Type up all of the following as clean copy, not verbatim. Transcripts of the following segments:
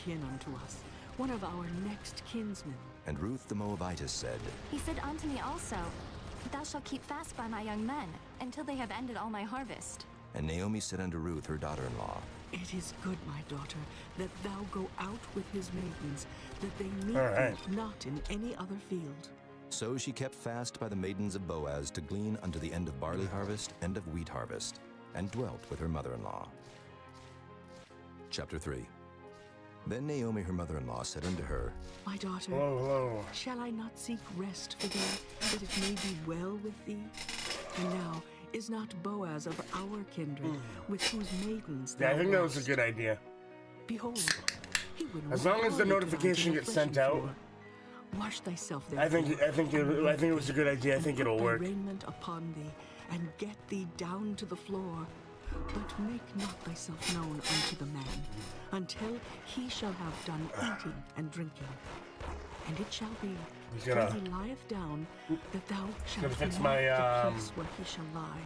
kin unto us, one of our next kinsmen. And Ruth the Moabitess said, He said unto me also, Thou shalt keep fast by my young men, until they have ended all my harvest. And Naomi said unto Ruth her daughter-in-law, It is good, my daughter, that thou go out with his maidens, that they meet thee not in any other field. So she kept fast by the maidens of Boaz to glean unto the end of barley harvest and of wheat harvest, and dwelt with her mother-in-law. Chapter 3. Then Naomi her mother-in-law said unto her, My daughter, shall I not seek rest for thee, that it may be well with thee? And now, is not Boaz of our kindred, with whose maidens thou Yeah, I think that was wast? a good idea. Behold, he would As long as the notification gets sent out, wash thyself I think it was a good idea. I think it'll put work. thy raiment upon thee, and get thee down to the floor. But make not thyself known unto the man, until he shall have done eating and drinking. And it shall be, when he lieth down, that thou shalt fix mark my, the place where he shall lie.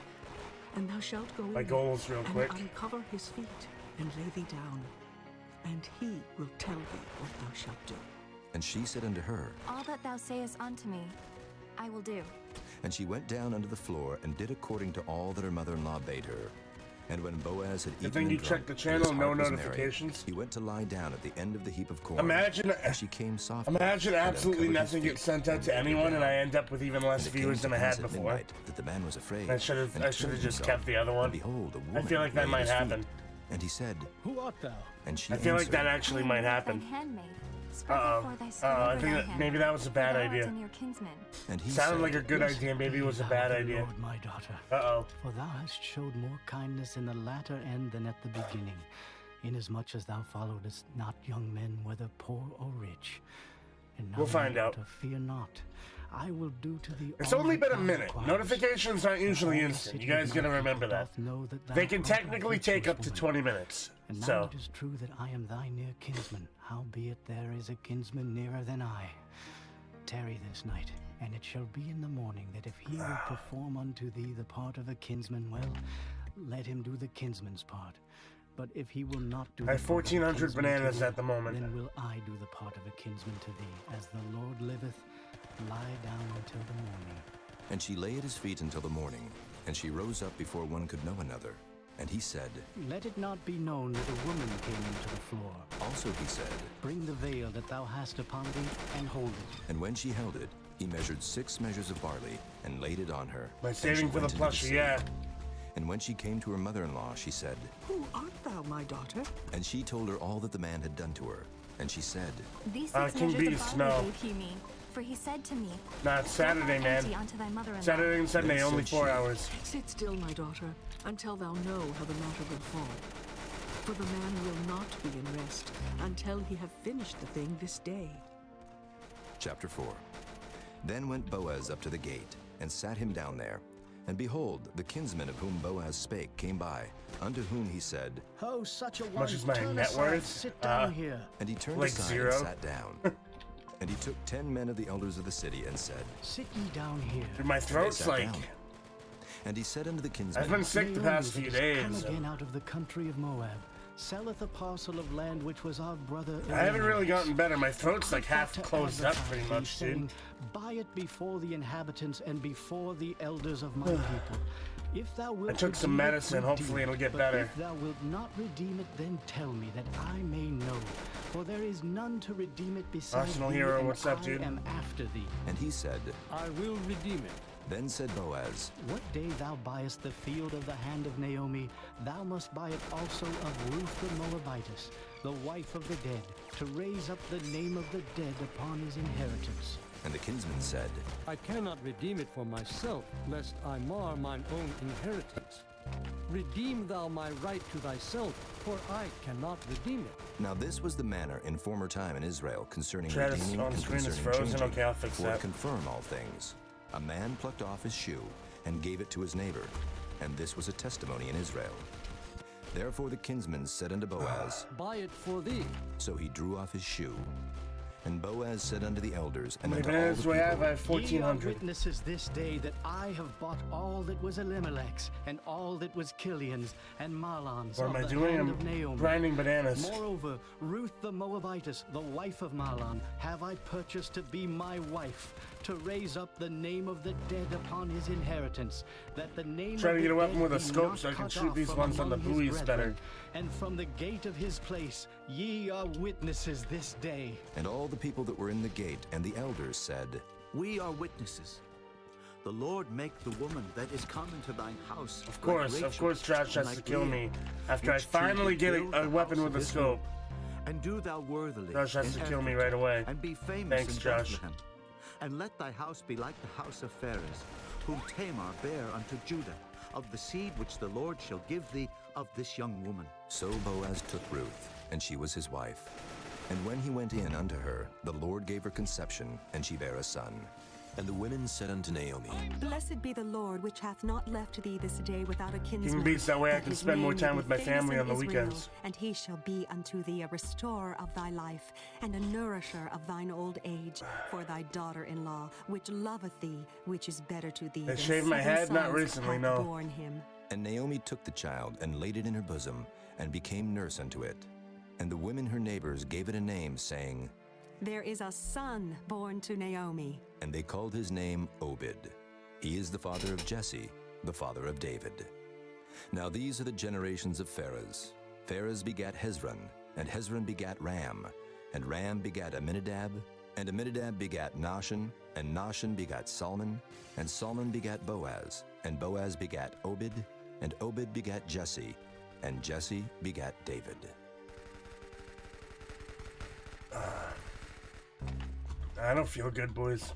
And thou shalt go my in goals real and quick. uncover his feet, and lay thee down. And he will tell thee what thou shalt do. And she said unto her, All that thou sayest unto me, I will do. And she went down unto the floor, and did according to all that her mother-in-law bade her. And when Boaz had eaten think and you drunk, checked the and channel, his no heart was merry, notifications. he went to lie down at the end of the heap of corn. Imagine she came softly, Imagine and absolutely uncovered his nothing feet, gets sent out and to laid anyone, down. and I end up with even less And it came viewers to than I pass had at before. midnight that the man was afraid. I should have and just turned himself, kept the other one. And behold, a woman I feel like that lay at might his happen. feet. And he said, Who art thou? and she I feel like answered, that actually might happen. Thine handmaid, spread before thy servant I over think thy that hand, maybe that was a bad for thou art idea. in your kinsman. and he Sounded said, like a good idea. Maybe it was a bad idea. Lord, my daughter. Uh-oh. For thou hast showed more kindness in the latter end than at the beginning, inasmuch as thou followedst not young men, whether poor or rich. And now, We'll find my out. daughter, fear not. I will do to thee It's all only that been a thou minute. requirest. Notifications aren't usually All the instant. city You guys of my gotta remember people that. doth know that thou They can art a technically take virtuous up to woman. 20 minutes. And now So, it is true that I am thy near kinsman, howbeit there is a kinsman nearer than I. Tarry this night, and it shall be in the morning that if he will perform unto thee the part of a kinsman, well, let him do the kinsman's part. But if he will not do I the have part of a 1,400 kinsman to bananas thee, at the moment. then will I do the part of a kinsman to thee. As the Lord liveth, lie down until the morning. and she lay at his feet until the morning. And she rose up before one could know another. And he said, Let it not be known that a woman came into the floor. also he said, Bring the veil that thou hast upon thee, and hold it. and when she held it, he measured 6 measures of barley, and laid it on her. my And saving she for the went into plushie, city. yeah. And when she came to her mother-in-law, she said, Who art thou, my daughter? and she told her all that the man had done to her. And she said, These King 6 measures Beast, of barley no. gave he me, for he said to me, Nah, it's Saturday, "Go man. empty unto thy mother-in-law." Saturday and Sunday, Then only said 4 she, hours. Sit still, my daughter, until thou know how the matter will fall. For the man will not be in rest until he have finished the thing this day. Chapter 4. Then went Boaz up to the gate, and sat him down there. And behold, the kinsman of whom Boaz spake came by, unto whom he said, Oh, such a one, Much as my turn net aside, worth? sit down here. and he turned Like aside 0. and sat down. And he took 10 men of the elders of the city, and said, Sit ye down here. Dude, my and they throat's sat like... down. And he said unto the kinsman, I've been sick the past few Naomi that is days. come again out of the country of Moab, selleth a parcel of land which was our brother. I haven't really Elimelech's. gotten better. My throat's like half To closed up advertise pretty thee, much, dude. saying, Buy it before the inhabitants and before the elders of my people. If thou wilt I took some redeem it, medicine. redeem Hopefully it. it'll get But better. If thou wilt not redeem it, then tell me that I may know. For there is none to redeem it besides Arsenal thee, hero, and what's up, I dude? am after thee. and he said, I will redeem it. Then said Boaz, What day thou buyest the field of the hand of Naomi, thou must buy it also of Ruth the Moabitess, the wife of the dead, to raise up the name of the dead upon his inheritance. and the kinsman said, I cannot redeem it for myself, lest I mar mine own inheritance. Redeem thou my right to thyself, for I cannot redeem it. Now this was the manner in former time in Israel concerning Travis redeeming on and screen is concerning frozen. changing, Okay, I'll fix for that. to confirm all things. A man plucked off his shoe and gave it to his neighbor, and this was a testimony in Israel. Therefore the kinsman said unto Boaz, Buy it for thee. so he drew off his shoe. And Boaz said unto the elders and How many unto all bananas the do I have? I people, have Ye are 1,400. witnesses this day that I have bought all that was Elimelech's, and all that was Killian's, and Mahlon's, What am of I the doing? hand I'm of Naomi. grinding bananas. Moreover, Ruth the Moabitess, the wife of Mahlon, have I purchased to be my wife, to raise up the name of the dead upon his inheritance, that the name Try of to the get a weapon dead with a be scope not so I can cut shoot off these from ones on the among his buoys better. brethren. And from the gate of his place ye are witnesses this day. and all the people that were in the gate and the elders said, We are witnesses. The Lord make the woman that is come into thine house. Of course, Josh has to kill me after I which finally did get build a the weapon house with of a Israel. scope. And do thou worthily. Josh has in to kill me Ephraim, right away. And be famous Thanks, in Josh. Bethlehem. And let thy house be like the house of Pharez, whom Tamar bare unto Judah, of the seed which the Lord shall give thee of this young woman. So Boaz took Ruth, and she was his wife. And when he went in unto her, the Lord gave her conception, and she bare a son. And the women said unto Naomi, Blessed be the Lord, which hath not left thee this day without a kinsman. King Beats, that way I can his spend more name time may with be my famous family in on the Israel, weekends. And he shall be unto thee a restorer of thy life, and a nourisher of thine old age, for thy daughter-in-law, which loveth thee, which is better to thee. They than shaved my 7 head? Not sons recently, hath no. borne him. And Naomi took the child, and laid it in her bosom, and became nurse unto it. And the women her neighbors gave it a name, saying, There is a son born to Naomi. and they called his name Obed. He is the father of Jesse, the father of David. Now these are the generations of Pharez. Pharez begat Hezron, and Hezron begat Ram, and Ram begat Amminadab, and Amminadab begat Nahshon, and Nahshon begat Salmon, and Salmon begat Boaz, and Boaz begat Obed, and Obed begat Jesse, and Jesse begat David. I don't feel good, boys.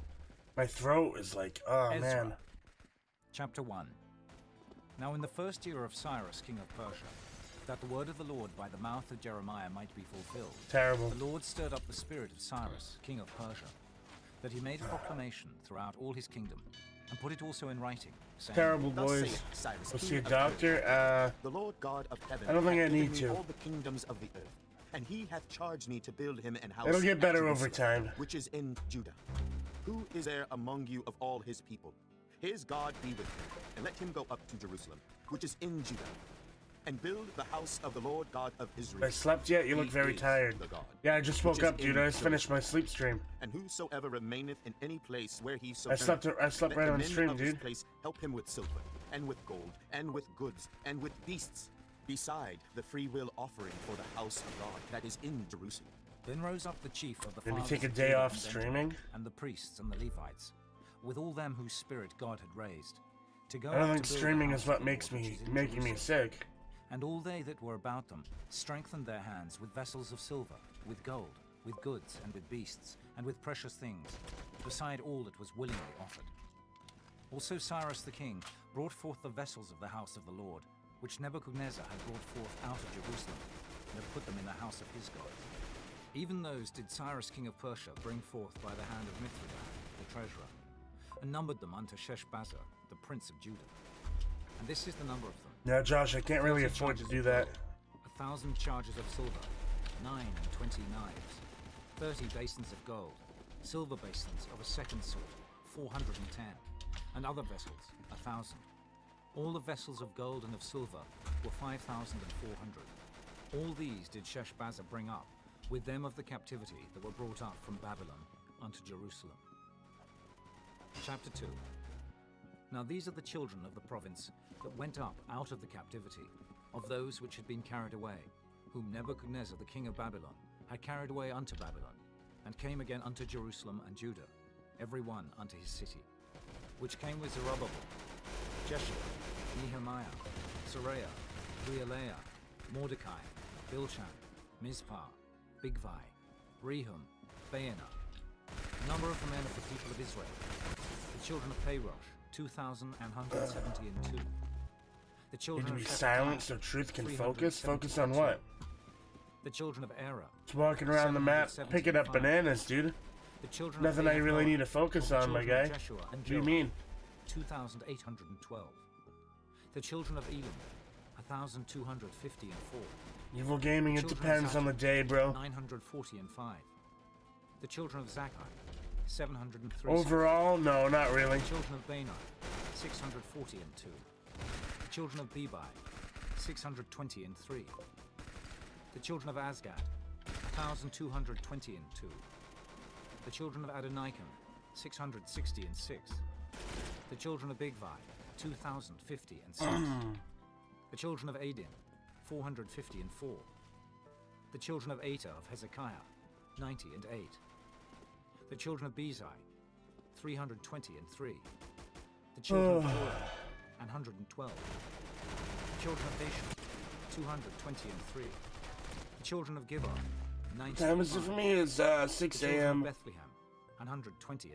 My throat is like, oh Ezra. man. Chapter 1. Now in the first year of Cyrus, king of Persia, that the word of the Lord by the mouth of Jeremiah might be fulfilled, Terrible. the Lord stirred up the spirit of Cyrus, king of Persia, that he made a proclamation throughout all his kingdom, and put it also in writing, saying, Terrible, Thus boys. saith Cyrus, Go king see a of doctor. Persia, The Lord God of heaven I don't think hath I need given me to. all the kingdoms of the earth, and he hath charged me to build him an house. It'll get at better over Jerusalem, time. which is in Judah. Who is there among you of all his people? His God be with him, and let him go up to Jerusalem, which is in Judah, and build the house of the Lord God of Israel. I slept yet? You look He very is tired. the God, Yeah, I just which woke is up, dude. in I just finished my Jerusalem. sleep stream. And whosoever remaineth in any place where he I sojourneth, slept let right the on men stream, of his dude. place help him with silver, and with gold, and with goods, and with beasts, beside the freewill offering for the house of God that is in Jerusalem. Then rose up the chief of the Did he fathers take a of day Judah off and Benjamin, streaming? and the priests and the Levites, with all them whose spirit God had raised, to go I don't up think to build the streaming house is of what the makes Lord, which me is in making me Jerusalem. sick. And all they that were about them strengthened their hands with vessels of silver, with gold, with goods, and with beasts, and with precious things, beside all that was willingly offered. Also Cyrus the king brought forth the vessels of the house of the Lord, which Nebuchadnezzar had brought forth out of Jerusalem, and had put them in the house of his God. Even those did Cyrus king of Persia bring forth by the hand of Mithridates, the treasurer, and numbered them unto Sheshbazzar, the prince of Judah. And this is the number of them. Yeah, Josh, I can't really 30 afford to charges do of that. gold, 1,000 charges of silver, 9 and 20 knives, 30 basins of gold, silver basins of a second sort, 410, and other vessels, 1,000. All the vessels of gold and of silver were 5,400. All these did Sheshbazzar bring up, with them of the captivity that were brought up from Babylon unto Jerusalem. Chapter 2. Now these are the children of the province that went up out of the captivity, of those which had been carried away, whom Nebuchadnezzar the king of Babylon had carried away unto Babylon, and came again unto Jerusalem and Judah, every one unto his city, which came with Zerubbabel, Jeshua, Nehemiah, Sariah, Reelaiah, Mordecai, Bilshan, Mizpah, Bigvai, Rehum, Baanah. Number of the men of the people of Israel, the children of Parosh, 2,172. The Need children to of be Shephatiah, silent so truth can focus? Focus on 372. what? The children of Era, Just walking around the map, picking up 775. bananas, dude. the children Nothing of I really Behathor, need to focus the on, my children of guy. Jeshua and What do you Joab, mean? 2,812. The children of Elam, 1,250 and 4. Evil gaming, it Children of depends on the Zachar, day, bro. 940 and 5. The children of Zakai, 703. Overall, no, not really. The children of Bainai, 640 The children of Bebai, 620 The children of Asgad, 1220 The children of Adonikum, 660 The children of Bigvai, 2050 The children of Adin, 450 The children of Eta of Hezekiah, 90 The children of Bezai, 320 The children of Korah, 112 The children of Bashan, 220 The children of Gibbar, 90 Time is it for me? It's 6 The children a.m. of Bethlehem, 120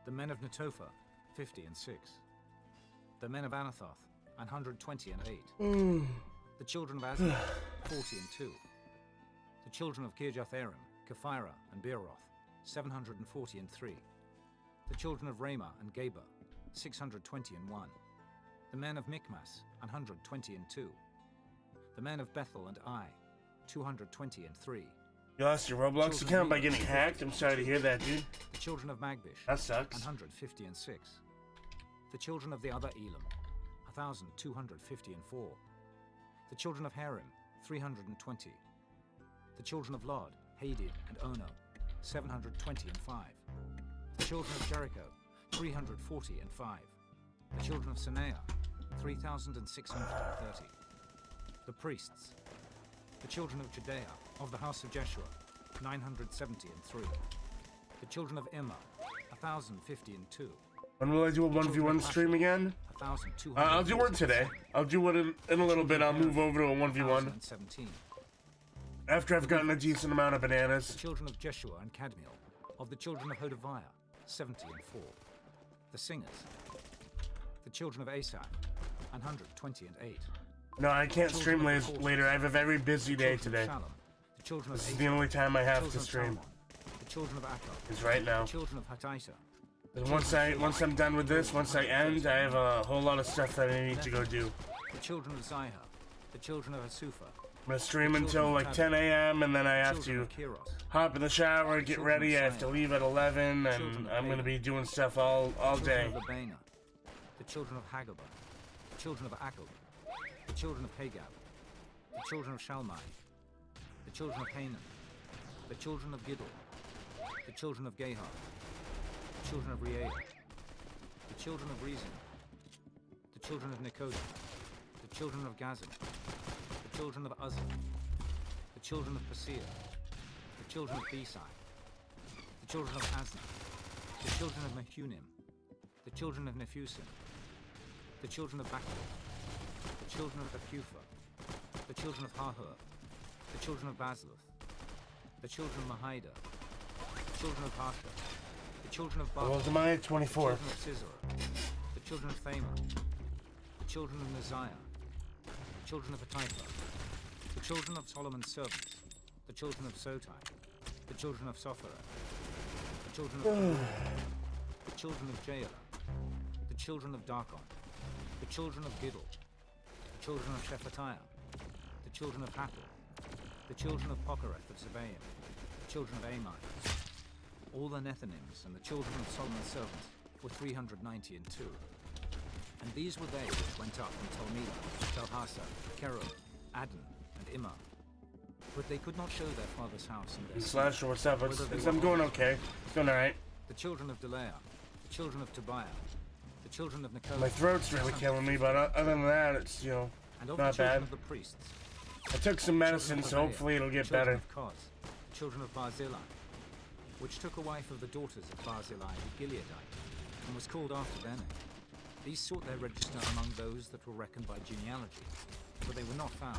The men of Netophah, 50 The men of Anathoth, 120 The children of Asmah, 40 The children of Kirjath-Arim, Kephira, and Beeroth, 740 The children of Ramah and Geba, 621 The men of Michmas, 120 The men of Bethel and Ai, 220 You lost your Roblox account by getting hacked? I'm sorry to hear that, dude. The children of Magbish, That sucks. 150 The children of the other Elam, 1,254 The children of Harim, 320 The children of Lod, Hadid, and Ono, 725 The children of Jericho, 345 The children of Sanaa, 3,630 The priests. The children of Judea, of the house of Jeshua, 973 The children of Immer, 1,052 When will I do a 1v1 stream again? 1,200 I'll do one today. I'll do one in a little bit. I'll move over to a 1v1. 1,017 After I've gotten a decent amount of The bananas. children of Jeshua and Kadmiel, of the children of Hodaviah, 70 The singers. The children of Asaph, 128 No, I can't stream later. I have a very busy day today. The children of This is the only time I have to stream. The children of Akkad, Is right now. the children of Hatita, And once I'm done with this, once I end, I have a whole lot of stuff that I need to go do. the children of Ziha, the children of Asufa, I'm gonna stream until like 10 a.m. and then I have children to of Kiros, hop in the shower, get ready. I have to leave at 11, and I'm gonna be doing stuff all day. children of Labana, the children of Hagabah, the children of Akub, the children of Hagab, the children of Shalmai, the children of Hanan, the children of Giddel, the children of Gahar, the children of Reah, the children of Rezin, the children of Nekoda, the children of Gazim, the children of Uzzah, the children of Pasir, the children of Besai, the children of Asna, the children of Mehunim, the children of Nephusim, the children of Bakul, the children of Apupha, the children of Hahur, the children of Basluth, the children of Mahida, the children of Harsha, the children of Baal, Well, to my the 24th. children of Sisera, the children of Thamar, the children of Neziah, the children of Hatipha, the children of Solomon's servants, the children of Sotai, the children of Sophera, the children of the children of Jael, the children of Darkon, the children of Giddel, the children of Shephatiah, the children of Happel, the children of Pokereth of Zebaim, the children of Amai. All the Nethinims and the children of Solomon's servants were 390 And these were they which went up from Telmela, Telhasa, Kerub, Adon, and Immer. But they could not show their father's house and their Slasher, what's up? whether they I'm were going honest. okay. It's going alright. The children of Delaiah, the children of Tobiah, the children of Nicola. My throat's really killing me, but other than that, it's, you know, and of not the children bad. of the priests, I took some medicine, so hopefully it'll get better. Children of Koz, the children of Barzillai, which took a wife of the daughters of Barzillai the Gileadite, and was called after their name. These sought their register among those that were reckoned by genealogy, but they were not found.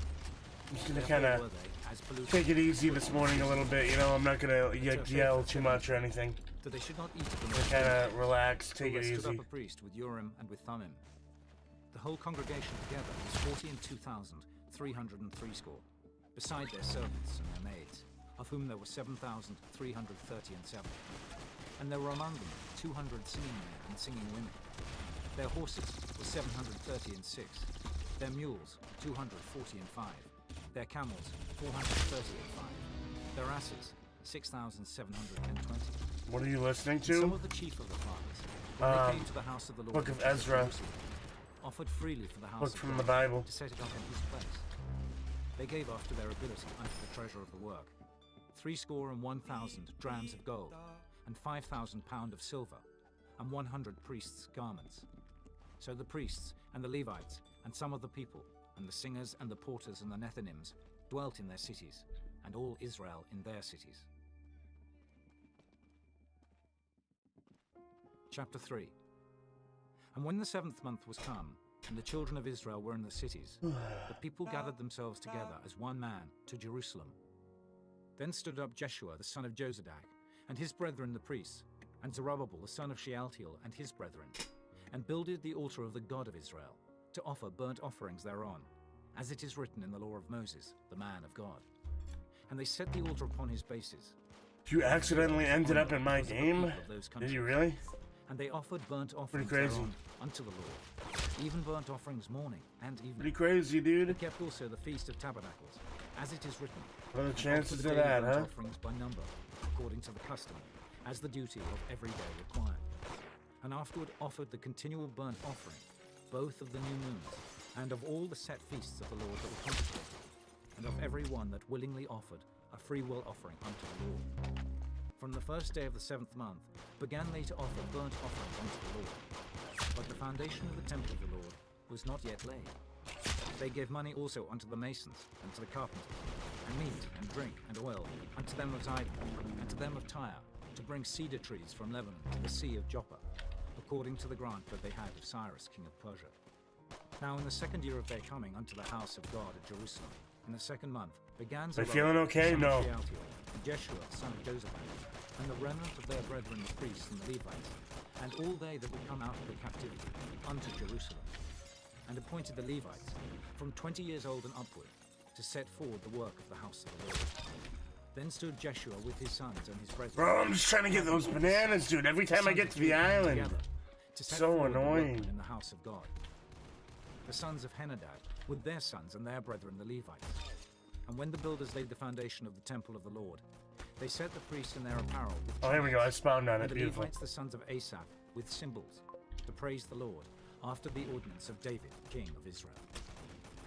I'm just gonna Therefore kind were of they, as polluted, take it easy this morning a little bit, you know. I'm not gonna yell too much or anything. that they should not eat of them. Just kind of relax, take it There stood easy. up a priest with Urim and with Thummim. The whole congregation together was 42,303 score, beside their servants and their maids, of whom there were 7,337. And there were among them 200 singing men and singing women. Their horses were 736, their mules 245, their camels 435, their asses 6,720. What are you listening Some to? of the chief of the fathers, when they came to the house of the Lord, Book of which is at Ezra. Jerusalem, offered freely for the house Book of from God the Bible. to set it up in his place. They gave after their ability unto the treasure of the work 61,000 drams of gold, and 5,000 pound of silver, and 100 priests' garments. So the priests and the Levites and some of the people, and the singers and the porters and the Nethinims dwelt in their cities, and all Israel in their cities. Chapter 3. And when the 7th month was come, and the children of Israel were in the cities, the people gathered themselves together as one man to Jerusalem. Then stood up Jeshua the son of Jozadak, and his brethren the priests, and Zerubbabel the son of Shealtiel and his brethren, and builded the altar of the God of Israel, to offer burnt offerings thereon, as it is written in the law of Moses, the man of God. And they set the altar upon his bases. You accidentally ended up in my game? Did you really? And they offered burnt offerings crazy. thereon unto the Lord, even burnt offerings morning and evening. Pretty crazy, dude. They kept also the Feast of Tabernacles, as it is written. What are the and chances offered of daily that, burnt huh? offerings by number, according to the custom, as the duty of every day required. And afterward offered the continual burnt offering, both of the new moons, and of all the set feasts of the Lord that were consecrated, and of every one that willingly offered a freewill offering unto the Lord. From the first day of the 7th month began they to offer burnt offerings unto the Lord. But the foundation of the temple of the Lord was not yet laid. They gave money also unto the masons, and to the carpenters, and meat, and drink, and oil, unto them of Zidon, and to them of Tyre, to bring cedar trees from Lebanon to the sea of Joppa, according to the grant that they had of Cyrus king of Persia. Now in the 2nd year of their coming unto the house of God at Jerusalem, in the 2nd month, began They Zerubbabel, feeling okay? the son No. of Shealtiel, and Jeshua the son of Jozadak, and the remnant of their brethren the priests and the Levites, and all they that would come out of the captivity unto Jerusalem, and appointed the Levites from 20 years old and upward to set forward the work of the house of the Lord. Then stood Jeshua with his sons and his brethren. Bro, I'm just trying to get those bananas, dude. Every time I get to the island. Together to set So forward the work annoying. in the house of God. The sons of Henadad with their sons and their brethren the Levites. And when the builders laid the foundation of the temple of the Lord, they set the priests in their apparel with Oh, here we go. I spawned on and it. the Beautiful. Levites the sons of Asaph with cymbals, to praise the Lord, after the ordinance of David, king of Israel.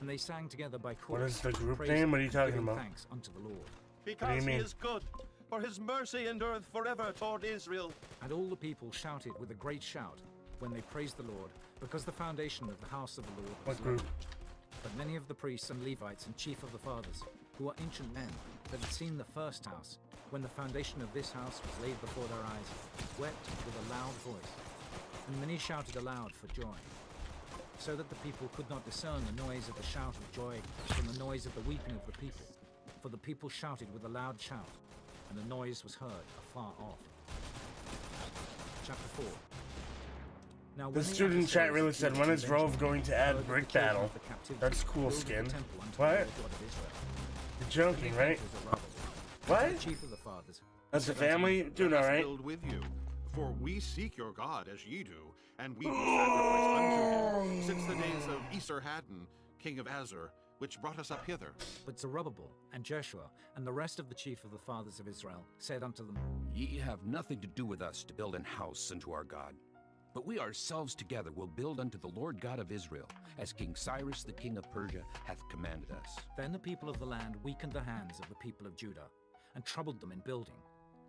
And they sang together by chorus. What is the group praising name? What are you and talking giving about? Thanks unto the Lord. Because mean? he is good, for his mercy endureth forever toward Israel. And all the people shouted with a great shout when they praised the Lord, because the foundation of the house of the Lord was What group? laid. But many of the priests and Levites and chief of the fathers, who are ancient men, that had seen the first house, when the foundation of this house was laid before their eyes, wept with a loud voice. And many shouted aloud for joy, so that the people could not discern the noise of the shout of joy from the noise of the weeping of the people. For the people shouted with a loud shout, and the noise was heard afar off. Chapter 4. Now, when This the student in chat adversaries really of said, Judah when and is ROLVe Benjamin going to heard add of the Brick children Battle? of the captivity, That's cool builded the skin. temple unto the What? Lord God of Israel. You're joking, right? What? What? Chief of the fathers. That's a family? Doing Let us alright. build with you, for we seek your God as ye do, and we will sacrifice unto him, since the days of Esarhaddon, king of Azor, which brought us up hither. But Zerubbabel and Jeshua and the rest of the chief of the fathers of Israel said unto them, Ye have nothing to do with us to build an house unto our God. But we ourselves together will build unto the Lord God of Israel, as King Cyrus the king of Persia hath commanded us. Then the people of the land weakened the hands of the people of Judah, and troubled them in building,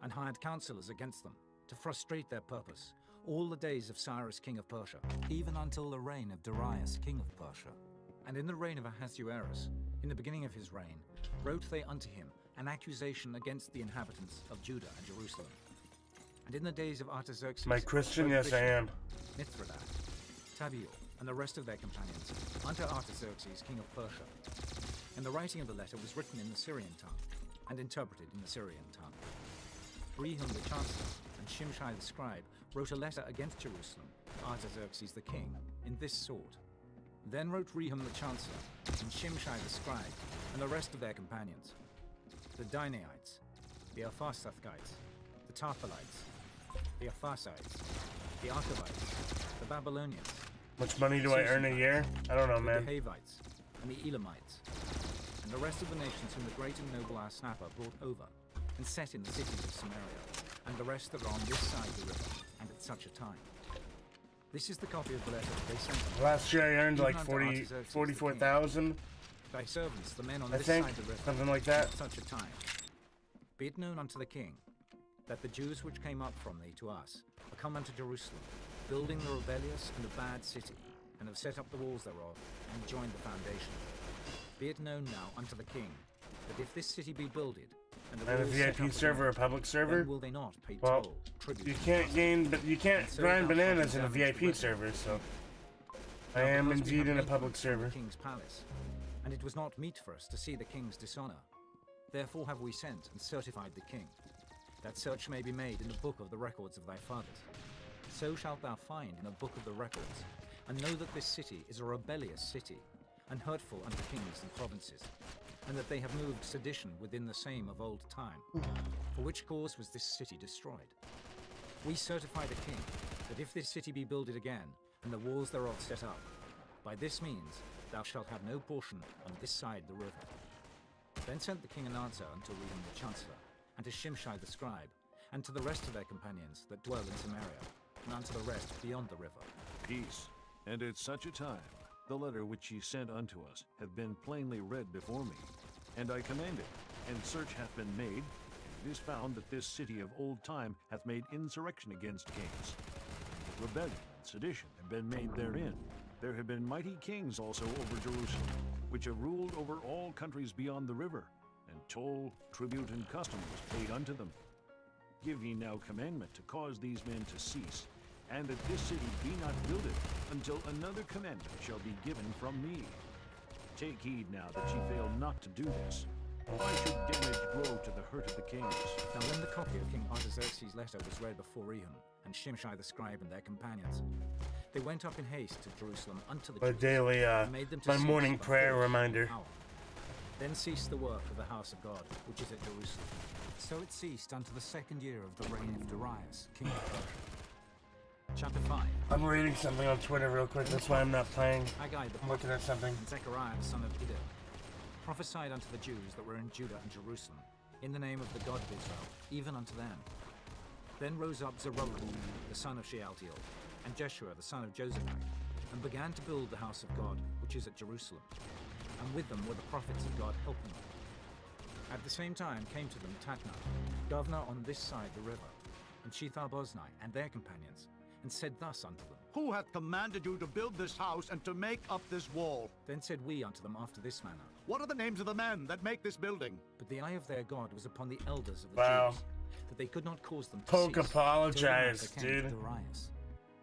and hired counselors against them, to frustrate their purpose, all the days of Cyrus king of Persia, even until the reign of Darius king of Persia. And in the reign of Ahasuerus, in the beginning of his reign, wrote they unto him an accusation against the inhabitants of Judah and Jerusalem. And in the days of Artaxerxes, My Christian? wrote Yes, I am. Mithridates, Tabiel, and the rest of their companions, unto Artaxerxes king of Persia. And the writing of the letter was written in the Syrian tongue, and interpreted in the Syrian tongue. Rehum the chancellor and Shimshai the scribe wrote a letter against Jerusalem, Artaxerxes the king, in this sort. Then wrote Rehum the chancellor, and Shimshai the scribe, and the rest of their companions, the Dinaites, the Apharsathites, the Tarpelites, the Apharsites, the Archavites, the Babylonians. Much money do I earn a year? I don't know, The man. Havites, and the Elamites, and the rest of the nations whom the great and noble Asnapper brought over, and set in the cities of Samaria, and the rest that are on this side of the river, and at such a time. This is the copy of the letter they sent us. Last year I earned Even like unto 40, Artaxerxes 44,000. Thy servants, the men on I this think, side of the river, something like that. at such a time. Be it known unto the king, that the Jews which came up from thee to us are come unto Jerusalem, building the rebellious and a bad city, and have set up the walls thereof, and joined the foundation. Be it known now unto the king, that if this city be builded, and the And a walls set VIP up server, a public server? then will they not pay Well, toll, tribute, you and can't custom. gain, but you can't And so grind thou shalt bananas in a examine VIP the server, so I Now, am because we indeed have in a made public them from server. the king's palace, and it was not meet for us to see the king's dishonor. Therefore have we sent and certified the king, that search may be made in the book of the records of thy fathers. So shalt thou find in a book of the records, and know that this city is a rebellious city, and hurtful unto kings and provinces, and that they have moved sedition within the same of old time. For which cause was this city destroyed? We certify the king, that if this city be builded again, and the walls thereof set up, by this means thou shalt have no portion on this side the river. Then sent the king an answer unto Rehum the chancellor, and to Shimshai the scribe, and to the rest of their companions that dwell in Samaria, and unto the rest beyond the river. Peace. And at such a time, the letter which ye sent unto us hath been plainly read before me. And I commanded, and search hath been made, and it is found that this city of old time hath made insurrection against kings. And rebellion and sedition have been made therein. There have been mighty kings also over Jerusalem, which have ruled over all countries beyond the river, and toll, tribute, and custom was paid unto them. Give ye now commandment to cause these men to cease, and that this city be not builded until another commandment shall be given from me. Take heed now that ye fail not to do this. Why should damage grow to the hurt of the kings? Now when the copy of King Artaxerxes' letter was read before Rehum, and Shimshai the scribe and their companions, they went up in haste to Jerusalem unto the My Jews, daily, and made them to my cease morning by prayer force and reminder. power. Then ceased the work of the house of God, which is at Jerusalem. So it ceased unto the second year of the reign of Darius, king of Persia. Chapter 5. I'm reading something on Twitter real quick, that's why I'm not playing. Haggai the I'm looking at something. and Zechariah the son of Iddo prophesied unto the Jews that were in Judah and Jerusalem, in the name of the God of Israel, even unto them. Then rose up Zerubbabel, the son of Shealtiel, and Jeshua, the son of Jozadak, and began to build the house of God, which is at Jerusalem. And with them were the prophets of God helping them. At the same time came to them Tatnai, governor on this side the river, and Shethar-boznai and their companions, and said thus unto them, Who hath commanded you to build this house and to make up this wall? Then said we unto them after this manner, What are the names of the men that make this building? But the eye of their God was upon the elders of the Wow. Jews, that they could not cause them to Poke cease apologized, till the matter came to dude. Darius.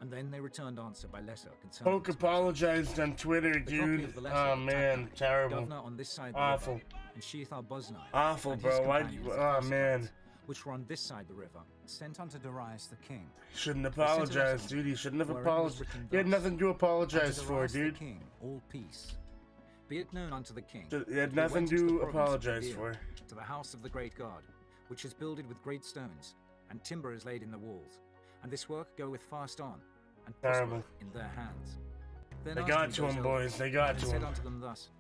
And then they returned answer by letter concerning Poke this apologized on Twitter, The copy dude. of the letter Oh of man, Tatnai, terrible. governor on this side the Awful. river, and Shethar-boznai, Awful, and his bro. Why'd companions, you? the Oh Philistines, man. which were on this side the river, sent unto Darius the king. Shouldn't They sent a letter apologize, dude. He shouldn't have wherein was apologized. written He had thus, nothing to apologize Unto for, Darius dude. the king, all peace. Be it known unto the king. He that had we nothing went into the to province of apologize Judea, for. To the house of the great God, which is builded with great stones, and timber is laid in the walls. And this work goeth fast on, and Terrible. prospereth in their hands. Then They asked got me to those him, elders, boys. They got and to said him. unto them thus,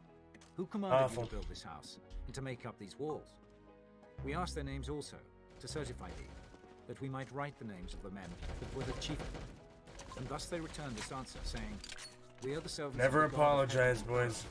Who commanded Awful. you to build this house, and to make up these walls? We asked their names also, to certify thee, that we might write the names of the men that were the chief of them. And thus they returned this answer, saying, We are the servants Never of the God of apologize, heaven and boys. earth,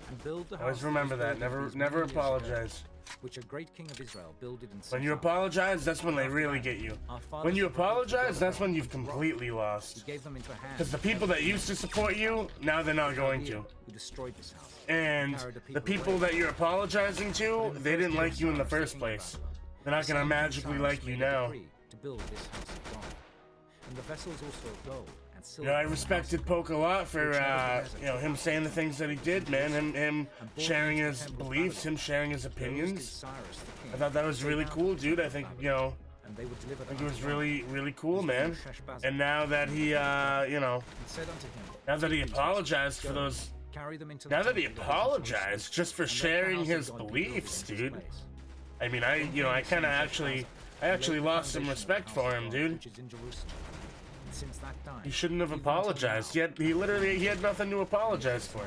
and build the house Always that remember was that. builded Never, these never many years ago, apologize. which a great king of Israel builded and set When you up. apologize, that's when they After really that, get you. our fathers When you forgot the God apologize, of that's when heaven you've and rock. completely He lost. gave them into hand. Because the people that used to support you, now they're not going to. Who destroyed this house. And carried the people away. that you're apologizing to, But in the they first didn't year like of you in the Cyrus, the first king of place. Babylon, They're not the gonna son of magically Cyrus like you made a now. decree to build this house of God. And the vessels also of gold and silver. Yeah, I of the respected house of Poke a lot for, which Nebuchadnezzar you know, him took saying the things that he did, man. Him sharing his beliefs, him sharing his Those did opinions. Cyrus the king I thought that was take really out cool, of dude. I think, you know, and they were delivered I think it was unto really, really cool, His man. name was Sheshbazzar. And now that he, you know, and said unto him, now that he Take these apologized for vessels, those, carry them into the now that he temple that is in apologized just for Jerusalem, and let the sharing house of his God be built beliefs, in his dude. place. I mean, I kind of actually lost some respect for him, dude. Which is in Jerusalem. And since that time, He shouldn't have even until apologized. now, He had nothing to apologize for.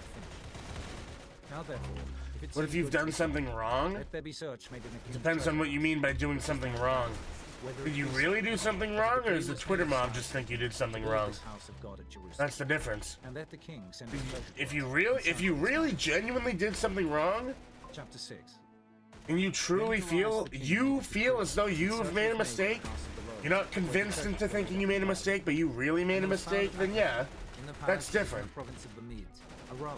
Now therefore, if it What if seems you've good done to something wrong? let there be search made in the king's Depends on what you mean by doing something wrong. Whether Did it you be really so, do something or wrong, the or does the decree was Twitter made mob aside just think you did something to build wrong? this house of God at Jerusalem. That's the difference. And let the king send his pleasure to If us. you really genuinely did something wrong, Chapter 6. and you truly feel as though you've made a mistake, you're not convinced into thinking you made a mistake, but you really made a mistake, then yeah, that's different. Province of the Medes, a row.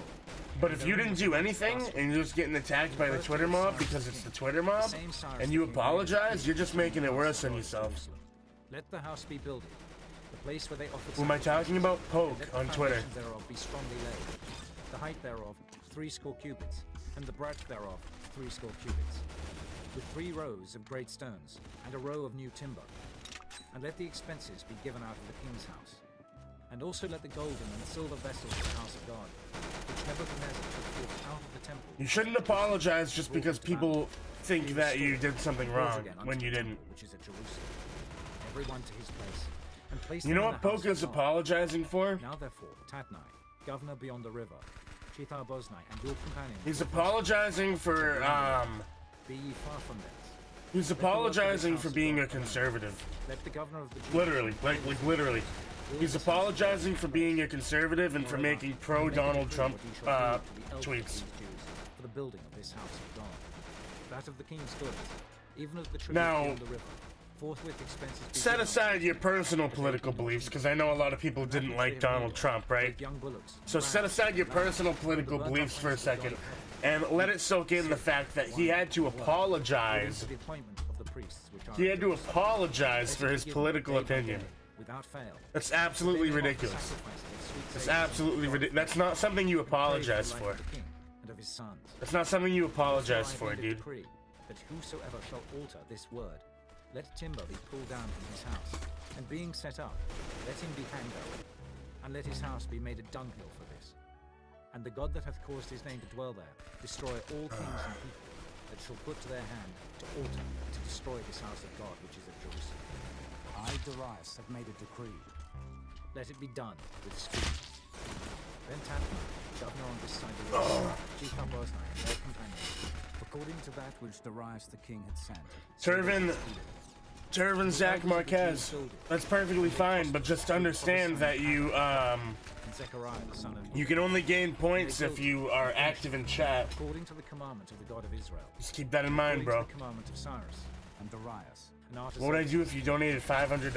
But if you didn't do anything and you're just getting attacked by the Twitter mob because it's the Twitter mob, and you apologize, you're just making it worse on yourself. Let the house be builded, the place where they offered. Who am I talking about? Poke on Twitter. Thereof be strongly laid, the height thereof 80 cubits, and the breadth thereof 80 cubits, with 3 rows of great stones, and a row of new timber. And let the expenses be given out of the king's house. And also let the golden and silver vessels of the house of God, which Nebuchadnezzar took forth out of the temple. You shouldn't apologize just because people think that you did something wrong when you didn't. Which is at Jerusalem. Everyone to his place, and place You them know in what the house Poke is of God. apologizing for? Now therefore, Tatnai, governor beyond the river, Shethar-boznai, and your companions. He's apologizing for, Be ye far from thence. he's apologizing for being a conservative. Let the governor of the Jews Literally, like literally. He's apologizing for being a conservative and for making pro-Donald Trump tweets. for the building of this house of God, that of the king's goods, even as the tribute Now, beyond the river. Forthwith expenses be set given aside your personal political beliefs, because I know a lot of people didn't like Donald Trump, right? young bullocks. So set aside your personal political beliefs for a second, and let it soak in the fact that he had to apologize. For the appointment of the priests, which are He had to apologize for his political opinion. without fail. That's absolutely ridiculous. That's absolutely ridiculous. That's not something you apologize for. And of his sons. That's not something you apologize for, dude. Decree that whosoever shall alter this word, let timber be pulled down from his house, and being set up, let him be hanged over, and let his house be made a dunghill for this. And the God that hath caused his name to dwell there, destroy all kings and people that shall put to their hand to alter and to destroy this house of God which is at Jerusalem. I, Darius, have made a decree. Let it be done with speed. Then Tatnai, governor on this side of the river, Shethar-boznai and their companions, according to that which Darius the king had sent. Turvin Zach Marquez. That's perfectly fine, but just understand that you can only gain points if you are active in chat. According to the commandment of the God of Israel. Just keep that in mind, bro. The commandment of Cyrus and Darius. What would I do if you donated $500?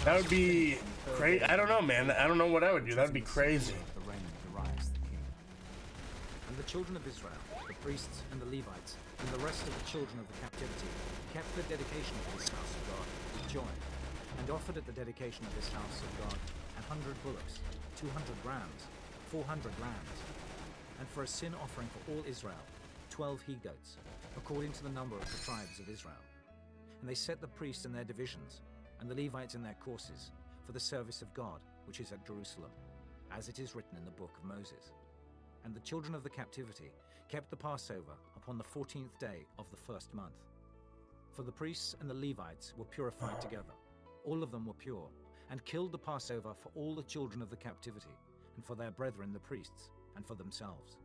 That would be crazy. I don't know, man. I don't know what I would do. That would be crazy. And the children of Israel, the priests and the Levites, and the rest of the children of the captivity, kept the dedication of this house of God with joy, and offered at the dedication of this house of God 100 bullocks, 200 rams, 400 lambs, and for a sin offering for all Israel, 12 he-goats, according to the number of the tribes of Israel. And they set the priests in their divisions, and the Levites in their courses, for the service of God, which is at Jerusalem, as it is written in the book of Moses. And the children of the captivity kept the Passover upon the 14th day of the first month. For the priests and the Levites were purified together, all of them were pure, and killed the Passover for all the children of the captivity, and for their brethren the priests, and for themselves.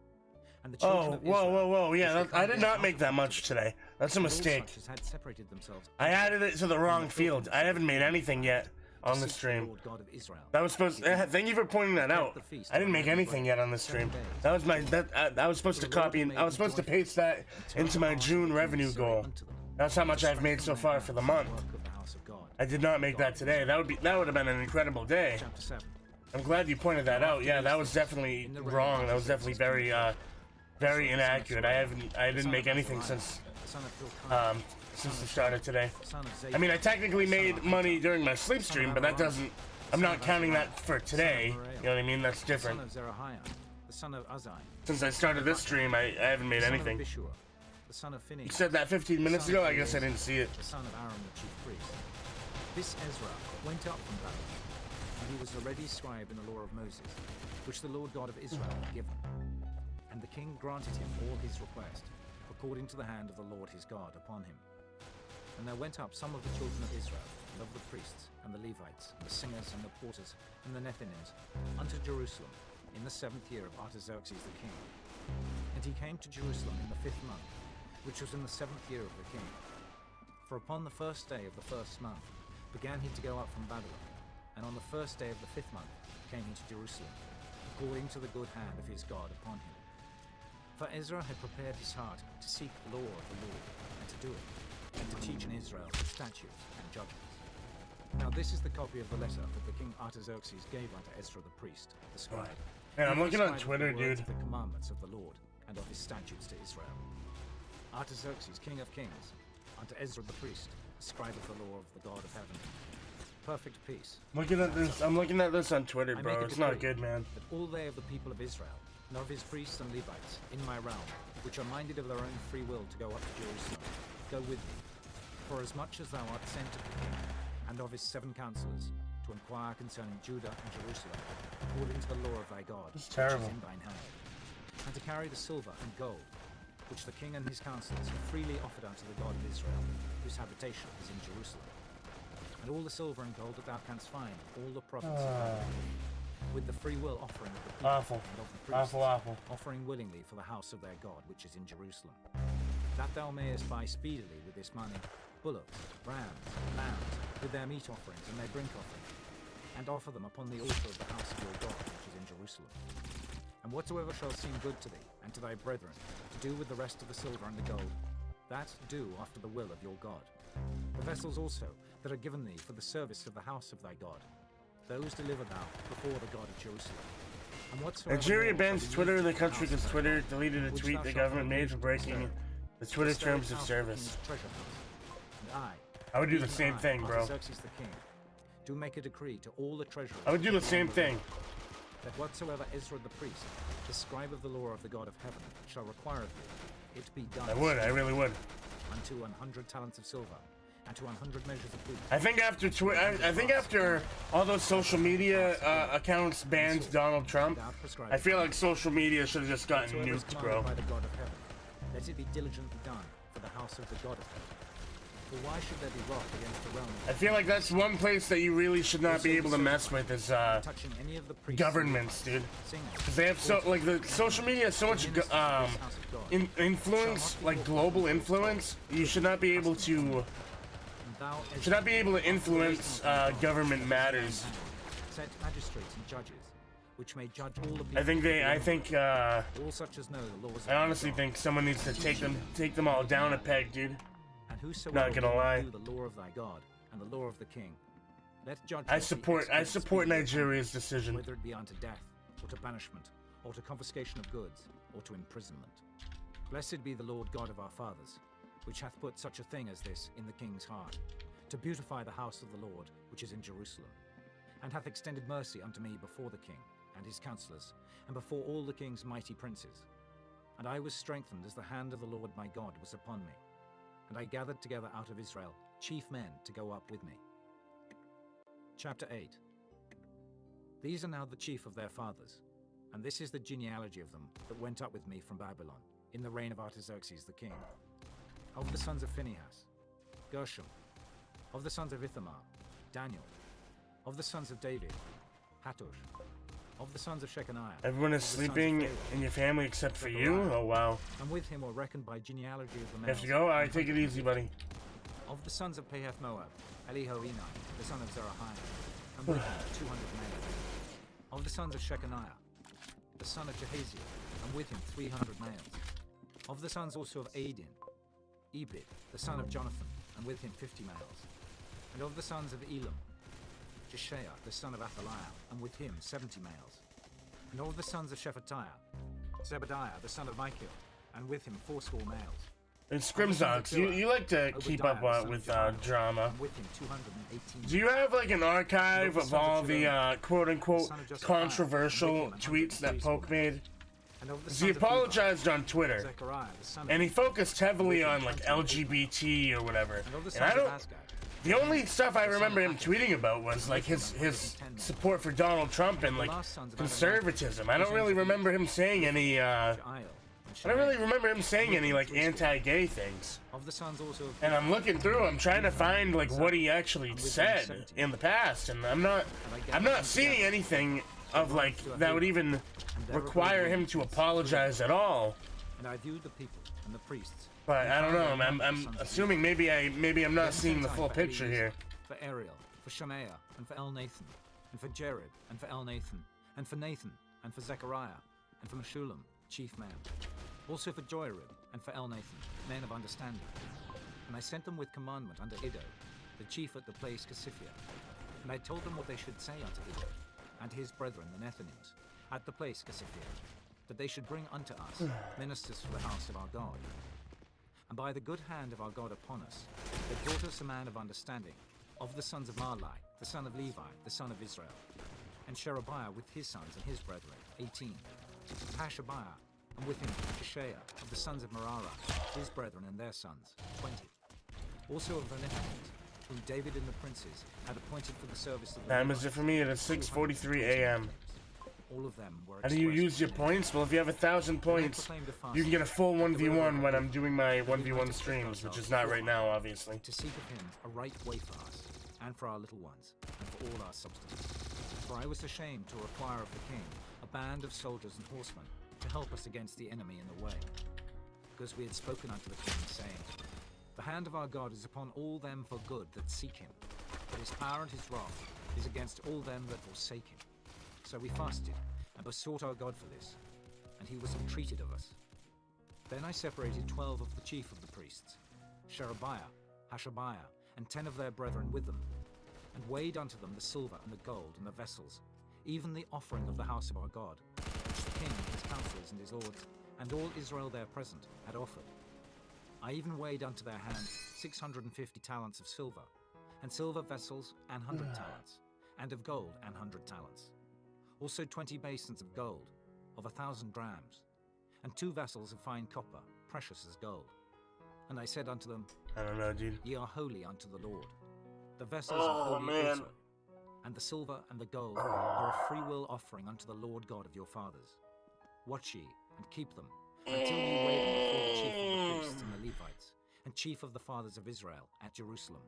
And the children of Israel, whoa, yeah, I did not make that much today. That's a mistake. had separated themselves. I added it to the wrong field. I haven't made anything yet on the stream. That was supposed thank you for pointing that out. I didn't make anything yet on the stream. That was my, I was supposed to copy, and I was supposed to paste that into my June revenue goal. That's how much I've made so far for the month. I did not make that today. That would have been an incredible day. I'm glad you pointed that out. Yeah, that was definitely wrong. That was definitely very, very inaccurate. I didn't make anything since the start of today. I mean, I technically made money during my sleep stream, but that doesn't, I'm not counting that for today. You know what I mean? That's different. Since I started this stream, I haven't made anything. You said that 15 minutes ago? I guess I didn't see it. The son of Aaron, the chief priest. This Ezra went up from Babylon, and he was already scribe in the law of Moses, which the Lord God of Israel had given. And the king granted him all his request, according to the hand of the Lord his God upon him. And there went up some of the children of Israel, and of the priests, and the Levites, and the singers, and the porters, and the Nethinims, unto Jerusalem, in the 7th year of Artaxerxes the king, in And he came to Jerusalem in the 5th month, which was in the 7th year of the king. For upon the 1st day of the 1st month began he to go up from Babylon, and on the 1st day of the 5th month came he to Jerusalem, according to the good hand of his God upon him. For Ezra had prepared his heart to seek the law of the Lord, and to do it, and to teach in Israel statutes and judgments. Now this is the copy of the letter that the king Artaxerxes gave unto Ezra the priest, the scribe. Man, I'm He looking on prescribed Twitter, the words dude. of the commandments of the Lord, and of his statutes to Israel. Artaxerxes, king of kings, unto Ezra the priest, the scribe of the law of the God of heaven. Perfect peace. I'm looking at this on Twitter, I bro. make a It's not decree good, man. That all they of the people of Israel, and of his priests and Levites, in my realm, which are minded of their own free will to go up to Jerusalem, go with me. For as much as thou art sent of the king, and of his 7 counselors, to inquire concerning Judah and Jerusalem, according to the law of thy God, which terrible. is in thine hand, and to carry the silver and gold, which the king and his counselors have freely offered unto the God of Israel, whose habitation is in Jerusalem. And all the silver and gold that thou canst find, all the provinces, with the free will offering of the people Awful. and of the priests, Awful. offering willingly for the house of their God, which is in Jerusalem. That thou mayest buy speedily with this money bullocks, rams, lambs, with their meat offerings and their drink offerings, and offer them upon the altar of the house of your God, which is in Jerusalem. And whatsoever shall seem good to thee and to thy brethren, to do with the rest of the silver and the gold, that do after the will of your God. The vessels also that are given thee for the service of the house of thy God, those deliver thou before the God of Jerusalem. And whatsoever Nigeria more shall bans be Twitter in used the for country house because of thy Twitter God, deleted a which tweet thou the shalt government not made use for to breaking disturb. the Twitter Bestow terms it of out service. the king's treasure house. And I would do the even same thing, bro. Artaxerxes the king, do make a decree to all the treasurers. I would do the same of thing. That whatsoever Ezra the priest, the scribe of the law of the God of heaven, shall require of thee, it be done. I would. I really would. Unto 100 talents of silver, and to 100 measures of wheat. I think after I think after all those social media accounts banned Donald Trump, I feel like social media should have just gotten Whatsoever is nuked, bro. commanded by the God of heaven, let it be diligently done for the house of the God of heaven. For why should there be wrath against the realm of I feel like that's one place that you really should not be able to mess with is touching any of the priests, governments, dude. singers, Because they have so like the social media has so much influence, like global influence. You should not be able to. Should not be able to influence government matters. set magistrates and judges, which may judge all the people. I think all such as know the laws. I honestly think someone needs to take them all down a peg, dude. And whosoever Not gonna will lie. do the law of thy God and the law of the king, let judgment I be support executed speedily, Nigeria's decision. whether it be unto death, or to banishment, or to confiscation of goods, or to imprisonment. Blessed be the Lord God of our fathers, which hath put such a thing as this in the king's heart, to beautify the house of the Lord, which is in Jerusalem, and hath extended mercy unto me before the king and his counselors, and before all the king's mighty princes. And I was strengthened as the hand of the Lord my God was upon me, and I gathered together out of Israel chief men to go up with me. Chapter 8. These are now the chief of their fathers, and this is the genealogy of them that went up with me from Babylon, in the reign of Artaxerxes the king. Of the sons of Phinehas, Gershom. Of the sons of Ithamar, Daniel. Of the sons of David, Hattush. Of the sons of Shechaniah. Everyone is of the sons of sleeping Pharaoh, in your family except for you? Zechariah. Oh, wow. And with him were reckoned by genealogy of the You males. have to go? Alright, take it easy, buddy. Of the sons of Pahath Moab, Elihoenai, the son of Zerahiah, and with him 200 males. Of the sons of Shechaniah, the son of Jehaziel, and with him 300 males. Of the sons also of Adin, Ebed, the son of Jonathan, and with him 50 males. And of the sons of Elam, Jeshaiah, the son of Athaliah, and with him 70 males. And of the sons of Shephatiah, Zebediah, the son of Michael, and with him 80 males. And Scrimzox, you like to keep up with drama. With him 218. Do you have like an archive of all the quote-unquote controversial tweets that Poke made? He apologized on Twitter, and he focused heavily on like LGBT or whatever. And I don't. The only stuff I remember him tweeting about was like his support for Donald Trump and like conservatism. I don't really remember him saying any. I don't really remember him saying any like anti-gay things. And I'm looking through. I'm trying to find like what he actually said in the past, and I'm not seeing anything of like that would even require him to apologize at all. And I viewed the people and the priests. But I don't know. I'm assuming maybe I'm not seeing the full picture here. For Ariel, for Shemaiah, and for Elnathan, and for Jared, and for Elnathan, and for Nathan, and for Zechariah, and for Meshullam, chief man. Also for Joiarib, and for Elnathan, men of understanding. And I sent them with commandment unto Iddo, the chief at the place Cassiphia. And I told them what they should say unto Iddo, and his brethren the Nethinims, at the place Cassiphia, that they should bring unto us ministers for the house of our God. And by the good hand of our God upon us, they brought us a man of understanding, of the sons of Marli, the son of Levi, the son of Israel, and Sherebiah with his sons and his brethren, 18, and Hashabiah, and with him Jeshaiah, of the sons of Merari, his brethren and their sons, 20. Also of the Nethinims, whom David and the princes had appointed for the service of the Time is it for me? It is 6:43 a.m. All of them were. How do you use your points? Well, if you have 1,000 points, you can get a full 1v1 when I'm doing my 1v1 streams, which is not right now, obviously. To seek of him a right way for us, and for our little ones, and for all our substance. For I was ashamed to require of the king a band of soldiers and horsemen to help us against the enemy in the way. Because we had spoken unto the king, saying, the hand of our God is upon all them for good that seek him, but his power and his wrath is against all them that forsake him. So we fasted, and besought our God for this, and he was entreated of us. Then I separated 12 of the chief of the priests, Sherebiah, Hashabiah, and 10 of their brethren with them, and weighed unto them the silver and the gold and the vessels, even the offering of the house of our God, which the king and his counselors and his lords, and all Israel there present, had offered. I even weighed unto their hand 650 talents of silver, and silver vessels 100 talents, and of gold 100 talents. Also 20 basins of gold, of 1,000 drams, and 2 vessels of fine copper, precious as gold. And I said unto them, I don't know, dude. Ye are holy unto the Lord. The vessels are holy also, and the silver and the gold are a freewill offering unto the Lord God of your fathers. Watch ye, and keep them, until ye weigh them before the chief of the priests and the Levites, and chief of the fathers of Israel at Jerusalem,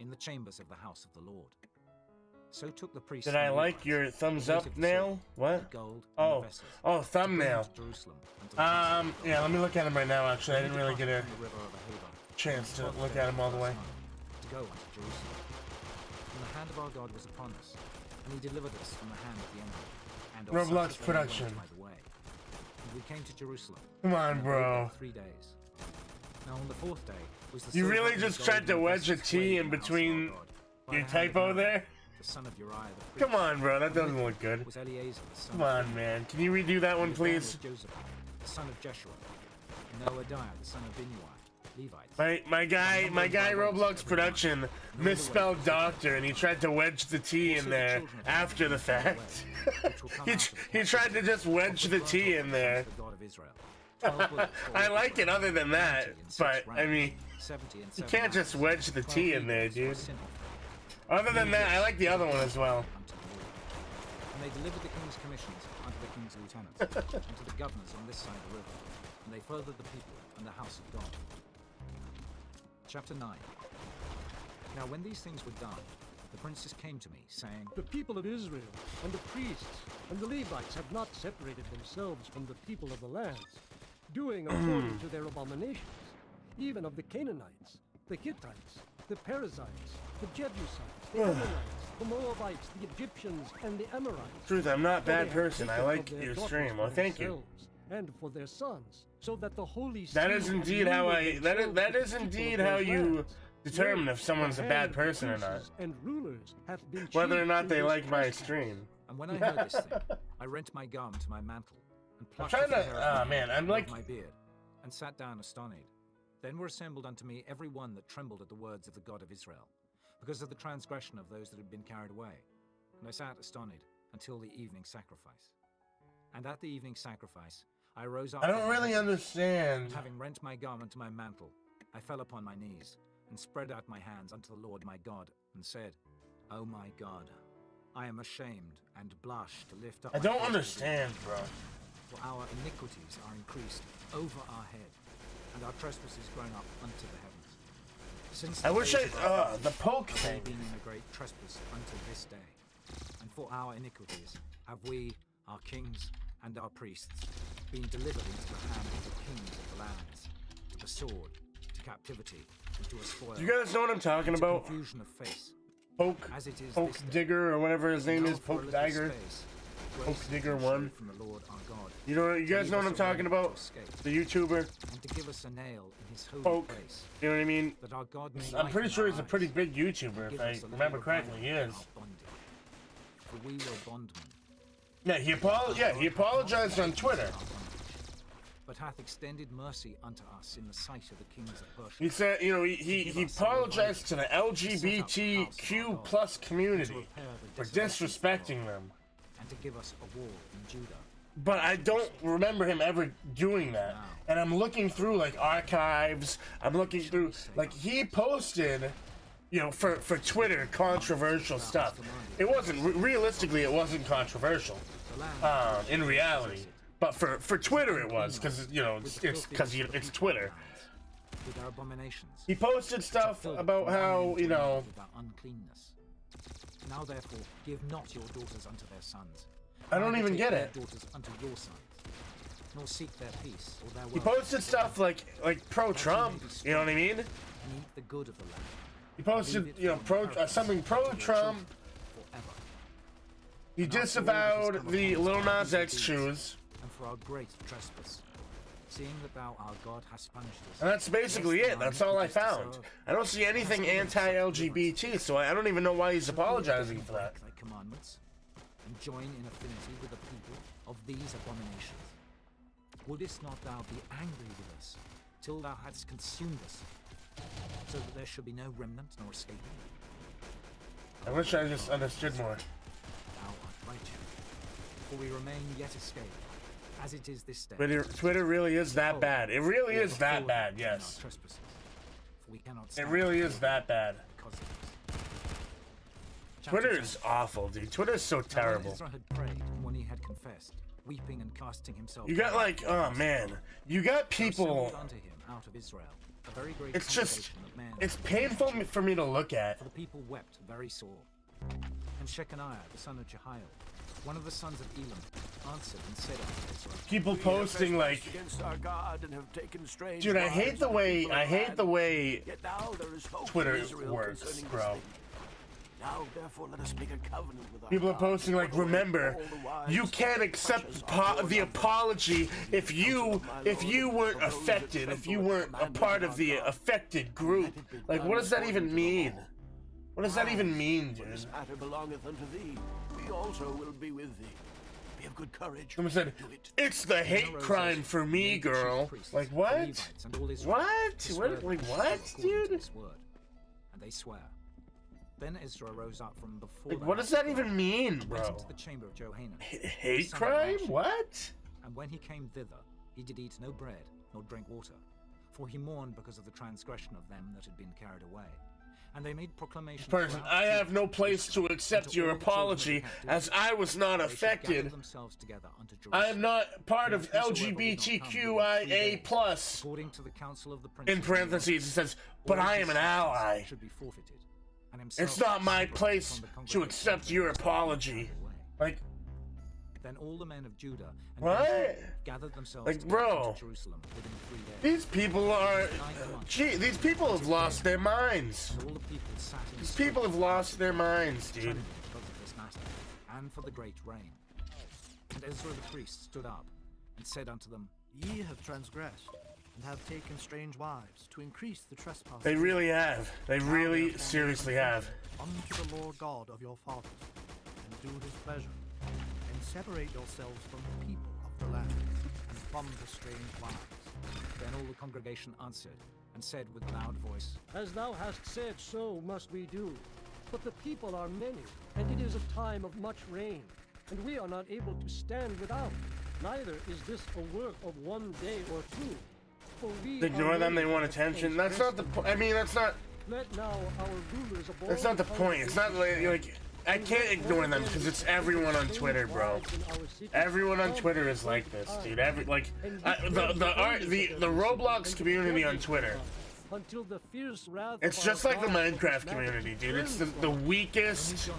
in the chambers of the house of the Lord. So took the priests. Did I like your thumbs up nail? What? Oh, thumbnail. Yeah, let me look at him right now. Actually, I didn't really get a chance to look at him all the way. To go unto Jerusalem. And the hand of our God was upon us, and he delivered us from the hand of the enemy. And Roblox production. By the way. And we came to Jerusalem. Come on, bro. 3 days. Now on the 4th day was the. You really just tried to wedge a T in between your typo there? Son of Uriah, the come on, bro, that doesn't look good. Was Eliezer, the son come on, man. Can you redo that one, please? Joseph, the son of Jeshua, Noadiah, the son of Binuai, Levites. My guy Roblox production misspelled doctor, and he tried to wedge the T in there after the fact. he tried to just wedge the T in there. I like it other than that, but I mean, you can't just wedge the T in there, dude. Other than that, I like the other one as well. And they delivered the king's commissions unto the king's lieutenants, and to the governors on this side of the river, and they furthered the people and the house of God. Chapter 9. Now when these things were done, the princes came to me, saying, the people of Israel, and the priests, and the Levites have not separated themselves from the people of the lands, doing according to their abominations, even of the Canaanites, the Hittites, the Perizzites, the Jebusites, the Ammonites, the Moabites, the Egyptians, and the Amorites. Truth, I'm not a bad person. I like your stream. Well, thank you. And for their sons, so that the holy. That is indeed how I. That is indeed how you determine if someone's a bad person or not. And rulers have been whether or not they like my stream. And when I heard this thing, I rent my garment to my mantle, and plucked I'm trying to. Man, I'm like my beard, and sat down astonished. Then were assembled unto me every one that trembled at the words of the God of Israel, because of the transgression of those that had been carried away. And I sat astonished until the evening sacrifice. And at the evening sacrifice, I rose up. I don't really understand. And having rent my garment to my mantle, I fell upon my knees, and spread out my hands unto the Lord my God, and said, O my God, I am ashamed and blush to lift up. I don't understand, bro. For our iniquities are increased over our head, and our trespasses grown up unto the heavens. Since I wish the poke thing. Been in a great trespass unto this day, and for our iniquities have we, our kings and our priests, been delivered into the hand of the kings to lands, to sword, to captivity, and to a spoil. You guys know what I'm talking about? Confusion of face. Poke this Digger or whatever his name Now is, for a Poke little Digger. space, Poke grace Digger and show 1. from the Lord our God, You know, you to guys leave know what us I'm a talking way about? to escape, The YouTuber. and to give us a nail in his holy Poke. place, You know what I mean? that our God may I'm pretty lighten sure our he's a eyes, pretty big YouTuber, give if I us a little remember correctly. He revival in is. our bondage. For we were bondmen. Yeah, he apologized on Twitter. But hath extended mercy unto us in the sight of the kings of Persia. He said, you know, he apologized to the LGBTQ plus community for disrespecting them. And to give us a wall in Judah. But I don't remember him ever doing that. And I'm looking through like archives. I'm looking through like he posted, you know, for Twitter controversial stuff. It wasn't realistically it wasn't controversial. In reality. But for Twitter it was, because you know it's Twitter. With our abominations. He posted stuff about how, you know, with our uncleanness. Now therefore give not your daughters unto their sons. I don't even get it. Daughters unto your sons, nor seek their peace or their He posted stuff like pro-Trump, you know what I mean? And eat the good of the land. He posted, you know, something pro-Trump. He disavowed the Lil Nas X shoes. And for our great trespass, seeing that thou our God hast punished us. And that's basically it. That's all I found. I don't see anything anti-LGBT, so I don't even know why he's apologizing for that. Thy commandments, and join in affinity with the people of these abominations. Wouldest not thou be angry with us, till thou hadst consumed us, so that there should be no remnant nor escape? I wish I just understood more. Thou art righteous, for we remain yet escaped, as it is this day. Twitter really is that bad. It really is that bad, yes. It really is that bad. Twitter is awful, dude. Twitter is so terrible. Ezra had prayed, and when he had confessed, weeping and casting himself. You got like, oh man, you got people. Unto him out of Israel, a very great it's just, of men. it's painful for me to look at. For the people wept very sore. And Shechaniah, the son of Jehiel, one of the sons of Elam, answered and said unto Israel, people posting like, dude, I hate the way Twitter works, bro. Now, therefore, let us make a covenant with our People are God. posting like, remember, you can't accept the apology if you weren't affected, if you weren't a part of the affected group. Like, what does that even mean? What does that even mean, dude? This matter belongeth unto thee. We also will be with thee. Be of good courage. Someone said, it's the hate crime for me, girl. Like, what? What? Like, what, dude? And they swear. Then Ezra rose up from before. Like, what does that even mean, bro? Went into the chamber of Johanan. Hate crime? What? And when he came thither, he did eat no bread nor drink water, for he mourned because of the transgression of them that had been carried away. And they made proclamation. Person, I have no place to accept your apology, as I was not affected. I am not part of LGBTQIA+. According to the council of the in parentheses, it says, but I am an ally. Should be forfeited. It's not my place to accept your apology. Like, then all the men of Judah and what? Gathered themselves like, bro, to Jerusalem within 3 days. These people are, gee, these people have lost their minds. And all the people sat in these people have lost their minds, dude. Because of this matter, and for the great rain. And Ezra the priest stood up and said unto them, Ye have transgressed, and have taken strange wives, to increase the trespass. They really have. They really seriously have. Unto the Lord God of your fathers, and do his pleasure, and separate yourselves from the people of the land, and from the strange wives. Then all the congregation answered, and said with loud voice, As thou hast said, so must we do. But the people are many, and it is a time of much rain, and we are not able to stand without. Neither is this a work of one day or two. Ignore them, they want attention. That's not the point. I mean, that's not. Let now our rulers of all that's not the point. It's not like I can't ignore them because it's everyone on Twitter, bro. Everyone on Twitter is like this, dude. The Roblox community on Twitter. It's just like the Minecraft community, dude. It's the weakest,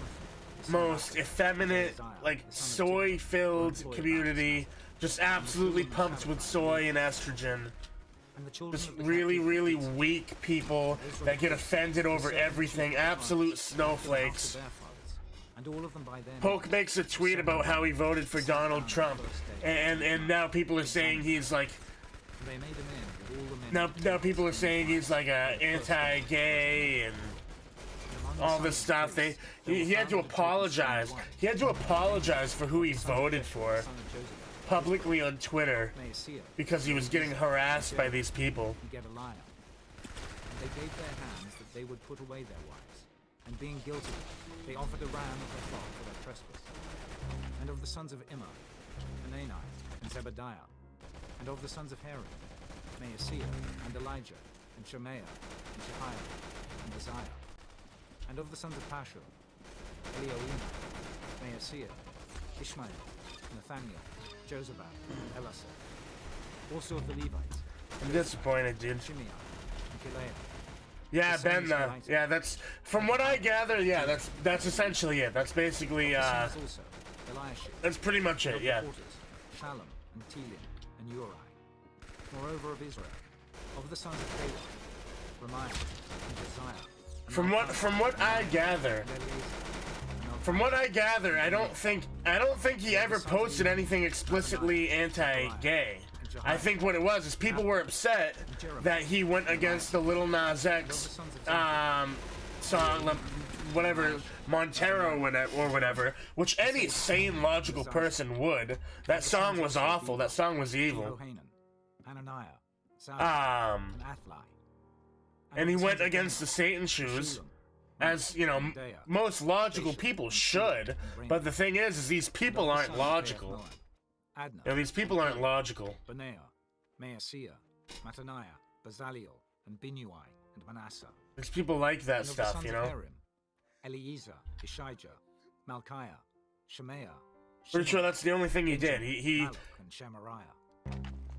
most effeminate, like soy-filled community. Just absolutely pumped with soy and estrogen. And the children Just of the really, captive really Israel. weak people that get offended over everything. Absolute snowflakes. And all of them by then Poke makes a tweet about how he voted for Donald Trump, and now people are saying he's like. they made him in with all the men Now people are saying he's like a anti-gay and all this stuff. He had to apologize. He had to apologize for who he voted for publicly on Twitter because he was getting harassed by these people. and Gedaliah. And they gave their hands that they would put away their wives, and being guilty, they offered a ram of their flock for their trespass. And of the sons of Immer, Hanani and Zebediah, and of the sons of Harim, Maaseiah and Elijah, and Shemaiah, and Jehiah, and Uzziah. And of the sons of Pashur, Elioenah, Maaseiah, Ishmael, Nathaniel, Josabad, and Elasah. Also of the Levites, I'm disappointed, dude. Shimei, and Kelaiah. Yeah, Ben. Yeah, that's from what I gather. Yeah, that's essentially it. That's basically. Also, Eliashib, That's pretty much it. Yeah. Shalom, and Telin, and Uri. Moreover of Israel, of the sons of Caleb, Ramiah, and Josiah. From what I gather, I don't think he ever posted anything explicitly anti-gay. I think what it was is people were upset that he went against the Lil Nas X song, whatever, Montero or whatever, which any sane, logical person would. That song was awful. That song was evil. And he went against the Satan shoes, as, you know, most logical people should. But the thing is these people aren't logical. You know, these people aren't logical. Benaiah, Maaseiah, Mattaniah, Bezaleel, and Binnui, and Manasseh. These people like that stuff, you know? Eliezer, Ishijah, Malchiah, Shemaiah. Pretty sure that's the only thing he did. He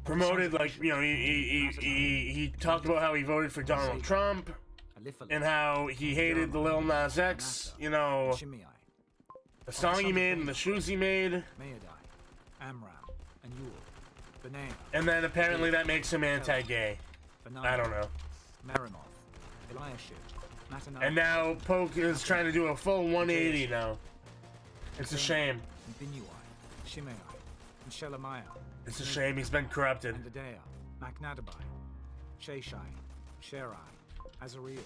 promoted, like, you know, he talked about how he voted for Donald Trump and how he hated the Lil Nas X, you know, the song he made and the shoes he made. Amram, and Yul, Benaiah, and then apparently that makes him anti-gay. I don't know. Merimoth, Eliashib, Mattaniah, and now Poke is trying to do a full 180 now. It's a shame. And Binnui, Shimei, and Shelemiah. It's a shame he's been corrupted. And Adaiah, Macnadabai, Sheshai, Sherai, Azariah,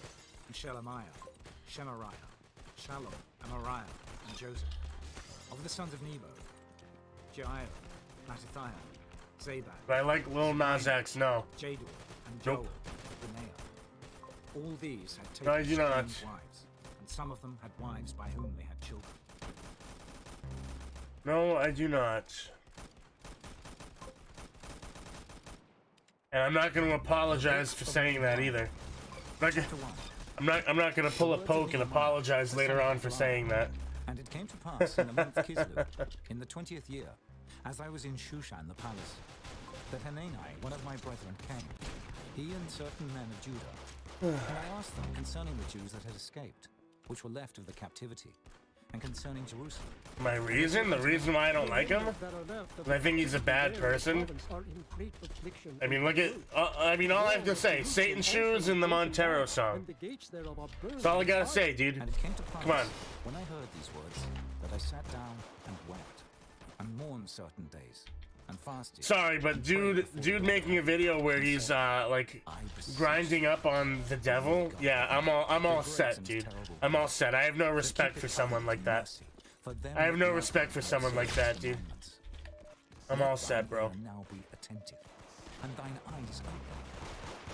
and Shelemiah, Shemariah, Shalom, Amariah, and Joseph. Of the sons of Nebo, Jeiel, Mattithiah, Zabad. But I like Lil Nas X, no. Jadul, and Joel, Benaiah. All these had taken I do not. wives, and some of them had wives by whom they had children. No, I do not. And I'm not going to apologize for saying that either. I'm not going to pull a Poke and apologize later on for saying that. And it came to pass in the month Kislev, in the 20th year, as I was in Shushan the palace, that Hanani, one of my brethren, came, he and certain men of Judah. And I asked them concerning the Jews that had escaped, which were left of the captivity, and concerning Jerusalem. My reason? The reason why I don't like him? I think he's a bad person. I mean, look at... I mean, all I have to say, Satan shoes and the Montero song. That's all I gotta say, dude. And it came to pass, Come on. when I heard these words, that I sat down and wept, and mourned certain days, and fasted. Sorry, but dude making a video where he's like grinding up on the devil. Yeah, I'm all set, dude. I'm all set. I have no respect for someone like that. I have no respect for someone like that, dude. I'm all set, bro. Now be attentive, and thine eyes open,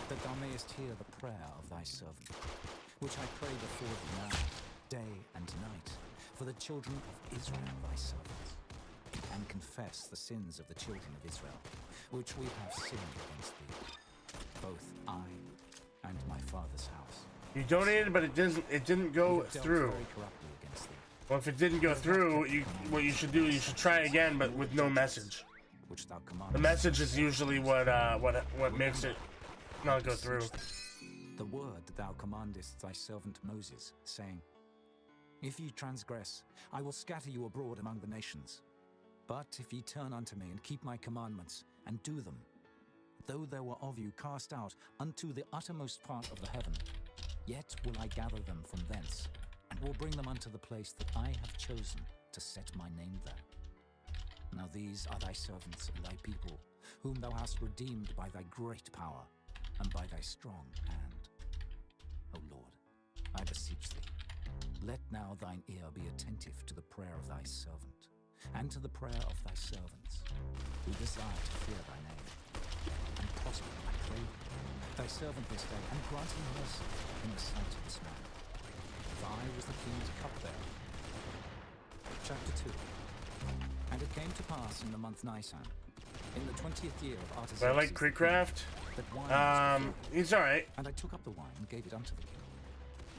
that thou mayest hear the prayer of thy servant, which I pray before thee now, day and night, for the children of Israel thy servants, and confess the sins of the children of Israel, which we have sinned against thee, both I and my father's house. You donated, but it didn't go through. Well, if it didn't go through, what you should do, you should try again, but with no message. The message is usually what makes it not go through. The word that thou commandest thy servant Moses, saying, if ye transgress, I will scatter you abroad among the nations. But if ye turn unto me and keep my commandments and do them, though there were of you cast out unto the uttermost part of the heaven, yet will I gather them from thence, and will bring them unto the place that I have chosen to set my name there. Now these are thy servants and thy people, whom thou hast redeemed by thy great power, and by thy strong hand. O Lord, I beseech thee, let now thine ear be attentive to the prayer of thy servant, and to the prayer of thy servants, who desire to fear thy name. And prosper, I pray thee, thy servant this day, and grant him mercy in the sight of this man. For I was the king's cupbearer. Chapter 2. And it came to pass in the month Nisan, in the 20th year of Artaxerxes. I like Creekcraft. He's alright. And I took up the wine and gave it unto the king.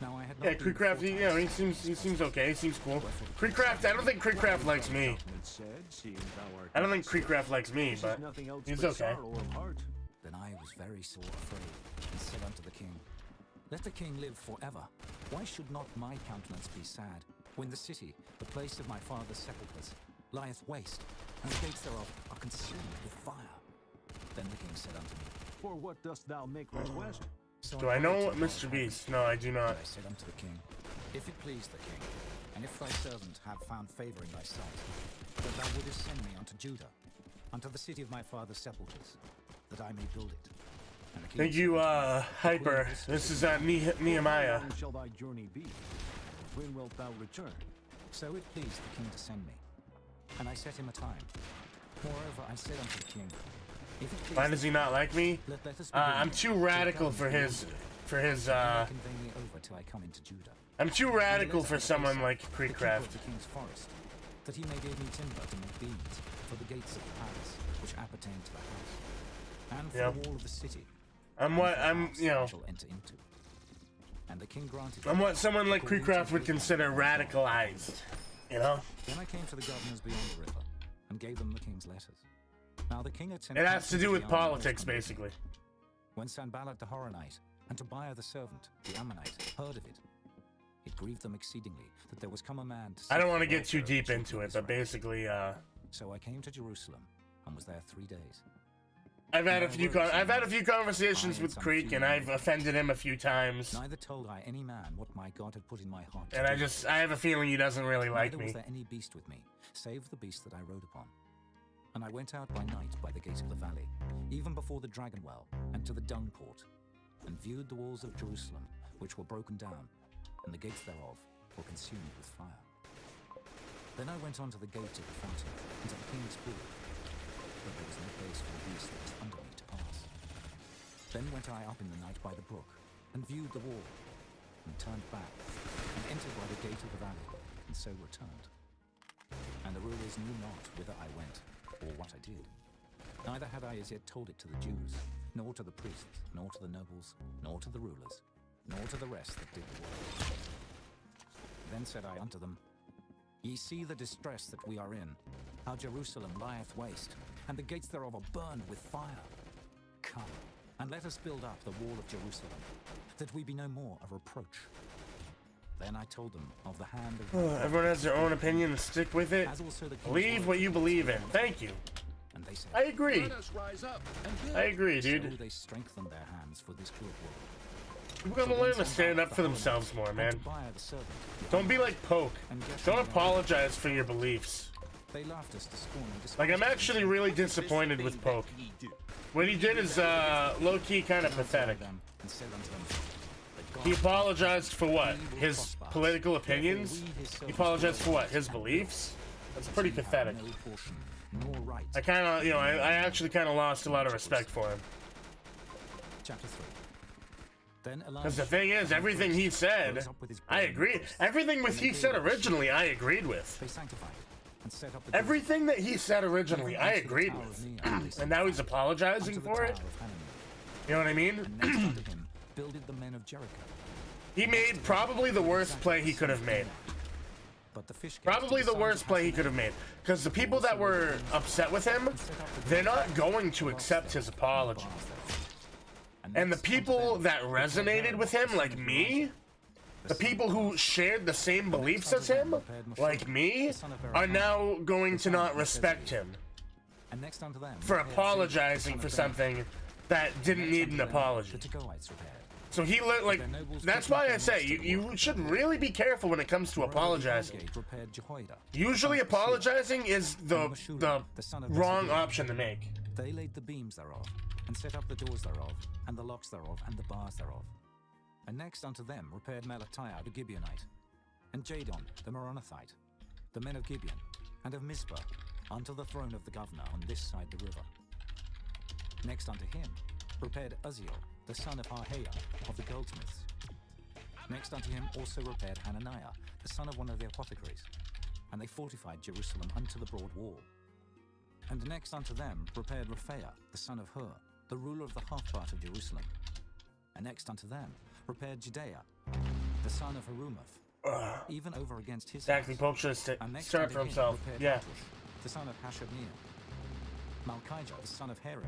Now I had Yeah, Creekcraft, he seems okay, he seems cool. Creekcraft, I don't think Creekcraft likes me. I don't think Creekcraft likes me, but he's okay. Then I was very sore afraid, and said unto the king, Let the king live forever. Why should not my countenance be sad, when the city, the place of my father's sepulchres, lieth waste, and the gates thereof are consumed with fire? Then the king said unto me, For what dost thou make request? So Do I know Mr. Beast? No, I do not. I said unto the king, If it please the king, and if thy servant have found favor in thy sight, that thou wouldest send me unto Judah, unto the city of my father's sepulchres, that I may build it. And the king Thank you, Hyper. This is Nehemiah. How long shall thy journey be? When wilt thou return? So it pleased the king to send me, and I set him a time. Moreover, I said unto the king, If it please Why does he not like me? I'm too radical for his convey me over till I come into Judah. I'm too radical for someone like Creekcraft. The king's forest, that he may give me timber to make beams for the gates of the palace, which appertain to the house, and for the wall of the city. I'm you know, shall enter into. And the king granted. I'm what someone like Creekcraft would consider radicalized. You know? Then I came to the governors beyond the river, and gave them the king's letters. Now the king had sent. It has to do with politics, basically. When Sanballat the Horonite and Tobiah the servant, the Ammonite, heard of it, it grieved them exceedingly that there was come a man to. I don't want to get too deep into it, but basically, So I came to Jerusalem and was there 3 days. I've had a few conversations with Creek, and I've offended him a few times. Neither told I any man what my God had put in my heart. And I have a feeling he doesn't really like me. Neither was there any beast with me, save the beast that I rode upon. And I went out by night by the gate of the valley, even before the dragon well, and to the dung port, and viewed the walls of Jerusalem, which were broken down, and the gates thereof were consumed with fire. Then I went on to the gate of the fountain, and to the king's pool, but there was no place for the beast that was under me to pass. Then went I up in the night by the brook, and viewed the wall, and turned back, and entered by the gate of the valley, and so returned. And the rulers knew not whither I went, or what I did. Neither had I as yet told it to the Jews, nor to the priests, nor to the nobles, nor to the rulers, nor to the rest that did the work. Then said I unto them, Ye see the distress that we are in, how Jerusalem lieth waste, and the gates thereof are burned with fire. Come, and let us build up the wall of Jerusalem, that we be no more a reproach. Then I told them of the hand of... Everyone has their own opinion and stick with it. Believe what you believe in. Thank you. And they said, I agree. Let us rise up and build. I agree, dude. So they strengthened their hands for this good work. People gotta learn to stand up for themselves more, man. Don't be like Poke. Don't apologize for your beliefs. They laughed us to scorn and like, I'm actually really disappointed with Poke. What he did is low-key kind of pathetic. He apologized for what? His political opinions? He apologized for what? His beliefs? That's pretty pathetic. I kind of, you know, I actually kind of lost a lot of respect for him. Chapter 3. Because the thing is, everything he said, I agree. Everything he said originally, I agreed with. Everything that he said originally, I agreed with. And now he's apologizing for it? You know what I mean? Builded the men of Jericho. He made probably the worst play he could have made. Probably the worst play he could have made. Because the people that were upset with him, they're not going to accept his apology. And the people that resonated with him, like me, the people who shared the same beliefs as him, like me, are now going to not respect him for apologizing for something that didn't need an apology. So he like that's why I say you should really be careful when it comes to apologizing. Usually apologizing is the wrong option to make. They laid the beams thereof, and set up the doors thereof, and the locks thereof, and the bars thereof. And next unto them repaired Melatiah the Gibeonite, and Jadon the Meronothite, the men of Gibeon, and of Mizpah, unto the throne of the governor on this side the river. Next unto him repaired Uzziel, the son of Harhaiah, of the goldsmiths. Next unto him also repaired Hananiah, the son of one of the apothecaries, and they fortified Jerusalem unto the broad wall. And next unto them repaired Rephaiah, the son of Hur, the ruler of the half part of Jerusalem. And next unto them repaired Judea, the son of Harumaph, even over against his Exactly, house. Pope should start for himself. Yeah. Hattush, the son of Hashabneiah, Malchijah, the son of Harim,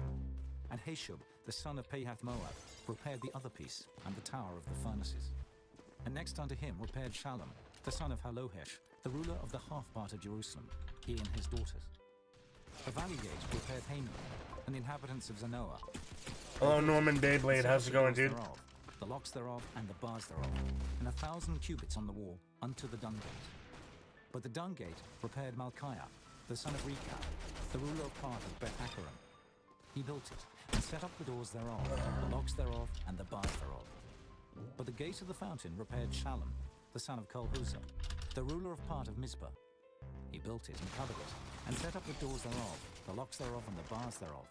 and Hashub, the son of Pahath-Moab, repaired the other piece and the tower of the furnaces. And next unto him repaired Shallum, the son of Halohesh, the ruler of the half part of Jerusalem, he and his daughters. The valley gate repaired Haman, and the inhabitants of Zanoah. Hello, Norman Beyblade. How's it going, dude? The locks thereof and the bars thereof, and 1,000 cubits on the wall unto the dung gate. But the dung gate repaired Malchiah, the son of Rechab, the ruler of part of Beth-Hakerem. He built it, and set up the doors thereof, the locks thereof, and the bars thereof. But the gate of the fountain repaired Shallum, the son of Kolhuzah, the ruler of part of Mizpah. He built it and covered it, and set up the doors thereof, the locks thereof, and the bars thereof,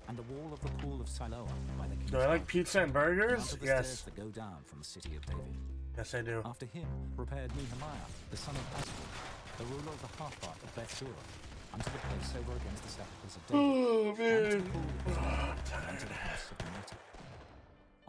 and the wall of the pool of Siloam by the king's Do I like pizza and burgers? Yes. That go down from the city of David. Yes, I do. After him repaired Nehemiah, the son of Azbuk, the ruler of the half part of Bethshurah, unto the place over against the sepulchres of David, oh, man. and to the pool of Israel, and unto the house of Menata.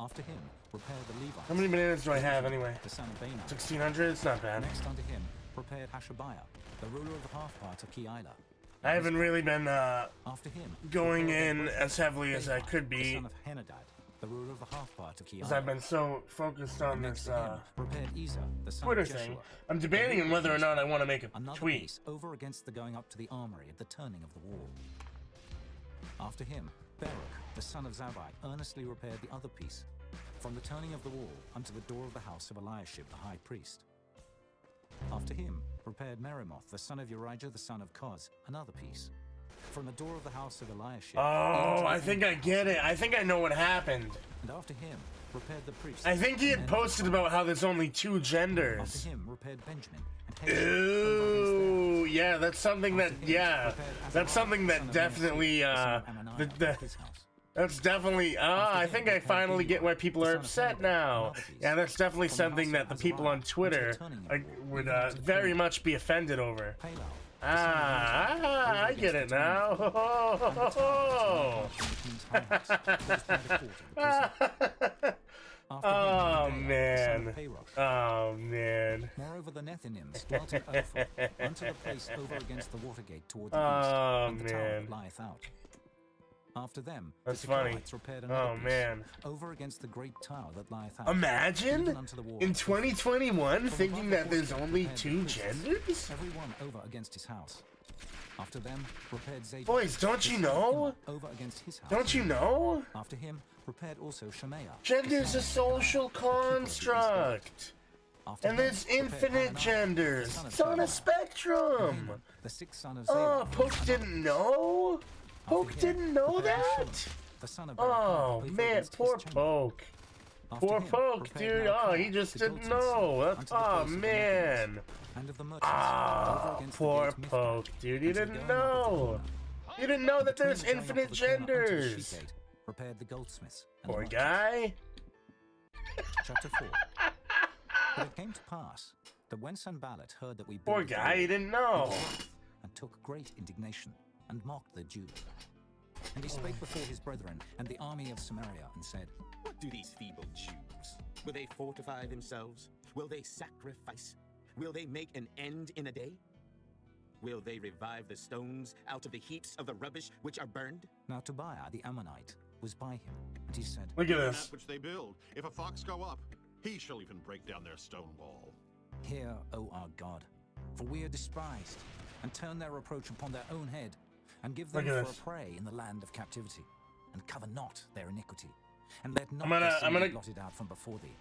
After him repaired the Levites. How many bananas do I have anyway? The son of Bana. 1,600. It's not bad. Next unto him repaired Hashabiah, the ruler of the half part of Keilah. I haven't really been After him going in as heavily as I could the be, son of Henadad, the ruler of the half part of because Keilah. I've been so focused on this repaired Ezer, the son Twitter of Jeshua, thing. I'm debating on whether or not I want to make a another tweet. piece over against the going up to the armory at the turning of the wall. After him Baruch, the son of Zabbai, earnestly repaired the other piece, from the turning of the wall unto the door of the house of Eliashib the high priest. After him repaired Merimoth, the son of Urijah, the son of Koz, another piece, from the door of the house of Eliashib. Oh, I think I get it. I think I know what happened. And after him repaired the priest. I think he had posted about how there's only 2 genders. After him repaired Benjamin and Hashum. Ooh, yeah, that's something that, that's something that definitely, that's definitely, I think I finally get why people are upset now. Yeah, that's definitely something that the people on Twitter would very much be offended over. I get it now. Oh man. Oh man. Moreover, the Nethinims dwelt in Ophel, unto the place over against the water gate toward the east, and the tower that lieth out. After them, that's the funny. Tekoites repaired another piece, man. over against the great tower that lieth out. Imagine in 2021 From thinking above that the there's portico only repaired 2 the priests, genders? every one over against his house. After them repaired Zadok. Boys, don't you know? Over against his house. Don't you know? After him repaired also Shemaiah. Gender's a social construct. And there's infinite genders. It's on a spectrum. The 6th son of Oh, Poke didn't know? Poke didn't know that? Oh man, poor Poke. Poor Poke, dude. Oh, he just didn't know. Oh man. Ah, poor Poke, dude. You didn't know. You didn't know that there's infinite genders. Repaired the goldsmiths. Poor guy. Chapter 4. But it came to pass that when Sanballat heard that we Poor builded the guy, wall, he didn't know. he wrath, and took great indignation, and mocked the Jews. And he spake before his brethren and the army of Samaria, and said, What do these feeble Jews? Will they fortify themselves? Will they sacrifice? Will they make an end in a day? Will they revive the stones out of the heaps of the rubbish which are burned? Now Tobiah the Ammonite was by him, and he said, Look at this. That which they build, if a fox go up, he shall even break down their stone wall. Hear, O our God, for we are despised, and turn their reproach upon their own head, and give them Look at for this. a prey in the land of captivity. and cover not their iniquity, and let not I'm gonna be blotted out from before thee,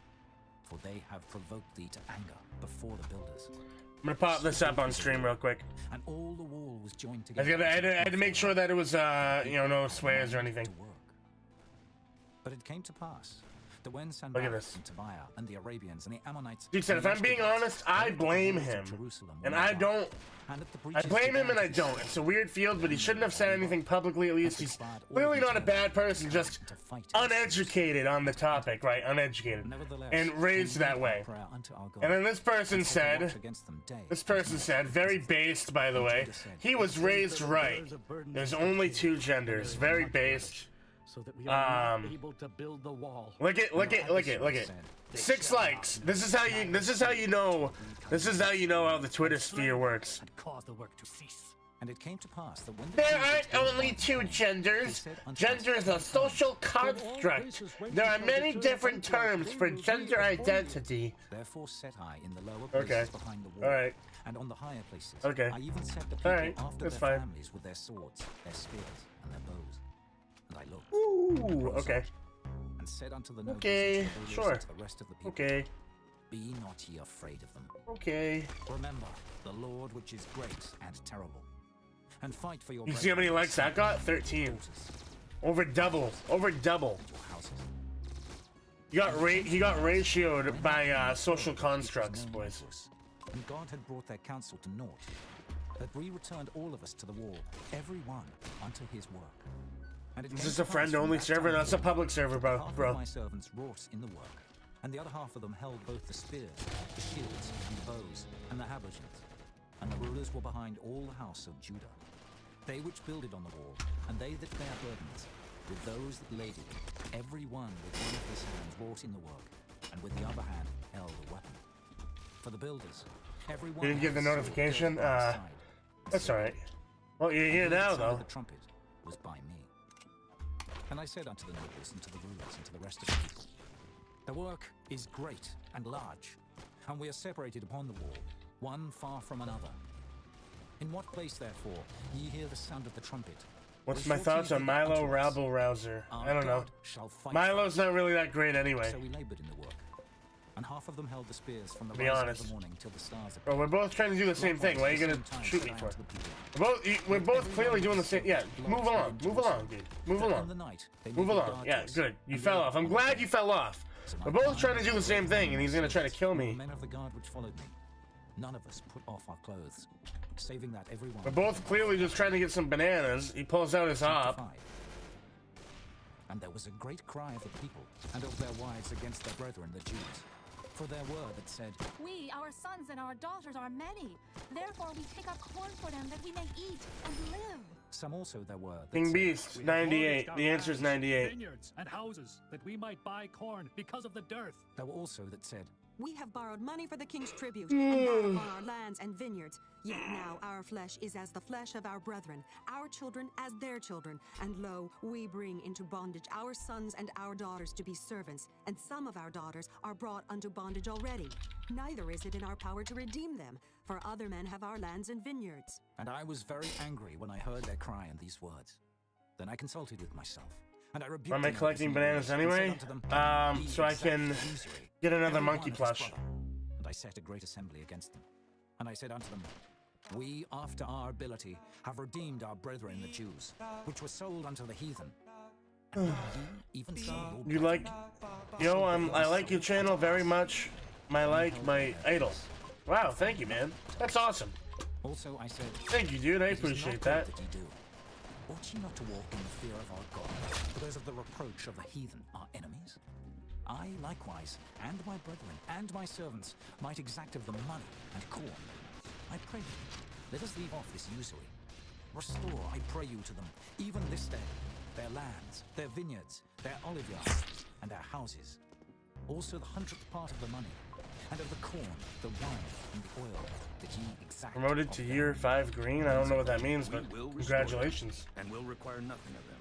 for they have provoked thee to anger before the builders. I'm gonna pop this up on stream real quick. And all the wall was joined I together. had to make sure that it was, you know, no swears or anything. But it came to pass that when Look at Sanballat this. and Tobiah and the Arabians and the Ammonites... Dude said, if I'm being honest, I blame him. And I don't... I blame him and I don't. It's a weird field, but he shouldn't have said anything publicly, at least. He's clearly not a bad person, just uneducated on the topic, right? Uneducated. And raised that way. And then this person said, very based, by the way, he was raised right. There's only two genders. Very based. So that we are not able to build the wall. Look it. 6 likes. This is how you know how the Twitter sphere works. Cause the work to cease. And it came to pass that when there aren't only 2 genders. Gender is a social construct. There are many different terms for gender identity. Therefore set I in the lower places behind the wall. Alright. And on the higher places. Okay. I even set the people after that's their fine. families with their swords, their spears, and their bows. And I looked. Ooh, okay. And said unto the nobles Okay, and sure. to the rest of the people, Okay. Be not ye afraid of them. Okay. Remember the Lord which is great and terrible. And fight for your You see how many likes that got? 13. Over double. He got ratioed by social constructs, boys. And God had brought their counsel to naught. That we returned all of us to the wall, every one unto his work. And This is a friend-only server, that's a public server, bro. Half of my servants wrought in the work, and the other half of them held both the spears, the shields, and the bows, and the habergeons. And the rulers were behind all the house of Judah. They which builded on the wall, and they that bare burdens, with those that laded, every one with one of his hands wrought in the work, and with the other hand held a weapon. For the builders, every one Didn't get the had a sword notification? girded by his side, and That's so alright. Well, you're here the now, sound though. of the trumpet was by me. And I said unto the nobles and to the rulers and to the rest of the people, the work is great and large, and we are separated upon the wall, one far from another. In what place, therefore, ye hear the sound of the trumpet? What's my thoughts on Milo Rabble Rouser? I don't know. Milo's not really that great anyway. So we labored in the work. And half of them held the spears from the To be rising honest. of the morning till the stars Bro, we're both trying to do the same thing. What are you gonna shoot me for? We're both clearly doing the same. Yeah, move along, dude. Move along. Yeah, good. You fell off. I'm glad you fell off. We're both trying to do the same thing, and he's gonna try to kill me. Men of the guard which followed me, none of us put off our clothes, saving that every one. We're both clearly just trying to get some bananas. He pulls out his hop. And there was a great cry of the people and of their wives against their brethren the Jews. For there were that said, We, our sons and our daughters are many. Therefore we take up corn for them that we may eat and live. Some also there were that King said, Beast, 98. The answer is 98. Vineyards and houses that we might buy corn because of the dearth. There were also that said, We have borrowed money for the king's tribute, and that upon our lands and vineyards. Yet now our flesh is as the flesh of our brethren, our children as their children. And lo, we bring into bondage our sons and our daughters to be servants, and some of our daughters are brought unto bondage already. Neither is it in our power to redeem them, for other men have our lands and vineyards. And I was very angry when I heard their cry and these words. Then I consulted with myself, and I rebuked Why am I them collecting with bananas and said anyway? unto them, So I can get another every monkey one of his plush. brother. And I set a great assembly against them. And I said unto them, We, after our ability, have redeemed our brethren the Jews, which were sold unto the heathen. And ye, even so, Lord You like, yo, I like your channel very much. My idol. Wow, thank you, man. That's awesome. Also I said, Thank you, dude. I It is appreciate not that. good ye do. Ought ye not to walk in the fear of our God, because of the reproach of the heathen, our enemies? I likewise, and my brethren, and my servants, might exact of them money and corn. I pray you, let us leave off this usury. Restore, I pray you, to them, even this day, their lands, their vineyards, their olive yards, and their houses. Also the 100th part of the money, and of the corn, the wine, and the oil, that ye exact. Promoted to year 5 green. I don't know what that means, but We will restore congratulations. them, and will require nothing of them.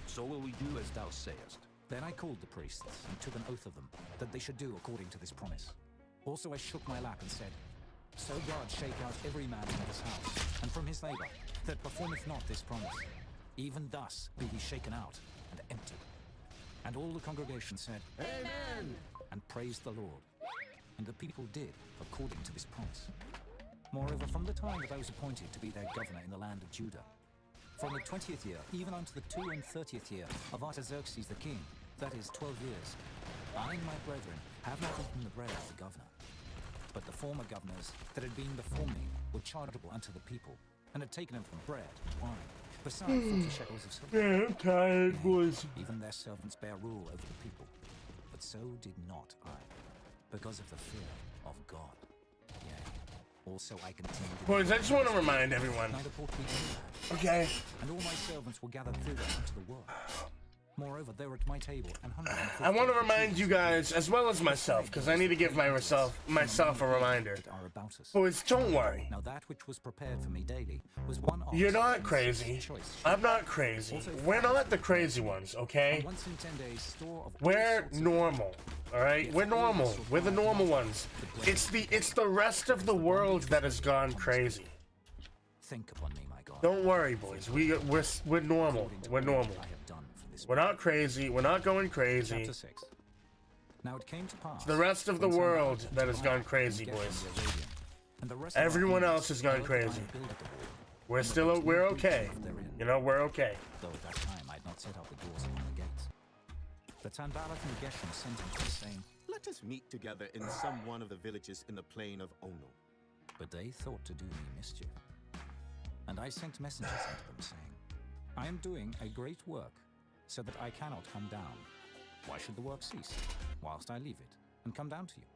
So will we do as thou sayest. Then I called the priests, and took an oath of them, that they should do according to this promise. Also I shook my lap and said, So God shake out every man from his house, and from his labour, that performeth not this promise. Even thus be he shaken out, and empty. And all the congregation said, Amen, and praised the Lord. And the people did according to this promise. Moreover, from the time that I was appointed to be their governor in the land of Judah, from the 20th year, even unto the 32nd year of Artaxerxes the king, that is 12 years, I and my brethren have not eaten the bread of the governor. But the former governors that had been before me were charitable unto the people, and had taken unto them bread and wine, besides 40 shekels of silver. Yeah, I'm tired, boys. Even their servants bear rule over the people. But so did not I, because of the fear of God. Yea, also I continued. Boys, I just want to remind everyone. Okay. And all my servants were gathered thither unto the work. Moreover, they were at my table, and I want to remind you guys, as well as myself, because I need to give myself a reminder. Boys, don't worry. Now that which was prepared for me daily was one ox. You're not crazy. I'm not crazy. We're not the crazy ones, okay? We're normal, all right? We're normal. We're the normal ones. It's the rest of the world that has gone crazy. Think upon me, my God. Don't worry, boys. We're normal. We're normal. We're not crazy. We're not going crazy. Chapter 6. Now it came to pass. It's the rest of the world that has gone crazy, boys. Everyone else has gone crazy. We're okay. You know, we're okay. Though at that time I had not set up the doors upon the gates. But Sanballat and Geshem sent him to me, saying, Let us meet together in some one of the villages in the plain of Ono. But they thought to do me mischief. And I sent messengers unto them, saying, I am doing a great work, so that I cannot come down. Why should the work cease, whilst I leave it, and come down to you?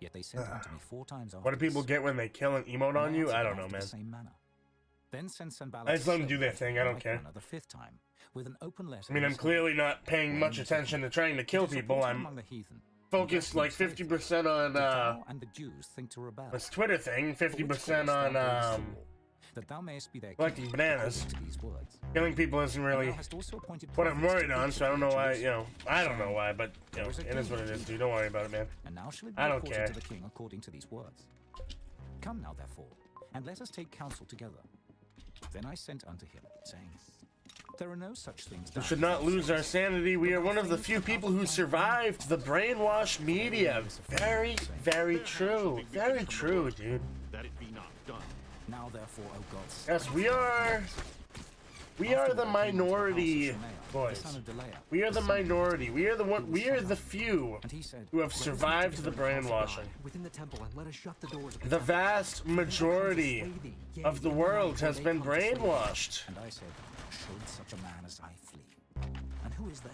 Yet they sent unto me 4 times after. What do people get when they kill an emote on you? I don't know, man. Then sent Sanballat I just let them do their thing. I don't care. The 5th time, with an open letter. I mean, I'm clearly not paying much attention to trying to kill people. I'm focused like 50% on and the Jews think to rebel. this Twitter thing, 50% on that thou mayest be their collecting bananas. Killing people isn't really what I'm worried on, so I don't know why, you know, I don't know why, but, you know, it is what it is, dude. Don't worry about it, man. And now shall it be I don't reported care. to the king according to these words. Come now, therefore, and let us take counsel together. Then I sent unto him, saying, there are no such things. We should not lose our sanity. We are one of the few people who survived the brainwashed media. Very, very true. Very true, dude. That it be not done. Now therefore, O God. Yes, we are the minority, boys. We are the minority. We are the few who have survived the brainwashing. Within the temple, and let us shut the doors. The vast majority of the world has been brainwashed. And I said, should such a man as I flee? And who is there?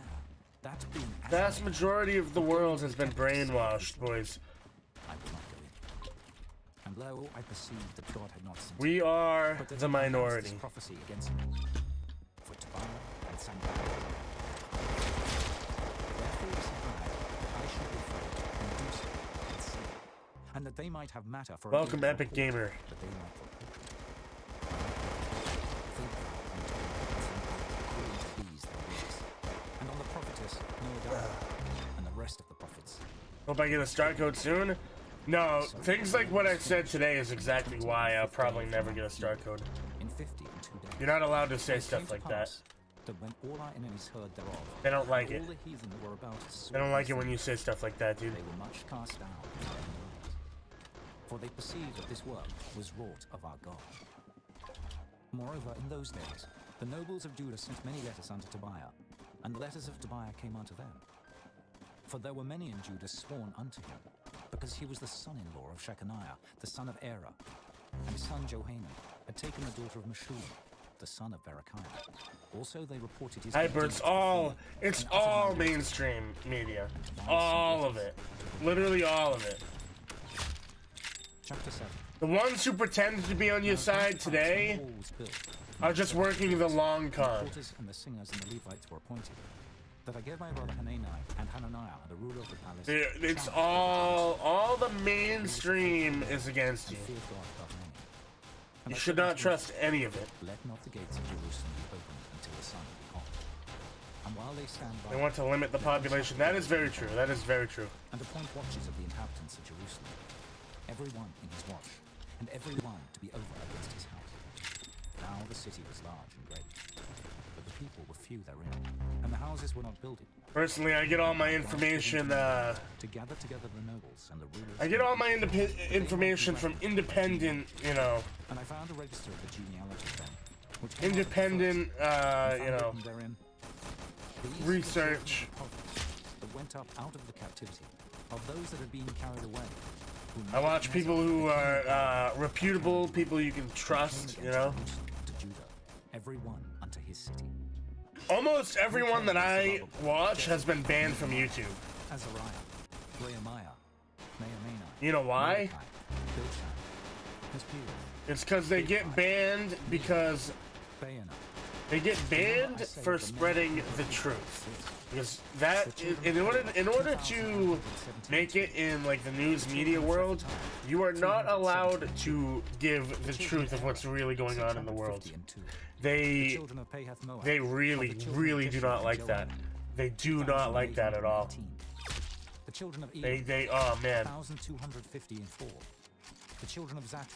That being vast majority of the world has been brainwashed, boys. I will not go in. And lo, I perceived that God had not sent we are the minority. This prophecy against me. For Tobiah and Sanballat. Therefore is I should be afraid and do so and see, and that they might have matter for. Welcome, Epic Gamer. That they might and on the prophetess Noadiah and the rest of the prophets. Hope I get a start code soon. No, things like what I said today is exactly why I'll probably never get a start code. In 50 and 2 days. You're not allowed to say stuff like that. That when all our enemies heard thereof, they don't like it. All the heathen were about they don't like it when you say stuff like that, dude. They were much cast down in their own minds, for they perceived that this work was wrought of our God. Moreover, in those days, the nobles of Judah sent many letters unto Tobiah, and the letters of Tobiah came unto them. For there were many in Judah sworn unto him, because he was the son-in-law of Shechaniah, the son of Era, and his son Johanan had taken the daughter of Meshullam, the son of Berechiah. Also they reported his... Hyper, it's all mainstream media. All of it. Literally all of it. Chapter 7. The ones who pretended to be on your side today are just working the long con. And the singers and the Levites were appointed. That I gave my brother Hanani and Hananiah and the ruler of the palace. It's all the mainstream is against you. You should not trust any of it. Let not the gates of Jerusalem be opened until the sun be hot. And while they stand by, they want to limit the population. That is very true. That is very true. And appoint watches of the inhabitants of Jerusalem, every one in his watch, and every one to be over against his house. Now the city was large and great, but the people were few therein, and the houses were not builded. Personally, I get all my information, to gather together the nobles and the rulers. I get all my information from independent, you know. And I found a register of the genealogy then, which independent, you know, research. That went up out of the captivity of those that had been carried away. I watch people who are reputable, people you can trust, you know. To Judah, everyone unto his city. Almost everyone that I watch has been banned from YouTube. Azariah, Nehemiah, You know why? Bilshan, It's because they get banned because they get banned for spreading the truth. Because that is, in order to make it in like the news media world, you are not allowed to give the truth of what's really going on in the world. They really do not like that. They do not like that at all. They oh man.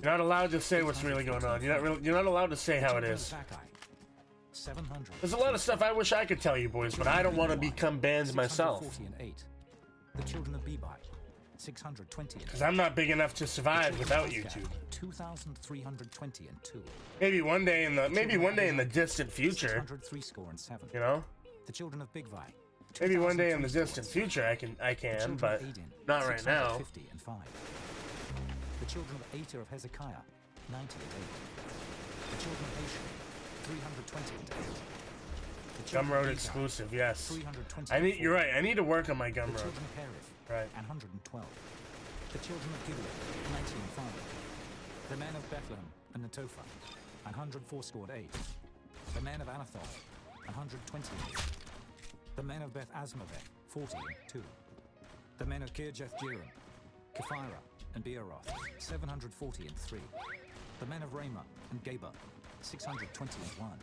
You're not allowed to say what's really going on. You're not allowed to say how it is. There's a lot of stuff I wish I could tell you boys, but I don't want to become banned myself. The children of Bebai, 620. Because I'm not big enough to survive without YouTube. 2,320 and 2. Maybe one day in the distant future. You know? The children of Bigvai. Maybe one day in the distant future I can, but not right now. And 5. The children of Ater of Hezekiah, 90 and 8. The children of Asher, 320 and 8. Gumroad exclusive, yes. You're right. I need to work on my Gumroad. The children of Harith, right. And 112. The children of Gilead, 90 and 5. The men of Bethlehem and Netophah, 104 scored 8. The men of Anathoth, 120 and 8. The men of Beth Asmaveth, 40 and 2. The men of Kirjath Jearim, Kephirah and Beeroth, 740 and 3. The men of Ramah and Geba, 620 and 1.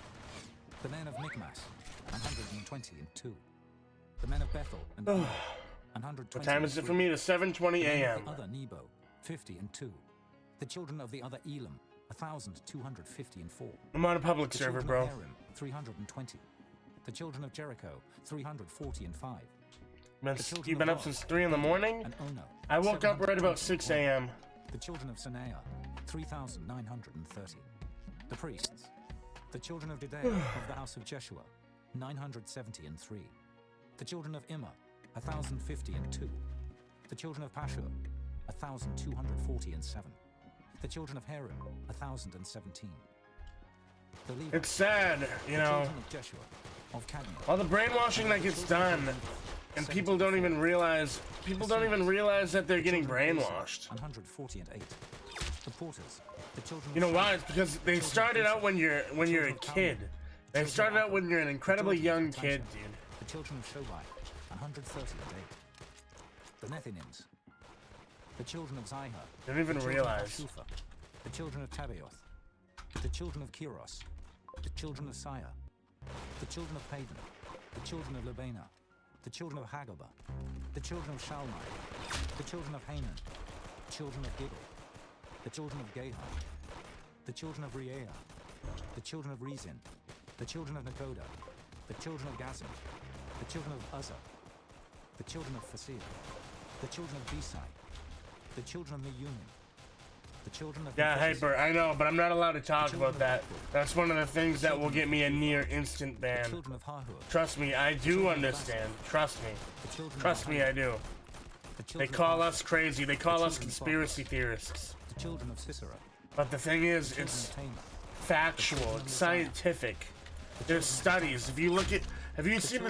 The men of Michmas, 120 and 2. The men of Bethel and 120. What time is it for me? To 7:20 a.m. The other Nebo, 50 and 2. The children of the other Elam, 1,250 and 4. I'm on a public server, bro. Harim, 320. The children of Jericho, 340 and 5. You've been up since 3 in the morning? I woke up right about 6 a.m. The children of Sanaiah, 3,930. The priests. The children of Didaea of the house of Jeshua, 970 and 3. The children of Immer, 1,050 and 2. The children of Pashur, 1,240 and 7. The children of Harim, 1,017. It's sad, you know. All the brainwashing that gets done, and people don't even realize that they're getting brainwashed. 140 and 8. The porters. The children. You know why? It's because they started out when you're a kid. They started out when you're an incredibly young kid, dude. The children of Shobai, 130 and 8. The Nethinims. The children of Zihah. Don't even realize. The children of Tabaoth. The children of Kiros. The children of Sire. The children of Padan. The children of Lebana. The children of Hagabah. The children of Shalmai. The children of Hanan. The children of Gibel. The children of Gahar. The children of Reah. The children of Rezin. The children of Nakoda. The children of Gazim. The children of Uzzah. The children of Fasir. The children of Besai. The children of Meunim. The children of Hyper, I know, but I'm not allowed to talk about that. That's one of the things that will get me a near instant ban. Trust me, I do understand. Trust me. Trust me, I do. They call us crazy. They call us conspiracy theorists. The children of Sisera. But the thing is, it's factual. It's scientific. There's studies. If you look at, have you seen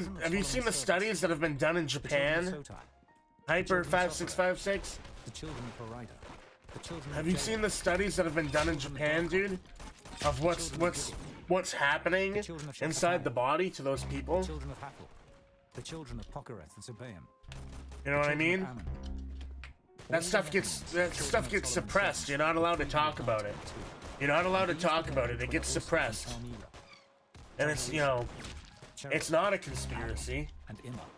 the studies that have been done in Japan? Hyper 5656. The children of Harida. Have you seen the studies that have been done in Japan, dude? Of what's happening inside the body to those people? The children of Hathel. The children of Pokereth and Zebaim. You know what I mean? That stuff gets suppressed. You're not allowed to talk about it. You're not allowed to talk about it. It gets suppressed. And it's, you know, it's not a conspiracy.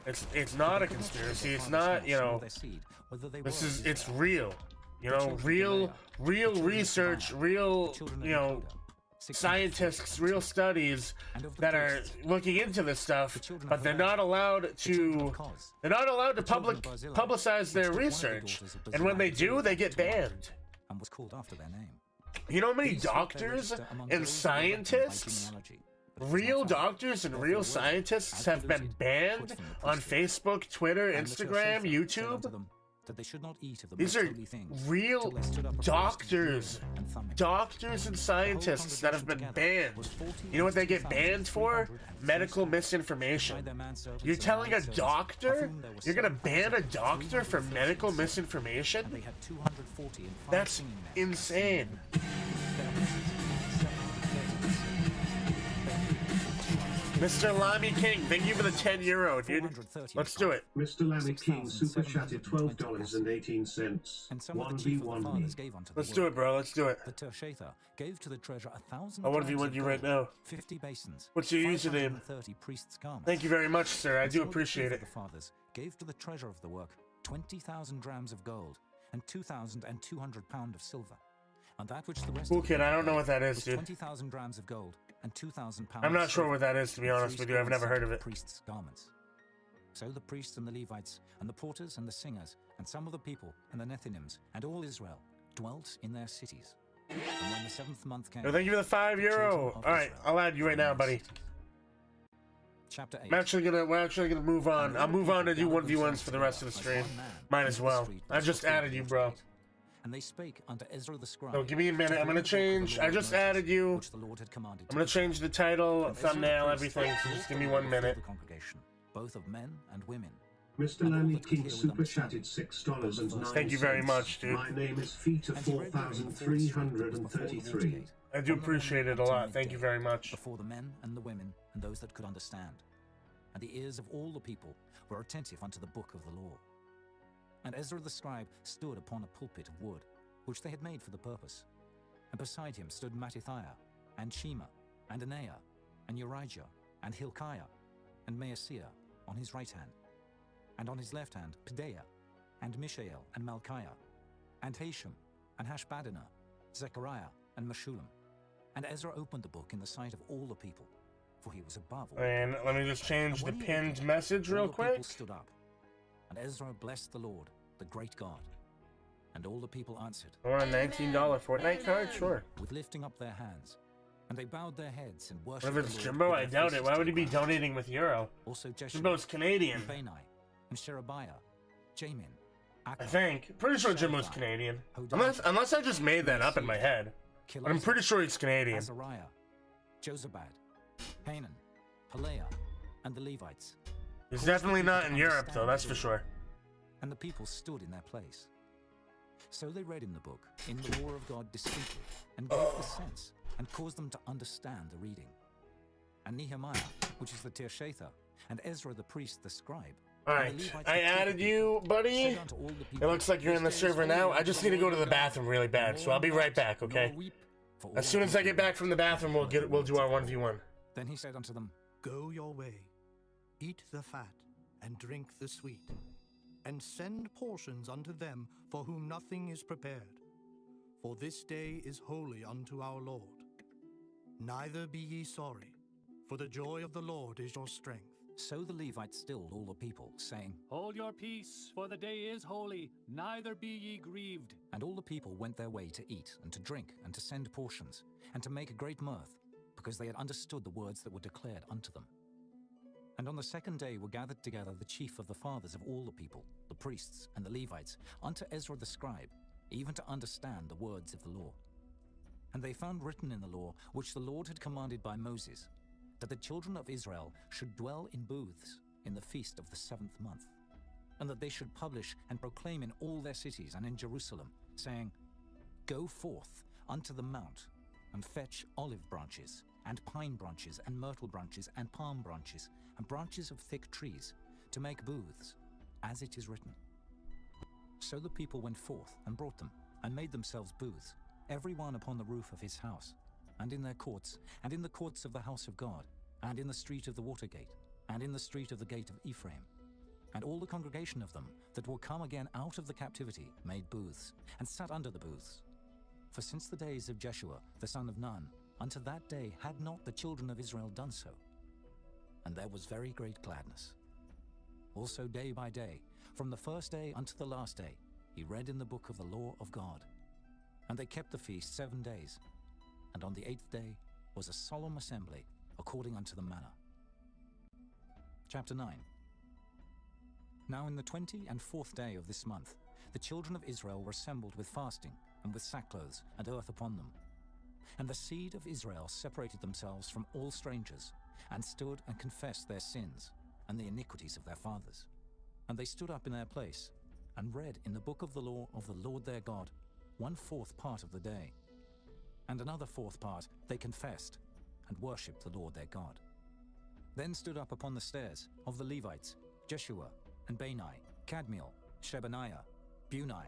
It's not a conspiracy. It's not, you know, it's real. You know, real research, real, you know, scientists, real studies that are looking into this stuff, but they're not allowed to publicize their research. And when they do, they get banned. And was called after their name. You know how many doctors and scientists, real doctors and real scientists have been banned on Facebook, Twitter, Instagram, YouTube? These are real doctors and scientists that have been banned. You know what they get banned for? Medical misinformation. You're telling a doctor? You're gonna ban a doctor for medical misinformation? That's insane. Mr. Lamy King, thank you for the €10, dude. Let's do it. Mr. Lamy King super chatted $12.18. 1v1. Let's do it, bro. Let's do it. The Tershatha gave to the treasure 1,000. I want to be you right now. 50 basins. What's your username? 30 priests' garments. Thank you very much, sir. I do appreciate it. The fathers gave to the treasure of the work 20,000 drams of gold and 2,200 pounds of silver. And that which the rest cool kid, I don't know what that is, dude. 20,000 drams of gold and 2,000 pounds. I'm not sure what that is, to be honest with you. I've never heard of it. Priests' garments. So the priests and the Levites and the porters and the singers and some of the people and the Nethinims and all Israel dwelt in their cities. And when the 7th month came, thank you for the €5. All right, I'll add you right now, buddy. Chapter 8. We're actually gonna move on. I'll move on to do 1v1s for the rest of the stream. Might as well. I just added you, bro. And they spake unto Ezra the scribe. So give me a minute. I'm gonna change. I just added you. I'm gonna change the title, thumbnail, everything. So just give me 1 minute. Both of men and women. Mr. Lamy King super chatted $6.09. Thank you very much, dude. My name is Feta 4333. I do appreciate it a lot. Thank you very much. Before the men and the women and those that could understand, and the ears of all the people were attentive unto the book of the law. And Ezra the scribe stood upon a pulpit of wood, which they had made for the purpose. And beside him stood Mattithiah, and Shema, and Anaiah, and Urijah, and Hilkiah, and Maaseiah on his right hand. And on his left hand, Pedaiah, and Mishael, and Malchiah, and Hashem, and Hashbaddanah, Zechariah, and Meshullam. And Ezra opened the book in the sight of all the people, for he was above all. And let me just change the pinned message real quick. People stood up. And Ezra blessed the Lord, the great God. And all the people answered, I want a $19 Fortnite card? Sure. With lifting up their hands. And they bowed their heads and worshipped. What if it's Jimbo? I doubt it. Why would he be donating with Euro? Also Jimbo's Canadian. And Bani, and Sherebiah, Jamin, I think. Pretty sure Jimbo's Canadian. Unless I just made that up in my head. But I'm pretty sure he's Canadian. Azariah, Jozabad, Hanan, Pelaiah, and the Levites. He's definitely not in Europe, though, that's for sure. And the people stood in their place. So they read in the book, in the law of God distinctly, and gave the sense, and caused them to understand the reading. And Nehemiah, which is the Tershatha, and Ezra the priest, the scribe. Alright, I added you, buddy. It looks like you're in the server now. I just need to go to the bathroom really bad, so I'll be right back, okay? As soon as I get back from the bathroom, we'll do our 1v1. Then he said unto them, Go your way, eat the fat, and drink the sweet, and send portions unto them for whom nothing is prepared. For this day is holy unto our Lord. Neither be ye sorry, for the joy of the Lord is your strength. So the Levites stilled all the people, saying, Hold your peace, for the day is holy, neither be ye grieved. And all the people went their way to eat, and to drink, and to send portions, and to make a great mirth, because they had understood the words that were declared unto them. And on the second day were gathered together the chief of the fathers of all the people, the priests and the Levites, unto Ezra the scribe, even to understand the words of the law. And they found written in the law, which the Lord had commanded by Moses, that the children of Israel should dwell in booths in the feast of the 7th month, and that they should publish and proclaim in all their cities and in Jerusalem, saying, Go forth unto the mount, and fetch olive branches, and pine branches, and myrtle branches, and palm branches, and branches of thick trees, to make booths, as it is written. So the people went forth, and brought them, and made themselves booths, every one upon the roof of his house, and in their courts, and in the courts of the house of God, and in the street of the water gate, and in the street of the gate of Ephraim. And all the congregation of them that were come again out of the captivity made booths, and sat under the booths. For since the days of Jeshua the son of Nun, unto that day had not the children of Israel done so. And there was very great gladness. Also day by day, from the first day unto the last day, he read in the book of the law of God. And they kept the feast 7 days. And on the 8th day was a solemn assembly, according unto the manner. Chapter 9. Now in the 24th day of this month, the children of Israel were assembled with fasting, and with sackcloths and earth upon them. And the seed of Israel separated themselves from all strangers, and stood and confessed their sins, and the iniquities of their fathers. And they stood up in their place, and read in the book of the law of the Lord their God 1/4 part of the day. And another 4th part they confessed, and worshipped the Lord their God. Then stood up upon the stairs of the Levites Jeshua, and Bani, Kadmiel, Shebaniah, Bunai,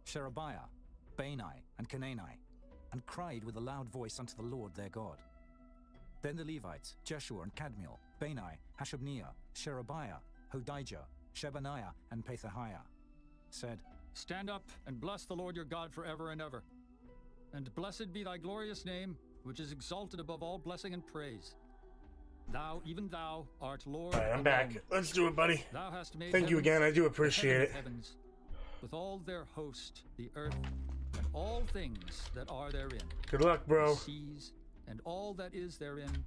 Sherebiah, Bani, and Canaani, and cried with a loud voice unto the Lord their God. Then the Levites, Jeshua and Kadmiel, Bani, Hashabniah, Sherebiah, Hodijah, Shebaniah, and Pethahiah, said, Stand up and bless the Lord your God forever and ever. And blessed be thy glorious name, which is exalted above all blessing and praise. Thou, even thou, art Lord. All right, I'm back. Let's do it, buddy. Thou hast made Thank you again. I do appreciate it. Heavens, with all their host, the earth, and all things that are therein. Good luck, bro. The seas, and all that is therein,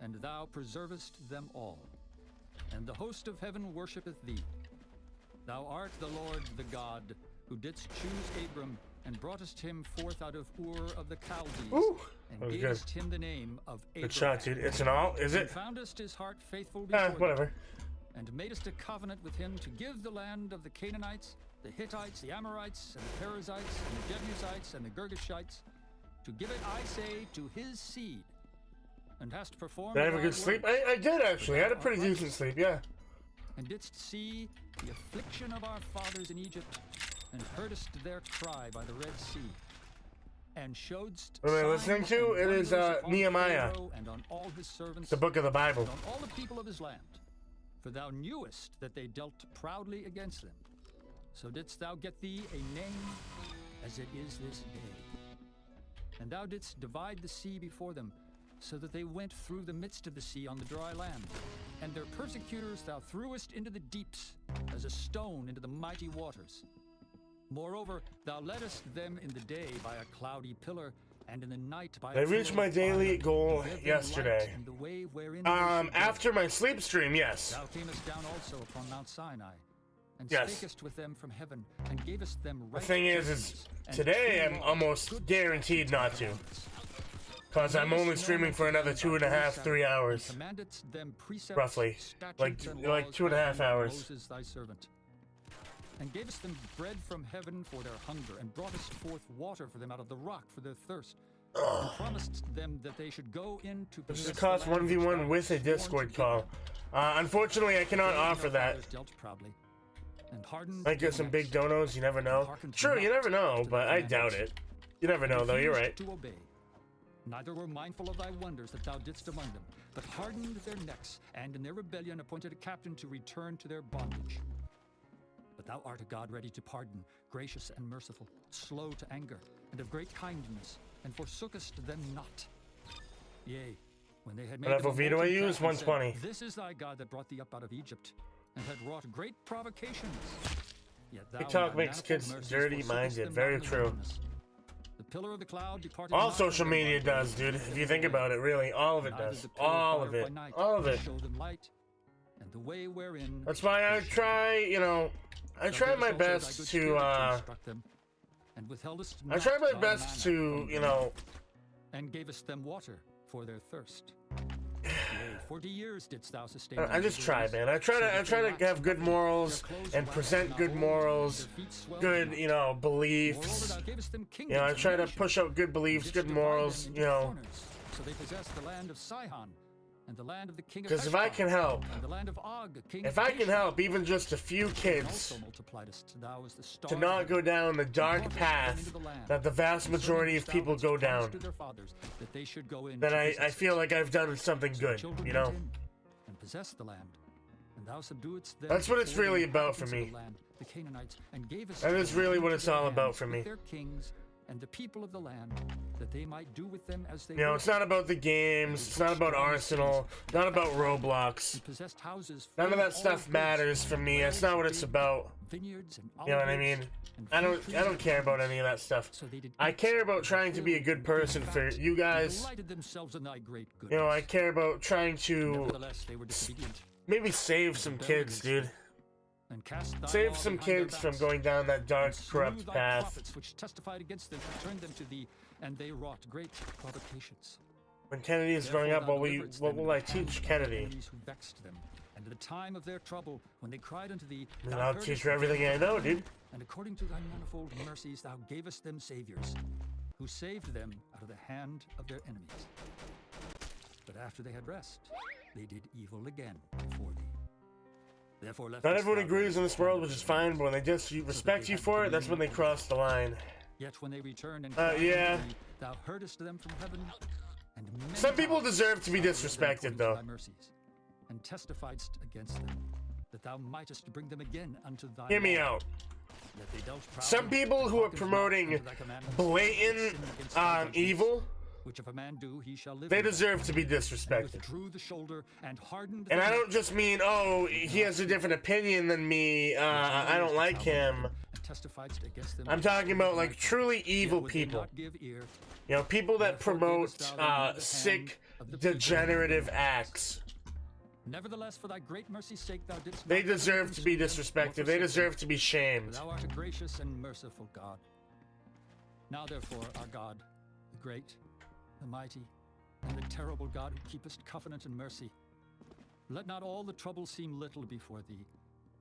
and thou preservest them all. And the host of heaven worshipeth thee. Thou art the Lord, the God, who didst choose Abram, and broughtest him forth out of Ur of the Chaldees, Ooh, and gavest him the name of Abraham. Good shot, dude. It's an all, is it? And foundest his heart faithful before whatever. thee, and madest a covenant with him to give the land of the Canaanites, the Hittites, the Amorites, and the Perizzites, and the Jebusites, and the Girgashites, to give it, I say, to his seed. And hast performed. Did I have a good sleep? I did actually. I had a pretty decent sleep, yeah. And didst see the affliction of our fathers in Egypt, and heardest their cry by the Red Sea, and showedst. What am I listening to? It is Nehemiah, and on all his servants, the book of the Bible. and on all the people of his land. For thou knewest that they dealt proudly against them. So didst thou get thee a name, as it is this day. And thou didst divide the sea before them, so that they went through the midst of the sea on the dry land. And their persecutors thou threwest into the deeps, as a stone into the mighty waters. Moreover, thou leddest them in the day by a cloudy pillar, and in the night by a I reached my daily goal yesterday. After my sleep stream, yes. Thou camest down also upon Mount Sinai, and Yes. spakest with them from heaven, and gavest them The thing is today I'm almost guaranteed not to. Because I'm only streaming for another 2.5, 3 hours. Roughly. Like 2.5 hours. Moses thy servant. And gavest them bread from heaven for their hunger, and broughtest forth water for them out of the rock for their thirst. And promised them that they should go in to This is possess a cost the land 1v1 with a Discord call. Unfortunately, I cannot offer that. dealt proudly, and hardened Might get some big donos, you never know. True, you never know, but I doubt it. You never know, though, you're right. to obey. Neither were mindful of thy wonders that thou didst among them, but hardened their necks, and in their rebellion appointed a captain to return to their bondage. But thou art a God ready to pardon, gracious and merciful, slow to anger, and of great kindness, and forsookest them not. Yea, when they had made What them a FLV do I molten use? calf and said, 120. This is thy God that brought thee up out of Egypt, and had wrought great provocations. Yet thou in TikTok thy makes manifold kids mercies dirty forsookest minded, them very not in the true. wilderness. The pillar of the cloud departed All not from social them media by day, does, dude. If you think about it, really, all of it neither does. the pillar of All fire of by it. night All of to it. show them light, and the way wherein That's why I try, you know, I try my best to, I try my best to, you know, and gavest them water for their thirst. Yea, 40 years didst thou sustain I them just with try, rivers, man. I try to have good morals and present good morals, good, you know, beliefs. You know, I try to push out good beliefs, good morals, you know. So they possessed the land of Sihon, and the land of the king of Because if I can help, and the land of Og, king if of I can Bashan, help even just a few kids also multipliedest thou as the star to of not heaven, go down the dark and path that the vast majority of people go down, to their fathers, that they should go in then to I possess feel like I've done something good, children you know? went in and possessed the land, and thou subduedst them That's what it's before the really about for inhabitants of me. the land, the Canaanites, and gavest That is them really into what it's their all about hands for with me. their kings and the people of the land, that they might do with them as they You know, it's not about the games, it's not about Arsenal, not about Roblox. None of that stuff matters for me. That's not what it's about. You know what I mean? I don't care about any of that stuff. I care about trying to be a good person for you guys. You know, I care about trying to maybe save some kids, dude. Save some kids from going down that dark, corrupt path. Which testified against them, turned them to thee, and they wrought great provocations. When Kennedy is growing up, what will I teach Kennedy? Who vexed them, and at the time of their trouble, when they cried unto thee, And I'll teach her everything I know, dude. And according to thy manifold mercies, thou gavest them saviors, who saved them out of the hand of their enemies. But after they had rest, they did evil again before thee. Therefore left Not everyone agrees in this world, which is fine, but when they just respect you for it, that's when they cross the line. Yet when they returned and yeah. thou heardest them from heaven, and some people deserve to be disrespected, though. And testifiedst against them, that thou mightest bring them again unto thy Hear me out. Some people who are promoting blatant evil, which if a man do, he shall live. They deserve to be disrespected. The shoulder and hardened. And I don't just mean, oh, he has a different opinion than me. I don't like him. I'm talking about like truly evil people. You know, people that promote sick, degenerative acts. Nevertheless, for thy great mercy's sake, thou didst. They deserve to be disrespected. They deserve to be shamed. Thou art a gracious and merciful God. Now, therefore, our God, the great, the mighty, and the terrible God who keepest covenant and mercy, let not all the trouble seem little before thee,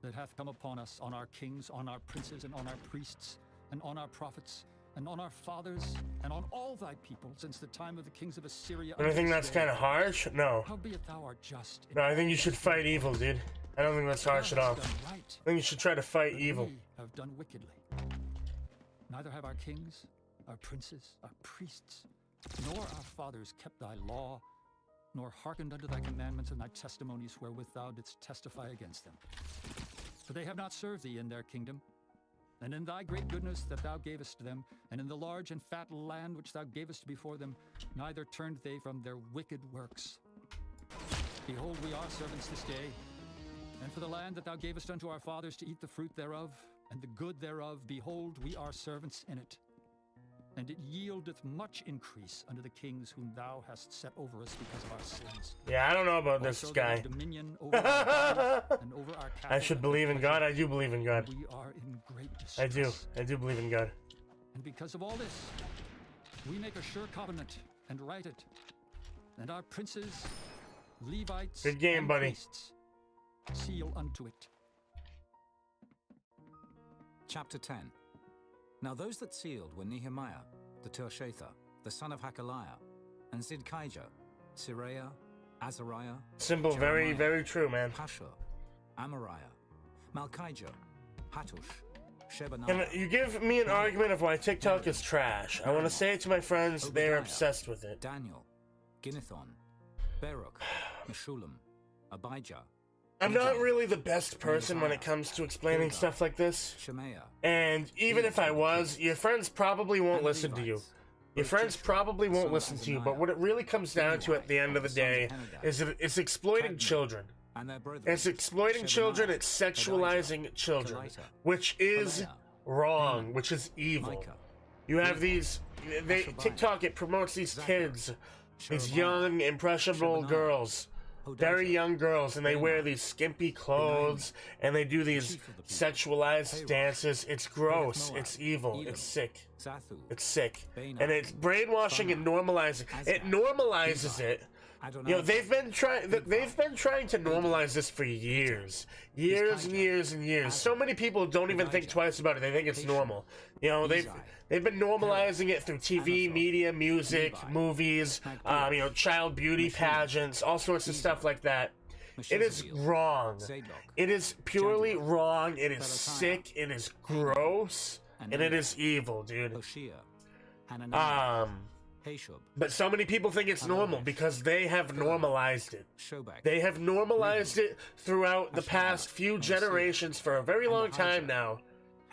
that hath come upon us, on our kings, on our princes, and on our priests, and on our prophets, and on our fathers, and on all thy people, since the time of the kings of Assyria. And I think that's kind of harsh. No. Howbeit thou art just. No, I think you should fight evil, dude. I don't think that's harsh at all. I think you should try to fight evil. We have done wickedly. Neither have our kings, our princes, our priests, nor our fathers kept thy law, nor hearkened unto thy commandments and thy testimonies wherewith thou didst testify against them. For they have not served thee in their kingdom, and in thy great goodness that thou gavest them, and in the large and fat land which thou gavest before them, neither turned they from their wicked works. Behold, we are servants this day, and for the land that thou gavest unto our fathers to eat the fruit thereof, and the good thereof, behold, we are servants in it. And it yieldeth much increase unto the kings whom thou hast set over us because of our sins. Yeah, I don't know about this guy. Dominion over our and over our I should believe in God. I do believe in God. We are in great distress. I do believe in God. And because of all this, we make a sure covenant and write it. And our princes, Levites, good game, and buddy. Priests seal unto it. Chapter 10. Now those that sealed were Nehemiah, the Tirshatha, the son of Hakaliah, and Zidkijah, Siraiah, Azariah. Simple, Jeremiah, very true, man. Pashur, Amariah, Malchijah, Hattush, Shebaniah. Can you give me an argument of why TikTok is trash? I want to say it to my friends. They're obsessed with it. Daniel, Ginnethon, Baruch, Meshullam, Abijah. I'm not really the best person when it comes to explaining stuff like this. And even if I was, your friends probably won't listen to you. Your friends probably won't listen to you, but what it really comes down to at the end of the day is that it's exploiting children. It's exploiting children, it's sexualizing children, which is wrong, which is evil. You have these, TikTok, it promotes these kids, these young, impressionable girls. Very young girls, and they wear these skimpy clothes, and they do these sexualized dances. It's gross. It's evil. It's sick. It's sick. And it's brainwashing and normalizing. It normalizes it. You know, they've been trying to normalize this for years and years and years. So many people don't even think twice about it. They think it's normal. You know, they've been normalizing it through TV, media, music, movies, you know, child beauty pageants, all sorts of stuff like that. It is wrong. It is purely wrong. It is sick. It is gross, and it is evil, dude. But so many people think it's normal because they have normalized it. They have normalized it throughout the past few generations for a very long time now.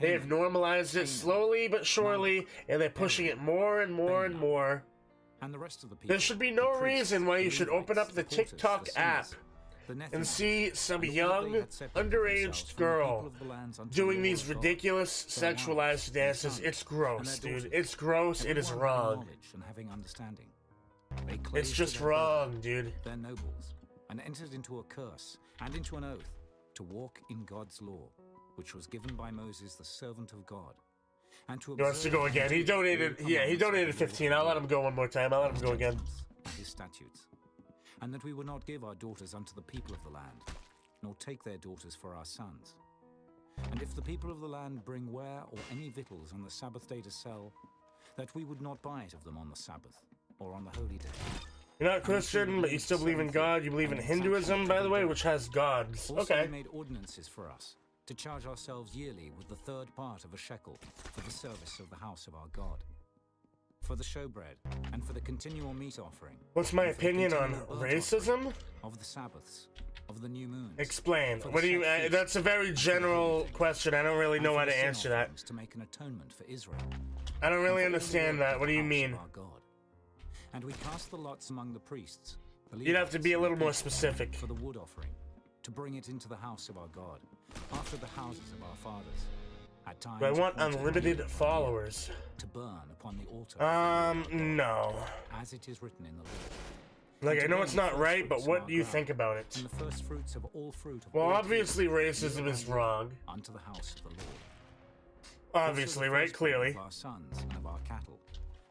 They have normalized it slowly but surely, and they're pushing it more and more and more. And the rest of the people, There should be no reason why you should open up the TikTok app and see some young, underage girl doing these ridiculous sexualized dances. It's gross, dude. It's gross. It is wrong. It's just wrong, dude. Their nobles, and entered into a curse and into an oath to walk in God's law, which was given by Moses, the servant of God. And to He wants to go again. He donated, yeah, he donated 15. I'll let him go one more time. I'll let him go again. His statutes, and that we would not give our daughters unto the people of the land, nor take their daughters for our sons. And if the people of the land bring ware or any victuals on the Sabbath day to sell, that we would not buy it of them on the Sabbath, or on the holy day. You're not Christian, but you still believe in God. You believe in Hinduism, by the way, which has gods. Also, Okay. He made ordinances for us, to charge ourselves yearly with the third part of a shekel for the service of the house of our God, for the showbread, and for the continual meat offering. What's my opinion on racism? Of the Sabbaths, of the new moons. Explain. What do you? That's a very general question. I don't really know how to answer that. To make an atonement for Israel. I don't really understand that. What do you mean? And we cast the lots among the priests. You'd have to be a little more specific. For the wood offering, to bring it into the house of our God, after the houses of our fathers. At times, Do I want unlimited followers? To burn upon the altar. No. As it is written in the law. Like, I know it's not right, but what do you think about it? And the first fruits of all fruit of Well, all obviously trees, racism is wrong. unto the house of the Lord. Obviously, right? Clearly. Of our sons and of our cattle,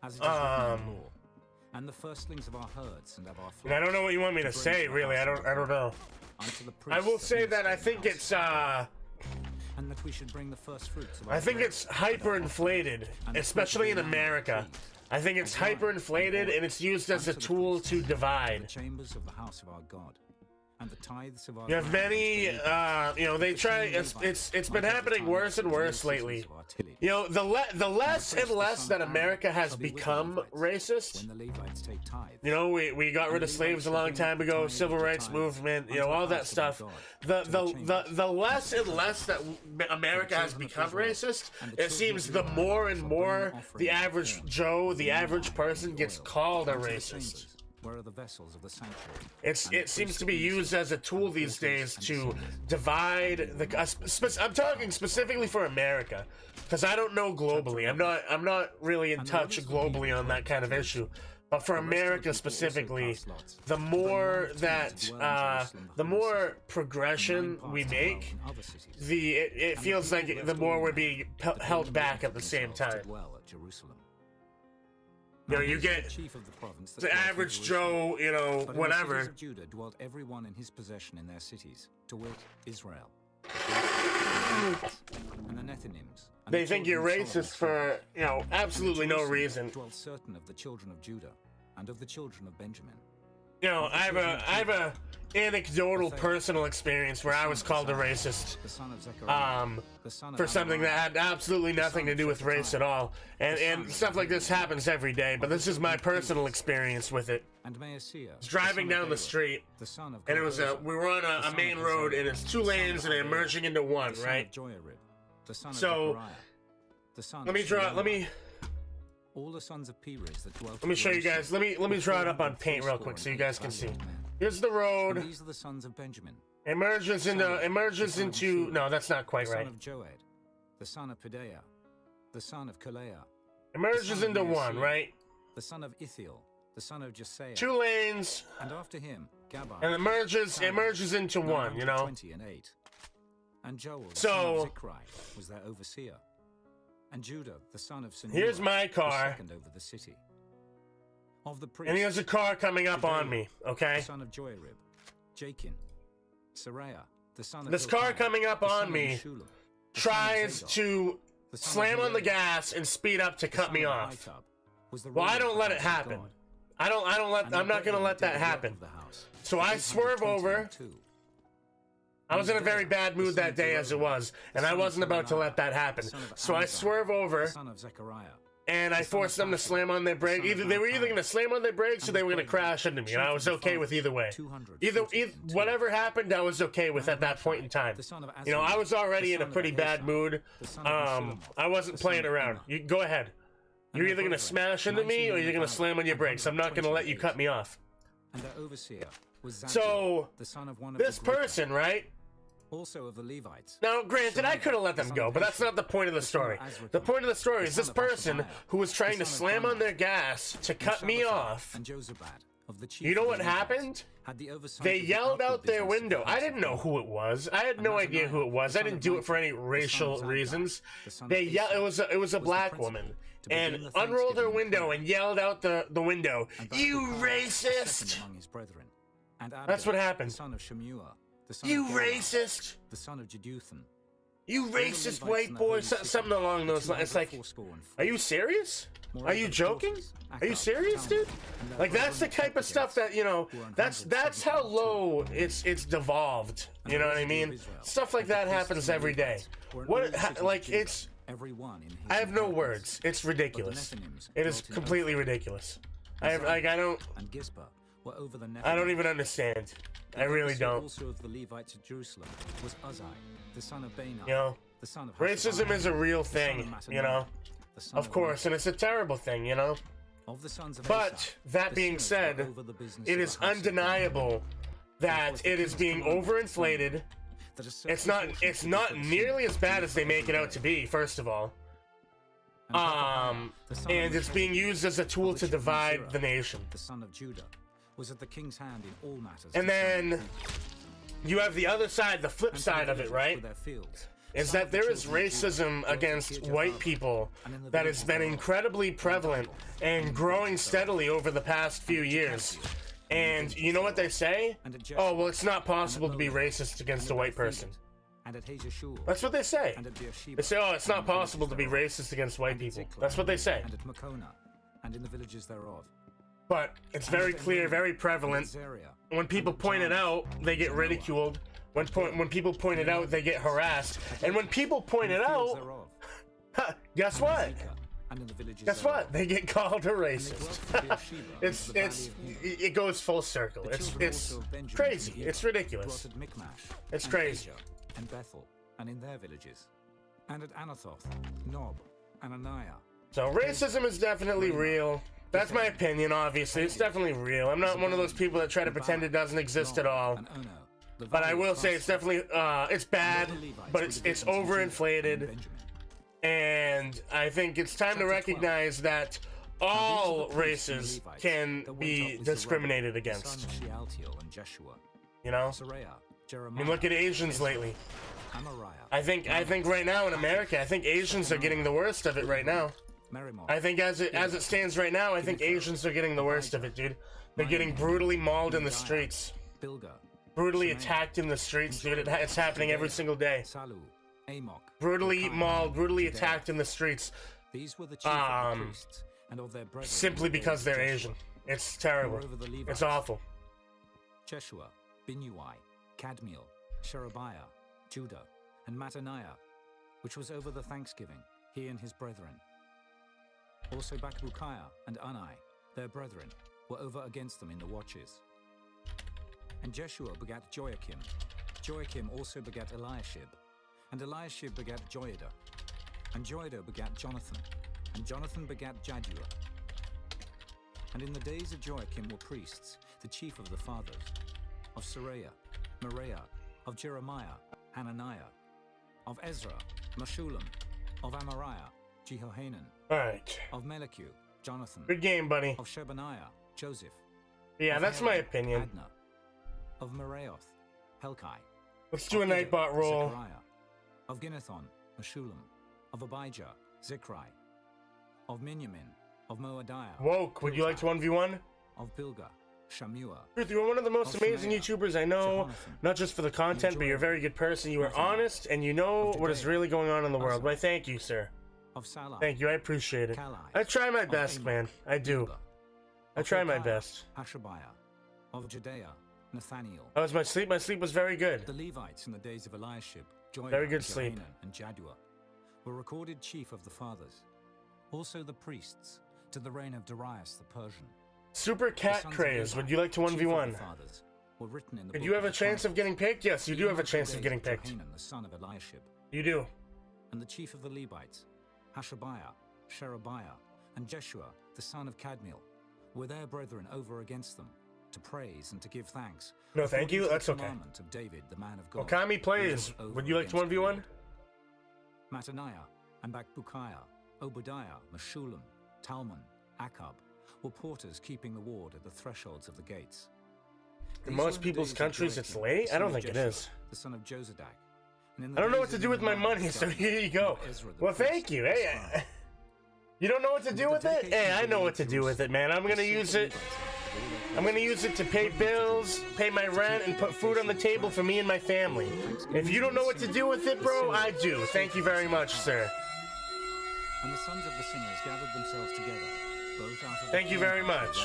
as it is written in the law. And the firstlings of our herds and of our flocks. I don't know what you want me to say, really. I don't know. I will say that I think it's and that we should bring the first fruits of our I think it's hyperinflated, especially in America. I think it's hyperinflated and it's used as a tool to divide. The chambers of the house of our God, and the tithes of our You have many, you know, they try. It's been happening worse and worse lately. You know, the less and less that America has become racist. You know, we got rid of slaves a long time ago, civil rights movement, you know, all that stuff. The less and less that America has become racist, it seems the more and more the average Joe, the average person, gets called a racist. Where are the vessels of the sanctuary? It seems to be used as a tool these days to divide the. I'm talking specifically for America, because I don't know globally. I'm not really in touch globally on that kind of issue. But for America specifically, the more that the more progression we make, it feels like the more we're being held back at the same time. You know, you get the average Joe, you know, But whatever. in the cities of Judah dwelt everyone in his possession in their cities, to wit, Israel. And the Nethinims. and They the think you're children of racist for, you know, absolutely no reason. Dwelt certain of the children of Judah, and of the children of Benjamin. You know, I have a anecdotal personal experience where I was called a racist for something that had absolutely nothing to do with race at all, and stuff like this happens every day, but this is my personal experience with it. I was driving down the street, and it was we were on a main road, and it's 2 lanes and they're merging into one, right? So let me all the sons of Perez that dwelt. Let me show you guys. Let me draw it up on paint real quick so you guys can see. Here's the road. And these are the sons of Benjamin. Emerges into. No, that's not quite the son right. of Joed, the son of Pedaiah, the son of Kaleah. Emerges into one, right? The son of Ithiel, the son of Jesaiah. 2 lanes. And after him, Gabbai. And it merges into one, you know. 20 and 8. And Joel, the So- son of Zichri, was their overseer. And Judah, the son of Sinua, Here's my was car. second over the city. Of the priests, And here's a car coming up on me, okay? the son of Joarib, Jachin, Sariah, the son of This car Hilkiah, coming up the son on of me Meshullam, tries to the son of slam on the Uriah, gas and speed up to the cut son me of off. Ahitub, was the Well, I ruler don't of the let it house of happen. God. I'm not gonna let that happen. So I swerve over. I was in a very bad mood that day as it was, and I wasn't about to let that happen. So I swerve over. The son of Zechariah, and I forced them to slam on their brakes. They were either going to slam on their brakes or they were going to crash into me, and I was okay with either way. Either whatever happened, I was okay with at that point in time. You know, I was already in a pretty bad mood. I wasn't playing around. You go ahead. You're either going to smash into me or you're going to slam on your brakes. I'm not going to let you cut me off. And their overseer was So, the son of one of this person, right? Also of the Levites. Now, granted, I could have let them go, but that's not the point of the story. The point of the story is this person who was trying to slam on their gas to cut me off. You know what happened? They yelled out their window. I didn't know who it was. I had no idea who it was. I didn't do it for any racial reasons. They yelled. It was a black woman, and unrolled her window and yelled out the window, "You racist!" That's what happened. You racist! The son of Jeduthun. You racist white boy! Something along those lines. It's like, are you serious? Are you joking? Are you serious, dude? Like, that's the type of stuff that, you know, that's how low it's devolved. You know what I mean? Stuff like that happens every day. Like, it's... I have no words. It's ridiculous. It is completely ridiculous. I don't even understand. I really don't. Also of the Levites of Jerusalem was Uzziah, the son of Bani, you know, the son of racism is a real thing, you know, of course, and it's a terrible thing, you know. But that being said, it is undeniable that it is being overinflated. It's not nearly as bad as they make it out to be, first of all. And it's being used as a tool to divide the nation. The son of Judah was at the king's hand in all matters. And then you have the other side, the flip side of it, right? Is that there is racism against white people that has been incredibly prevalent and growing steadily over the past few years. And you know what they say? Oh, well, it's not possible to be racist against a white person. That's what they say. They say, oh, it's not possible to be racist against white people. That's what they say. And at Makona, and in the villages thereof. But it's very clear, very prevalent. When people point it out, they get ridiculed. When people point it out, they get harassed. And when people point it out, guess what? Guess what? They get called a racist. It goes full circle. It's crazy. It's ridiculous. It's crazy. And Bethel, and in their villages, and at Anathoth, Nob, and Anaiah. So racism is definitely real. That's my opinion, obviously. It's definitely real. I'm not one of those people that try to pretend it doesn't exist at all. But I will say it's definitely, it's bad, but it's overinflated. And I think it's time to recognize that all races can be discriminated against. You know? I mean, look at Asians lately. I think right now in America, I think Asians are getting the worst of it right now. I think as it stands right now, I think Asians are getting the worst of it, dude. They're getting brutally mauled in the streets. Brutally attacked in the streets, dude. It's happening every single day. Brutally mauled, brutally attacked in the streets. Simply because they're Asian. It's terrible. It's awful. Jeshua, Binuai, Kadmiel, Sherebiah, Judah, and Mattaniah, which was over the thanksgiving, he and his brethren. Also Bakbukiah and Anai, their brethren, were over against them in the watches. And Jeshua begat Joachim. Joachim also begat Eliashib. And Eliashib begat Joiada. And Joiada begat Jonathan. And Jonathan begat Jaddua. And in the days of Joachim were priests, the chief of the fathers, of Seraiah, Moriah, of Jeremiah, Hananiah, of Ezra, Meshullam, of Amariah, Jehohanan, Alright. of Melichu, Jonathan. Good game, buddy. Of Shebaniah, Joseph. Yeah, that's my opinion. Adna, of Meraioth, Helkai. Let's do a Nightbot roll. Zechariah, of Ginnethon, Meshullam, of Abijah, Zikri, of Minyamin, of Moadiah. Woke, would you like to 1v1? Of Bilgah, Shamua. Truth, you are one of the most amazing YouTubers I know, not just for the content, but you're a very good person. You are honest, and you know what is really going on in the world. Why, thank you, sir. Thank you, I appreciate it. I try my best, man. I do. I try my best. Hashabiah, of Judea, Nathaniel. How was my sleep? My sleep was very good. The Levites in the days of Eliashib, Joiada, very good sleep. And Jaddua were recorded chief of the fathers. Also the priests, to the reign of Darius the Persian. Super Cat Craze, would you like to 1v1? Did you have a chance of getting picked? Yes, you do have a chance of getting picked. The son of Eliashib. You do. And the chief of the Levites, Hashabiah, Sherebiah, and Jeshua, the son of Kadmiel, were their brethren over against them, to praise and to give thanks. No, thank you. That's okay. Of David, the man of God. Okami plays. Would you like to 1v1? Mattaniah and Bakbukiah, Obadiah, Meshullam, Talmon, Akab, were porters keeping the ward at the thresholds of the gates. In most people's countries, it's late? I don't think it is. The son of Josadak. I don't know what to do with my money, so here you go. Well, thank you. Hey, you don't know what to do with it? Hey, I know what to do with it, man. I'm gonna use it. I'm gonna use it to pay bills, pay my rent, and put food on the table for me and my family. If you don't know what to do with it, bro, I do. Thank you very much, sir. And the sons of the singers gathered themselves together, both out of Thank you very much.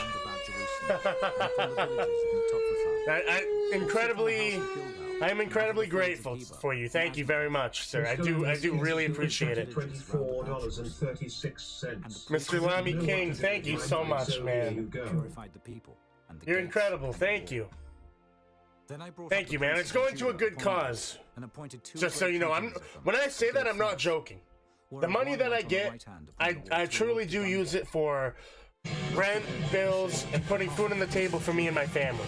I am incredibly grateful for you. Thank you very much, sir. I do really appreciate it. $24.36. Mr. Lamy King, thank you so much, man. You're incredible. Thank you. Thank you, man. It's going to a good cause. Just so you know, when I say that, I'm not joking. The money that I get, I truly do use it for rent, bills, and putting food on the table for me and my family.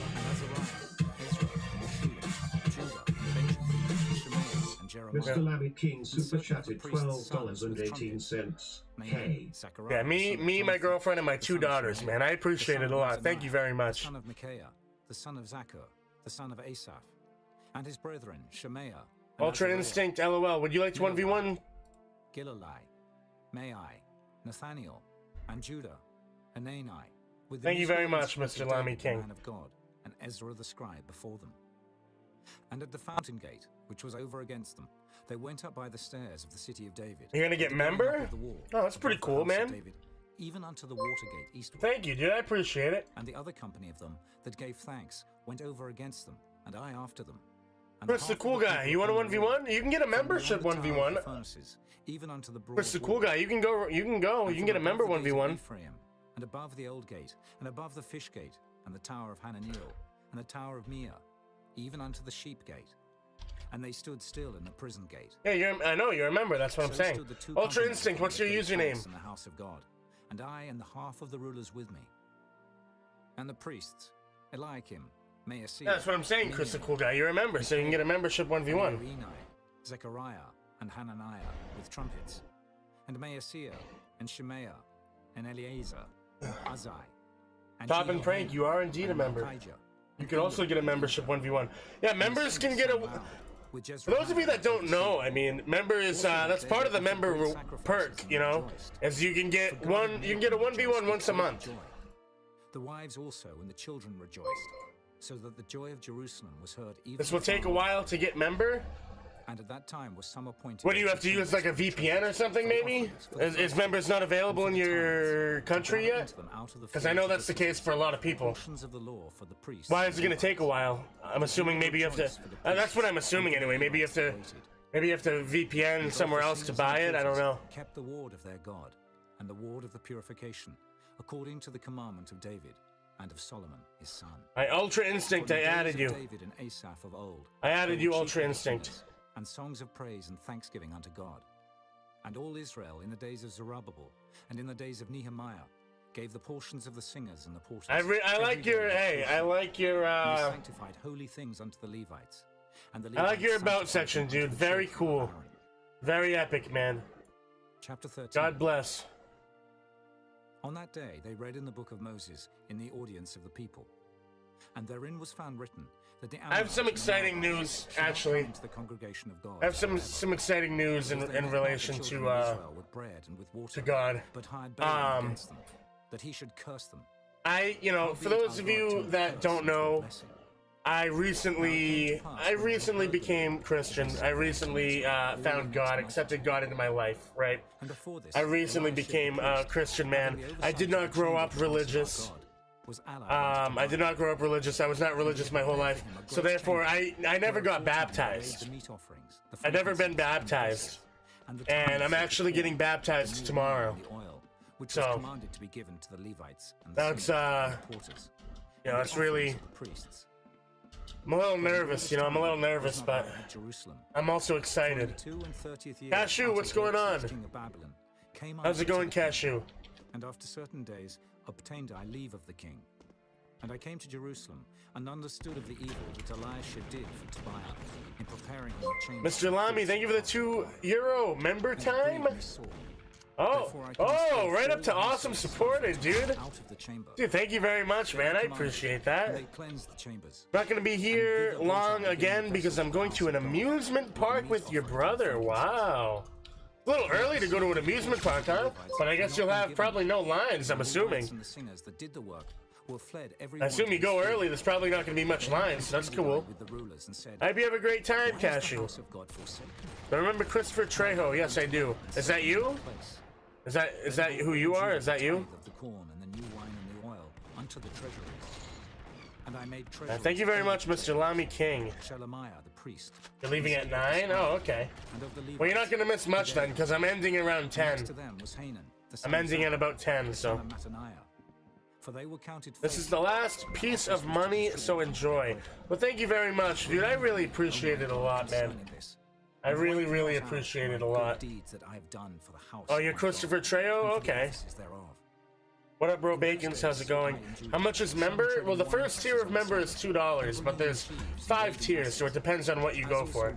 Mr. Lammy King super chatted $12.18. K. Yeah, me, my girlfriend, and my 2 daughters, man. I appreciate it a lot. Thank you very much. The son of Micaiah, the son of Zaccur, the son of Asaph, and his brethren, Shemaiah. Ultra Instinct, LOL. Would you like to 1v1? Gilalai, Mai, Nathaniel, and Judah, Hanani. Thank you very much, Mr. Lamy King. Man of God, and Ezra the scribe before them. And at the fountain gate, which was over against them, they went up by the stairs of the city of David. You're gonna get member? Oh, that's pretty cool, man. David, even unto the water gate eastward. Thank you, dude. I appreciate it. And the other company of them that gave thanks went over against them, and I after them. Chris the cool guy, you want a 1v1? You can get a membership 1v1. Even unto the broad Chris the cool guy, you can go. You can get a member 1v1. And above the old gate, and above the fish gate, and the tower of Hananiel, and the tower of Mia, even unto the sheep gate. And they stood still in the prison gate. Yeah, I know, you remember, that's what I'm saying. Ultra Instinct, what's your username? In the house of God, and I and the half of the rulers with me. And the priests, Eliakim, Maaseiah. That's what I'm saying, Chris the cool guy, you remember, so you can get a membership 1v1. Zechariah, and Hananiah with trumpets, and Maaseiah, and Shemaiah, and Eleazar, Azai. Top and Prank, you are indeed a member. You can also get a membership 1v1. Yeah, members can get a... For those of you that don't know, I mean, members, that's part of the member perk, you know, as you can get a 1v1 once a month. The wives also and the children rejoiced, so that the joy of Jerusalem was heard even... This will take a while to get member. And at that time was some appointed... What, do you have to use like a VPN or something maybe? Is members not available in your country yet? Because I know that's the case for a lot of people. Why is it going to take a while? I'm assuming maybe you have to... that's what I'm assuming anyway. Maybe you have to VPN somewhere else to buy it. I don't know. Kept the ward of their God and the ward of the purification, according to the commandment of David and of Solomon his son. Ultra Instinct, I added you. David and Asaph of old. I added you, Ultra Instinct. And songs of praise and thanksgiving unto God. And all Israel in the days of Zerubbabel and in the days of Nehemiah gave the portions of the singers and the portions. I like your sanctified holy things unto the Levites. And the Levites I like your about section, dude. Very cool. Very epic, man. Chapter 13. God bless. On that day they read in the book of Moses in the audience of the people. And therein was found written that the I have some exciting news, actually. The congregation of God. I have some exciting news in relation to God. But hired Balaam against them, that he should curse them. For those of you that don't know, I recently became Christian. I recently found God, accepted God into my life, right? I recently became a Christian man. I did not grow up religious. I did not grow up religious. I was not religious my whole life. So therefore, I never got baptized. I've never been baptized. And I'm actually getting baptized tomorrow. which was commanded to be given to the Levites and the that's porters. Yeah, that's really. Priests. I'm a little nervous, you know. I'm a little nervous, but I'm also excited. Cashew, what's going on? How's it going, Cashew? And after certain days, obtained I leave of the king. And I came to Jerusalem, and understood of the evil that Elisha did for Tobiah in preparing him a chamber. Mr. Lamy, thank you for the €2 member time. Oh, right up to awesome supported, dude. Dude, thank you very much, man. I appreciate that. Not gonna be here long again because I'm going to an amusement park with your brother. Wow. A little early to go to an amusement park, huh? But I guess you'll have probably no lines, I'm assuming. I assume you go early, there's probably not going to be much lines. That's cool. I hope you have a great time, Cashew. I remember Christopher Trejo. Yes, I do. Is that you? Is that who you are? Is that you? Thank you very much, Mr. Lamy King. You're leaving at 9? Oh, okay. Well, you're not going to miss much then, because I'm ending around 10. I'm ending at about 10, so. This is the last piece of money, so enjoy. Well, thank you very much, dude. I really appreciate it a lot, man. I really, really appreciate it a lot. Oh, you're Christopher Trejo? Okay. What up, bro? Bacons? How's it going? How much is member? Well, the first tier of member is $2, but there's 5 tiers, so it depends on what you go for.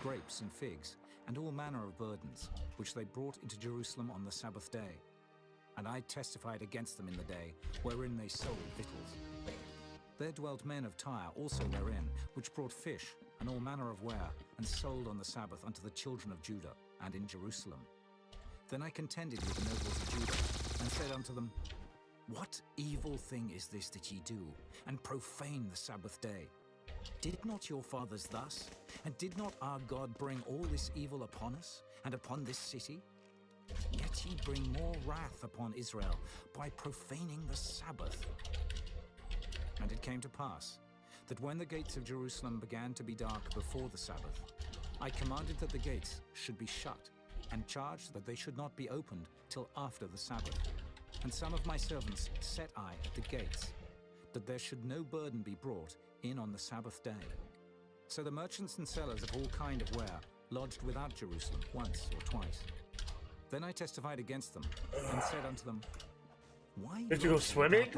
Grapes and figs, and all manner of burdens, which they brought into Jerusalem on the Sabbath day. And I testified against them in the day, wherein they sold victuals. There dwelt men of Tyre also therein, which brought fish, and all manner of ware, and sold on the Sabbath unto the children of Judah, and in Jerusalem. Then I contended with the nobles of Judah, and said unto them, What evil thing is this that ye do, and profane the Sabbath day? Did not your fathers thus? And did not our God bring all this evil upon us, and upon this city? Yet ye bring more wrath upon Israel by profaning the Sabbath. And it came to pass, that when the gates of Jerusalem began to be dark before the Sabbath, I commanded that the gates should be shut, and charged that they should not be opened till after the Sabbath. And some of my servants set I at the gates, that there should no burden be brought in on the Sabbath day. So the merchants and sellers of all kind of ware lodged without Jerusalem once or twice. Then I testified against them, and said unto them, Why did you go swimming?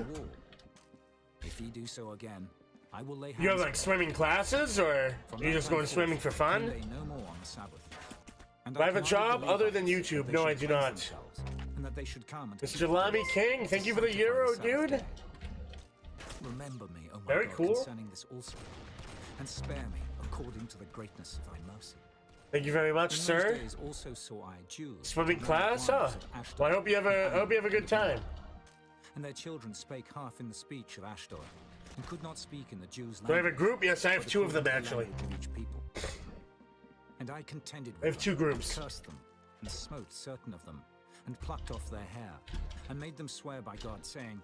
If ye do so again, I will lay hands. You have like swimming classes, or are you just going swimming for fun? No more on the Sabbath. Do I have a job other than YouTube? No, I do not. And that they should come Mr. Lamy King, thank you for the €1, dude. Remember me, O my Very God, cool. concerning this also, and spare me according to the greatness of thy mercy. Thank you very much, sir. Also saw I Jews Swimming class? Oh. Well, I hope you have a good time. And their children spake half in the speech of Ashdod, and could not speak in the Jews' language. Do I have a group? Yes, I have 2 of them actually. And I contended with I have 2 groups. and cursed them, and smote certain of them, and plucked off their hair, and made them swear by God, saying,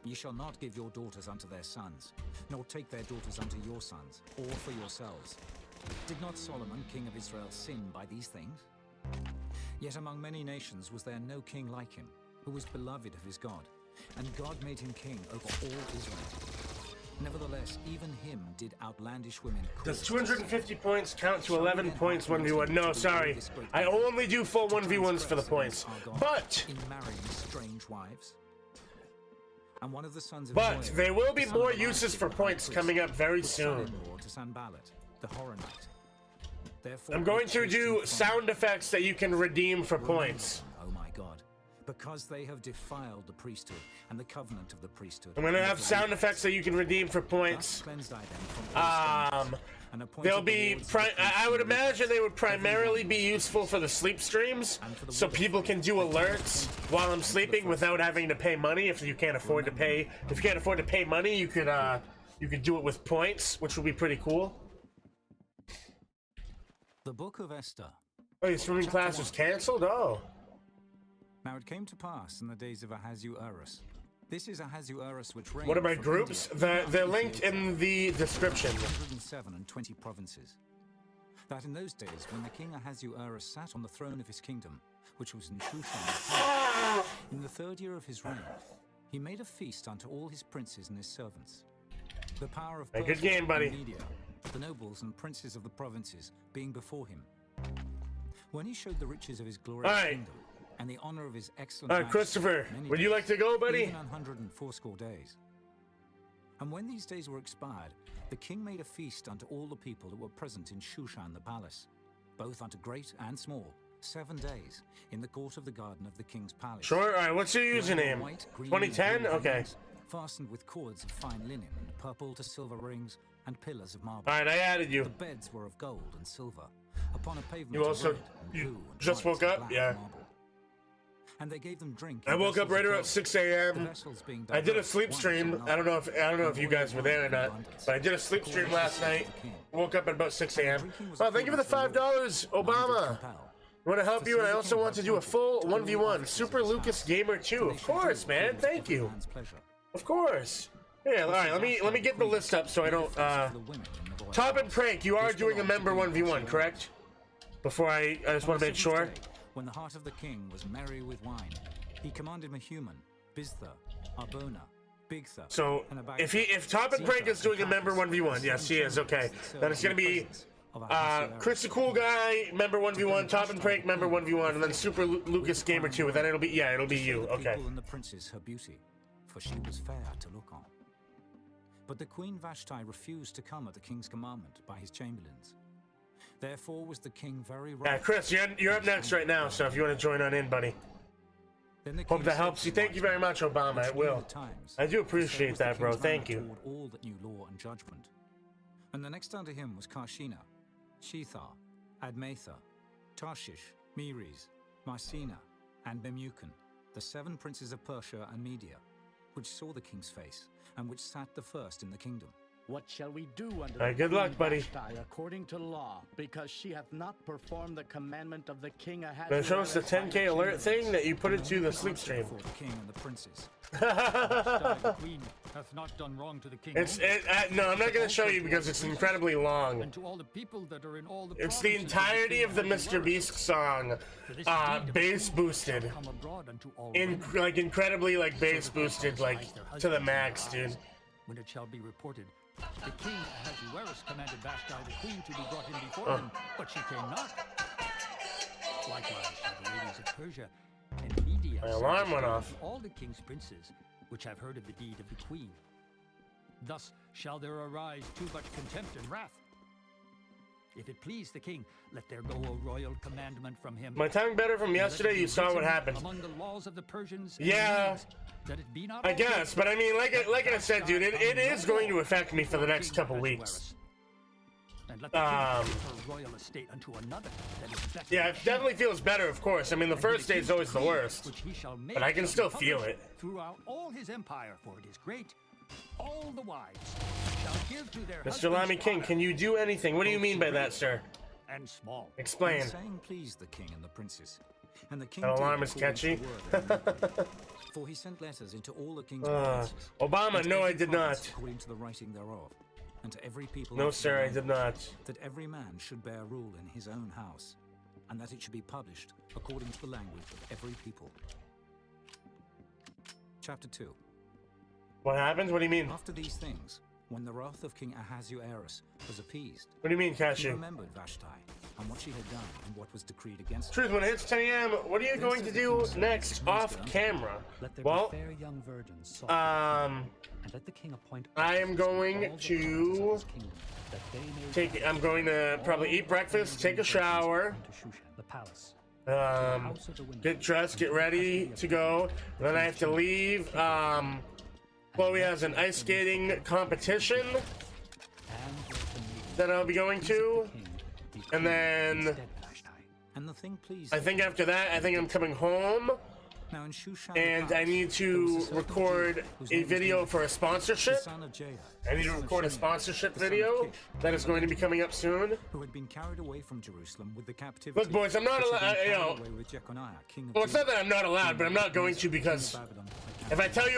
Ye shall not give your daughters unto their sons, nor take their daughters unto your sons, or for yourselves. Did not Solomon, king of Israel, sin by these things? Yet among many nations was there no king like him, who was beloved of his God, and God made him king over all Israel. Nevertheless, even him did outlandish women. Does 250 points count to 11 points 1v1? No, sorry. I only do full 1v1s for the points. But in marrying strange wives. And one of the sons of But there will be more uses for points coming up very soon. I'm going to do sound effects that you can redeem for points. Oh my God. Because they have defiled the priesthood and the covenant of the priesthood. I'm gonna have sound effects that you can redeem for points. They'll be. I would imagine they would primarily be useful for the sleep streams, so people can do alerts while I'm sleeping without having to pay money. If you can't afford to pay, money, you could do it with points, which would be pretty cool. The Book of Esther. Oh, your swimming class was canceled? Oh. Now it came to pass in the days of Ahasuerus. This is Ahasuerus which reigned. What are my groups? They're linked in the description. 107 and 20 provinces. That in those days, when the king Ahasuerus sat on the throne of his kingdom, which was in Shushan, In the 3rd year of his reign, he made a feast unto all his princes and his servants. The power of Hey, good Persia game, buddy. and Media, the nobles and princes of the provinces being before him. When he showed the riches of his glorious kingdom and the honor of his excellent majesty, Christopher, many would you days, like to go, buddy? even 180 days. And when these days were expired, the king made a feast unto all the people that were present in Shushan the palace, both unto great and small, 7 days, in the court of the garden of the king's palace. Sure. All right. What's your username? 2010. Okay. Fastened with cords of fine linen, and purple to silver rings, and pillars of marble. All right, I added you. The beds were of gold and silver, upon a pavement You also of red and blue and just white woke up? black Yeah. marble. And they gave them drink. I woke up right around 6 a.m. vessels being I did a diverse, sleep one stream. from I don't know if you guys were there or not, but I did a sleep stream last night. Woke up at about 6 a.m. Oh, thank you for the $5, Obama. I want to help you, and I also want to do a full 1v1. Super Lucas Gamer 2. Of course, man. Thank you. Of course. Yeah. All right. Let me get the list up so I don't. Top and Prank, you are doing a member 1v1, correct? Before I just want to make sure. When the heart of the king was merry with wine, he commanded Mehuman, Biztha, Arbona, Bigtha. So if Top and Prank is doing a member 1v1, yes, he is. Okay, then it's gonna be Chris the Cool Guy member 1v1, Top and Prank member 1v1, and then Super Lucas Gamer 2. And then it'll be you. Okay. And the princess her beauty, for she was fair to look on. But the Queen Vashti refused to come at the king's commandment by his chamberlains. Therefore was the king very wroth. Yeah, Chris, you're up next right now, so if you want to join on in, buddy. Hope that helps you. Thank you very much, Obama. It will. I do appreciate that, bro. Thank you. All that knew law and judgment. And the next unto him was Karshina, Shethar, Admatha, Tarshish, Meres, Mycena, and Memucan, the 7 princes of Persia and Media, which saw the king's face, and which sat the first in the kingdom. What shall we do under the good luck, buddy. Vashti, according to law, because she hath not performed the commandment of the king Ahasuerus? Then show us the 10K alert thing that you put into the sleep stream. The king and the princes. The queen hath not done wrong to the king. No, I'm not going to show you because it's incredibly long. And to all the people that are in all the It's the entirety of the Mr. Beast song, bass boosted, incredibly bass boosted, to the max, dude. When it shall be reported, the king Ahasuerus commanded Vashti the queen to be brought in before him, but she came not. Likewise shall the ladies of Persia and Media My alarm went off. all the king's princes, which have heard of the deed of the queen. Thus shall there arise too much contempt and wrath. If it please the king, let there go a royal commandment from him. My time better from yesterday, you saw what happened. Among the laws of the Persians, yeah, that it be not I guess, but I mean, like I said, dude, it is going to affect me for the next couple weeks. And let the king give her royal estate unto another that is better. Yeah, it definitely feels better, of course. I mean, the first day is always the worst, but I can still feel it. Throughout all his empire, for it is great. All the wives shall give to their Mr. Lamy King, can you do anything? What do you mean by that, sir? And small. Explain. And saying pleased the king and the princes, and the king that alarm did is catchy. For he sent letters into all the king's provinces. Obama, no, I did not. According to the writing thereof, and to every people. No, sir, I did not. That every man should bear rule in his own house, and that it should be published according to the language of every people. Chapter 2. What happens? What do you mean? After these things, when the wrath of King Ahasuerus was appeased, what do you mean, he Cashew? remembered Vashti and what she had done and what was decreed against her. Truth, when it hits 10 a.m., what are you going to do next off camera? Well, fair young virgins and let the king appoint I am going to I'm going to probably eat breakfast, take a shower, the palace. Get dressed, get ready to go. Then I have to leave. Chloe has an ice skating competition that I'll be going to, and then I think after that, I think I'm coming home, and I need to record a video for a sponsorship. I need to record a sponsorship video that is going to be coming up soon. Who had been carried away from Jerusalem with the captivity. Look, boys, I'm not allowed, well, it's not that I'm not allowed, but I'm not going to, because if I tell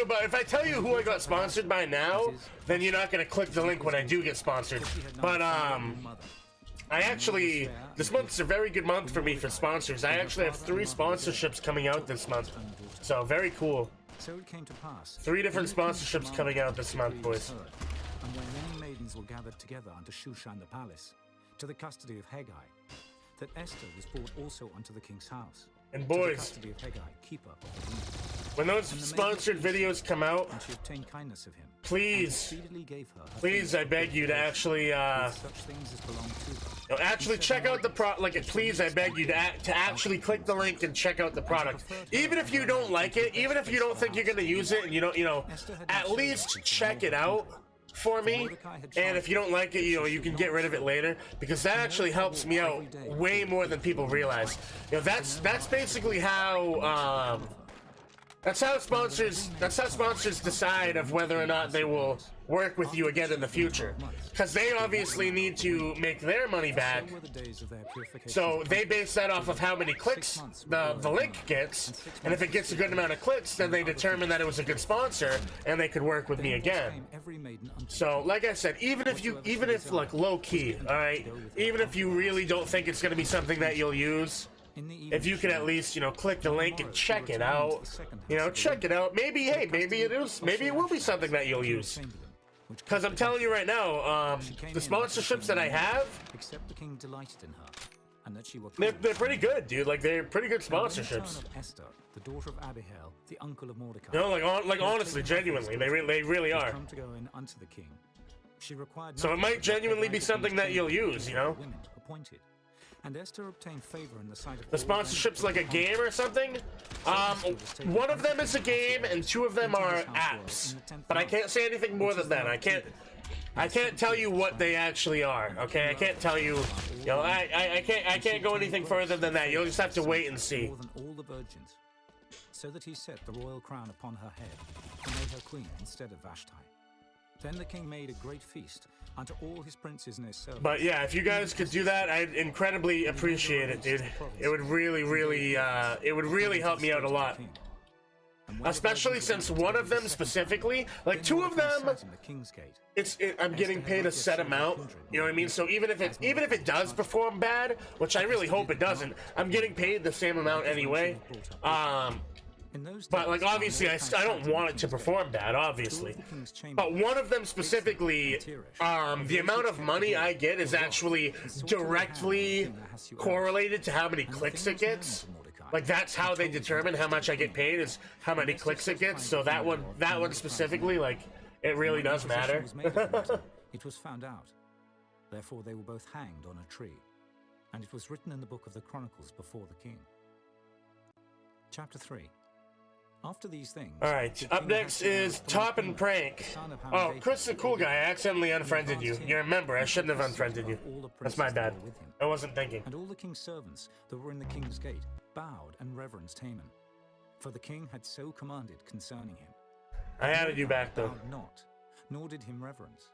you who I got sponsored by now, then you're not going to click the link when I do get sponsored. But This month's a very good month for me for sponsors. I actually have 3 sponsorships coming out this month. So, very cool. So it came to pass. 3 different sponsorships coming out this month, boys. And when many maidens were gathered together unto Shushan the palace, to the custody of Haggai, that Esther was brought also unto the king's house. And to the boys, custody of Haggai, keeper of the women. when those sponsored videos come out, And she obtained kindness of him. please, And speedily gave her please, I beg you to actually, such things as belonged to her. actually check out the please, I beg you to actually click the link and check out the product. Even if you don't like it, even if you don't think you're gonna use it, and you know, at least check it out for me. And if you don't like it, you can get rid of it later, because that actually helps me out way more than people realize. That's basically how that's how sponsors decide of whether or not they will work with you again in the future, because they obviously need to make their money back. So they base that off of how many clicks the link gets, and if it gets a good amount of clicks, then they determine that it was a good sponsor and they could work with me again. So like I said, even if like low key, all right, even if you really don't think it's going to be something that you'll use, if you can at least, click the link and check it out, check it out. Maybe it will be something that you'll use. Because I'm telling you right now, the sponsorships that I have, Except the king delighted in her, and that she were they're pretty good, dude. Like, they're pretty good sponsorships. Of Esther, the daughter of Abihail, the uncle of Mordecai. No, like honestly, genuinely, they really are. Come to go in unto the king. She required So it might genuinely be something that you'll use, women appointed. And Esther obtained favor in the sight of the sponsorship's like a game or something. One of them is a game, and 2 of them are apps. But I can't say anything more than that. I can't tell you what they actually are. Okay, I can't tell you. I can't go anything further than that. You'll just have to wait and see. More than all the virgins, so that he set the royal crown upon her head, and made her queen instead of Vashti. Then the king made a great feast unto all his princes and his servants. But yeah, if you guys could do that, I'd incredibly appreciate it, dude. It would really help me out a lot. Especially since one of them specifically, like 2 of them, I'm getting paid a set amount. You know what I mean? So even if it does perform bad, which I really hope it doesn't, I'm getting paid the same amount anyway. But like obviously I don't want it to perform bad, obviously. But one of them specifically, the amount of money I get is actually directly correlated to how many clicks it gets. Like that's how they determine how much I get paid, is how many clicks it gets. So that one specifically, like it really does matter. It was found out. Therefore they were both hanged on a tree. And it was written in the book of the Chronicles before the king. Chapter 3. After these things, all right, up next is Top and Prank. Oh, Chris the cool guy, I accidentally unfriended you. You're a member, I shouldn't have unfriended you. That's my bad. I wasn't thinking. And all the king's servants that were in the king's gate bowed and reverenced Haman, for the king had so commanded concerning him. I added you back though. Bowed not, nor did him reverence.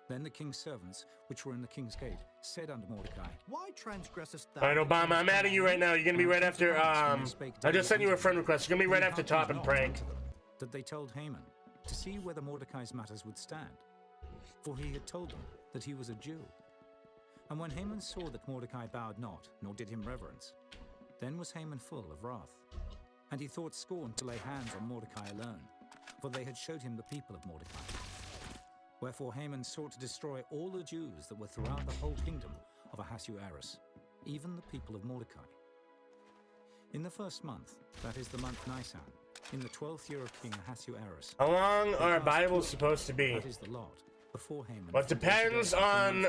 Then the king's servants, which were in the king's gate, said unto Mordecai, Why transgressest thou? Alright, Obama, I'm adding you right now. You're gonna be right after, I just sent you a friend request. You're gonna be right after Top and Prank. That they told Haman, to see whether Mordecai's matters would stand. For he had told them that he was a Jew. And when Haman saw that Mordecai bowed not, nor did him reverence, then was Haman full of wrath. And he thought scorn to lay hands on Mordecai alone, for they had showed him the people of Mordecai. Wherefore Haman sought to destroy all the Jews that were throughout the whole kingdom of Ahasuerus, even the people of Mordecai. In the 1st month, that is the month Nisan, in the 12th year of King Ahasuerus. How long are our Bibles supposed to be? That is the lot, before Haman. Well, it depends on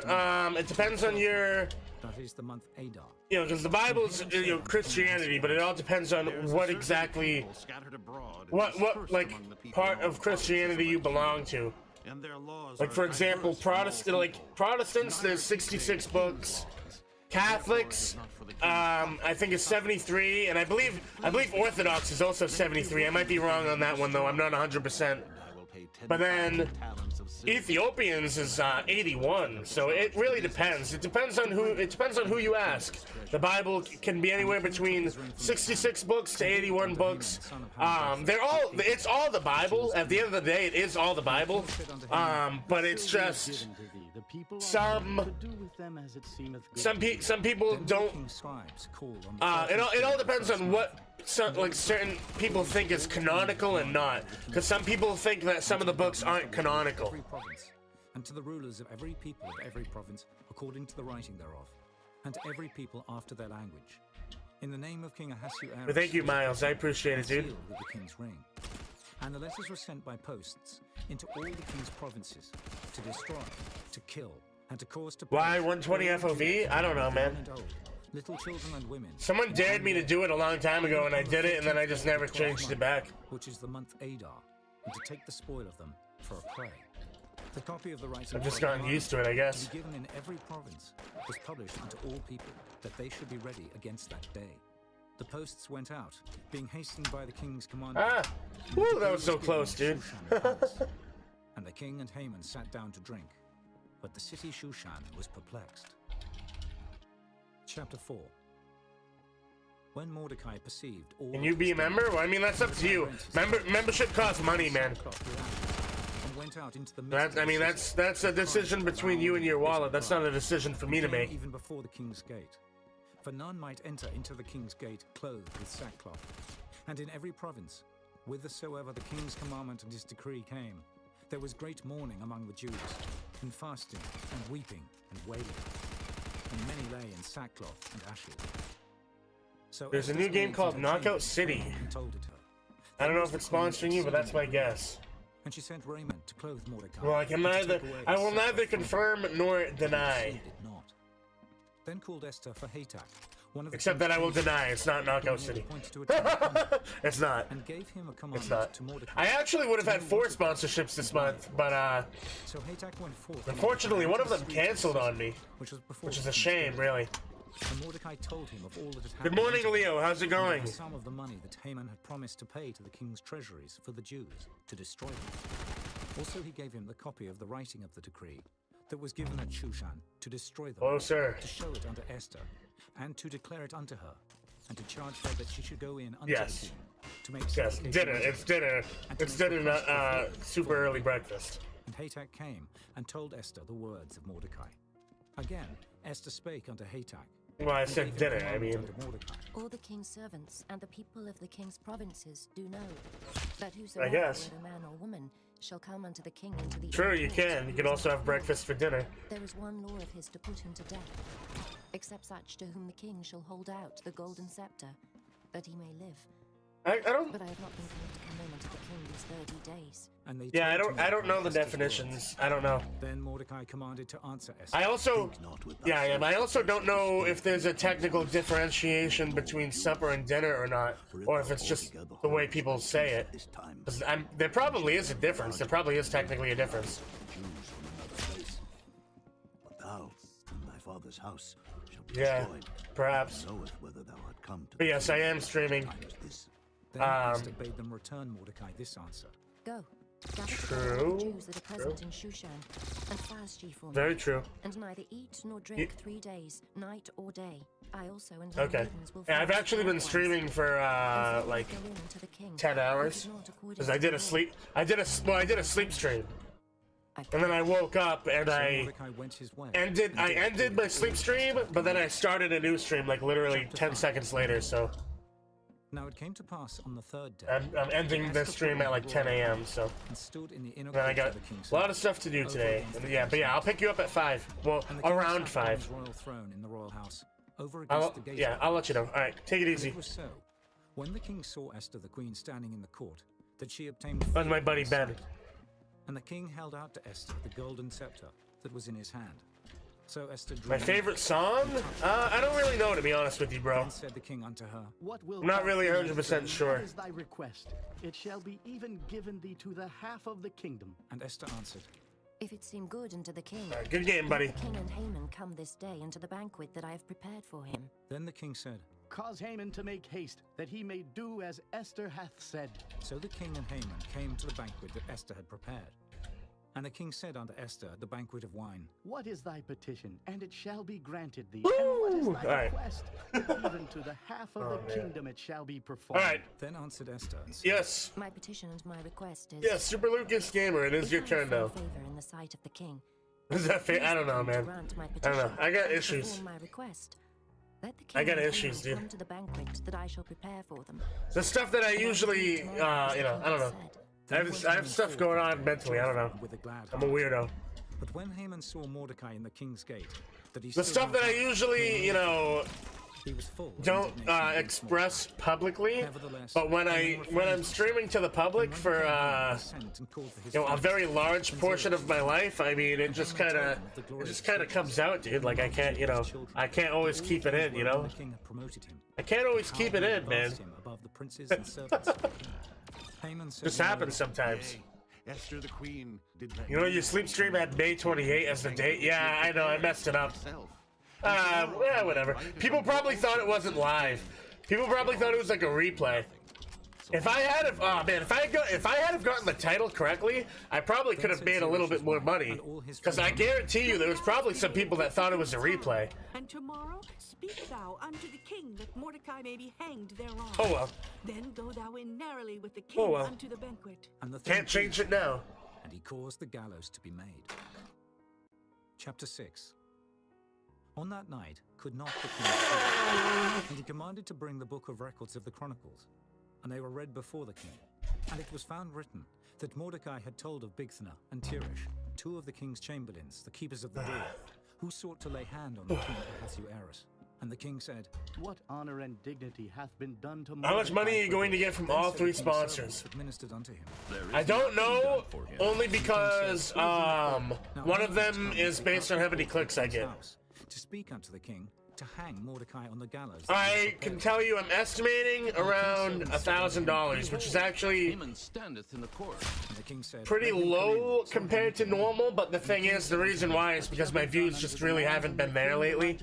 your. That is the month Adar. Because the Bible's Christianity, but it all depends on what exactly, what like part of Christianity you belong to. Like for example, Protestants, there's 66 books. Catholics, I think it's 73, and I believe Orthodox is also 73. I might be wrong on that one though. I'm not 100%. But then Ethiopians is 81, so it really depends. It depends on who you ask. The Bible can be anywhere between 66 books to 81 books. It's all the Bible. At the end of the day, it is all the Bible. But it's just some people don't. It all depends on what certain people think is canonical and not, because some people think that some of the books aren't canonical. And to the rulers of every people of every province, according to the writing thereof, and to every people after their language, in the name of King Ahasuerus. Well, thank you, Miles. I appreciate it, dude. With the king's ring. And the letters were sent by posts into all the king's provinces to destroy, to kill, and to cause to. Why 120 FOV? I don't know, man. Little children and women. Someone dared me to do it a long time ago, and I did it, and then I just never changed it back. Which is the month Adar, and to take the spoil of them for a prey. The copy of the writing. I've just gotten used to it, I guess. To be given in every province was published unto all people, that they should be ready against that day. The posts went out, being hastened by the king's command. Woo, that was so close, dude. And the king and Haman sat down to drink, but the city Shushan was perplexed. Chapter 4. When Mordecai perceived all. Can you be a member? Well, I mean, that's up to you. Membership costs money, man. That's a decision between you and your wallet. That's not a decision for me to make. Even before the king's gate. For none might enter into the king's gate clothed with sackcloth. And in every province, whithersoever the king's commandment and his decree came, there was great mourning among the Jews, and fasting, and weeping, and wailing. And many lay in sackcloth and ashes. So there's a new game called Knockout City. I don't know if it's sponsoring you, but that's my guess. And she sent raiment to clothe Mordecai. Well, I will neither confirm nor deny. Then called Esther for Hatak, one of the except that I will deny it's not Knockout City. It's not. And gave him a command it's not. To Mordecai. I actually would have had 4 sponsorships this month, but so Hatak went forth. Unfortunately, one of them canceled on me, which is a shame, really. And Mordecai told him of all that had happened. Good morning, Leo. How's it going? The sum of the money that Haman had promised to pay to the king's treasuries for the Jews to destroy them. Also, he gave him the copy of the writing of the decree that was given at Shushan to destroy them. Oh, sir. To show it unto Esther, and to declare it unto her, and to charge her that she should go in unto the king to make dinner. It's dinner. It's dinner, not super early breakfast. And Hatak came and told Esther the words of Mordecai. Again, Esther spake unto Hatak. Well, I said dinner, I mean. All the king's servants and the people of the king's provinces do know that whosoever, I guess. whether man or woman, shall come unto the king into the True, you can. You can also have breakfast for dinner. There is one law of his to put him to death, except such to whom the king shall hold out the golden scepter, that he may live. I don't. But I have not been called to come in unto the king these 30 days. And they yeah, I don't know the definitions. I don't know. Then Mordecai commanded to answer Esther. I also, I also don't know if there's a technical differentiation between supper and dinner or not, or if it's just the way people say it. There probably is a difference. There probably is technically a difference. But thou, in thy father's house, shalt be destroyed. Perhaps. But yes, I am streaming. Then Esther bade them return Mordecai this answer. Go. Gather together all the Jews that are present in Shushan, and fast ye for me. Very true. And neither eat nor drink 3 days, night or day. I also and my okay. maidens will Yeah, I've actually been streaming for like 10 hours because I did a sleep. I did a sleep stream, and then I woke up and I ended my sleep stream, but then I started a new stream like literally 10 seconds later. So. Now it came to pass on the 3rd day. I'm ending this stream at like 10 a.m. So. And I got a lot of stuff to do today. And yeah, but yeah, I'll pick you up at 5. Well, around 5. Royal throne in the royal house, over I'll let you know. All right, take it easy. It was so, when the king saw Esther the queen standing in the court, that she obtained. That's my buddy Ben. And the king held out to Esther the golden scepter that was in his hand. So Esther my favorite song? I don't really know, to be honest with you, bro. Then said the king unto her, I'm not really 100% sure. What is thy request? It shall be even given thee to the half of the kingdom. And Esther answered, if it seem good unto the king, good game, buddy. Let the king and Haman come this day unto the banquet that I have prepared for him. Then the king said, cause Haman to make haste, that he may do as Esther hath said. So the king and Haman came to the banquet that Esther had prepared. And the king said unto Esther at the banquet of wine, What is thy petition? And it shall be granted thee. And what is thy request? Even to the half of the kingdom it shall be performed. Alright. Then answered Esther and said, Yes. My petition and my request is... Yes, Super Lucas Gamer, it is your turn now. Favor in the sight of the king. Is that fair? I don't know, man. I don't know. I got issues. My request. Let the I king got issues, dude. come to the banquet that I shall prepare for them. The stuff that I usually, you know, I don't know. I have stuff going on mentally. I don't know. I'm a weirdo. But when Haman saw Mordecai in the king's gate, that he the stuff that I usually, you know, don't express publicly, but when I'm streaming to the public for you know, a very large portion of my life, I mean, it just kind of comes out, dude. Like I can't always keep it in, you know. I can't always keep it in, man. Just happens sometimes. Esther the Queen did You know, your sleep stream had May 28 as the date. Yeah, I know, I messed it up. Yeah, whatever. People probably thought it wasn't live. People probably thought it was like a replay. If I had gotten the title correctly, I probably could have made a little bit more money. Because I guarantee you, there was probably some people that thought it was a replay. And tomorrow speak thou unto the king that Mordecai may be hanged thereon. Oh well. Then go thou in narrowly with the king unto the banquet. Can't change it now. And he caused the gallows to be made. Chapter 6. On that night could not the king sleep, and he commanded to bring the book of records of the Chronicles, and they were read before the king. And it was found written that Mordecai had told of Bigthana and Teresh, two of the king's chamberlains, the keepers of the door, who sought to lay hand on the king Ahasuerus. And the king said, What honor and dignity hath been done to How much money are you going to get from all three sponsors? Administered unto him. I don't know, only because one of them is based on how many clicks I get. To speak unto the king, to hang Mordecai on the gallows. I can tell you I'm estimating around $1,000, which is actually pretty low compared to normal, but the thing is, the reason why is because my views just really haven't been there lately.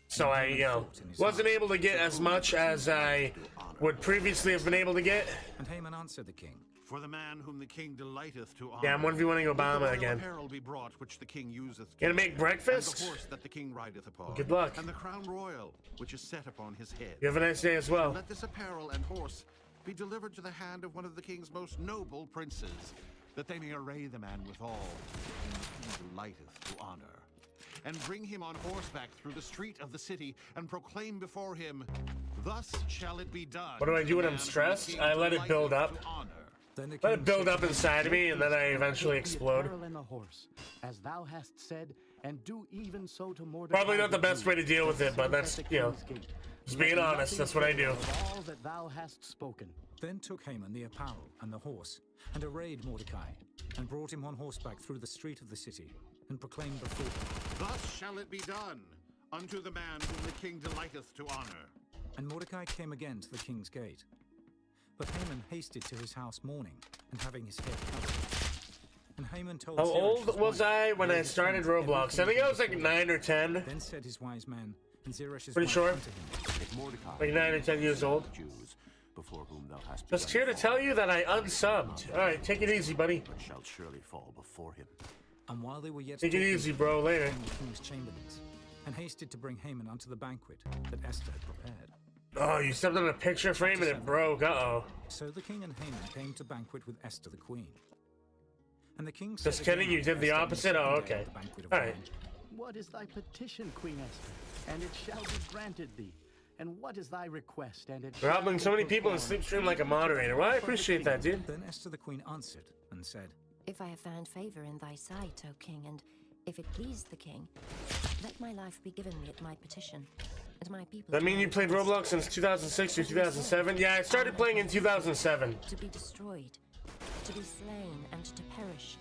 So I, you know, wasn't able to get as much as I would previously have been able to get. And Haman answered the king, For the man whom the king delighteth to honor. Yeah, I'm 1v1ing Obama again. Apparel be brought which the king useth. Gonna make breakfast? And the horse that the king rideth upon. Good luck. And the crown royal which is set upon his head. You have a nice day as well. Let this apparel and horse be delivered to the hand of one of the king's most noble princes, that they may array the man withal whom the king delighteth to honor. And bring him on horseback through the street of the city, and proclaim before him, Thus shall it be done. What do I do when I'm stressed? I let it build up. Let it build up inside of me, and then I eventually explode. And the horse, as thou hast said, and do even so to Mordecai. Probably not the best way to deal with it, but that's, you know, just being honest, that's what I do. All that thou hast spoken. Then took Haman the apparel and the horse, and arrayed Mordecai, and brought him on horseback through the street of the city, and proclaimed before him, Thus shall it be done unto the man whom the king delighteth to honor. And Mordecai came again to the king's gate. But Haman hasted to his house mourning, and having his head covered. And Haman told How Zeresh old his was wife, I when I started Roblox? I think I was like 9 or 10. Then said his wise man, and Zeresh's Pretty wife sure. unto him, Like 9 or 10 years old. Before whom thou hast Just here to tell you that I unsubbed. Alright, take it easy, buddy. shalt surely fall before him. And while they were yet Take it talking, easy, bro, later. came the king's chamberlains, and hasted to bring Haman unto the banquet that Esther had prepared. Oh, you stepped on a picture frame and it broke. Uh-oh. So the king and Haman came to banquet with Esther the queen. And the king Just said kidding, again you unto did the Esther opposite? on Oh, the second day okay. of the banquet of Alright. wine, What is thy petition, Queen Esther? And it shall be granted thee. And what is thy request? And it We're shall helping be so many people in performed. Sleep Stream like a moderator. Well, I appreciate that, dude. Then Esther the queen answered and said, If I have found favor in thy sight, O king, and if it please the king, let my life be given me at my petition, and my people... Does that mean you played Roblox since 2006 or 2007? Yeah, I started playing in 2007. To be destroyed, to be slain, and to perish.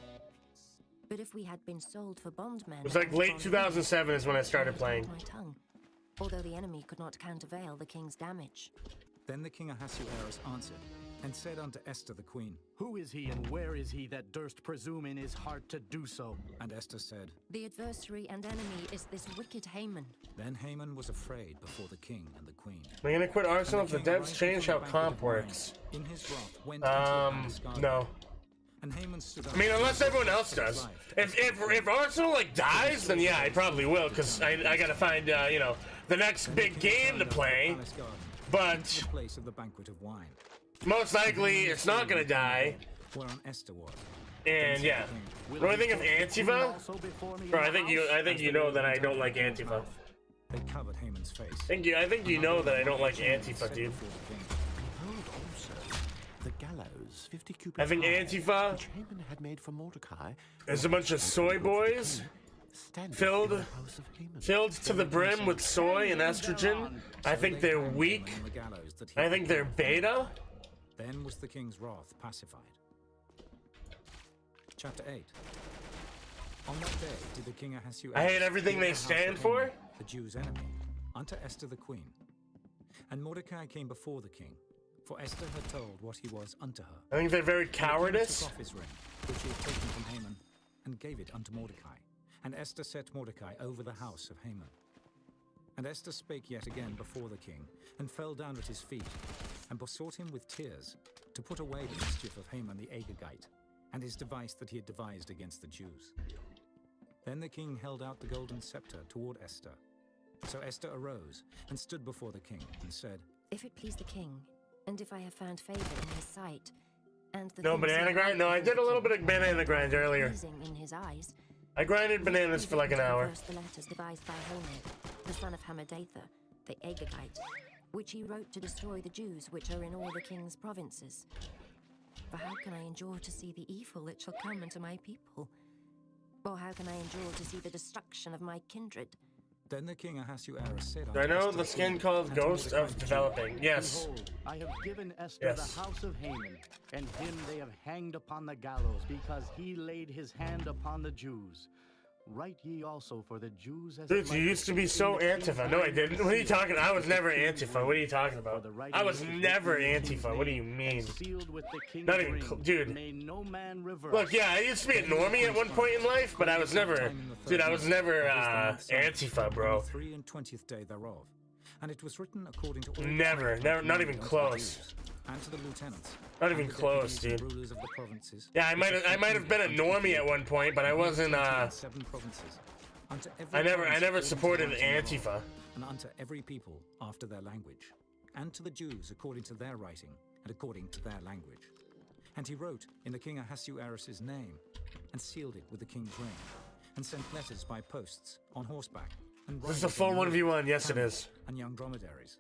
But if we had been sold for bondmen... It was like late 2007 is when I started playing. My tongue, although the enemy could not countervail the king's damage. Then the king Ahasuerus answered, and said unto Esther the queen, Who is he, and where is he that durst presume in his heart to do so? And Esther said, The adversary and enemy is this wicked Haman. Then Haman was afraid before the king and the queen. Am I gonna quit Arsenal if the And the king devs change how rising from the comp banquet of wine, works? In his wrath went into the palace garden. No. And Haman stood up. I mean, unless everyone else does. If Arsenal like dies, then yeah, I probably will, cause I gotta find you know, the next big game to play. But the place of the banquet of wine. Most likely, it's not gonna die. Whereon Esther was. And yeah, what do I think of Antifa? Bro, I think you know that I don't like Antifa. They covered Haman's face. I think you know that I don't like Antifa, dude. Behold also the gallows, 50 cubits I think high, Antifa which Haman had made for Mordecai. is a bunch of soy boys filled to the brim with soy and estrogen. I think they're weak. I think they're beta. Then was the king's wrath pacified. Chapter 8. On that day did the king Ahasuerus, I hate everything they stand for. The Jews' enemy, unto Esther the queen. And Mordecai came before the king, for Esther had told what he was unto her. I think they're very cowardice. Took off his ring, which he had taken from Haman, and gave it unto Mordecai. And Esther set Mordecai over the house of Haman. And Esther spake yet again before the king, and fell down at his feet, and besought him with tears to put away the mischief of Haman the Agagite, and his device that he had devised against the Jews. Then the king held out the golden scepter toward Esther. So Esther arose and stood before the king and said, If it please the king, and if I have found favor in his sight, and the No banana grind? No, I did a little bit of banana grind earlier. in his eyes, I grinded bananas for like an hour. First the letters devised by Haman, the son of Hammedatha, the Agagite, which he wrote to destroy the Jews which are in all the king's provinces. For how can I endure to see the evil that shall come unto my people? Or how can I endure to see the destruction of my kindred? Then the king Ahasuerus said, Do I know the skin called Ghost of Developing? Yes. Behold, I have given Esther the house of Haman, and him they have hanged upon the gallows, because he laid his hand upon the Jews. Write ye also for the Jews as Dude, you used to be so Antifa. No, I didn't. What are you talking? I was never Antifa. What are you talking about? I was never Antifa. What do you mean? Not even, dude. Look, yeah, I used to be a normie at one point in life, but I was never, dude. I was never Antifa, bro. 23rd day thereof, and it was written according to all never, not even close. And to the lieutenants. Not even close, dude. Rulers of the provinces. Yeah, I might have been a normie at one point, but I wasn't. 7 provinces. Unto every I never supported Antifa. And unto every people after their language, and to the Jews according to their writing and according to their language. And he wrote in the king Ahasuerus' name, and sealed it with the king's ring, and sent letters by posts on horseback. And this is a full 1v1. Yes, it is. And young dromedaries.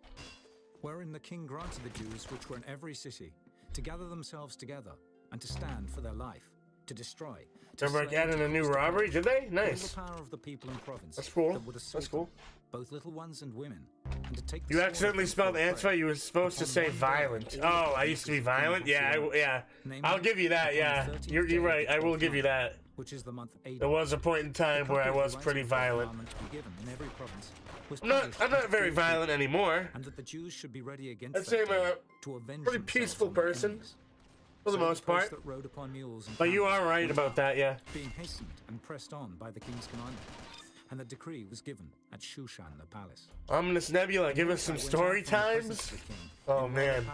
Wherein the king granted the Jews which were in every city to gather themselves together and to stand for their life, to destroy. Remember adding a new robbery? Did they? Nice. All the power of the people in province. That's cool. That's cool. Both little ones and women. And to take you accidentally spelled Antifa. You were supposed to say violent. Oh, I used to be violent. Yeah, yeah. I'll give you that. Yeah, you're right. I will give you that. Which is the month there was a point in time where I was pretty violent. I'm not very violent anymore. And that the Jews should be ready against I'd say I'm a pretty peaceful person for the most part. But you are right about that, yeah. Being hastened and pressed on by the king's commandment. And the decree was given at Shushan the palace. Ominous Nebula, give us some story times. Oh man.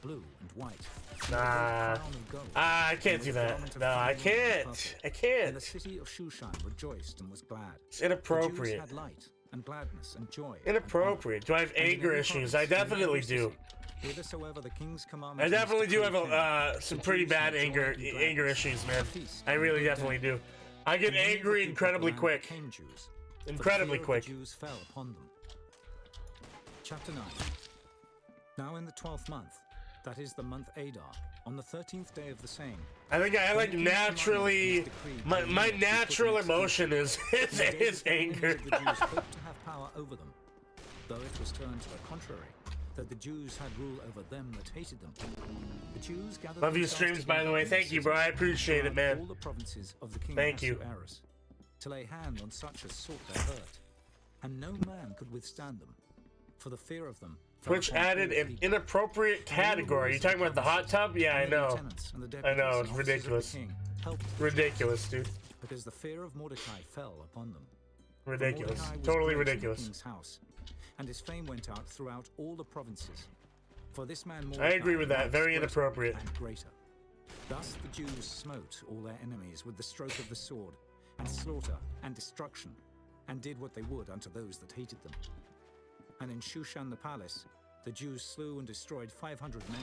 Blue and white. Nah, I can't do that. No, I can't. I can't. And the city of Shushan rejoiced and was glad. It's inappropriate. The Jews had light and gladness and joy. Inappropriate. Do I have anger issues? I definitely do. I definitely do have some pretty bad anger issues, man. I really definitely do. I get angry incredibly quick. Incredibly quick. Jews fell upon them. Chapter 9. Now in the 12th month, that is the month Adar, on the 13th day of the same. I think I like naturally, my natural emotion is anger. The Jews hoped to have power over them, though it was turned to the contrary, that the Jews had rule over them that hated them. The Jews gathered. Love your streams, by the way. Thank you, bro. I appreciate it, man. All the provinces of the king Thank you. Ahasuerus, to lay hand on such as sought their hurt, and no man could withstand them, for the fear of them. Twitch added an inappropriate category. You talking about the hot tub? Yeah, I know. I know, it's ridiculous. Ridiculous, dude. Because the fear of Mordecai fell upon them. Ridiculous. Totally ridiculous. House, and his fame went out throughout all the provinces. For this man I agree with that. Very inappropriate. And greater. Thus the Jews smote all their enemies with the stroke of the sword, and slaughter and destruction, and did what they would unto those that hated them. And in Shushan the palace, the Jews slew and destroyed 500 men.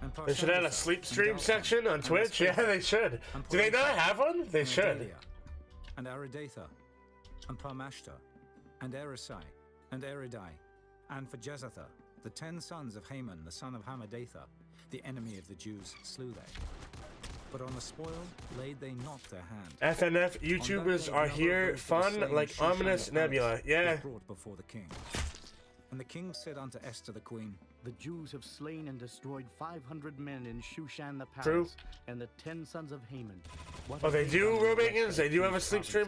And They should have a sleep stream section on Twitch. Yeah, they should. Do they not have one? They should. And Aridatha, and Parmashta, and Erisai, and Eridai, and for Jezatha, the 10 sons of Haman, the son of Hammedatha, the enemy of the Jews, slew they. But on the spoil laid they not their hand. FNF YouTubers are here, fun like ominous nebula. Yeah. Brought before the king. And the king said unto Esther the queen, The Jews have slain and destroyed 500 men in Shushan the palace, True. and the 10 sons of Haman. Oh, they do, Robagans? They do have a sleep stream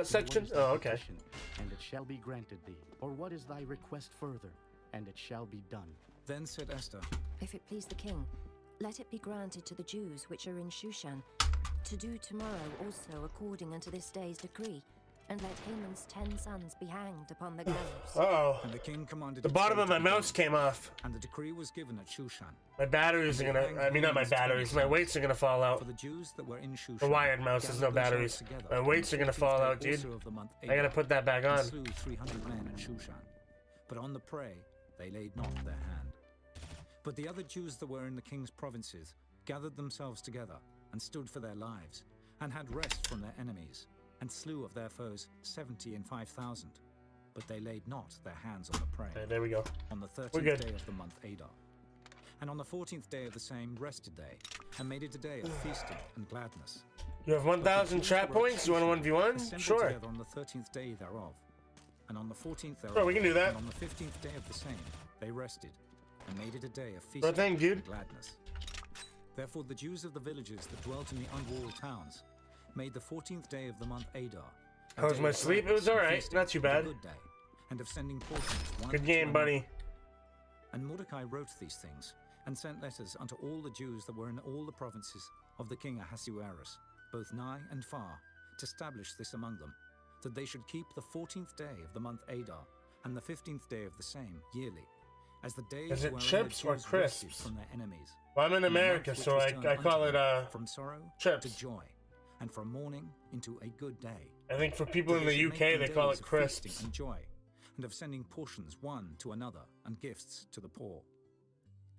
section? Oh, okay. And it shall be granted thee. Or what is thy request further? And it shall be done. Then said Esther, If it please the king, let it be granted to the Jews which are in Shushan to do tomorrow also according unto this day's decree, and let Haman's 10 sons be hanged upon the gallows. Uh-oh. And the king commanded The bottom of my mouse came off. And the decree was given at Shushan. My batteries are gonna, I mean not my batteries, my weights are gonna fall out. For the Jews that were in Shushan, The wired mouse has no batteries. My weights are gonna fall out, dude. I gotta put that back on. Slew 300 men at Shushan. But on the prey they laid not their hand. But the other Jews that were in the king's provinces gathered themselves together and stood for their lives, and had rest from their enemies, and slew of their foes 70 and 5,000. But they laid not their hands on the prey. Okay, there we go. On the We're 13th good. day of the month Adar. And on the 14th day of the same rested they, and made it a day of feasting and gladness. You have 1,000 trap points? You want a 1v1? Assembled Sure. together on the 13th day thereof, and on the 14th thereof. Sure, we can do that. And on the 15th day of the same, they rested, and made it a day of Sure feasting thing, dude. and gladness. Therefore the Jews of the villages that dwelt in the unwalled towns made the 14th day of the month Adar. a How was day my of sleep? It was gladness and alright. feasting, Not too and a bad. good day, and of sending portions one Good to game, another. buddy. And Mordecai wrote these things, and sent letters unto all the Jews that were in all the provinces of the king Ahasuerus, both nigh and far, to establish this among them, that they should keep the 14th day of the month Adar, and the 15th day of the same, yearly, as the days Is it wherein chips the or Jews rested crisps? from their enemies. Well, I'm in And the month America, which so was I turned call unto it them from sorrow chips. to joy, and from mourning into a good day. I think for people That in they the should UK, make they them call days it of feasting crisps. and joy, and of sending portions one to another, and gifts to the poor.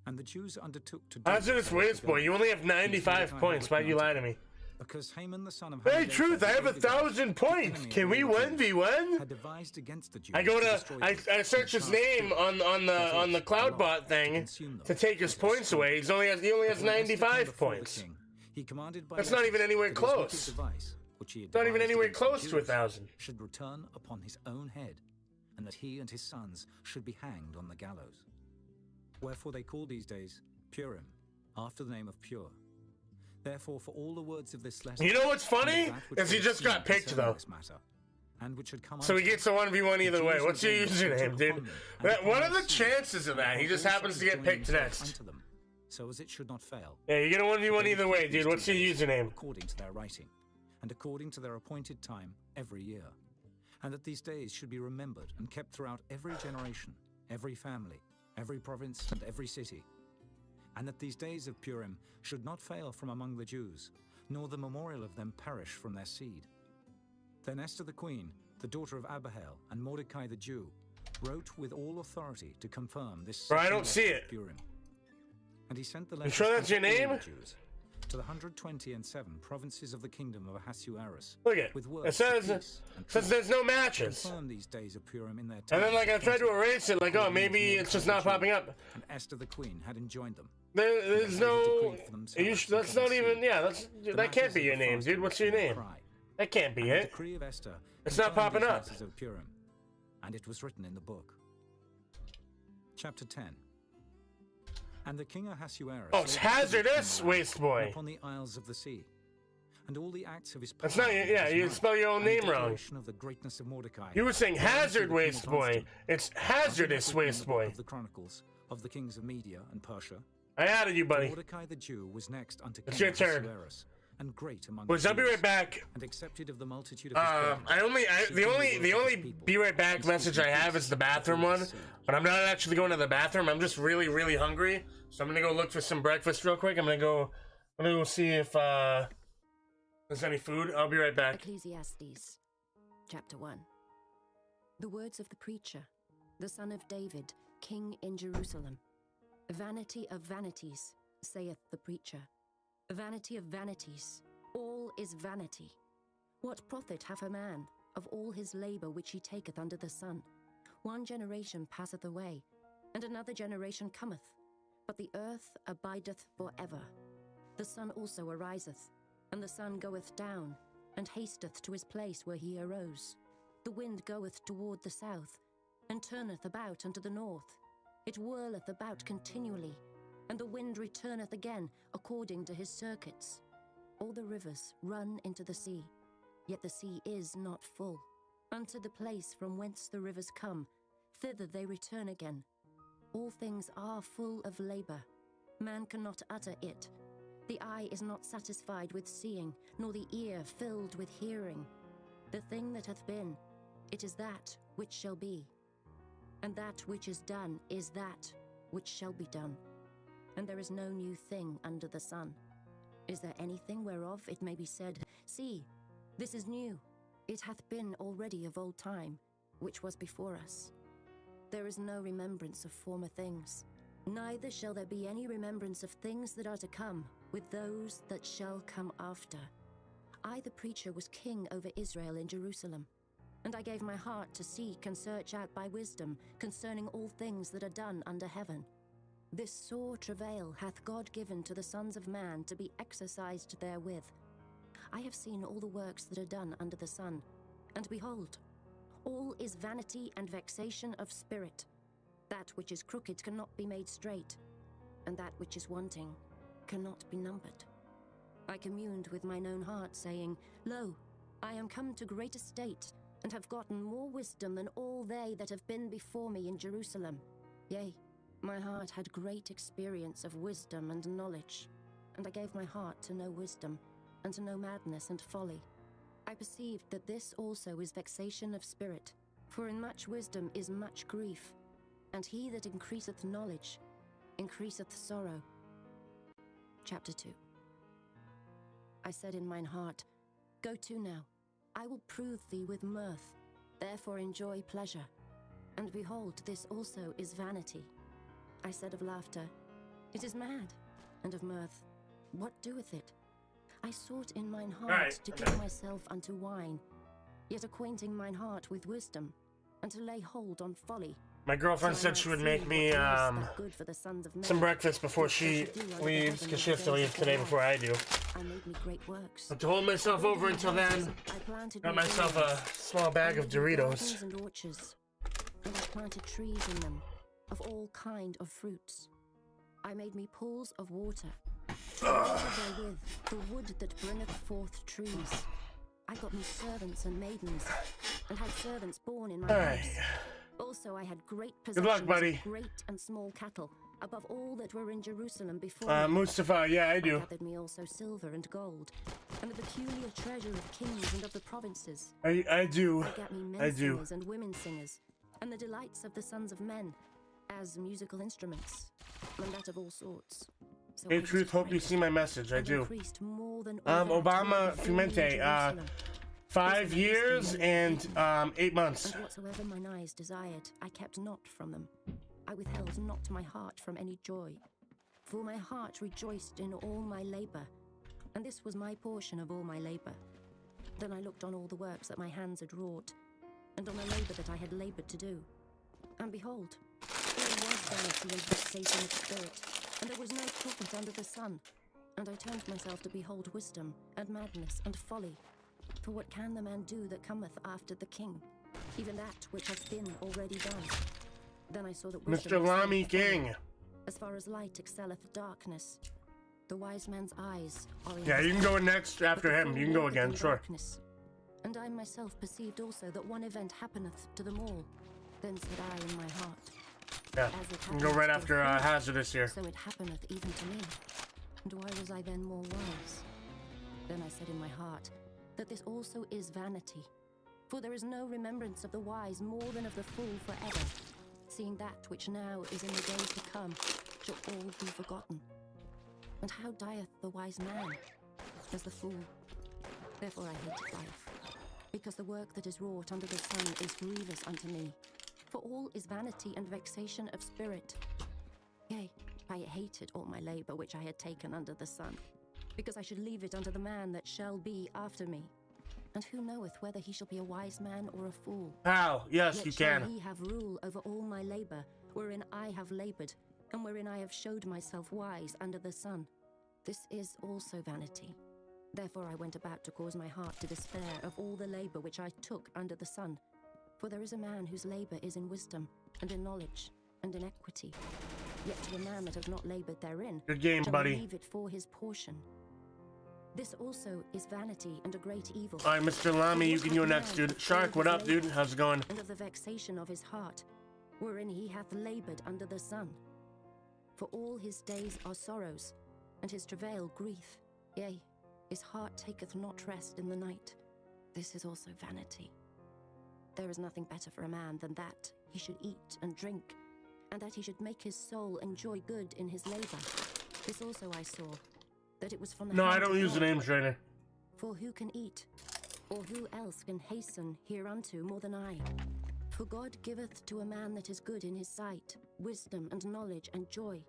And the Jews undertook to do How's this waste, boy? You only have 95 points. Why'd you lie to me? because Haman the son of Hey, Hammedatha, truth, I have the 1,000 points. Can we 1v1? had devised against the Jews I go to to, destroy I them, search his name on the Cloudbot thing to take his points away. He only has 95 points. He commanded by That's not even letters anywhere that his wicked close. device, which he had It's not even devised anywhere against the close to Jews, 1,000. should return upon his own head, and that he and his sons should be hanged on the gallows. Wherefore they call these days Purim, after the name of Pure. Therefore, for all the words of this letter, You know what's funny? and of that which Is he they just have got seen picked, concerning though. this matter, and which had come So he unto gets a 1v1 either way. What's your username, dude? What are the chances of that? He just happens to get picked next. unto them, so as it should not fail. Yeah, you get a 1v1 either way, dude. What's your username? According to their writing, and according to their appointed time every year, and that these days should be remembered and kept throughout every generation, every family, every province, and every city, and that these days of Purim should not fail from among the Jews, nor the memorial of them perish from their seed. Then Esther the queen, the daughter of Abihail, and Mordecai the Jew, wrote with all authority to confirm this. Bro, I don't see letter it. of Purim. And he sent the You letter sure that's your name? to the 127 provinces of the kingdom of Ahasuerus. Look it. With It words says, of peace and says there's no truth, matches. confirm these days of Purim in their And then, like, I times tried to appointed. erase it, like, oh, maybe it's just not popping up. And Esther the queen had enjoined them. There's no. That's not even. Yeah, that can't be your name, dude. What's your name? That can't be And the it. decree of Esther It's not confirmed popping these up. letters of Purim, and it was written in the book. Chapter 10. And the king Ahasuerus. Oh, it's hazardous, waste boy. Upon the isles of the sea, and all the acts of his power. That's not. Yeah, you spell your own and the name wrong. declaration of the greatness of Mordecai. You were saying hazard, waste boy. It's hazardous, waste boy. Of the Chronicles of the kings of Media and Persia. I added you, buddy. Mordecai the Jew was next unto It's King your turn. Ahasuerus, and great among Boys, the I'll be Jews, right back. and accepted of the multitude of his The only be right back message I have is the bathroom one, but I'm not actually going to the bathroom. I'm just really, really hungry, so I'm gonna go look for some breakfast real quick. I'm gonna go I'm gonna go see if there's any food. I'll be right back. Ecclesiastes, chapter 1. The words of the preacher, the son of David, king in Jerusalem. Vanity of vanities, saith the preacher. Vanity of vanities, all is vanity. What profit hath a man of all his labor which he taketh under the sun? One generation passeth away, and another generation cometh, but the earth abideth for ever. The sun also ariseth, and the sun goeth down, and hasteth to his place where he arose. The wind goeth toward the south, and turneth about unto the north. It whirleth about continually, and the wind returneth again according to his circuits. All the rivers run into the sea, yet the sea is not full. Unto the place from whence the rivers come, thither they return again. All things are full of labor. Man cannot utter it. The eye is not satisfied with seeing, nor the ear filled with hearing. The thing that hath been, it is that which shall be. And that which is done is that which shall be done. And there is no new thing under the sun. Is there anything whereof it may be said, See, this is new? It hath been already of old time, which was before us. There is no remembrance of former things, neither shall there be any remembrance of things that are to come with those that shall come after. I, the preacher, was king over Israel in Jerusalem, and I gave my heart to seek and search out by wisdom concerning all things that are done under heaven. This sore travail hath God given to the sons of man to be exercised therewith. I have seen all the works that are done under the sun, and behold, all is vanity and vexation of spirit. That which is crooked cannot be made straight, and that which is wanting cannot be numbered. I communed with mine own heart, saying, Lo, I am come to great estate, and have gotten more wisdom than all they that have been before me in Jerusalem. Yea, my heart had great experience of wisdom and knowledge, and I gave my heart to know wisdom, and to know madness and folly. I perceived that this also is vexation of spirit, for in much wisdom is much grief, and he that increaseth knowledge increaseth sorrow. Chapter 2. I said in mine heart, Go to now, I will prove thee with mirth, therefore enjoy pleasure. And behold, this also is vanity. I said of laughter, It is mad, and of mirth, what doeth it? I sought in mine heart to give myself unto wine, yet acquainting mine heart with wisdom, and to lay hold on folly. My girlfriend said she would make me some breakfast before she leaves, because she has to leave today before I do. But to hold myself over until then, got myself a small bag of Doritos. And orchards, and I planted trees in them, of all kind of fruits. I made me pools of water, therewith the wood that bringeth forth trees. I got me servants and maidens, and had servants born in my house. Also I had great possessions, good luck, buddy. Great and small cattle, above all that were in Jerusalem before me. Mustafa, yeah, I do. I gathered me also silver and gold, and the peculiar treasure of kings and of the provinces. I do. I got me men singers and women singers, and the delights of the sons of men, as musical instruments, and that of all sorts. So hey, Truth, hope you see my message. I do. Obama Fumente, 5 years and 8 months. And whatsoever mine eyes desired, I kept not from them. I withheld not my heart from any joy, for my heart rejoiced in all my labor, and this was my portion of all my labor. Then I looked on all the works that my hands had wrought, and on the labor that I had labored to do. And behold, there was vanity and vexation of spirit, and there was no profit under the sun. And I turned myself to behold wisdom, and madness, and folly. For what can the man do that cometh after the king? Even that which hath been already done. Then I saw that wisdom Mr. Lamy King. As far as light excelleth darkness, the wise man's eyes are in yeah, you can go next after him. You can go again, sure. Darkness. And I myself perceived also that one event happeneth to them all. Then said I in my heart, yeah, you can go right after Hazardous here. So it happeneth even to me. And why was I then more wise? Then I said in my heart, that this also is vanity. For there is no remembrance of the wise more than of the fool forever, seeing that which now is in the days to come shall all be forgotten. And how dieth the wise man as the fool? Therefore I hate life, because the work that is wrought under the sun is grievous unto me. For all is vanity and vexation of spirit. Yea, I hated all my labor which I had taken under the sun, because I should leave it unto the man that shall be after me. And who knoweth whether he shall be a wise man or a fool? How? Yes, Yet you shall can. he have rule over all my labor, wherein I have labored, and wherein I have showed myself wise under the sun. This is also vanity. Therefore I went about to cause my heart to despair of all the labor which I took under the sun. For there is a man whose labor is in wisdom, and in knowledge, and in equity. Yet to a man that has not labored therein, Good game, shall buddy. I leave it for his portion. This also is vanity and a great evil. All right, Mr. Lamy, you can go next, dude. Shark, what up, dude? How's it going? And of the vexation of his heart, wherein he hath labored under the sun. For all his days are sorrows, and his travail grief. Yea, his heart taketh not rest in the night. This is also vanity. There is nothing better for a man than that he should eat and drink, and that he should make his soul enjoy good in his labor. This also I saw, that it was from the No, I hand don't of use the God. name trainer. For who can eat, or who else can hasten hereunto more than I? For God giveth to a man that is good in his sight, wisdom and knowledge and joy.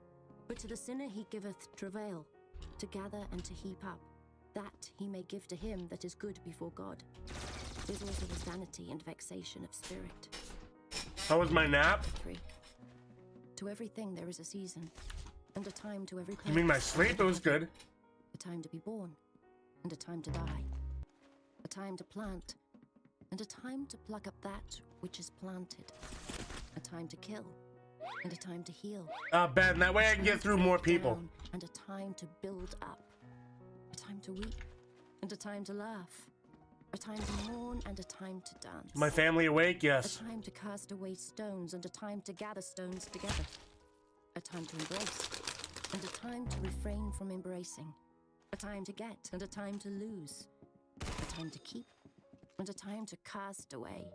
But to the sinner he giveth travail, to gather and to heap up, that he may give to him that is good before God. This also is vanity and vexation of spirit. How was my nap? 3. To everything there is a season, and a time to every You mean my purpose. sleep? It was good. A time to be born, and a time to die. A time to plant, and a time to pluck up that which is planted. A time to kill, and a time to heal. Ben, that way I can get through more people. Down, and a time to build up. A time to weep, and a time to laugh. A time to mourn, and a time to dance. My family awake? Yes. A time to cast away stones, and a time to gather stones together. A time to embrace, and a time to refrain from embracing. A time to get, and a time to lose. A time to keep, and a time to cast away.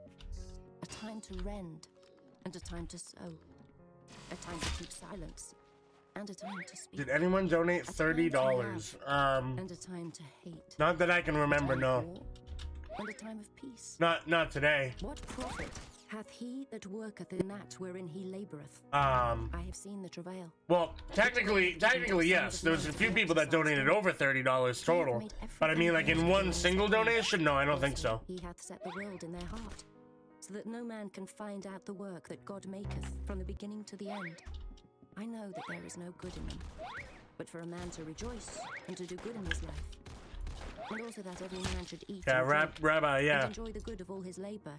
A time to rend, and a time to sow. A time to keep silence, and a time to speak. Did anyone donate $30? And a time to hate. Not that I can remember, no. And a time of peace. Not today. What profit hath he that worketh in that wherein he laboureth? I have seen the travail. Well, technically, yes. There was a few people that donated over $30 total. But I mean, like in one single donation? No, I don't think so. He hath set the world in their heart, so that no man can find out the work that God maketh from the beginning to the end. I know that there is no good in them, but for a man to rejoice and to do good in his life, and also that every man should eat Yeah, and drink, Rabbi, yeah. and enjoy the good of all his labor.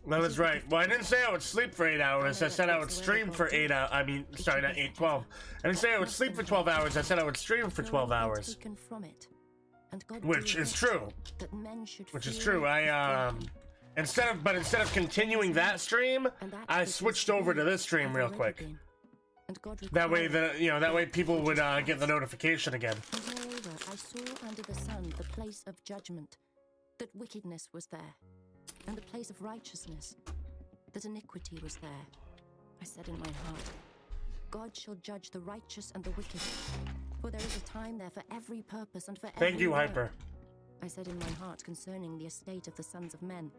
That was right. Well, I didn't say I would sleep for 8 hours. I said I would stream for 8 hours. I mean, sorry, not 8, 12. I didn't say I would sleep for 12 hours. I said I would stream for 12 hours. Taken from it, and God Which is true. that men should Which is fear true. I, instead of continuing that stream, I switched over to this stream real quick. That way, that way people would get the notification again. And moreover, I saw under the sun the place of judgment, that wickedness was there, and the place of righteousness, that iniquity was there. I said in my heart, God shall judge the righteous and the wicked, for there is a time there for every purpose and for every Thank you, work. Hyper. I said in my heart concerning the estate of the sons of men,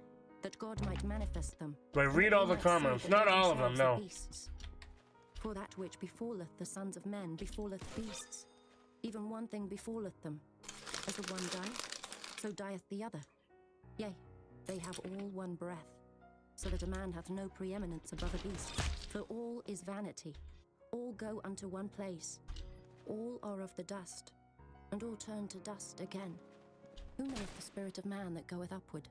that God might manifest them. Do I and read that all they the might see comments? that Not they all of them, themselves are no. beasts. For that which befalleth the sons of men befalleth beasts. Even one thing befalleth them. As the one dieth, so dieth the other. Yea, they have all one breath, so that a man hath no preeminence above a beast. For all is vanity, all go unto one place. All are of the dust, and all turn to dust again. Who knoweth the spirit of man that goeth upward,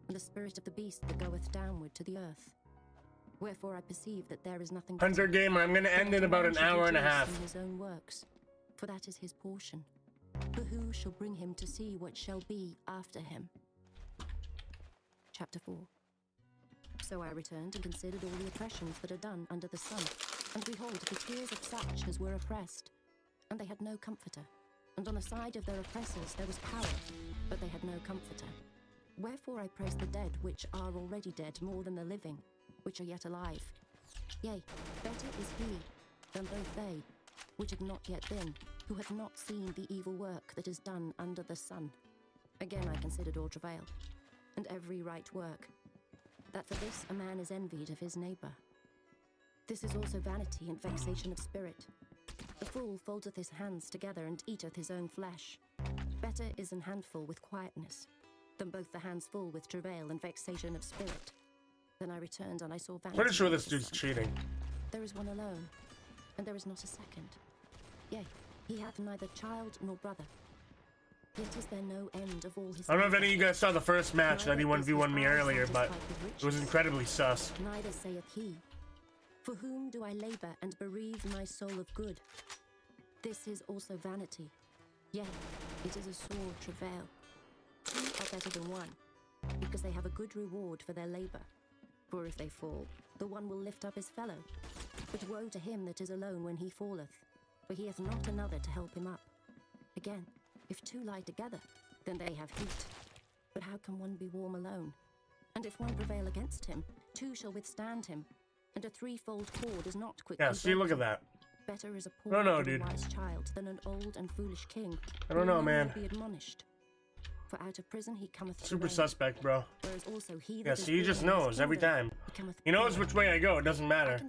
and the spirit of the beast that goeth downward to the earth? Wherefore I perceive that there is nothing Hunter Gamer, I'm gonna end in about an hour and a half. in his own works, for that is his portion. For who shall bring him to see what shall be after him? Chapter 4. So I returned and considered all the oppressions that are done under the sun, and behold, the tears of such as were oppressed, and they had no comforter. And on the side of their oppressors there was power, but they had no comforter. Wherefore I praise the dead which are already dead more than the living, which are yet alive. Yea, better is he than both they, which have not yet been, who hath not seen the evil work that is done under the sun. Again I considered all travail, and every right work, that for this a man is envied of his neighbour. This is also vanity and vexation of spirit. The fool foldeth his hands together and eateth his own flesh. Better is an handful with quietness, than both the hands full with travail and vexation of spirit. Then I returned and I saw vanity. Pretty sure this dude's cheating. There is one alone, and there is not a second. Yea, he hath neither child nor brother. Yet is there no end of all his... I don't know if any of you guys saw the first match that he 1v1'd me earlier, but it was incredibly sus. Neither saith he, for whom do I labor and bereave my soul of good? This is also vanity. Yea, it is a sore travail. Two are better than one, because they have a good reward for their labor. For if they fall, the one will lift up his fellow. But woe to him that is alone when he falleth, for he hath not another to help him up. Again, if two lie together, then they have heat. But how can one be warm alone? And if one prevail against him, two shall withstand him. And a threefold cord is not quickly Yeah, see, look at that. Better is a poor and wise child than an old and foolish king. I don't know, man. Be admonished. For out of prison he cometh Super suspect, bro. Whereas also he yeah, see, he just knows every time. He knows which way I go. It doesn't matter.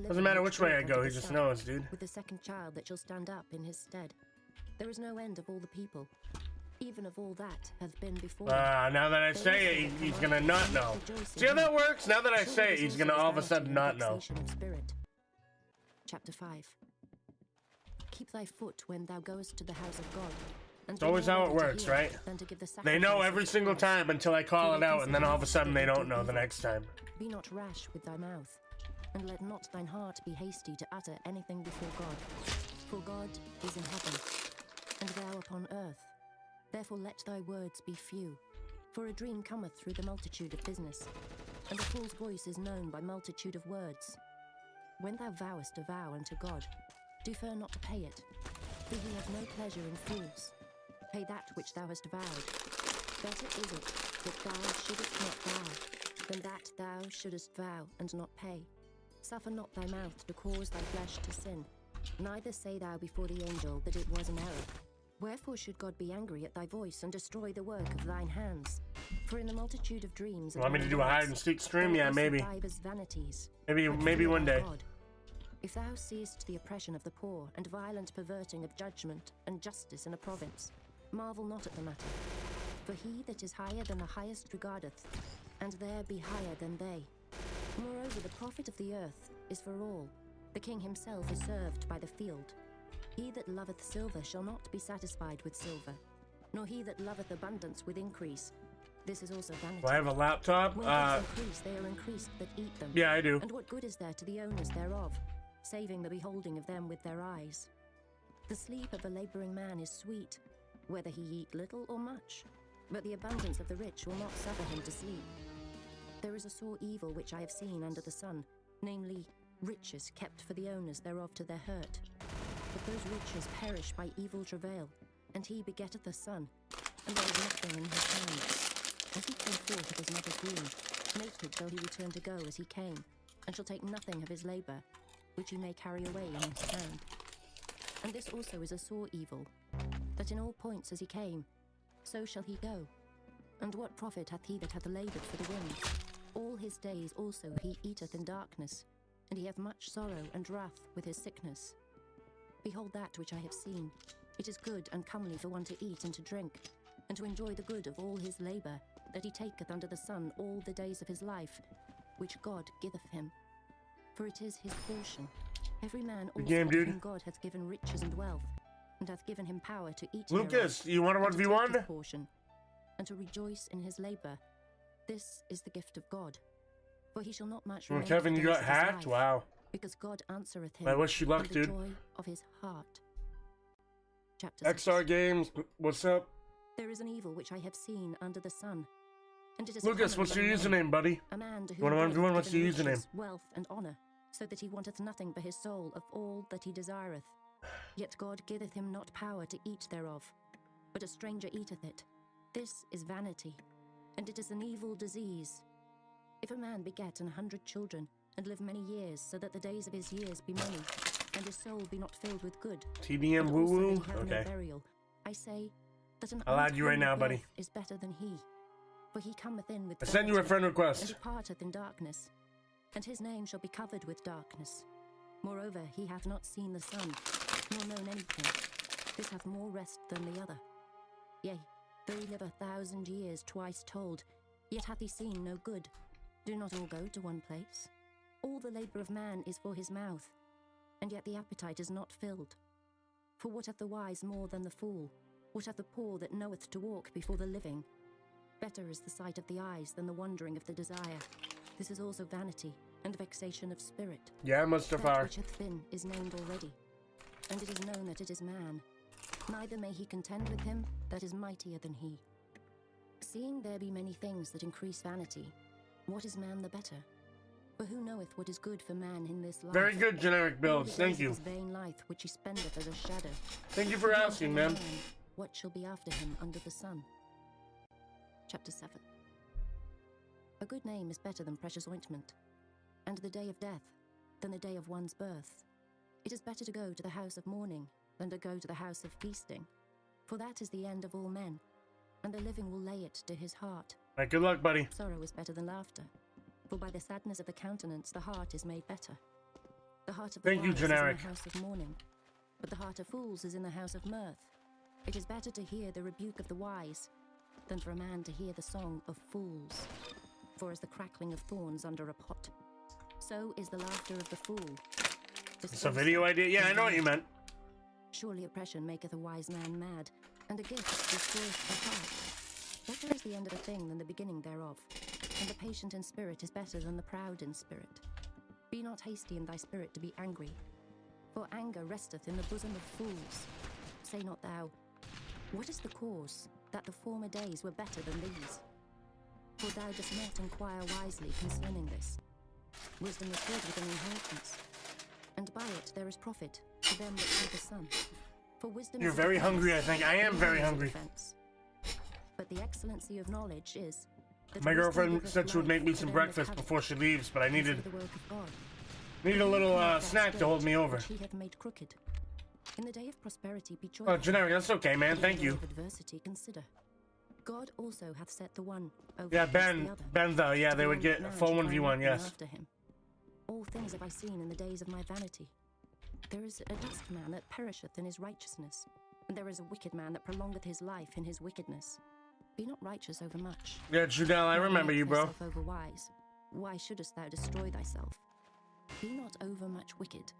Doesn't matter which way I go. He just knows, dude. With the second child that shall stand up in his stead. There is no end of all the people. Even of all that hath been before. Now that I say it, he's gonna not know. See how that works? Now that I say it, he's gonna all of a sudden not know. Chapter 5. Keep thy foot when thou goest to the house of God. It's always how it works, right? They know every single time until I call it out, and then all of a sudden they don't know the next time. Be not rash with thy mouth, and let not thine heart be hasty to utter anything before God. For God is in heaven, and thou upon earth. Therefore let thy words be few. For a dream cometh through the multitude of business, and a fool's voice is known by multitude of words. When thou vowest a vow unto God, defer not to pay it, for he hath no pleasure in fools. Pay that which thou hast vowed. Better is it that thou shouldest not vow, than that thou shouldest vow and not pay. Suffer not thy mouth to cause thy flesh to sin, neither say thou before the angel that it was an error. Wherefore should God be angry at thy voice and destroy the work of thine hands? For in the multitude of dreams... Want me to do a hide and seek stream? Yeah, maybe. Maybe one day. If thou seest the oppression of the poor, and violent perverting of judgment and justice in a province, marvel not at the matter. For he that is higher than the highest regardeth, and there be higher than they. Moreover, the profit of the earth is for all. The king himself is served by the field. He that loveth silver shall not be satisfied with silver, nor he that loveth abundance with increase. This is also vanity. Do I have a laptop? When goods increase, they are increased that eat them. Yeah, I do. And what good is there to the owners thereof, saving the beholding of them with their eyes? The sleep of a labouring man is sweet, whether he eat little or much, but the abundance of the rich will not suffer him to sleep. There is a sore evil which I have seen under the sun, namely, riches kept for the owners thereof to their hurt. But those riches perish by evil travail, and he begetteth a son, and there is nothing in his hand. As he came forth of his mother's womb, naked shall he return to go as he came, and shall take nothing of his labour, which he may carry away in his hand. And this also is a sore evil, that in all points as he came, so shall he go. And what profit hath he that hath laboured for the wind? All his days also he eateth in darkness, and he hath much sorrow and wrath with his sickness. Behold that which I have seen. It is good and comely for one to eat and to drink, and to enjoy the good of all his labour, that he taketh under the sun all the days of his life, which God giveth him. For it is his portion. Every man also to whom God hath given riches and wealth, and hath given him power to eat Lucas, you want to 1v1? Portion, and to rejoice in his labour. This is the gift of God. For he shall not much remain Kevin, you got hacked? Wow. Because God answereth him. I wish you luck, dude. Joy of his heart. Chapter XR 6. Games, what's up? There is an evil which I have seen under the sun. And it is Lucas, what's your username, buddy? A man to you want to 1v1? What's your username? Riches, wealth and honour, so that he wanteth nothing for his soul of all that he desireth. Yet God giveth him not power to eat thereof, but a stranger eateth it. This is vanity, and it is an evil disease. If a man beget 100 children, and live many years, so that the days of his years be many, and his soul be not filled with good. TBM but woo also that woo. he have no Okay. burial, I say that an I'll add you right now, untimely buddy. death is better than he, for he cometh in with I send you a vanity, friend request. and departeth in darkness, and his name shall be covered with darkness. Moreover, he hath not seen the sun, nor known anything. This hath more rest than the other. Yea, though he live 1,000 years twice told, yet hath he seen no good. Do not all go to one place? All the labour of man is for his mouth, and yet the appetite is not filled. For what hath the wise more than the fool? What hath the poor that knoweth to walk before the living? Better is the sight of the eyes than the wandering of the desire. This is also vanity and vexation of spirit. Yeah, Mustafar. That which hath been is named already, and it is known that it is man. Neither may he contend with him that is mightier than he. Seeing there be many things that increase vanity, what is man the better? For who knoweth what is good for man in this life? Very good generic builds. All the Thank days you. of his vain life which he spendeth as a shadow. Thank you for Who asking, knoweth man. What shall be after him under the sun? Chapter 7. A good name is better than precious ointment, and the day of death than the day of one's birth. It is better to go to the house of mourning than to go to the house of feasting, for that is the end of all men, and the living will lay it to his heart. All right, good luck, buddy. Sorrow is better than laughter, for by the sadness of the countenance the heart is made better. The heart of the Thank you, wise generic. is in the house of mourning, but the heart of fools is in the house of mirth. It is better to hear the rebuke of the wise than for a man to hear the song of fools. For as the crackling of thorns under a pot, so is the laughter of the fool. It's a video idea? Yeah, I know what you meant. Surely oppression maketh a wise man mad, and a gift destroyeth the heart. Better is the end of a thing than the beginning thereof, and the patient in spirit is better than the proud in spirit. Be not hasty in thy spirit to be angry, for anger resteth in the bosom of fools. Say not thou, what is the cause that the former days were better than these? For thou dost not inquire wisely concerning this. Wisdom is hid with an inheritance, and by it there is profit to them that see the sun. For wisdom You're is very defense, hungry, I think. I am and very knowledge is hungry. defense. But the excellency of knowledge is that My wisdom girlfriend giveth said she would life make me to some them that breakfast have it, before she leaves, but I and needed see the work of God. a little That snack to hold me over. which he hath made crooked. In the day of prosperity be Oh, joyful. generic, that's okay, man. But in Thank the day you. of adversity consider. God also hath set the one over Yeah, against the Ben, other, yeah, to they the would end get that a man full should find 1v1, nothing yes. after him. All things have I seen in the days of my vanity. There is a just man that perisheth in his righteousness, and there is a wicked man that prolongeth his life in his wickedness. Be not righteous over much. Yeah, Judel, I nor remember make you, bro. thyself over wise. Why shouldest thou destroy thyself? Be not over much wicked,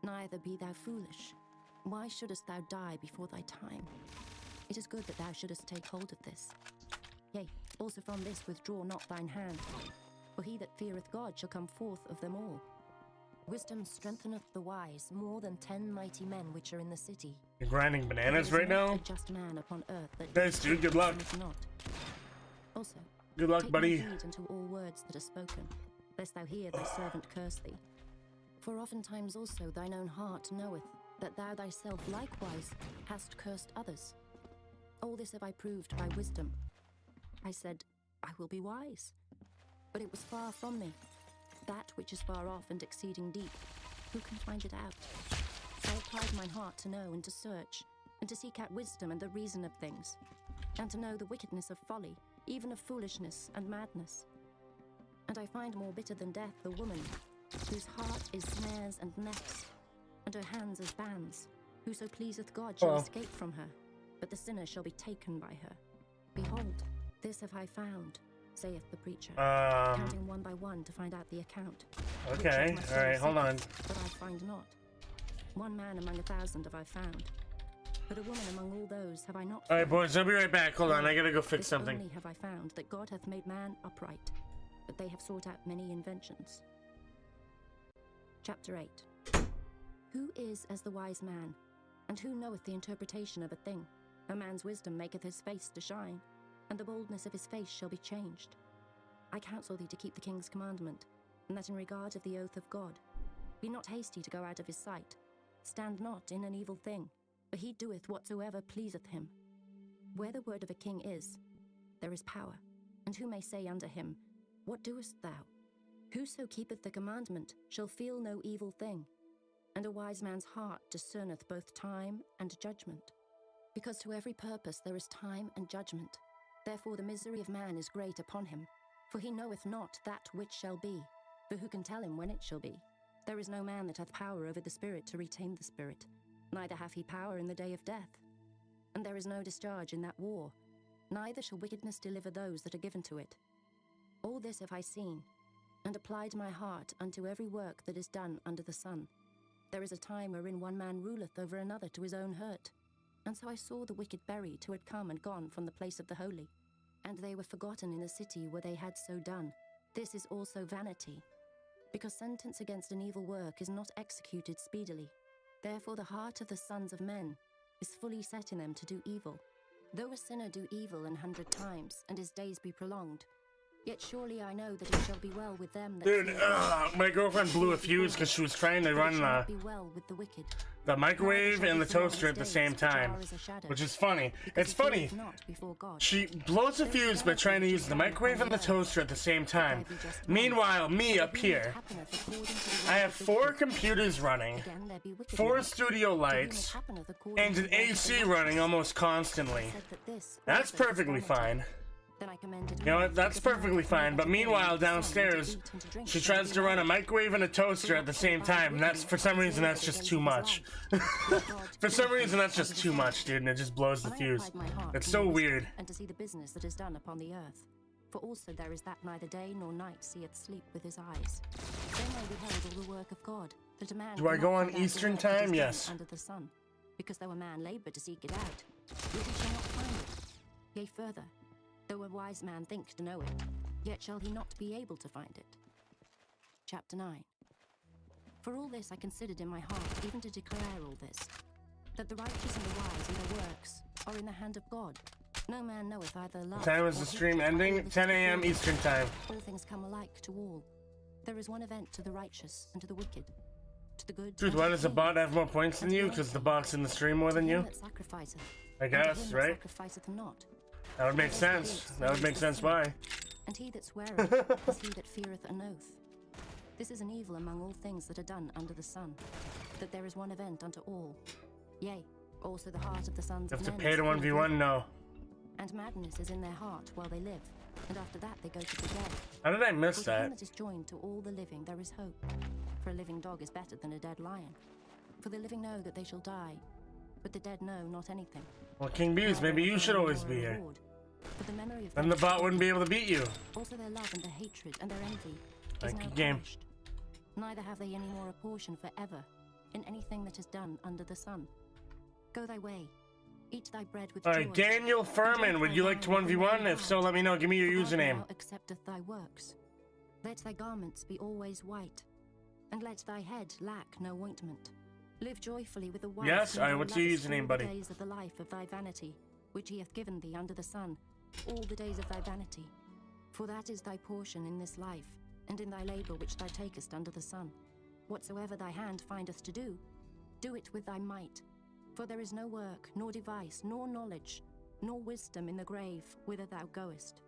neither be thou foolish. Why shouldest thou die before thy time? It is good that thou shouldest take hold of this. Yea, also from this withdraw not thine hand, for he that feareth God shall come forth of them all. Wisdom strengtheneth the wise more than 10 mighty men which are in the city. You're grinding bananas There right is not now? a just man upon earth that Thanks, doeth dude. Good good luck. and is not. Also, Good luck, take buddy. no heed unto all words that are spoken, lest thou hear thy servant curse thee. For oftentimes also thine own heart knoweth that thou thyself likewise hast cursed others. All this have I proved by wisdom. I said, I will be wise. But it was far from me. That which is far off and exceeding deep, who can find it out? I applied mine heart to know and to search, and to seek out wisdom and the reason of things, and to know the wickedness of folly, even of foolishness and madness. And I find more bitter than death the woman, whose heart is snares and nets, and her hands as bands. Whoso pleaseth God shall escape from her, but the sinner shall be taken by her. Behold, this have I found, saith the preacher, counting one by one to find out the account. Okay, alright, hold on. But I find not. One man among 1,000 have I found, but a woman among all those have I not found. Alright, boys, I'll be right back. Hold on, I gotta go fix This something. only have I found, that God hath made man upright, but they have sought out many inventions. Chapter 8. Who is as the wise man, and who knoweth the interpretation of a thing? A man's wisdom maketh his face to shine, and the boldness of his face shall be changed. I counsel thee to keep the king's commandment, and that in regard of the oath of God. Be not hasty to go out of his sight. Stand not in an evil thing, for he doeth whatsoever pleaseth him. Where the word of a king is, there is power. And who may say unto him, What doest thou? Whoso keepeth the commandment shall feel no evil thing. And a wise man's heart discerneth both time and judgment. Because to every purpose there is time and judgment. Therefore the misery of man is great upon him, for he knoweth not that which shall be, for who can tell him when it shall be? There is no man that hath power over the spirit to retain the spirit, neither hath he power in the day of death. And there is no discharge in that war, neither shall wickedness deliver those that are given to it. All this have I seen, and applied my heart unto every work that is done under the sun. There is a time wherein one man ruleth over another to his own hurt. And so I saw the wicked buried who had come and gone from the place of the holy, and they were forgotten in the city where they had so done. This is also vanity, because sentence against an evil work is not executed speedily. Therefore the heart of the sons of men is fully set in them to do evil. Though a sinner do evil 100 times, and his days be prolonged, yet surely I know that it shall be well with them that Dude, my girlfriend blew a fuse because she was trying to run the microwave and the toaster at the same time, which is funny. It's funny. She blows a fuse by trying to use the microwave and the toaster at the same time. Meanwhile, me up here, I have 4 computers running, 4 studio lights, and an AC running almost constantly. That's perfectly fine. You know what, that's perfectly fine, but meanwhile downstairs, she tries to run a microwave and a toaster at the same time, and that's, for some reason, that's just too much. For some reason, that's just too much, dude, and it just blows the fuse. It's so weird. And to see the business that is done upon the earth. For also there is that neither day nor night seeth sleep with his eyes. Then I beheld all the work of God, that a man Do I go on Eastern time? Yes. Under the sun, because though a man labor to seek it out, yet he shall not find it. Yea, further, though a wise man think to know it, yet shall he not be able to find it. Chapter 9. For all this I considered in my heart, even to declare all this, that the righteous and the wise in their works are in the hand of God. No man knoweth either love. What time is the stream ending? 10 a.m. Eastern time. All things come alike to all. There is one event to the righteous and to the wicked, to the good. Dude, why does the bot have more points than you? Because the bot's in the stream more than you? I guess, right? That would make sense. That would make sense why. And he that sweareth is he that feareth an oath. This is an evil among all things that are done under the sun, that there is one event unto all. Yea, also the heart of the sons You of have to men pay to 1v1? No. And madness is in their heart while they live, and after that they go to the dead. How did I miss For to him that? that is joined to all the living there is hope. For a living dog is better than a dead lion. For the living know that they shall die, but the dead know not anything. Well, King Bees, maybe you should always be here. For the memory of Then the bot wouldn't be able to beat you. also their love and their hatred and their envy is Like now a game. perished. Neither have they any more a portion forever in anything that is done under the sun. Go thy way, eat thy bread with joy. Alright, Daniel Furman, would you like to 1v1? If so, let me know. Give me your For God username. now accepteth thy works. Let thy garments be always white, and let thy head lack no ointment. Live joyfully with the wife. Yes? whom Alright, thou what's your lovest username, all buddy? The days of the life of thy vanity, which he hath given thee under the sun, all the days of thy vanity. For that is thy portion in this life, and in thy labor which thou takest under the sun. Whatsoever thy hand findeth to do, do it with thy might. For there is no work, nor device, nor knowledge, nor wisdom in the grave whither thou goest.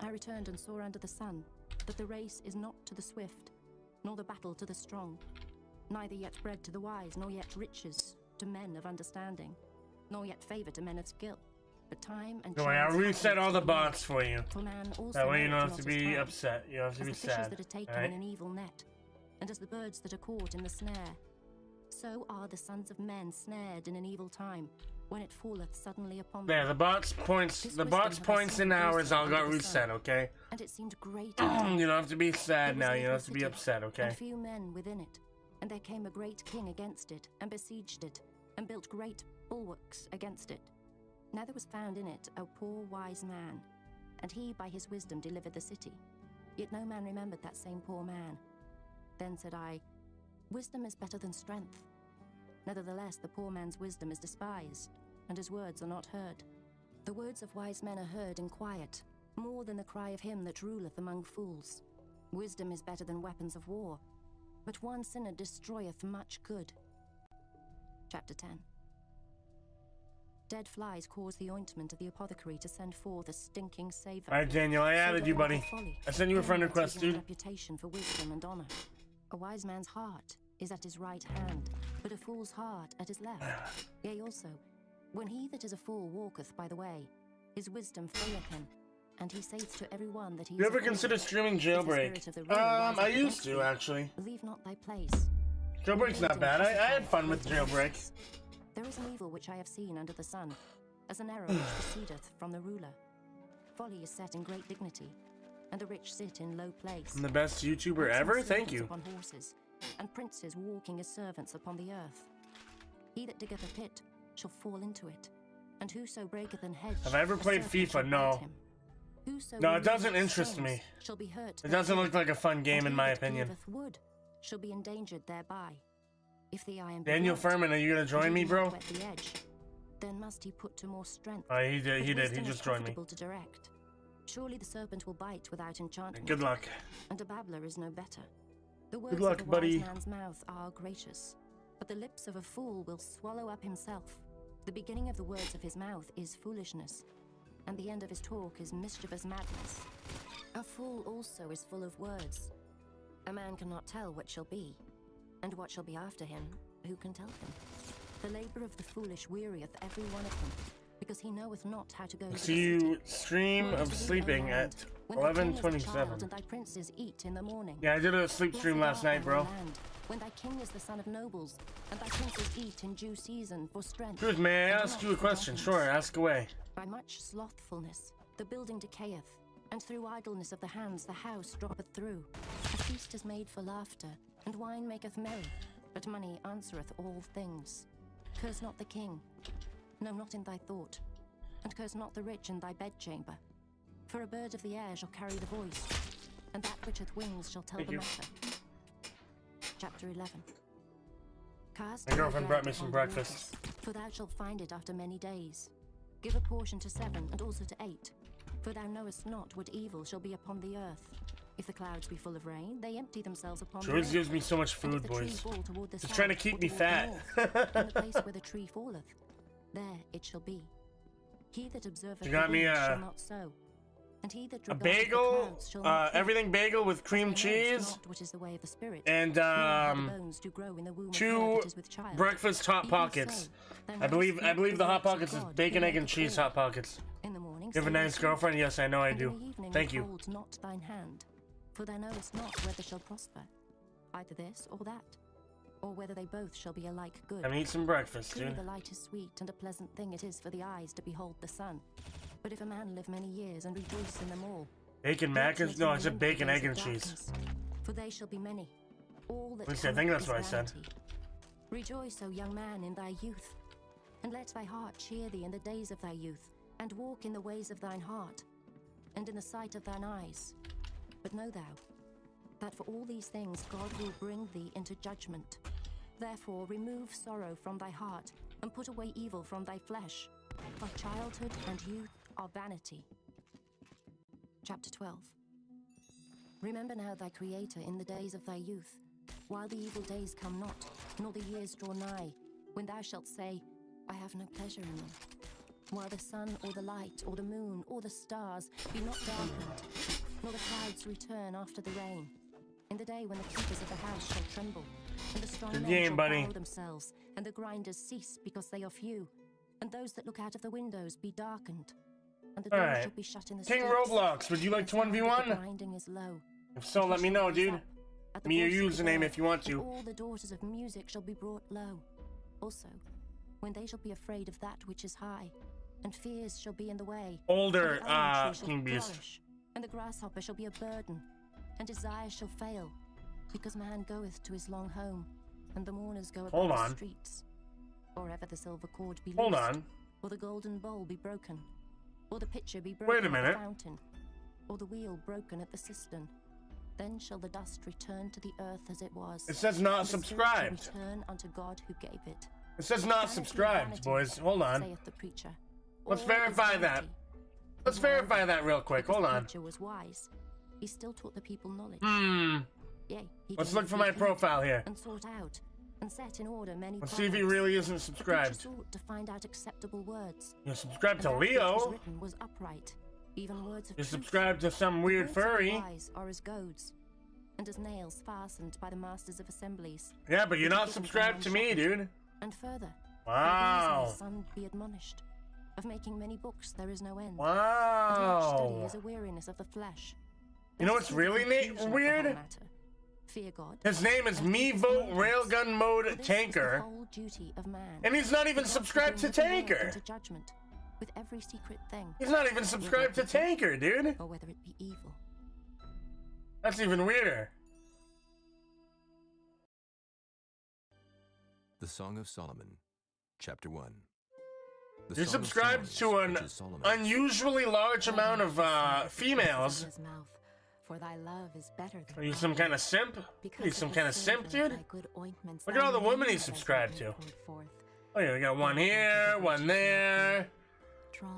I returned and saw under the sun that the race is not to the swift, nor the battle to the strong, neither yet bread to the wise, nor yet riches to men of understanding, nor yet favor to men of skill, but time and Don't worry, I'll chance reset all the happens to bots for you. For man also That way you don't knoweth have to not his be time, upset. You don't have to as be the fishes sad. that are taken Alright? in an evil net, and as the birds that are caught in the snare. So are the sons of men snared in an evil time, when it falleth suddenly upon them. There, the bots points in hours all got reset, okay? And it seemed great. You don't have to be sad It was now, a you don't little have to be city, upset, okay? And few men within it. And there came a great king against it, and besieged it, and built great bulwarks against it. Now there was found in it a poor wise man, and he by his wisdom delivered the city. Yet no man remembered that same poor man. Then said I, wisdom is better than strength. Nevertheless, the poor man's wisdom is despised, and his words are not heard. The words of wise men are heard in quiet, more than the cry of him that ruleth among fools. Wisdom is better than weapons of war, but one sinner destroyeth much good. Chapter 10. Dead flies cause the ointment of the apothecary to send forth a stinking savor. Alright, Daniel, I added you, buddy. I sent you a friend request, dude. Reputation for wisdom and honor. A wise man's heart is at his right hand, but a fool's heart at his left. Yea, also, when he that is a fool walketh by the way, his wisdom faileth him, and he saith to every one that he You is ever a fool. consider streaming If the Jailbreak? spirit of the realm rise I up used against to, thee, actually. leave not thy place. Jailbreak's not bad. I had fun with Jailbreak. There is an evil which I have seen under the sun, as an error which proceedeth from the ruler. Folly is set in great dignity, and the rich sit in low place. I'm the best YouTuber Knights ever? and Thank servants you. upon horses, and princes walking as servants upon the earth. He that diggeth a pit shall fall into it, and whoso breaketh an hedge. Have I ever played FIFA? No. No, it doesn't interest me. It doesn't look like a fun game in my opinion. Wood shall be endangered thereby. If the iron Daniel Furman, are you gonna join me, bro? the edge, then must he put to more strength. He did. He But did. He wisdom is just joined me. profitable to direct. Surely the serpent will bite without enchantment. Good luck. And a babbler is no better. The words luck, of a buddy. wise man's mouth are gracious, but the lips of a fool will swallow up himself. The beginning of the words of his mouth is foolishness, and the end of his talk is mischievous madness. A fool also is full of words. A man cannot tell what shall be, and what shall be after him, who can tell him? The labor of the foolish wearieth every one of them, because he knoweth not how to go. See you stream of sleeping at 11:27. And thy princes eat in the morning. Yeah, I did a sleep stream last night, bro. When thy king is the son of nobles, and thy princes eat in due season for strength. Truth, may I ask you a question? Sure, ask away. By much slothfulness, the building decayeth, and through idleness of the hands the house droppeth through. A feast is made for laughter, and wine maketh merry, but money answereth all things. Curse not the king, no, not in thy thought, and curse not the rich in thy bedchamber. For a bird of the air shall carry the voice, and that which hath wings shall tell Thank the you. matter. Chapter 11. Cast My girlfriend thy brought me bread some upon the breakfast. waters, for thou shalt find it after many days. Give a portion to 7, and also to 8, for thou knowest not what evil shall be upon the earth. If the clouds be full of rain, they empty themselves upon the George earth. gives me so much And if food, the tree boys. fall toward the He's south trying to keep or me toward the fat. north, in the place where the tree falleth, there it shall be. He that observeth You got the me wind a- shall not sow, and he that A regardeth the bagel, clouds shall not reap. everything bagel with cream For they cheese, knows not what is the way of the spirit, and nor how the bones do grow in the womb of her 2 that is with child. breakfast hot Even pockets. so, thou I believe knowest not the hot works of pockets is God, bacon, who egg, and maketh cheese all. hot pockets. In the morning You have a say thy nice sweet, girlfriend? Yes, I know I and do. in the evening Thank you. withhold not thine hand, for thou knowest not whether shall prosper, either this or that, or whether they both shall be alike good. I'm gonna eat some breakfast, Truly dude. the light is sweet, and a pleasant thing it is for the eyes to behold the sun. But if a man live many years and rejoice in them all, Bacon mac and no, I said bacon, egg, and cheese. for they shall be many. All that At least I think cometh that's is what I said. vanity. Rejoice, O young man, in thy youth, and let thy heart cheer thee in the days of thy youth, and walk in the ways of thine heart, and in the sight of thine eyes. But know thou, that for all these things God will bring thee into judgment. Therefore remove sorrow from thy heart, and put away evil from thy flesh, for childhood and youth are vanity. Chapter 12. Remember now thy Creator in the days of thy youth, while the evil days come not, nor the years draw nigh, when thou shalt say, I have no pleasure in them. While the sun or the light or the moon or the stars be not darkened, nor the clouds return after the rain. In the day when the keepers of the house shall tremble, and the strong Good men game, shall buddy. bow themselves, and the grinders cease because they are few, and those that look out of the windows be darkened, and the doors Alright. shall be shut in the King streets. Roblox, would you like to and the 1v1? grinding is low. If so, let me know, dude. At the Me your voice of the username bird, if you want and to. all the daughters of music shall be brought low. Also, when they shall be afraid of that which is high, and fears shall be in the way. Older, and the almond tree shall King Beast. flourish, and the grasshopper shall be a burden, and desire shall fail, because man goeth to his long home, and the mourners go Hold about on. the streets. Or ever the silver cord be Hold loosed, on. or the golden bowl be broken, or the pitcher be broken Wait a at minute. the fountain, or the wheel broken at the cistern. Then shall the dust return to the earth as it was. It says not and the spirit subscribed. shall return unto God who gave it. It says not Vanity, subscribed, vanity, boys. Hold on. saith the preacher. Let's All verify is that. vanity. Let's verify that real quick. Because Hold the on. preacher was wise. He still taught the people knowledge. Yea, he Let's gave look for free my gift, profile here. And sought out and set in order many Let's see if he proverbs. really isn't The preacher subscribed. sought to find out acceptable words. You're subscribed to And that which was Leo. written was upright, even words of You're truth. subscribed to some weird The words of the furry. wise are as goads, and as nails fastened by the masters of assemblies. Yeah, but you're not subscribed to me, dude. And further, wow. my son be admonished. Of making many books there is no end. Wow. Of much study is a weariness of the flesh. You know what's really weird? Fear God. His name is Me Vote Railgun Mode Tanker, and he's not even subscribed to Tanker. With every secret thing. He's not even subscribed to Tanker, dude. Or whether it be evil. That's even weirder. The Song of Solomon, Chapter 1. You're subscribed to an unusually large amount of females. For thy love is better than Are you some kind of simp? Are you some kind of simp, dude? Look at all the women he's subscribed to. Oh yeah, we got one here, one there. You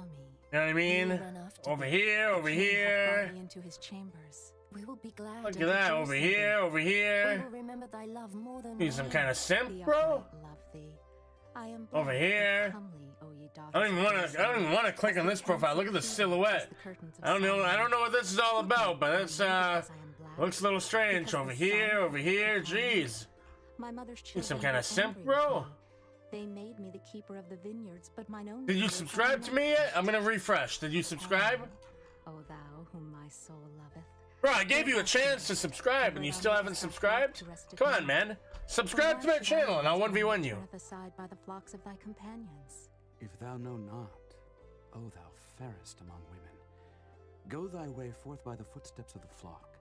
know what I mean? Over here, over here. Into his chambers. We will be glad. Look at that, over here, over here. We will remember thy love more than You some kind of simp, bro? I am over here. I don't even want to click on this profile. Look at the silhouette. I don't know what this is all about, but it's looks a little strange. Over here, over here. Jeez. My mother's You some kind of simp, bro? They made me the keeper of the vineyards, but mine own. Did you subscribe to me yet? I'm gonna refresh. Did you subscribe? O thou whom my soul loveth. Bro, I gave you a chance to subscribe and you still haven't subscribed? Come on, man. Subscribe to my channel and I'll 1v1 you. Aside by the flocks of thy companions. If thou know not, O thou fairest among women, go thy way forth by the footsteps of the flock,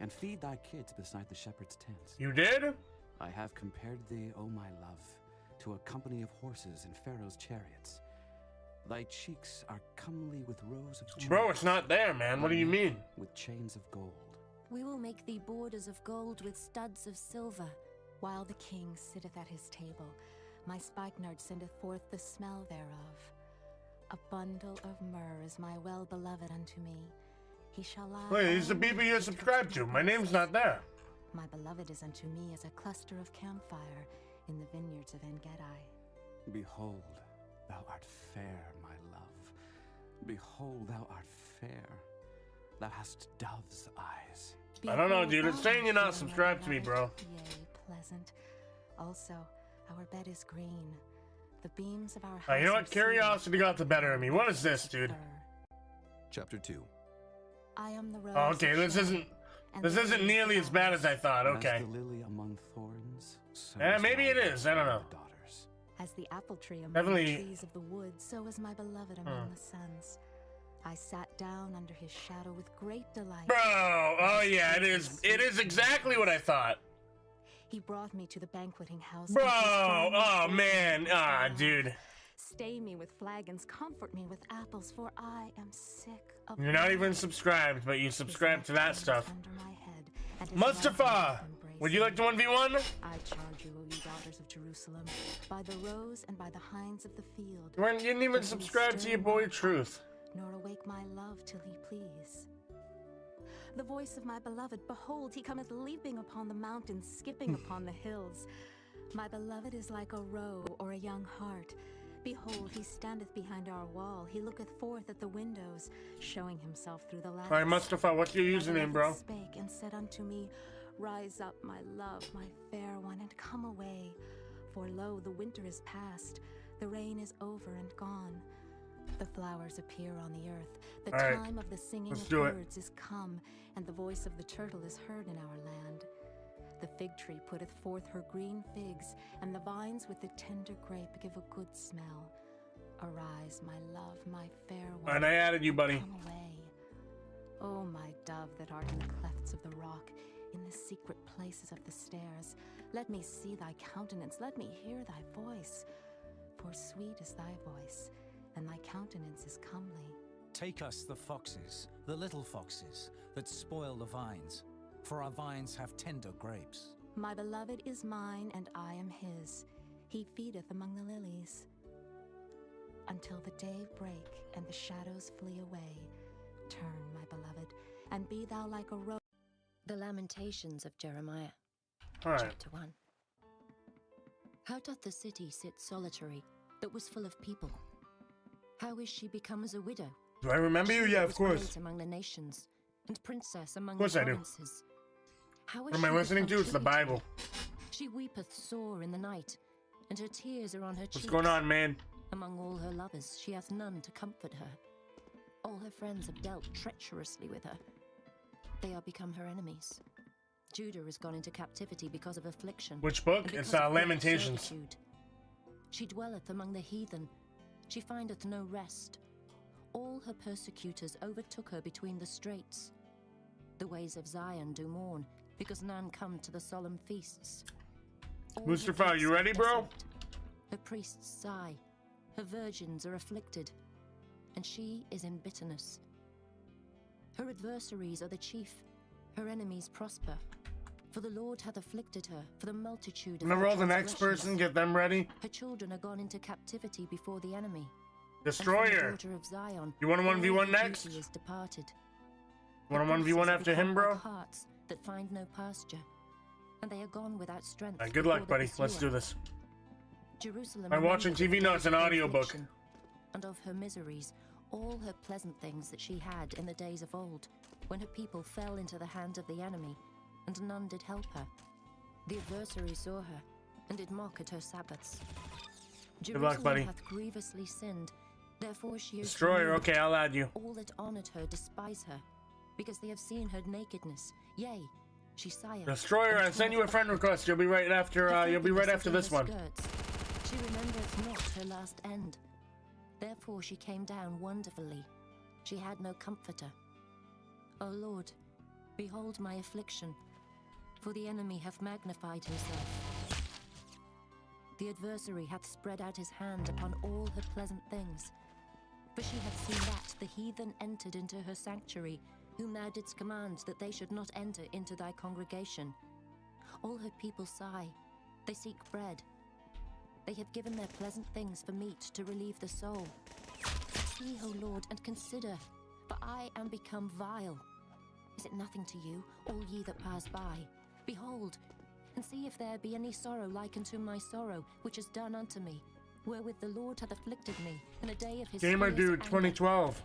and feed thy kids beside the shepherd's tents. You did? I have compared thee, O my love, to a company of horses in Pharaoh's chariots. Thy cheeks are comely with rows of jewels. Bro, it's not there, man. What do you mean? With chains of gold. We will make thee borders of gold with studs of silver, while the king sitteth at his table. My spikenard sendeth forth the smell thereof. A bundle of myrrh is my well-beloved unto me. He shall lie. Wait, these are the people you're subscribed to. My name's not there. My beloved is unto me as a cluster of campfire in the vineyards of En-Gedi. Behold, thou art fair, my love. Behold, thou art fair. Thou hast dove's eyes. I don't know, dude. It's saying you're not subscribed to me, bro. Yea, pleasant. Also, our bed is green. The beams of our house. You know what? Curiosity got the better of me. What is this, dude? Chapter 2. I am the rose. Oh, okay, this isn't nearly as bad as I thought. Okay. As the lily among thorns. So maybe it is. I don't know. As the apple tree among Definitely. the trees of the wood, so is my beloved among the suns. I sat down under his shadow with great delight. Bro, oh yeah, it is. It is exactly what I thought. He brought me to the banqueting house. Bro, oh man, dude. Stay me with flagons, comfort me with apples, for I am sick of. You're not even subscribed, but you subscribe to that stuff. Mustafa, would you like to 1v1? I charge you, O ye daughters of Jerusalem, by the roes and by the hinds of the field. You didn't even subscribe to your boy Truth. Nor awake my love till he please. The voice of my beloved, behold, he cometh leaping upon the mountains, skipping upon the hills. My beloved is like a roe or a young hart. Behold, he standeth behind our wall. He looketh forth at the windows, showing himself through the lattice. Alright, Mustafa, what's your username, bro? Spake and said unto me, Rise up, my love, my fair one, and come away. For lo, the winter is past, the rain is over and gone. The flowers appear on the earth. The time of the singing of birds is come, and the voice of the turtle is heard in our land. The fig tree putteth forth her green figs, and the vines with the tender grape give a good smell. Arise, my love, my fair one. And I added you, buddy. Come away. O my dove that art in the clefts of the rock, in the secret places of the stairs, let me see thy countenance, let me hear thy voice. For sweet is thy voice, and thy countenance is comely. Take us the foxes, the little foxes, that spoil the vines, for our vines have tender grapes. My beloved is mine, and I am his. He feedeth among the lilies. Until the day break, and the shadows flee away. Turn, my beloved, and be thou like a rose. The Lamentations of Jeremiah. Chapter 1. How doth the city sit solitary, that was full of people? How is she become as a widow? Do I remember you? Yeah, of course. Among the nations, and princess among the provinces. How What am I listening to? It's the Bible. She weepeth sore in the night, and her tears are on her cheeks. What's going on, man? Among all her lovers, she hath none to comfort her. All her friends have dealt treacherously with her. They are become her enemies. Judah is gone into captivity because of affliction. Which book? It's Lamentations. Servitude. She dwelleth among the heathen. She findeth no rest. All her persecutors overtook her between the straits. The ways of Zion do mourn, because none come to the solemn feasts. Mustafa, are you ready, bro? Her priests sigh. Her virgins are afflicted, and she is in bitterness. Her adversaries are the chief. Her enemies prosper. For the Lord hath afflicted her for the multitude of her Remember all the next transgressions. person, get them ready. Her children are gone into captivity before the enemy. Destroyer. And from the daughter of Zion, You want a all 1v1 her next? beauty is departed. Want a 1v1 after him, bro? Hearts that find no pasture, and they are gone without strength. Good luck, before the buddy. Let's pursuer. do this. Jerusalem I'm watching remembered TV. No, it's an the days of audiobook. affliction, and of her miseries, all her pleasant things that she had in the days of old, when her people fell into the hand of the enemy, and none did help her. The adversary saw her, and did mock at her Sabbaths. Good luck, buddy. Hath grievously sinned, therefore she is Destroyer. removed. Okay, I'll add you. All that honored her despise her, because they have seen her nakedness. Yea, she sigheth. Destroyer, I sent you a friend request. You'll be right after. You'll be right after this one. She remembereth not her last end. Therefore she came down wonderfully. She had no comforter. O Lord, behold my affliction, for the enemy hath magnified himself. The adversary hath spread out his hand upon all her pleasant things. For she hath seen that the heathen entered into her sanctuary, whom thou didst command that they should not enter into thy congregation. All her people sigh, they seek bread. They have given their pleasant things for meat to relieve the soul. See, O Lord, and consider, for I am become vile. Is it nothing to you, all ye that pass by? Behold, and see if there be any sorrow like unto my sorrow, which is done unto me, wherewith the Lord hath afflicted me in the day of his Gamer fierce Dude anger. 2012.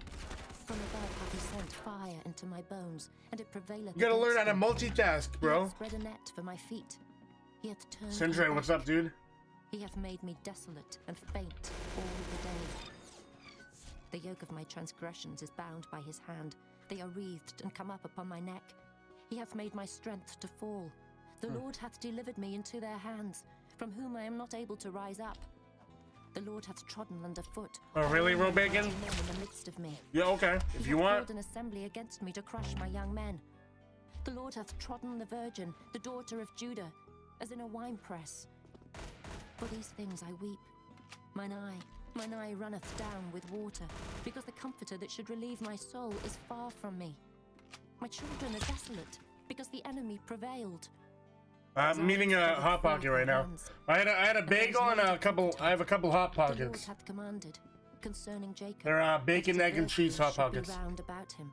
From above hath he sent fire into my bones, and it prevaileth. You gotta learn how to against me. multitask, He bro. hath spread a net for my feet. He hath turned me Sindre, back. what's up, dude? He hath made me desolate and faint all the day. The yoke of my transgressions is bound by his hand. They are wreathed and come up upon my neck. He hath made my strength to fall. The Lord hath delivered me into their hands, from whom I am not able to rise up. The Lord hath trodden underfoot. Oh, really, all my Robagan? mighty men in the midst of me. Yeah, okay. If He you hath want. called an assembly against me to crush my young men. The Lord hath trodden the virgin, the daughter of Judah, as in a winepress. For these things I weep. Mine eye runneth down with water, because the comforter that should relieve my soul is far from me. My children are desolate, because the enemy prevailed. I'm eating a hot pocket right now. I had a bagel and I have a couple hot The Lord pockets. hath commanded concerning Jacob. They're bacon, that egg, and his cheese virtues hot should be pockets. round about him.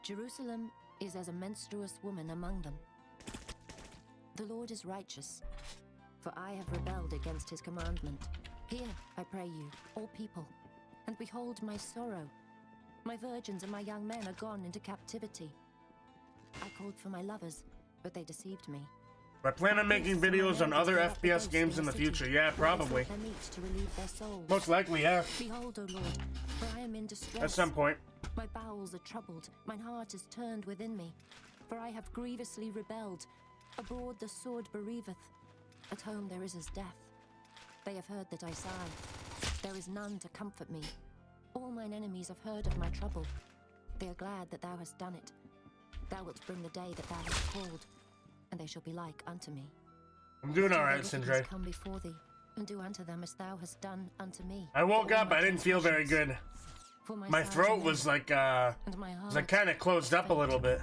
Jerusalem is as a menstruous woman among them. The Lord is righteous, for I have rebelled against his commandment. Hear, I pray you, all people, and behold my sorrow. My virgins and my young men are gone into captivity. I called for my lovers, but they deceived me. I plan on making videos on other FPS games in the future. Yeah, probably. Their meat to relieve their souls. Most likely, yeah. Behold, O Lord, for I am in distress. At some point. My bowels are troubled, mine heart is turned within me. For I have grievously rebelled. Abroad the sword bereaveth. At home there is as death. They have heard that I sigh. There is none to comfort me. All mine enemies have heard of my trouble. They are glad that thou hast done it. Thou wilt bring the day that thou hast called, and they shall be like unto me. I'm doing Till alright, the Sindre. wickedness come before thee, and do unto them as thou hast done unto me. I woke For all up, my I didn't feel very good. For My sighs throat and was ache, like, and my was heart like kind of closed up a little bit.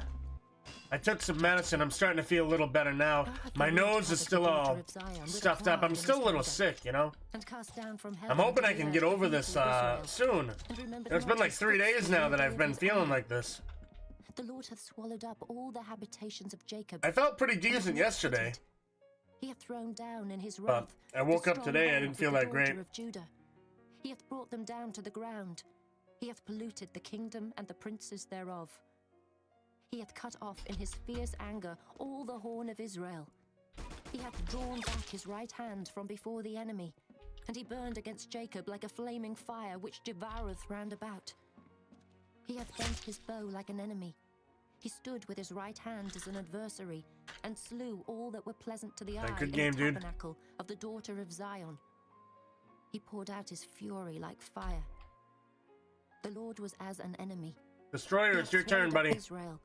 I took some medicine, I'm starting to feel a little better now. My nose is still all stuffed up. I'm still a little sick, you know? and cast down from I'm heaven hoping to I the can earth get the over people this of Israel. soon. And remember It's not been like his 3 days footstool now in that the I've day been of his feeling anger. like this. The Lord hath swallowed up all the habitations of Jacob. I felt pretty and hath decent not yesterday. pitied. He hath thrown down in his But wrath. I woke the up today, I stronghold didn't of feel the that great. daughter of Judah. He hath brought them down to the ground. He hath polluted the kingdom and the princes thereof. He hath cut off in his fierce anger all the horn of Israel. He hath drawn back his right hand from before the enemy, and he burned against Jacob like a flaming fire which devoureth round about. He hath bent his bow like an enemy. He stood with his right hand as an adversary, and slew all that were pleasant to the eye good in game, the dude. tabernacle of the daughter of Zion. He poured out his fury like fire. The Lord was as an enemy. Destroyer, it's your turn, buddy. Israel.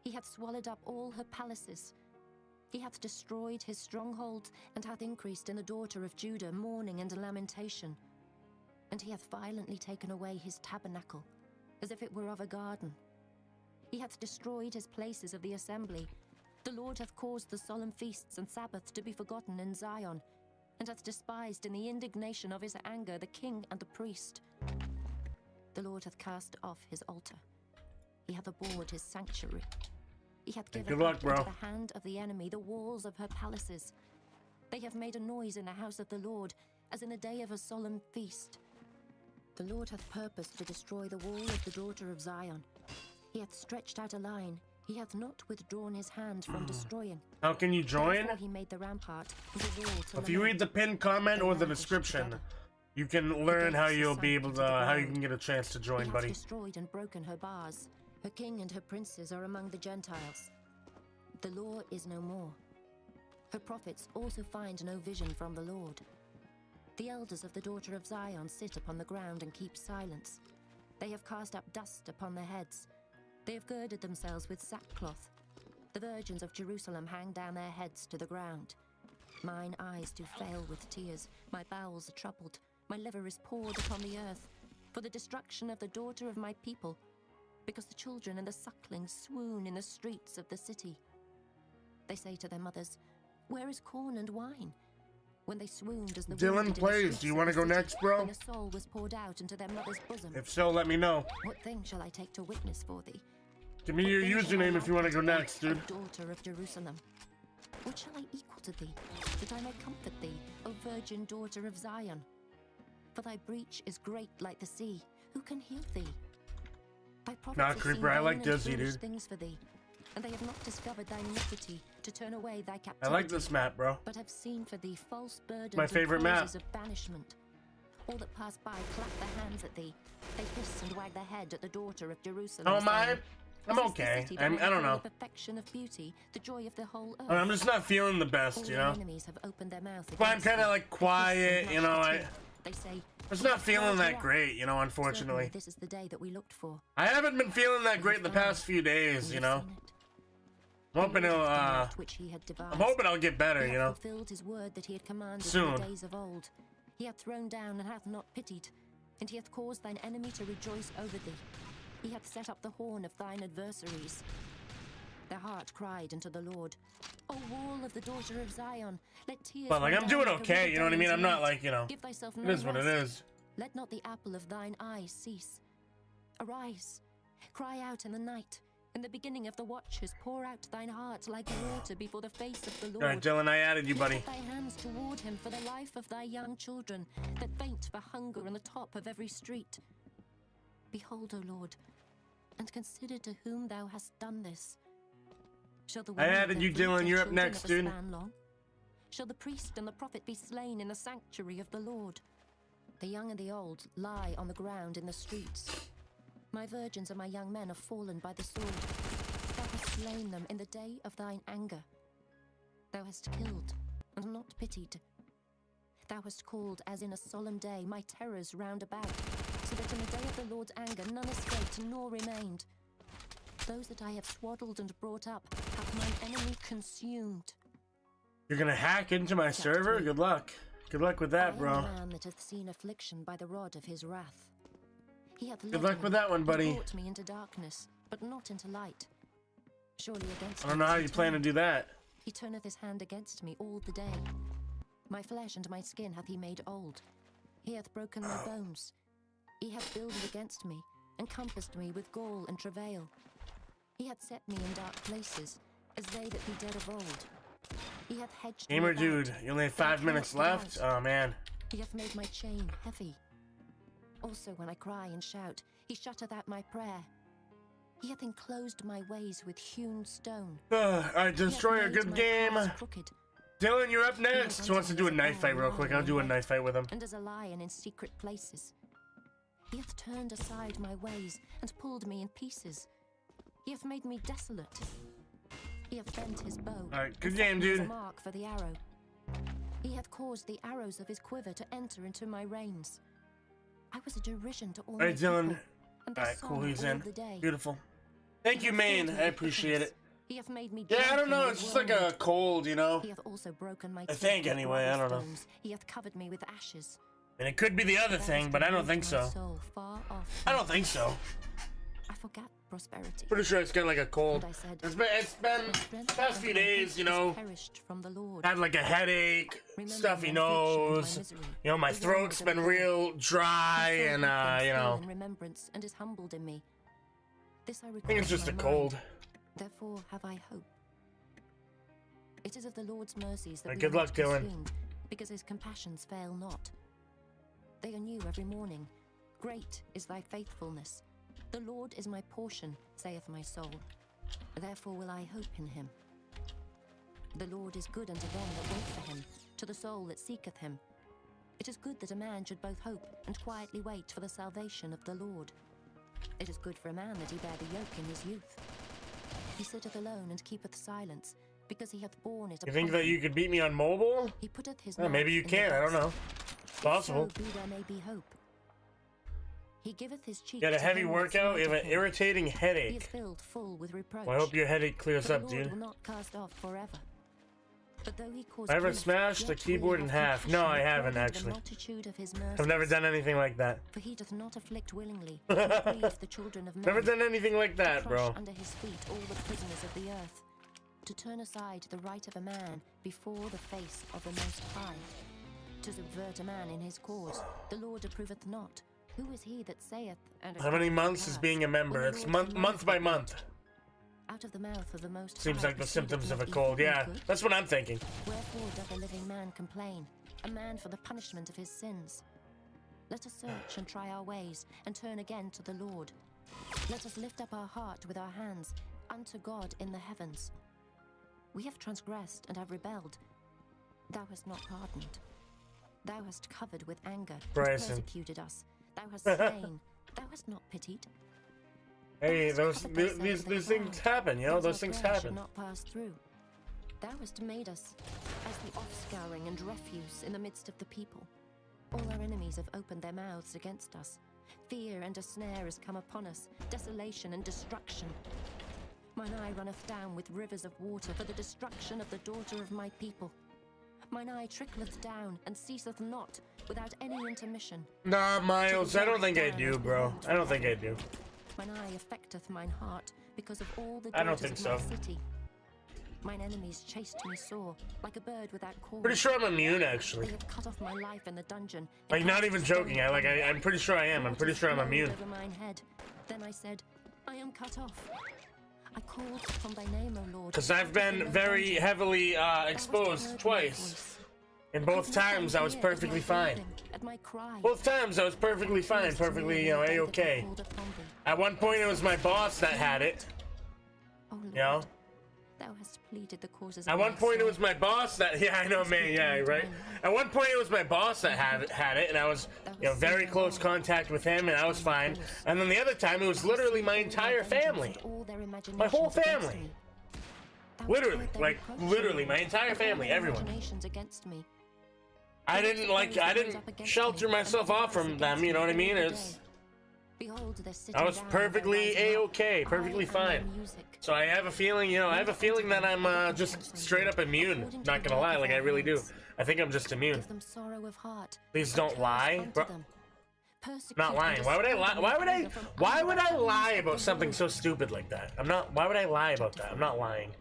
He hath swallowed up all her palaces. He hath destroyed his strongholds, and hath increased in the daughter of Judah mourning and lamentation. And he hath violently taken away his tabernacle, as if it were of a garden. He hath destroyed his places of the assembly. The Lord hath caused the solemn feasts and Sabbaths to be forgotten in Zion, and hath despised in the indignation of his anger the king and the priest. The Lord hath cast off his altar. He hath abhorred his sanctuary. He hath given up into the hand of the enemy the walls of her palaces. They have made a noise in the house of the Lord, as in the day of a solemn feast. The Lord hath purposed to destroy the wall of the daughter of Zion. He hath stretched out a line. He hath not withdrawn his hand from destroying. How can you join? He made the rampart and the wall to If you read the pinned comment or the description, you can learn how you'll be able to, how you can get a chance to join, He buddy. hath destroyed and broken her bars. Her king and her princes are among the Gentiles. The law is no more. Her prophets also find no vision from the Lord. The elders of the daughter of Zion sit upon the ground and keep silence. They have cast up dust upon their heads. They have girded themselves with sackcloth. The virgins of Jerusalem hang down their heads to the ground. Mine eyes do fail with tears. My bowels are troubled. My liver is poured upon the earth, for the destruction of the daughter of my people, because the children and the sucklings swoon in the streets of the city. They say to their mothers, "Where is corn and wine?" When they swooned as the Dylan plays. Do you want to go next, bro? When a soul was poured out into their mother's bosom. If so, let me know. What thing shall I take to witness for thee? Give me your username if you want to go next, dude. Daughter of Jerusalem. What shall I equal to thee, that I may comfort thee, O virgin daughter of Zion? For thy breach is great like the sea. Who can heal thee? Thy prophets Nah, have creeper, seen I like vain and Dizzy, foolish dude. things for thee, and they have not discovered thine iniquity to turn away thy captivity. I like this map, bro. But have seen for thee false burdens My favorite and causes map. of banishment. All that pass by clap their hands at thee. They hiss and wag their head at the daughter of Jerusalem. Oh, am I? saying, I'm "Is this the okay. city that I may don't call know. the perfection of beauty, the joy of the whole earth?" I'm just not feeling the All best, you your know? enemies have opened their mouth But I'm against kind of thee. like quiet, you know? They say, I'm just not feeling that great, you know, unfortunately. "Certainly this is the day that we looked for." I haven't been feeling that great the past few days, you know? I'm hoping it'll, which he had devised. I'm hoping I'll get better, He you hath know? fulfilled his word that he had commanded in Soon. the days of old. He hath thrown down and hath not pitied, and he hath caused thine enemy to rejoice over thee. He hath set up the horn of thine adversaries. Their heart cried unto the Lord, "O wall of the daughter of Zion, let tears But, like, run I'm down doing like a okay, river you know what I day mean? and I'm not night. like, you know, Give thyself it no is what it rest. is. Let not the apple of thine eye cease. Arise, cry out in the night. In the beginning of the watches, pour out thine heart like water before the face of the Lord. Alright, Dylan, I added you, buddy. Lift up thy hands toward him for the life of thy young children, that faint for hunger on the top of every street. Behold, O Lord, and consider to whom thou hast done this. Shall the I women of added their you, feet Dylan. have You're up children next, of a dude. span long? Shall the priest and the prophet be slain in the sanctuary of the Lord? The young and the old lie on the ground in the streets. My virgins and my young men are fallen by the sword. Thou hast slain them in the day of thine anger. Thou hast killed and not pitied. Thou hast called as in a solemn day my terrors round about, so that in the day of the Lord's anger none escaped nor remained. Those that I have swaddled and brought up hath mine enemy consumed. You're gonna hack into my server? Good luck. Good luck with that, I bro. am a man that hath seen affliction by the rod of his wrath. He hath Good led luck me with that one, and buddy. brought me into darkness, but not into light. Surely against I don't me know how hath you he plan to turned. do that. He turneth his hand against me all the day. My flesh and my skin hath he made old. He hath broken my bones. He hath builded against me, and compassed me with gall and travail. He hath set me in dark places, as they that be dead of old. He hath hedged Gamer me about, dude, you only have that I 5 minutes cannot get left? out. Oh, man. He hath made my chain heavy. Also when I cry and shout, he shutteth out my prayer. He hath enclosed my ways with hewn stone. Alright, Destroyer, good game. Dylan, you're up next. He wants to do a knife fight real quick. I'll do a knife fight with him. And as a lion in secret places. He hath turned aside my ways and pulled me in pieces. He hath made me desolate. He hath bent his bow. Alright, good game, dude. Mark for the arrow. He hath caused the arrows of his quiver to enter into my reins. I was a derision to all my people. Alright, Dylan. Alright, cool, he's in. Beautiful. Thank you, Maine. I appreciate it. He hath made me yeah, I don't know. It's just like a cold, you know. He hath also broken my I think, anyway. I don't know. He hath covered me with ashes. And it could be the other thing, but I don't think so. I don't think so. I forgot prosperity. Pretty sure it's got like a cold. It's been past few days, you know. Had like a headache, stuffy nose. You know, my throat's been real dry, and you know. Remembrance and is humbled in me. This I think it's just a cold. Therefore have I hope. It is of the Lord's mercies that we good luck, Dylan. Because his compassions fail not. They are new every morning. Great is thy faithfulness. The Lord is my portion, saith my soul. Therefore will I hope in him. The Lord is good unto them that wait for him, to the soul that seeketh him. It is good that a man should both hope and quietly wait for the salvation of the Lord. It is good for a man that he bear the yoke in his youth. He sitteth alone and keepeth silence, because he hath borne it upon him. You think that you could beat me on mobile? He putteth his maybe you can, I don't know. It's possible. So be there may be hope. He giveth his cheek. You had a heavy workout, you have an irritating headache. He is filled full with reproach. Well, I hope your headache clears up, the Lord dude. will not cast off forever. But though he caused I ever smashed the keyboard in half? No, I haven't actually. I've never done anything like that. For he doth not afflict willingly, nor grieve the children of men. Never done anything like that, bro. Under his feet all the prisoners of the earth, to turn aside the right of a man before the face of the Most High, to subvert a man in his cause. The Lord approveth not. Who is he that saith? And how many months is being a member? It's month by month. Out of the mouth of the Most Seems High like the symptoms of a cold. Yeah, that's what I'm thinking. Wherefore doth a living man complain, a man for the punishment of his sins? Let us search and try our ways, and turn again to the Lord. Let us lift up our heart with our hands unto God in the heavens. We have transgressed and have rebelled. Thou hast not pardoned. Thou hast covered with anger, and persecuted us. Thou hast slain. Thou hast not pitied. Hey, these things happen, you know. Those things happen. Not pass through. Thou hast made us as the offscouring and refuse in the midst of the people. All our enemies have opened their mouths against us. Fear and a snare has come upon us, desolation and destruction. Mine eye runneth down with rivers of water for the destruction of the daughter of my people. Mine eye trickleth down and ceaseth not without any intermission. Nah, Miles, I don't think I do, bro. I don't think I do. Mine eye affecteth mine heart because of all the I don't think daughters so. of my city. Mine enemies chased me sore, like a bird without cause. Pretty sure I'm immune, actually. They have cut off my life in the dungeon. Like, not even joking. I'm pretty sure I am. I'm pretty sure I'm immune. Over mine head. Then I said, I am cut off. I called from thy name, O Lord. Because I've been very heavily exposed twice. And both times I was perfectly fine. Both times I was perfectly fine, perfectly, you know, A-okay. At one point it was my boss that had it. You know? Thou hast pleaded the causes At one point it was my boss that, yeah, I know, man, yeah, right? At one point it was my boss that had it, and I was, you know, very close contact with him, and I was fine. And then the other time it was literally my entire family. My whole family. Literally, like, literally, my entire family, everyone. I didn't shelter myself off from them, you know what I mean? I was perfectly A-okay, perfectly fine. So I have a feeling, you know, that I'm just straight up immune. Not gonna lie, like I really do. I think I'm just immune. Please don't lie, bro. Not lying. Why would I lie? Why would I lie about something so stupid like that? Why would I lie about that? I'm not lying.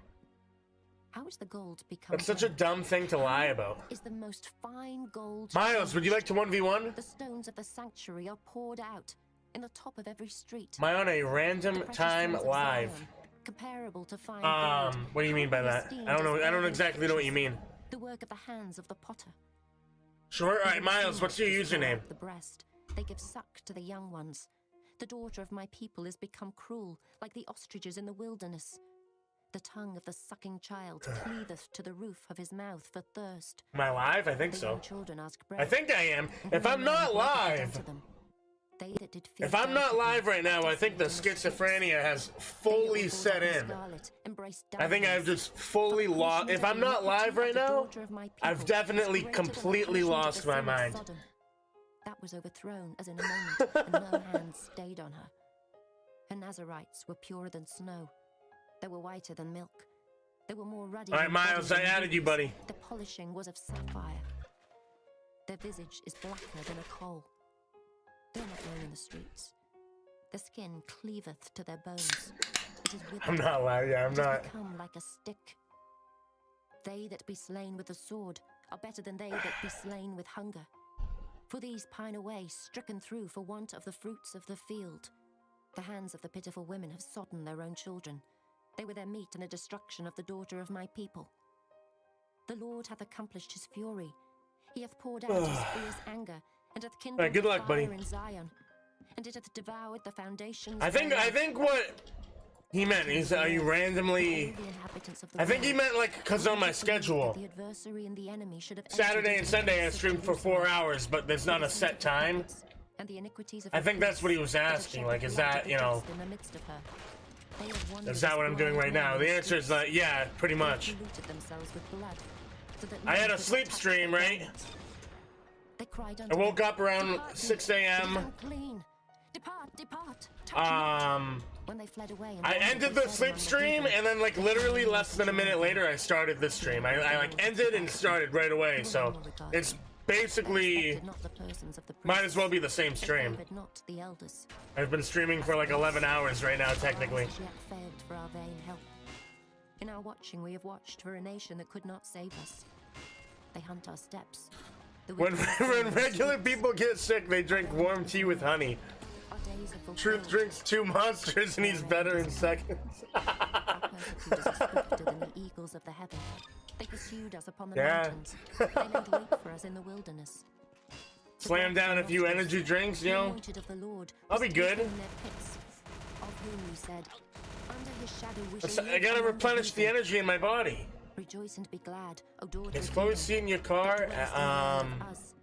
How is the gold become? That's such a dumb thing to lie about. Is the most fine gold. Miles, would you like to 1v1? The stones of the sanctuary are poured out in the top of every street. Am I on a random time live? Comparable to fine gold. What do you mean by that? I don't exactly know what you mean. The work of the hands of the potter. Sure. All right, Miles, what's your username? The breast. They give suck to the young ones. The daughter of my people is become cruel, like the ostriches in the wilderness. The tongue of the sucking child cleaveth to the roof of his mouth for thirst. Am I live? I think The so. young children ask bread, I think I am. and If no I'm man not will ever be done live, to them. They that did feed if I'm not delicately, live right now, I think the schizophrenia has fully set in. I think I've just fully lost. If I'm not live right now, I've definitely completely lost my mind. That was overthrown as in a moment, and no hand stayed on her. Her Nazarites were purer than snow. They were whiter than milk. They were more ruddy. All right, Miles, I added you, buddy. The polishing was of sapphire. Their visage is blacker than a coal. They are not known in the streets. The skin cleaveth to their bones. It is withered. I'm not live. Yeah, I'm It has not. become like a stick. They that be slain with the sword are better than they that be slain with hunger. For these pine away, stricken through for want of the fruits of the field. The hands of the pitiful women have sodden their own children. They were their meat in the destruction of the daughter of my people. The Lord hath accomplished his fury. He hath poured out his fierce anger, and hath kindled Alright, good the luck, buddy. fire in Zion, and it hath devoured the foundations. I think what he meant is, are you randomly? I think he meant like because on my schedule, The adversary and the enemy should have Saturday and Sunday I stream for 4 hours, but there's not a set time. and the iniquities of I think that's what he was asking. Like, is that, you know, in the midst of her. They have wandered is that what as I'm doing blind right now? men The in answer is streets. yeah, pretty They have much. polluted themselves with blood, so that I none had a could sleep touch stream, their right? garments. They cried I unto woke them, up around "Depart 6 ye, a.m. be unclean. Depart, depart, touch not." When they fled away and I wandered, ended they the fed sleep among the stream, heathen. and then like literally less than a minute later, I started the stream. I like ended and started right away, so it's basically Not the persons of the might as well be the same stream. favored not the elders. I've been streaming for like 11 hours right now, technically. Has yet failed for our vain help. In our watching, we have watched for a nation that could not save us. They hunt our steps. The When wicked when are regular people get sick, they drink warm tea with honey. Our days are fulfilled. Truth drinks 2 monsters and he's better in seconds. Persecutors are swifter than the eagles of the heaven. They pursued us upon the Yeah. mountains. They laid wait for us in the wilderness. Slam down a few energy drinks, you The know. anointed of the Lord I'll be was good. in their pits, of whom you said, under his shadow we shall I live gotta among replenish the heathen. energy in my body. Rejoice and be glad, O daughter Is of Chloe Edom, seeing your that car? dwellest in the land of Uz.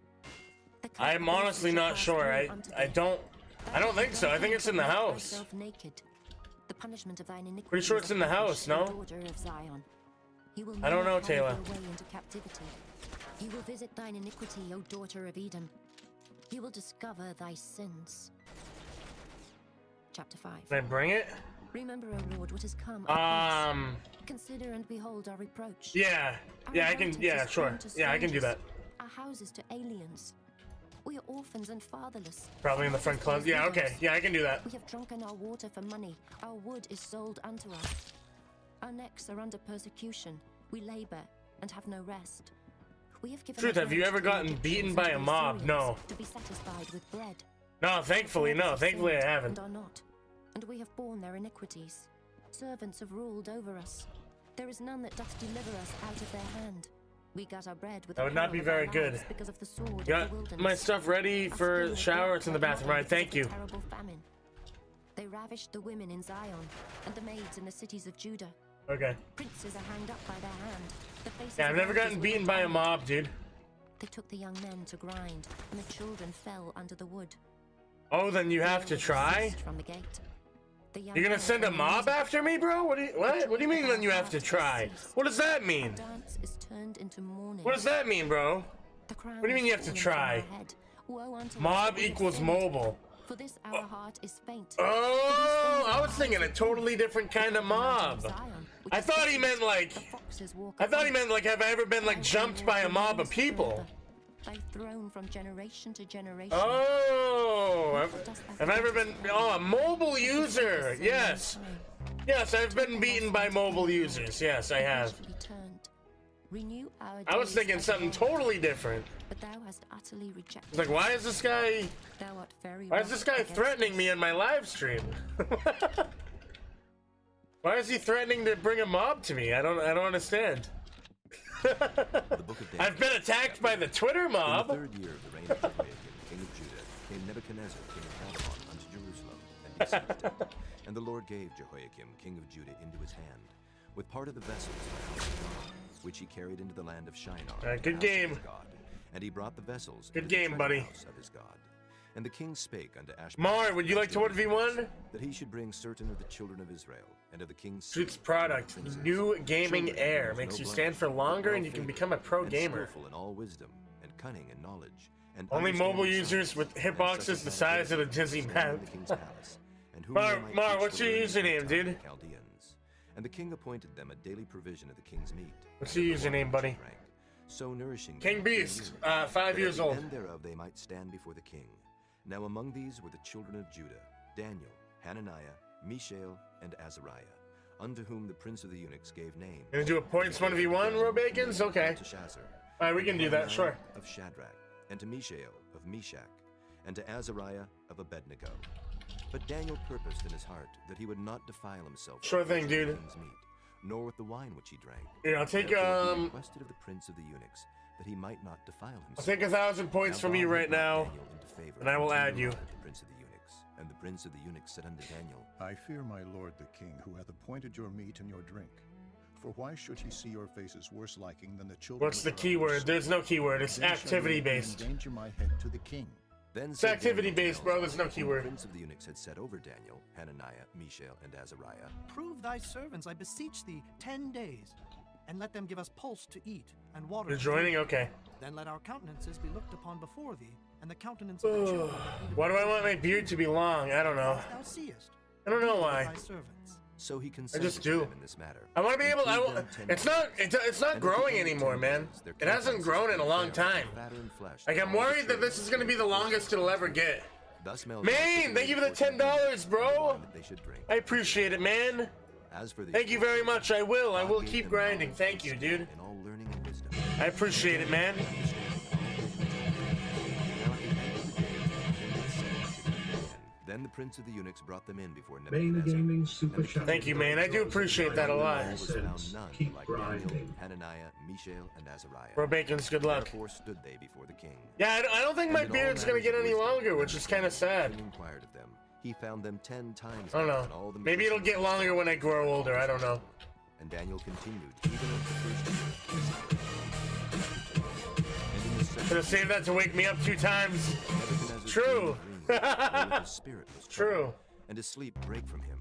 The cup I'm of honestly blessing shall not pass sure. through I unto I thee. don't think so. I think it's in the Make house. thyself naked. The punishment of thine iniquity Pretty sure is it's in the house, accomplished, O no? daughter of Zion. He will I don't never know, carry Taylor. thee away into captivity. He will visit thine iniquity, O daughter of Edom. He will discover thy sins. Chapter 5. Can I bring it? Remember, O Lord, what has come. our peace. Um. Consider and behold our reproach. Yeah. Our Yeah, I can. inheritance Yeah, is sure. given to Yeah, I can do that. strangers, Our houses to aliens. We are orphans and fatherless. Probably in the front closet. Yeah, okay. Yeah, I can do that. We have drunken our water for money. Our wood is sold unto us. Our necks are under persecution. We labor and have no rest. We have given Truth, our have you bread ever to the gotten Egyptians beaten and by to a the mob? Assyrians No. To be satisfied with bread. No, thankfully, no. Thankfully, I haven't. And are not, and we have borne their iniquities. Servants have ruled over us. There is none that doth deliver us out of their hand. We got our bread with That the would not peril be of our very good. lives because of the sword of Got the wilderness. my stuff ready Our for skin the was shower. black It's in the like bathroom. night Alright, because of thank the you. terrible famine. They ravished the women in Zion and the maids in the cities of Judah. Okay. Princes are hanged up by their hand. The faces Yeah, I've of never elders gotten were beaten by a uncovered. mob, dude. They took the young men to grind, and the children fell under the wood. Oh, then you have to try? Ceased from the gate. The young You're gonna men send a from the mob music. after me, bro? What do you mean then you have to try? What does that mean? Dance is turned into mourning. What does that mean, bro? The crown What do you mean is you have to fallen from try? our head. Woe unto us Mob that we have equals sinned. mobile. For this our heart is faint. Oh, I was thinking a totally different kind of mob. I thought he meant like. Have I ever been like jumped by a mob of people? Thy throne from generation to generation. Oh, have I ever been? Oh, a mobile user. Yes, yes, I've been beaten by mobile users. Yes, I have. Renew our I was days thinking as something of totally different. But thou hast utterly rejected. It's like, why is this guy? Thou art very Why is this wroth guy against threatening me in my live stream? Why is he threatening to bring a mob to me? I don't understand. I've been attacked by the Twitter mob. In the 3rd year of the reign of Jehoiakim, king of Judah, came Nebuchadnezzar, king of Babylon, unto Jerusalem, he seized it. And the Lord gave Jehoiakim, king of Judah, into his hand, with part of the vessels of the house of God, which he carried into the land of Shinar. Good game. God. And he brought the vessels Good into game, the buddy. house of his God. And the king spake unto Ashpenaz, Mar, would you like to 1v1? that he should bring certain of the children of Israel, and of the king's Suits product. New gaming air makes you stand for longer and you can become a pro gamer. skillful in all wisdom, and cunning in knowledge, and Only mobile understanding users science, with and hitboxes such the as size of a have Disney wisdom map. in the king's palace, and whom Mar, they might Mar, teach what's the your learning of the username, tongue dude? of the Chaldeans. And the king appointed them a daily provision of the king's meat. What's your username, buddy? So nourishing King them Beast, daily, 5 that years at the old. end thereof they might stand before the king. Now among these were the children of Judah, Daniel, Hananiah, Mishael, and Azariah, unto whom the prince of the eunuchs gave name. Gonna do a points 1v1, Robakins? Okay. Alright, we can do that, sure. Of Shadrach, and to Mishael of Meshach, and to Azariah of Abednego. But Daniel purposed in his heart that he would not defile himself Sure with the thing, dude. king's meat, nor with the wine which he drank. Here, I'll take, Therefore he requested of the prince of the eunuchs that he might not defile himself. I'll take 1,000 points from you right now, and I will add you. The prince of the eunuchs. And the prince of the eunuchs said unto Daniel, I fear my lord the king, who hath appointed your meat and your drink. For why should he see your faces worse liking than the children? What's the keyword? There's no keyword. It's activity based. Endanger my head to the king. Then It's said activity Daniel to based, bro. There's no whom the keyword. prince of the eunuchs had set over Daniel, Hananiah, Mishael, and Azariah. Prove thy servants, I beseech thee, 10 days, and let them give us pulse to eat and water. You're to joining? drink. Okay. Then let our countenances be looked upon before thee, and the countenance of the children. Why do I want my beard to be long? I don't know. Thou seest. I don't know Be why. thy servants. So he I consented just to do. them in this matter. I want to be able. And freed them 10 It's not. days. It's not And at the growing end of anymore, 10 man. days, their It hasn't countenances grown in a grew long fairer, time. fatter in flesh Like than I'm all the worried that this is gonna be the longest it'll ever get. Thus Melchizedek Man, thank you for the $10, bro. that they should drink. I appreciate it, man. As for the Thank you very much. I will keep grinding. Thank you, dude. in all learning and wisdom. I appreciate it, man. Then the prince of the eunuchs brought them in before Main Nebuchadnezzar. Gaming Super Chat. Thank you, man. I do appreciate that a lot. There was found none Keep like Daniel, grinding. Hananiah, Mishael, and Azariah. Bro Bacon's good luck. Therefore stood they before the king. Yeah, I don't think my And in all beard's gonna matters get of any wisdom, longer, which is kind of sad. He inquired of them. He found them 10 times. I don't more know. than all the Maybe it'll magicians get longer when I grow older. I don't know. And Daniel continued even unto the first year. And in the second Could have saved that to wake me up 2 times. Nebuchadnezzar's True. dream wherewith his spirit was True. troubled, and his sleep brake from him.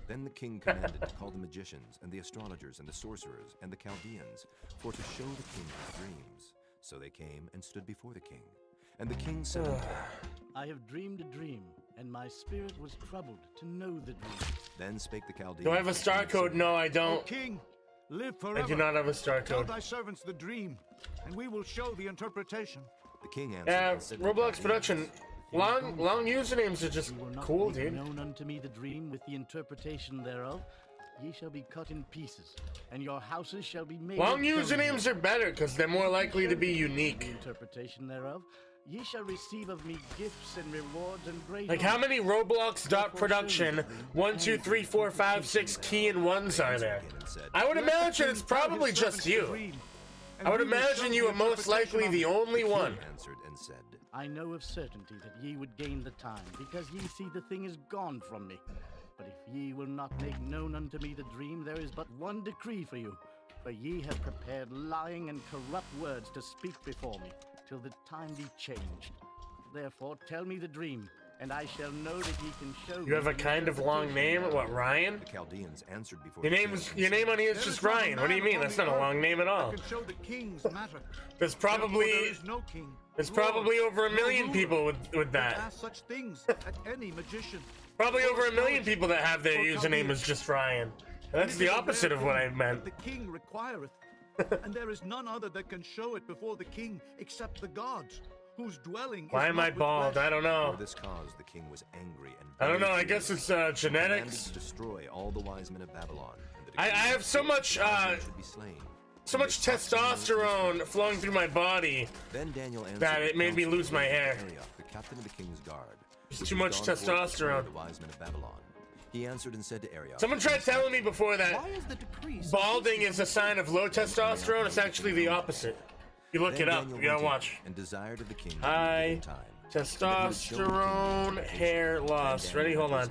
Then the king commanded to call the magicians and the astrologers and the sorcerers and the Chaldeans, for to show the king his dreams. So they came and stood before the king. And the king said unto them, I have dreamed a dream, and my spirit was troubled to know the dream. Then spake the Chaldeans. Do I have a star code? No, I don't. King, live forever. I do not have a star Tell code. thy servants the dream, and we will show the interpretation. The king answered Yeah, and said to the Roblox Chaldeans, production. Long usernames are just cool, Make dude. known unto me the dream with the interpretation thereof. Ye shall be cut in pieces, and your houses shall be made. Long of usernames stone. are better because they're more likely to be The unique. interpretation thereof. Ye shall receive of me gifts and rewards and great. Like how many Roblox.production 1, 2, 3, 4, 5, 6 key and ones are there? I would imagine it's probably just you. I would imagine you are most likely the only one. Answered and said, I know of certainty that ye would gain the time, because ye see the thing is gone from me. But if ye will not make known unto me the dream, there is but one decree for you. For ye have prepared lying and corrupt words to speak before me, till the time be changed. Therefore tell me the dream, and I shall know that ye can show me. You have a kind of long name? What, Ryan? The Chaldeans answered before Your name on here is just Ryan. What do you mean? That's not a long name at all. Can show the king's matter. There's Therefore, probably there is no king. there's Lord, probably over a no million ruler people with that that. ask such things at any magician. Probably over a million people that have their username as just Ryan. That's the opposite of what I meant. The king requireth, and there is none other that can show it before the king except the gods, whose dwelling. Why is am I not with bald? flesh. I don't know. For this cause the king was angry and I don't know. I very guess it's furious, genetics. commanded to destroy all the wise men of Babylon. And that I against have so the much should be slain. so much testosterone flowing through my body Then Daniel answered that it the made me council lose my of hair. Arioch, the captain of the king's guard. It's which too was much gone forth to destroy testosterone. The wise men of Babylon. He answered and said to Arioch, Someone tried telling me before that Why is the decree so balding is a sign of low testosterone. It's actually the opposite. You look Then it up. Daniel You gotta went in watch. and desired of the king Hi. time. Testosterone hair loss. Ready? Hold on.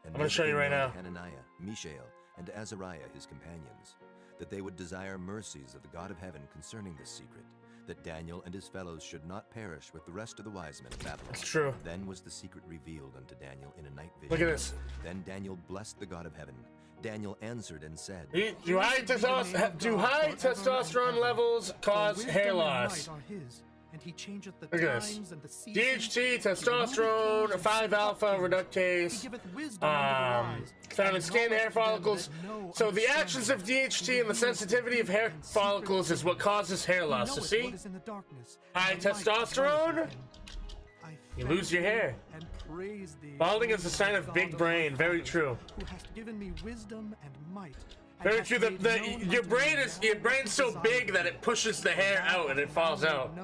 I'm gonna show you right now. Hananiah, Mishael, and Azariah, his companions, that they would desire mercies of the God of heaven concerning this secret, that Daniel and his fellows should not perish with the rest of the wise men of Babylon. That's true. Then was the secret revealed unto Daniel in a night vision. Look at this. Then Daniel blessed the God of heaven. Daniel answered and said, Do high testosterone levels cause hair loss? And he changeth the Look at this. times and the seasons. DHT, testosterone, 5-alpha reductase, found in skin, hair follicles. So the actions of DHT and the sensitivity of hair follicles is what causes hair loss. So see? High testosterone, you lose your hair. Balding is a sign of big brain. Very true. Who hast given me wisdom and might. Very true. Your brain's so big that it pushes the hair out and it falls out.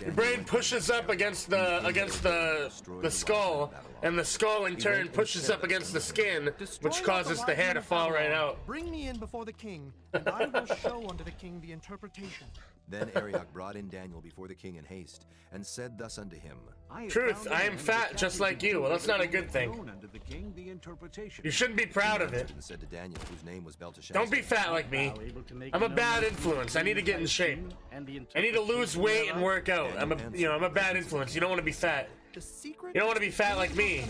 Your brain pushes up against the skull, and the skull in turn pushes up against the skin, which causes the hair to fall right out. Bring me in before the king, and I will show unto the king the interpretation. Then Arioch brought in Daniel before the king in haste, and said thus unto him, Truth, I am fat just like you. Well, that's not a good thing. You shouldn't be proud of it. Said to Daniel, whose name was Belteshazzar, don't be fat like me. I'm a bad influence. I need to get in shape. I need to lose weight and work out. I'm a bad influence. You don't want to be fat. You don't want to be fat like me.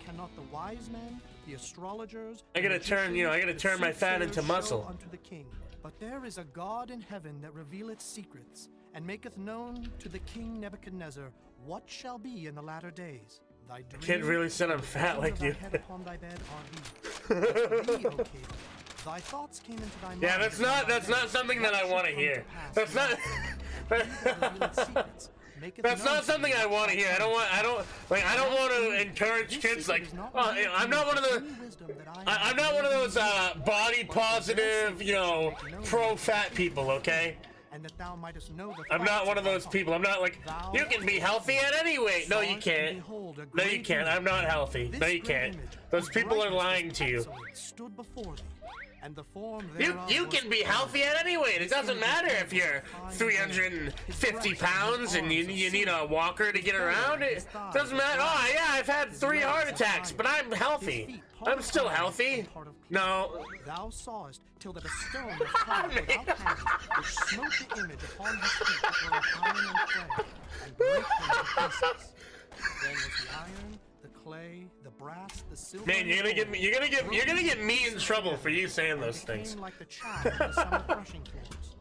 Cannot the wise men, the astrologers, I gotta turn my fat into muscle. Unto the king. But there is a God in heaven that revealeth secrets, and maketh known to the king Nebuchadnezzar what shall be in the latter days. Thy dream, Kid really said I'm fat like you. Upon thy bed are these. Thy thoughts came into thy mind. Yeah, that's not something that I want to hear. That's not. That's not something I want to hear. I don't want to encourage kids like. I'm not one of the. I'm not one of those body positive, pro fat people. Okay. And that thou mightest know the I'm not one of those people. I'm not like, you can be healthy at any weight. No, you can't. No, you can't. I'm not healthy. No, you can't. Those people are lying to you. Stood before thee, and the form you can be healthy at any weight. It doesn't matter if you're 350 pounds and you need a walker to get around. It doesn't matter. Oh, yeah, I've had 3 heart attacks, but I'm healthy. I'm still healthy. No. Thou sawest till that a stone was carved without hands, which smote the image upon his feet that were of iron and clay, and brake them to pieces. Then was the iron, the clay, the brass, the silver. Man, you're gonna get me in trouble for you saying those things. Like the chaff of the summer threshing floors,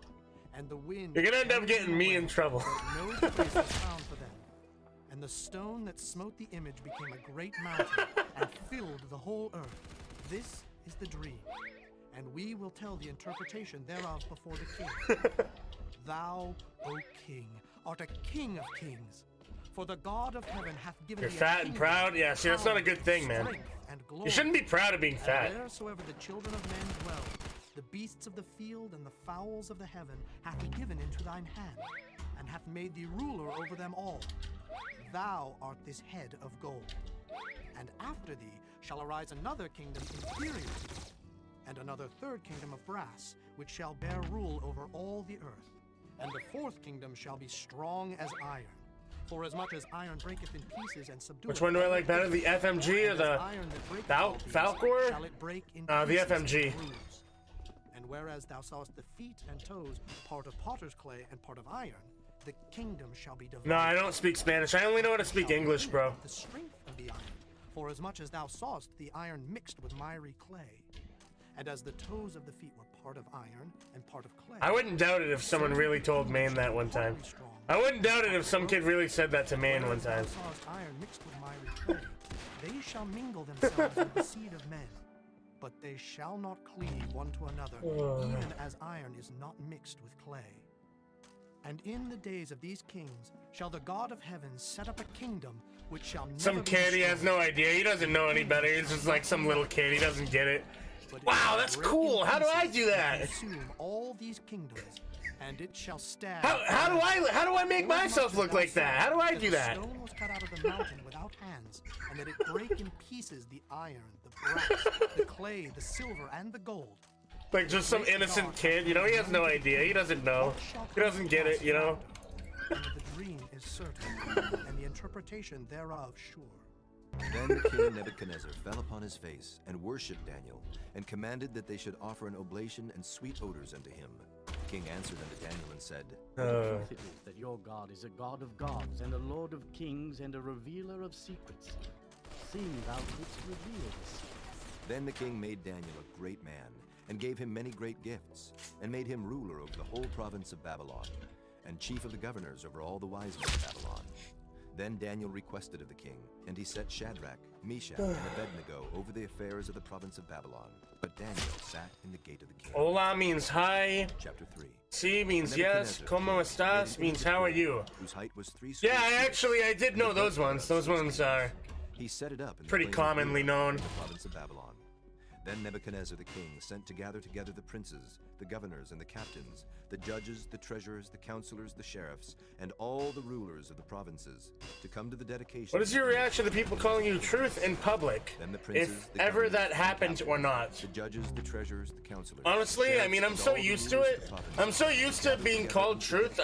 and the wind. You're gonna end up getting me in trouble. No place was found for them. And the stone that smote the image became a great mountain and filled the whole earth. This is the dream, and we will tell the interpretation thereof before the king. Thou, O king, art a king of kings, for the God of heaven hath given You're thee fat and proud? Yeah, see, that's not a good thing, man. You shouldn't be proud of being fat. And wheresoever the children of men dwell, the beasts of the field and the fowls of the heaven hath he given into thine hand, and hath made thee ruler over them all. Thou art this head of gold. And after thee shall arise another kingdom inferior to thee, and another third kingdom of brass, which shall bear rule over all the earth. And the fourth kingdom shall be strong as iron. For as much as iron breaketh in pieces and subdueth. Which one do I like better, the FMG or the Falcor? The FMG. And whereas thou sawest the feet and toes, part of potter's clay and part of iron, the kingdom shall be divided. No, I don't speak Spanish. I only know how to speak English, bro. The strength of the iron. For as much as thou sawest the iron mixed with miry clay, and as the toes of the feet were part of iron and part of clay. I wouldn't doubt it if someone really told Maine that one time. I wouldn't doubt it if some kid really said that to Maine one time. Thou sawest iron mixed with miry clay, they shall mingle themselves with the seed of men, but they shall not cleave one to another, even as iron is not mixed with clay. And in the days of these kings shall the God of heaven set up a kingdom which shall never Some kid, he has no idea. He doesn't know any better. He's just like some little kid. He doesn't get it. Wow, that's cool. How do I do that? Consume all these kingdoms, and it shall stab. How do I make myself look like that? How do I do that? The stone was cut out of the mountain without hands, and that it break in pieces the iron, the brass, the clay, the silver, and the gold. Like just some innocent kid, you know, he has no idea. He doesn't know. He doesn't get it, you know. and the dream is certain, and the interpretation thereof sure. Then the king Nebuchadnezzar fell upon his face and worshipped Daniel, and commanded that they should offer an oblation and sweet odors unto him. The king answered unto Daniel and said, The truth it is that your God is a God of gods, and a Lord of kings, and a revealer of secrets. Seeing thou didst reveal this. Then the king made Daniel a great man, and gave him many great gifts, and made him ruler over the whole province of Babylon, and chief of the governors over all the wise men of Babylon. Then Daniel requested of the king, and he set Shadrach, Meshach, and Abednego over the affairs of the province of Babylon. But Daniel sat in the gate of the king. Hola means hi. Chapter 3. Si means yes. Como estas means how are you. Whose height was 3 Yeah, I did know those ones. Those ones are he set it up in pretty commonly known. In the province of Babylon. Then Nebuchadnezzar the king sent to gather together the princes, the governors and the captains, the judges, the treasurers, the counselors, the sheriffs, and all the rulers of the provinces to come to the dedication. What is your reaction to people calling you truth in public? Then the princes, if ever that happened or not. The judges, the treasurers, the counselors. Honestly, I mean, I'm so used to it. I'm so used to being called truth,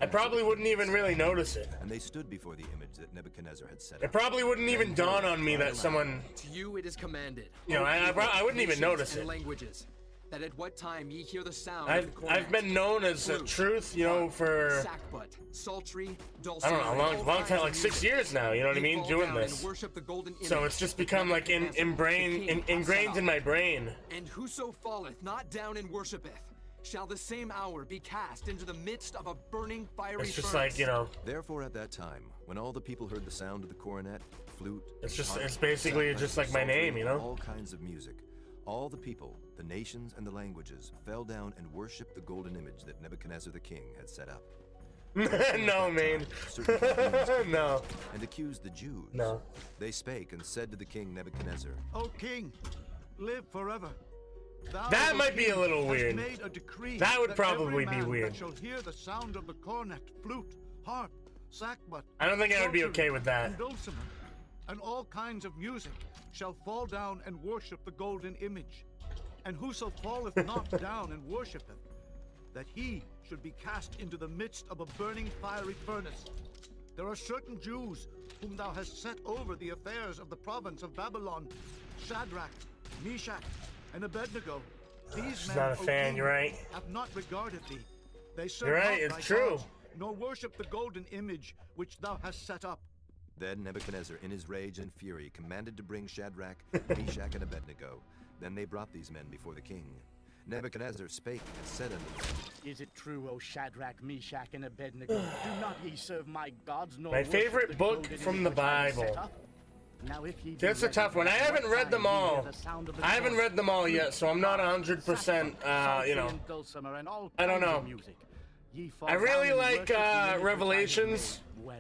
I probably wouldn't even really notice it. And they stood before the image that Nebuchadnezzar had set up. It probably wouldn't even dawn on me that someone. To you it is commanded. You know, I wouldn't even notice it. Languages, that at what time ye hear the sound. I've been known as truth, you know, for sackbut, sultry, I don't know, long time, like 6 years now. You know what I mean? Doing this. So it's just become like ingrained in my brain. And whoso falleth not down and worshipeth, shall the same hour be cast into the midst of a burning fiery It's just furnace. like, you know. Therefore at that time, when all the people heard the sound of the cornet, flute, it's basically just like my name, you know? All kinds of music. All the people, the nations and the languages fell down and worshipped the golden image that Nebuchadnezzar the king had set up. No, man. No. And accused the Jews. No. They spake and said to the king Nebuchadnezzar, O king, live forever. That might be a little weird. That would probably be weird. That shall hear the sound of the cornet, flute, harp, sackbut. I don't think I would be okay with that. And dulcimer, and all kinds of music shall fall down and worship the golden image. And whoso falleth not down and worshipeth, that he should be cast into the midst of a burning fiery furnace. There are certain Jews whom thou hast set over the affairs of the province of Babylon, Shadrach, Meshach, and Abednego. These men, not a fan, king, you're right. have not regarded thee. They serve You're right, not it's thy true. gods, nor worship the golden image which thou hast set up. Then Nebuchadnezzar, in his rage and fury, commanded to bring Shadrach, Meshach, and Abednego. Then they brought these men before the king. Nebuchadnezzar spake and said unto them, Is it true, O Shadrach, Meshach, and Abednego? Do not ye serve my gods, nor My worship favorite the book golden from image the which I have set Bible. up? Now, if ye That's a tough one. I haven't read them all. I haven't read them all yet, so I'm not 100%, you know. I don't know. I really like Revelations. Well,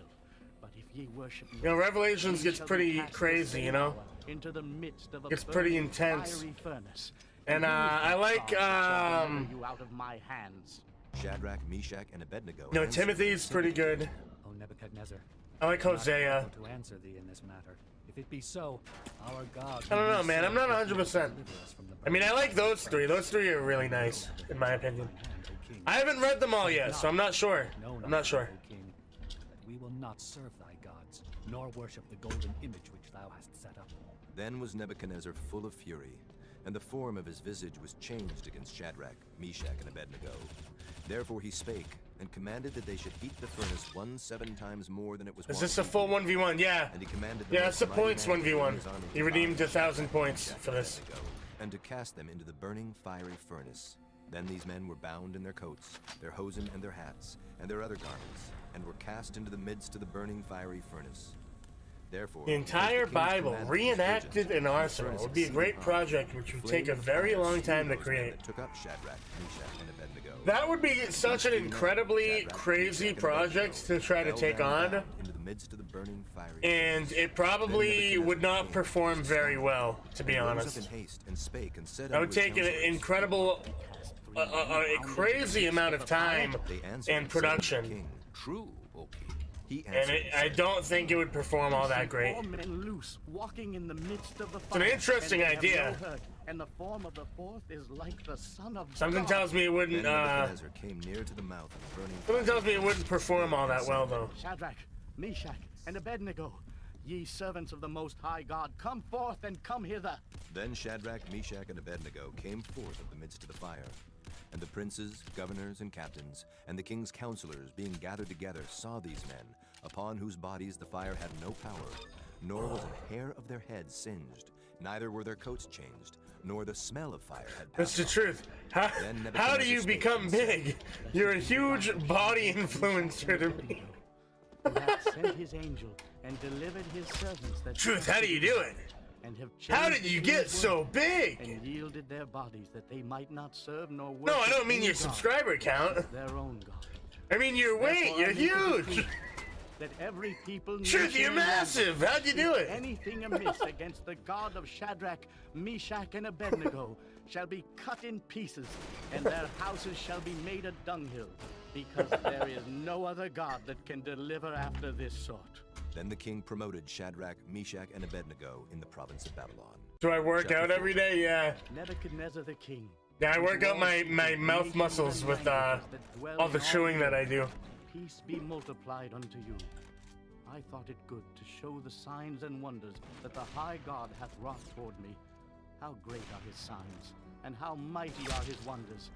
but if ye worship me, You know, Revelations gets pretty crazy, you know? into the midst of a Gets pretty burning intense. fiery furnace. And I like you out of my hands. Shadrach, Meshach, and Abednego. No, Timothy's pretty good. O Nebuchadnezzar, I like Hosea. to answer thee in this matter. If it be so, our God. I don't know, man. I'm not 100%. I mean, I like those three. Those three are really nice, in my opinion. I haven't read them all yet, so I'm not sure. I'm not sure. King, that we will not serve thy gods, nor worship the golden image which thou hast set up. Then was Nebuchadnezzar full of fury, and the form of his visage was changed against Shadrach, Meshach, and Abednego. Therefore he spake, and commanded that they should heat the furnace 7 times more than it was. Is this a full 1v1? Yeah. And he commanded Yeah, it's a points 1v1. He redeemed 1,000 points for this. And to cast them into the burning fiery furnace. Then these men were bound in their coats, their hosen and their hats, and their other garments, and were cast into the midst of the burning fiery furnace. Therefore, The entire Bible reenacted in Arsenal would be a great project which would take a very long time to create. Took up Shadrach, Meshach, and Abednego. That would be such an incredibly crazy project to try to take on, into the midst of the burning fiery and it probably would not perform very well, to be honest. in haste and spake and said That would unto his take an counselors, incredible, a crazy amount of time and production. True, O king. He And answered I don't think it would perform all that great. Four men loose, walking in the midst of the It's an fire, interesting and they have idea. no hurt, and the form of the fourth is like the son of Something God. tells me it wouldn't. Then Nebuchadnezzar came near to the mouth of the burning Something tells me it wouldn't perform all that well, though. Shadrach, Meshach, and Abednego, ye servants of the Most High God, come forth and come hither. Then Shadrach, Meshach, and Abednego came forth of the midst of the fire. And the princes, governors, and captains, and the king's counselors being gathered together saw these men, upon whose bodies the fire had no power, nor was a hair of their heads singed, neither were their coats changed, nor the smell of fire had That's passed the truth. How do you become big? You're a huge body influencer to me. Who hath sent his angel and delivered his servants that Truth, how do you do it? And have How changed did you his get word, so big? And yielded their bodies that they might not serve nor worship. No, I don't mean any your god, subscriber count. their own God. I mean your weight. Therefore, You're I make a huge. decree That every people, Truth, nation, you're and massive. language How'd you do speak it? Anything amiss against the God of Shadrach, Meshach, and Abednego shall be cut in pieces, and their houses shall be made a dunghill, because there is no other God that can deliver after this sort. Then the king promoted Shadrach, Meshach, and Abednego in the province of Babylon. Do I work out every day? Yeah. Nebuchadnezzar the king. Yeah, I work out my mouth muscles with all the chewing that I do. Peace be multiplied unto you. I thought it good to show the signs and wonders that the high God hath wrought toward me. How great are his signs, and how mighty are his wonders.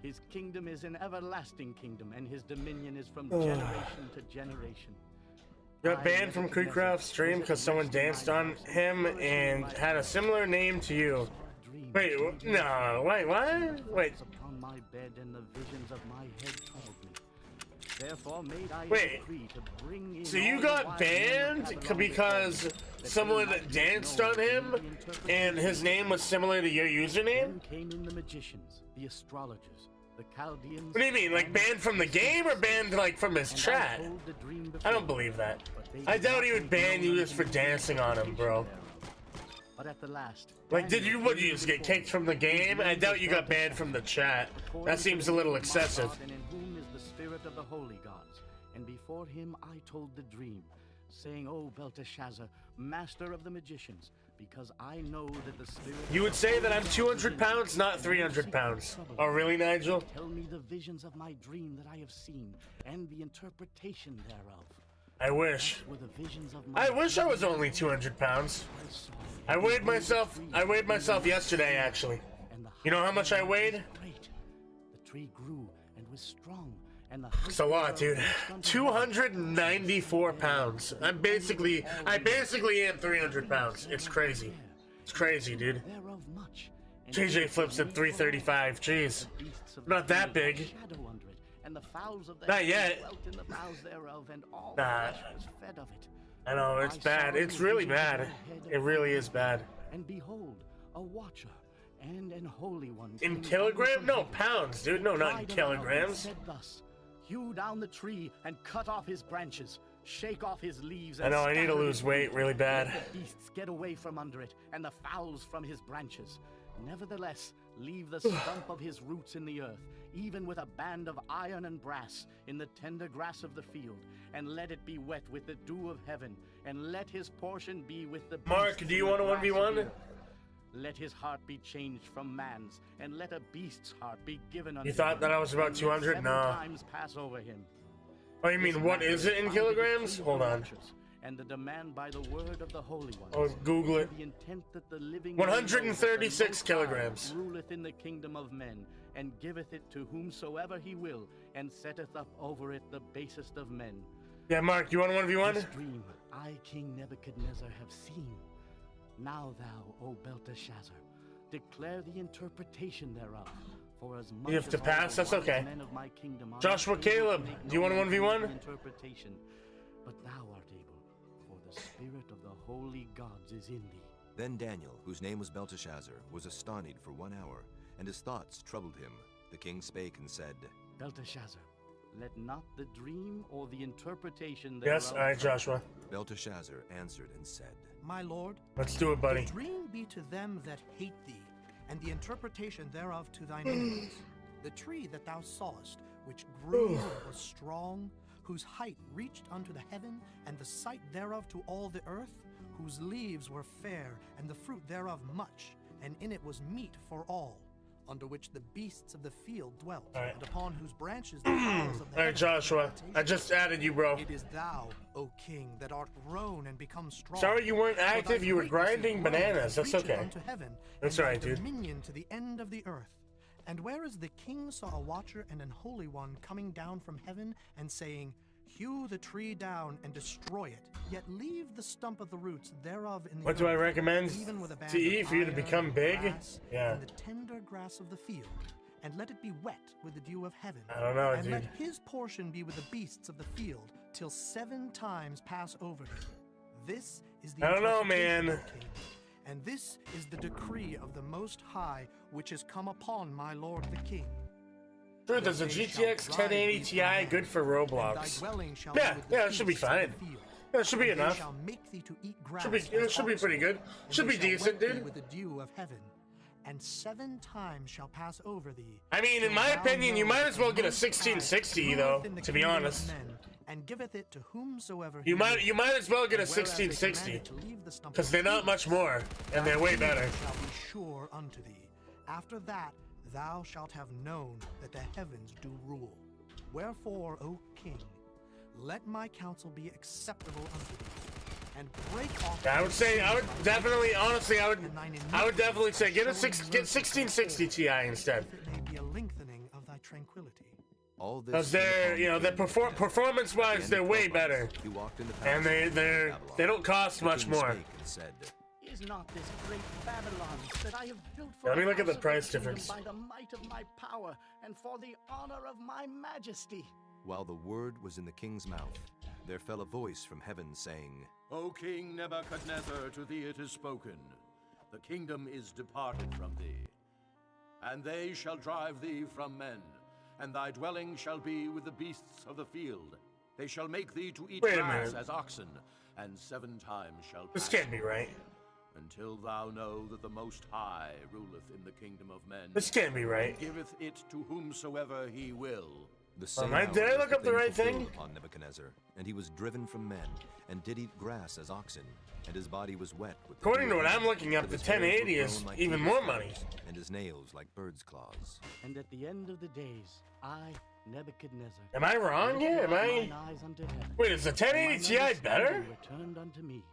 His kingdom is an everlasting kingdom, and his dominion is from generation to generation. Got banned from Creekcraft's stream because someone danced on him and had a similar name to you. Wait, no, wait, what? Wait. Upon my bed, and the visions of my head troubled me. Therefore made I a Wait, decree to bring in so you all got the wise men of banned Babylon because before me, that someone they might danced know on him and his name was similar to your username? Then came in the magicians, the astrologers, the Chaldeans. What do you mean, like banned from the game or banned like from his And I chat? told the dream I don't before believe that. but they I did doubt not he would make ban known you just for unto me the dancing on him, bro. interpretation thereof. But at the last, Like, did Daniel you, what, came you just get before kicked from the me, game? whose I name doubt was you got Belteshazzar, banned from the chat. according That to seems the a little will of my excessive. God, and in whom is the spirit of the holy gods. And before him I told the dream, saying, O Belteshazzar, master of the magicians, because I know that the spirit... You would say that I'm 200 pounds, not 300 pounds. Oh, really, Nigel? Tell me the visions of my dream that I have seen, and the interpretation thereof. I wish. Were the visions of my I wish I was only 200 pounds. I weighed myself yesterday, actually. You know how much I weighed? The tree grew and was strong, and the It's a lot, dude. 294 pounds. I basically am 300 pounds. It's crazy. It's crazy, dude. thereof much. JJ flips at 335. Jeez. Not that big. Shadow under it, and the fowls of the Not heaven yet. dwelt in the boughs thereof, and all Nah. flesh was fed of it. I know, it's bad. It's really bad. It really is bad. And behold, a watcher and an holy one. In came down kilogram? from No, heaven, pounds, dude. No, not in cried aloud and kilograms. said thus, hew down the tree and cut off his branches, shake off his leaves. I And know, I need to scatter lose his weight fruit. really bad. Let the beasts get away from under it, and the fowls from his branches. Nevertheless, leave the stump of his roots in the earth, even with a band of iron and brass in the tender grass of the field, and let it be wet with the dew of heaven, and let his portion be with the Mark, beasts do you in the want a grass of 1v1? the earth. Let his heart be changed from man's, and let a beast's heart be given unto You thought him, that I was about and let 200? 7 No. times pass over him. Oh, you mean, what is it in kilograms? Hold on. And the demand by the word of the Holy One. Oh, Google it. The intent that the living 136 kilograms. ruleth in the kingdom of men, and giveth it to whomsoever he will, and setteth up over it the basest of men. Yeah, Mark, you want a 1v1? This dream I, King Nebuchadnezzar, have seen. Now thou, O Belteshazzar, declare the interpretation thereof. For as much You have to as all pass? the That's wise okay. men of my kingdom are Joshua not able to Caleb, make do you want a known unto me 1v1? the interpretation, but thou art able, for the spirit of the holy gods is in thee. Then Daniel, whose name was Belteshazzar, was astonished for 1 hour, and his thoughts troubled him. The king spake and said, Belteshazzar, let not the dream or the interpretation Yes, thereof alright, Joshua. Belteshazzar answered and said, My lord, Let's do it, buddy. the dream be to them that hate thee, and the interpretation thereof to thine enemies. The tree that thou sawest, which grew and was strong, whose height reached unto the heaven, and the sight thereof to all the earth, whose leaves were fair, and the fruit thereof much, and in it was meat for all, under which the beasts of the field dwelt, and upon whose branches the fowls of the Alright, Joshua, I just added you, bro. It is thou, O king, that art grown and become strong. Sorry you weren't active, you were grinding bananas. That's okay. That's alright, dude. Dominion to the end of the earth. And whereas the king saw a watcher and an holy one coming down from heaven, and saying, Hew the tree down and destroy it, yet leave the stump of the roots thereof in the What do I recommend to eat for you to become big? Yeah. And the tender grass of the field, and let it be wet with the dew of heaven. I don't know, and dude. let his portion be with the beasts of the field, till 7 times pass over him. This is the I don't know, interpretation, man. O king. And this is the decree of the Most High, which has come upon my lord the king. Dude, does a GTX 1080 Ti good for Roblox? Yeah, it should be fine. Yeah, it should be enough. It should be pretty good. Should be decent, dude. With the dew of heaven, and 7 times shall pass over thee. I mean, in my opinion, you might as well get a 1660 though, to be honest. And giveth it to whomsoever You might as well get a 1660, because they're not much more, and they're way better. Shall be sure unto thee. After that thou shalt have known that the heavens do rule. Wherefore, O king, let my counsel be acceptable unto thee, and break off. Yeah, I would say, honestly, I would definitely say get 1660 Ti instead. It may be a lengthening of thy tranquility. Because they're, you know, performance-wise, they're way better, and they don't cost much more. Is not this great Babylon that I have built for Let me look at the the price kingdom difference. by the might of my power and for the honor of my majesty? While the word was in the king's mouth, there fell a voice from heaven saying, O King Nebuchadnezzar, to thee it is spoken, the kingdom is departed from thee, and they shall drive thee from men, and thy dwelling shall be with the beasts of the field. They shall make thee to eat Wait a grass minute. as oxen, and 7 times shall This pass can't be over right. thee, until thou know that the Most High ruleth in the kingdom of men. This can't be right. And giveth it to whomsoever he will. The same Did I hour look was up the right fulfilled thing? upon Nebuchadnezzar, and he was driven from men, and did eat grass as oxen, and his body was wet with the According dew to of what heaven, I'm looking up, till the his hairs were 1080 is grown like even eagle's more money. feathers, and his nails like bird's claws. And at the end of the days, I, Nebuchadnezzar, Am I wrong here? Am I? mine eyes unto heaven, Wait, is the 1080 and Ti mine better? understanding returned unto me,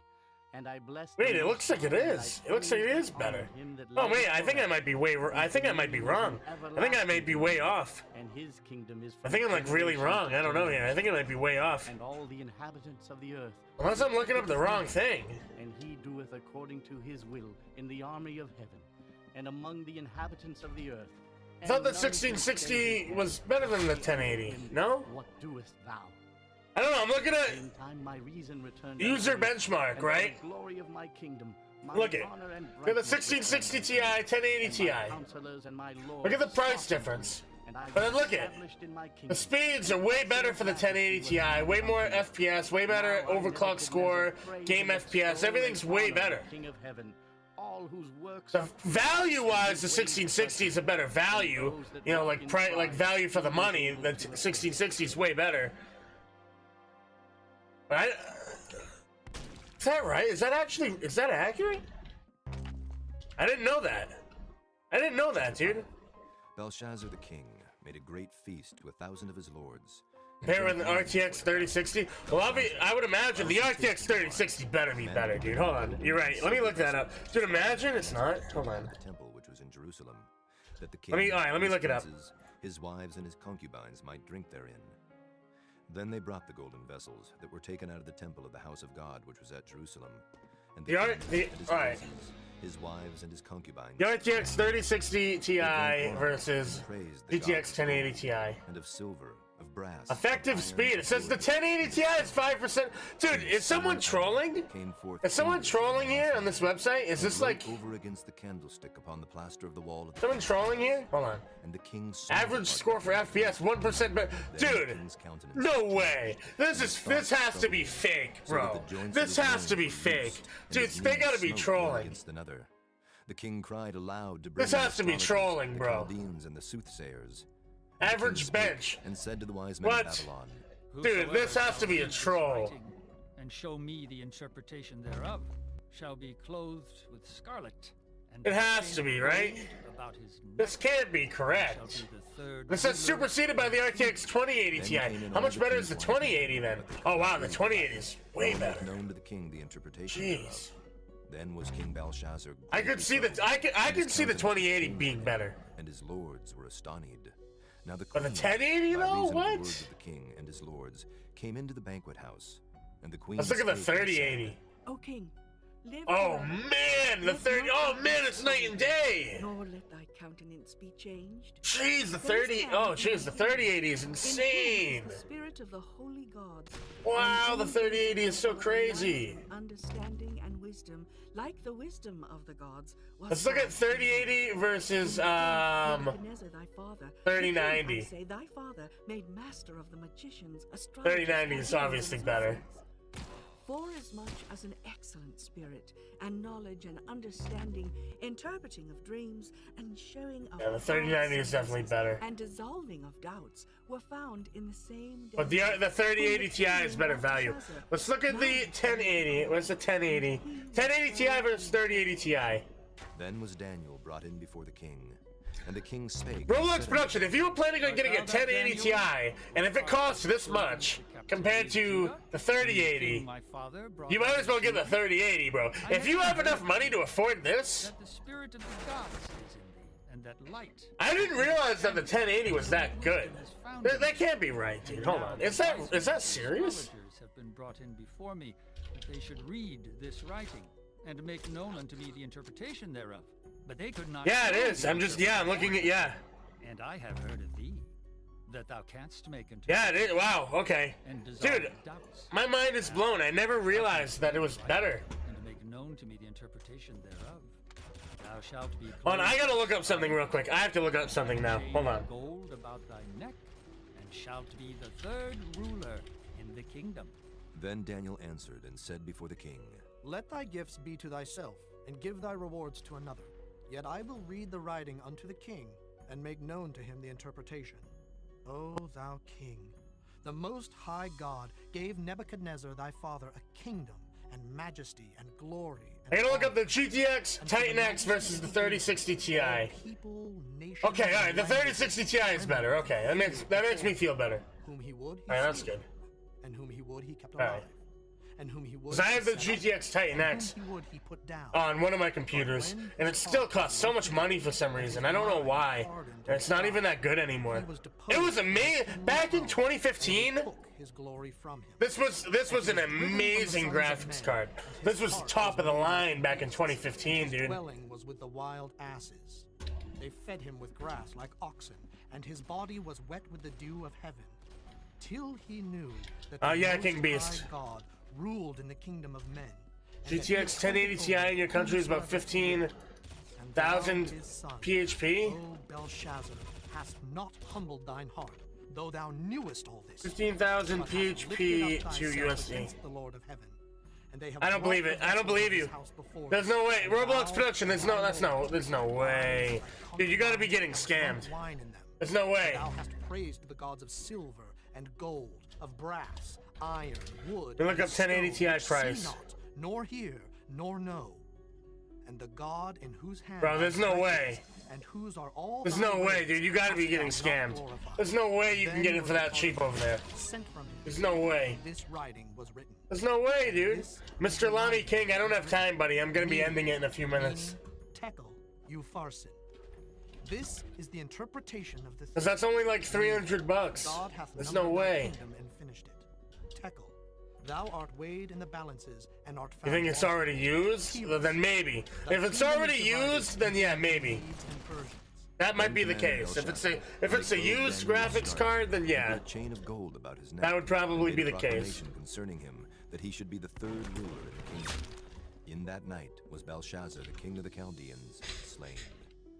and I blessed Wait, the it looks like it Most High, is. and It looks like it praised is and better. honored him that Oh wait, liveth I think I forever. might be way. I think I might be wrong. I think I may be way off. And his kingdom is I think I'm like really wrong. I don't know here. I think I might be way off. and all the inhabitants of the earth. Unless I'm looking up the wrong thing. And he doeth according to his will in the army of heaven, and among the inhabitants of the earth. I thought the 1660 was better than the 1080. No? What doest thou? I don't know. I'm looking at In time my reason returned user unto me, benchmark, and for right? the glory of my kingdom, my Look at honor and the brightness 1660 Ti, returned, 1080 and Ti. my counselors and my lords Look at the price sought me, difference. and I But then was look at established in my the kingdom. speeds are way better for the 1080 Ti. Way more FPS. Way better overclock score. Game FPS. Everything's way better. King of heaven, all whose works So value-wise, the 1660 is a better value. You know, like value for the money. The 1660 is way better. But is that right? Is that accurate? I didn't know that. I didn't know that, dude. Belshazzar the king made a great feast to 1,000 of his lords. Compare with the RTX 3060. Well, I would imagine the RTX 3060 better be better, dude. Hold on. You're right. Let me look that up. Dude, imagine it's not. Hold on. The temple which was in Jerusalem, that the king, Let me look it up. his wives and his concubines might drink therein. Then they brought the golden vessels that were taken out of the temple of the house of God which was at Jerusalem, and the king and his princes, his wives and his concubines, The RTX 3060 Ti versus praised the God GTX of 1080 gold, Ti. and of silver, of brass, Effective of speed. iron, It says the of wood. 1080 Ti is 5%. Dude, is someone trolling? Came forth Is someone fingers trolling here on this website? Is and this wrote like over against the candlestick upon the plaster of the wall of the someone trolling here? Hold on. and the king saw Average the score for FPS 1% better. Dude, no way. This has to be fake, bro. This has to be fake. Dude, they gotta be trolling. against another. The king cried aloud to bring This the has to be astrologers, trolling, the bro. Chaldeans and the soothsayers. And the king Average spake bench. and said to the wise men What? of Babylon, Dude, this has to be a troll. And show me the interpretation thereof shall be clothed with scarlet. And It has to be, right? About his This can't be correct. This says superseded by the RTX 2080 Ti. How much better is the 2080 then? Oh wow, the 2080 is way better. Known to the king the interpretation. Jeez. Then was King Belshazzar. I could see the 2080 being better. And his lords were astonished. Now the But the queen, 1080 by though, reason of the what? words of the king and his lords, came into the banquet house, and the queen. Let's look at the spake and 3080. O king, live Oh forever. man, the 30. Oh man, it's night and day. Nor let thy countenance be changed. Jeez, the 30. Oh jeez, the 3080 is insane. The spirit of the holy gods. Wow, the 3080 is so crazy. Understanding and wisdom, like the wisdom of the gods. Let's look at 3080 versus Nebuchadnezzar, thy father, 3090. I say, thy father made master of the magicians, astrologers, 3090 is obviously better. Forasmuch as an excellent spirit and knowledge and understanding, interpreting of dreams and showing of Yeah, the 3090 is definitely better. and dissolving of doubts were found in the same day. But the 3080 Ti is better value. Let's look at the 1080. Where's the 1080? 1080 Ti versus 3080 Ti. Then was Daniel brought in before the king, and the king spake. Roblox production, if you were planning on getting a 1080 Ti, and if it costs this much compared to the 3080, you might as well get the 3080, bro. If you have enough money to afford this, That the spirit of the gods is in thee, and that light. I didn't realize that the 1080 was that good. That can't be right, dude. Hold on. Is that serious? Astrologers have been brought in before me, that they should read this writing, and make known unto me the interpretation thereof. But they could not. Yeah, it know is. the I'm looking at, yeah. And I have heard of thee, that thou canst make Yeah, it is. Wow, okay. and dissolve Dude, doubts, my mind is blown. I never realized that it was better. and to make known to me the interpretation thereof. Thou shalt be Hold on, I gotta look up something real quick. I have to look up something now. Hold on. gold about thy neck, and shalt be the third ruler in the kingdom. Then Daniel answered and said before the king, Let thy gifts be to thyself, and give thy rewards to another. Yet I will read the writing unto the king, and make known to him the interpretation. O thou king, the most high God gave Nebuchadnezzar thy father a kingdom, and majesty, and glory. I gotta look up the GTX Titan X versus the 3060 Ti. Okay, alright, the 3060 Ti is better. Okay, that makes me feel better. Whom he would, he Alright, that's slew, good. and whom he would, he kept alive. Alright. And whom he would, Because I have the he set up, GTX Titan X and whom he would, he put down. on one of my computers, and it still costs so much money for some reason. I don't know why. And it's not even that good anymore. It was amazing. Back in 2015, his glory from him. this was an amazing graphics card. This was top of the line back in 2015, dude. Dwelling was with the wild asses. They fed him with grass like oxen, and his body was wet with the dew of heaven, till he knew that the yeah, Most King Beast. High God ruled in the kingdom of men. GTX 1080 Ti in your country is about 15,000 PHP. O Belshazzar, hast not humbled thine heart, though thou knewest all this. 15,000 but hast PHP lifted up to thyself USD. against the Lord of heaven. And they have I don't brought believe the it. I don't vessels of believe his you. house before There's thee, no way. and Roblox thou production. There's no way. Dude, you gotta be getting hast scammed. drunk wine in them. There's no way. Thou hast praised the gods of silver and gold, of brass, iron, wood. Look and up 1080 stone, Ti which price. See not, nor hear, nor know. And the God in whose hand Bro, there's no way. and whose are all There's thy no way, ways, dude. You gotta be hast getting thou not scammed. glorified. There's no way you can Then get it was for the that cheap over there. sent from him. There's no way. This writing was written. There's no way, dude. Mr. Lonnie King, I don't have time, buddy. I'm gonna be ending it in a few minutes. Tekel, Upharsin. This is the interpretation of the. Cause that's only like 300 bucks. God hath There's no numbered thy way. kingdom and finished it. Tekel, thou art weighed in the balances and art You found. think it's wanting. already used? Well, then maybe. Thy If it's kingdom already is divided used, then yeah, maybe. into Medes and Persians. That might be the case. If it's a used graphics card, then yeah. A chain of gold about his neck. That would probably and be made the a case. proclamation concerning him, that he should be the third ruler in the kingdom. In that night was Belshazzar, the king of the Chaldeans, slain.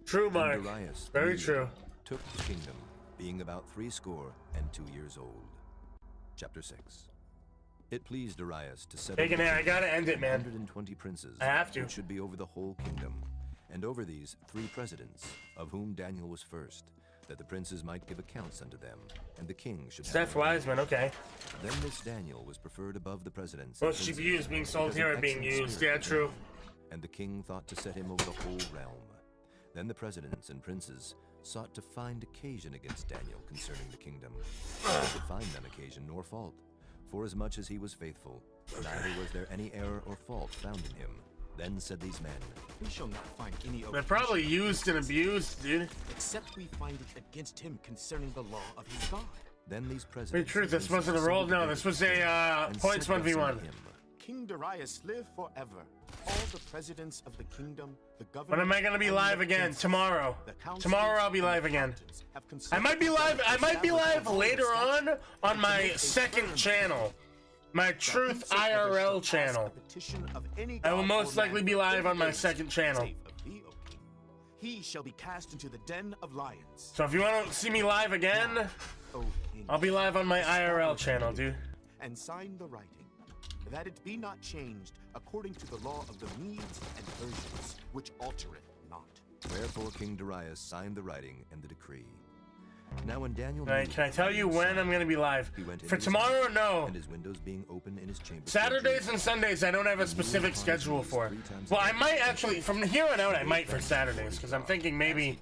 True, And Mark. Darius, the Very Mede, true. took the kingdom, being about 62 years old. Chapter 6. It pleased Darius to set Taking over it, I gotta end it, man. 120 princes, I have to. which should be over the whole kingdom, and over these 3 presidents, of whom Daniel was first, that the princes might give accounts unto them, and the king should Seth Wiseman, okay. Then this Daniel was preferred above the presidents. Most GPUs being sold here are being used, yeah, true. And the king thought to set him over the whole realm. Then the presidents and princes sought to find occasion against Daniel concerning the kingdom. But they could find none occasion nor fault, forasmuch as he was faithful, neither was there any error or fault found in him. Then said these men, We shall not find any They're probably used and abused, dude. except we find it against him concerning the law of his God. Then these presidents... Wait, truth, this wasn't a roll? No, this was a, points 1v1. King Darius live forever. All the presidents of the kingdom, the governors... When am I gonna be live again? Tomorrow. Tomorrow I'll be live again. I might be live later on my second channel. My Truth IRL channel. I will most likely be live on my second channel. He shall be cast into the den of lions. So if you want to see me live again, I'll be live on my IRL channel, dude. And sign the writing, that it be not changed according to the law of the Medes and Persians, which altereth not. Wherefore King Darius signed the writing and the decree. Now when Daniel... Alright, can I tell you when I'm gonna be live? For tomorrow, no. And his windows being open in his chamber. Saturdays and Sundays, I don't have a specific schedule for. Well, I might actually, from here on out, I might for Saturdays, because I'm thinking maybe...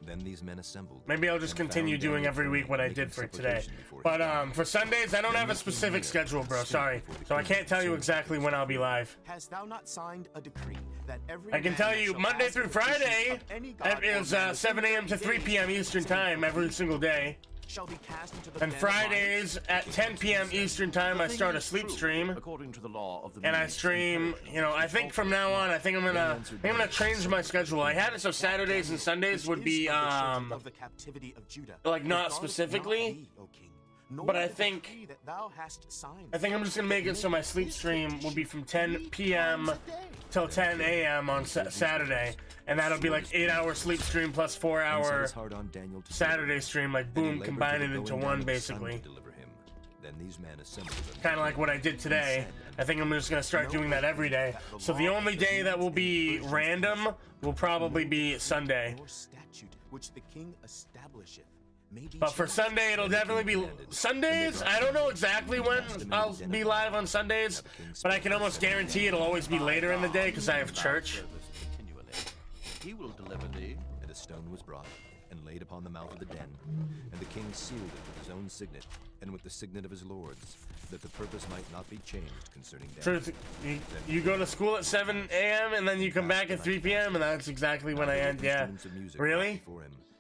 Then these men assembled. Maybe I'll just continue doing every week what I did for today. But for Sundays, I don't have a specific schedule, bro. Sorry. So I can't tell you exactly when I'll be live. Hast thou not signed a decree that every I can tell you Monday through Friday, it is 7 a.m. to 3 p.m. Eastern Time every single day. Shall be cast into the And Fridays at 10 p.m. Eastern Time, I start a sleep stream. According to the law of the And I stream, you know, I think from now on, I think I'm gonna change my schedule. I had it so Saturdays and Sundays would be, like not specifically. But I think I'm just gonna make it so my sleep stream will be from 10 p.m. till 10 a.m. on Saturday, and that'll be like 8-hour sleep stream plus 4-hour Saturday stream, like boom, combine it into one basically. Kind of like what I did today. I think I'm just gonna start doing that every day. So the only day that will be random will probably be Sunday. Which the king establisheth. But for Sunday, it'll definitely be Sundays. I don't know exactly when I'll be live on Sundays, but I can almost guarantee it'll always be later in the day because I have church. He will deliver thee. And a stone was brought and laid upon the mouth of the den, and the king sealed it with his own signet and with the signet of his lords, that the purpose might not be changed concerning Daniel. Truth, you go to school at 7 a.m. and then you come back at 3 p.m. and that's exactly when I end. Yeah. Really?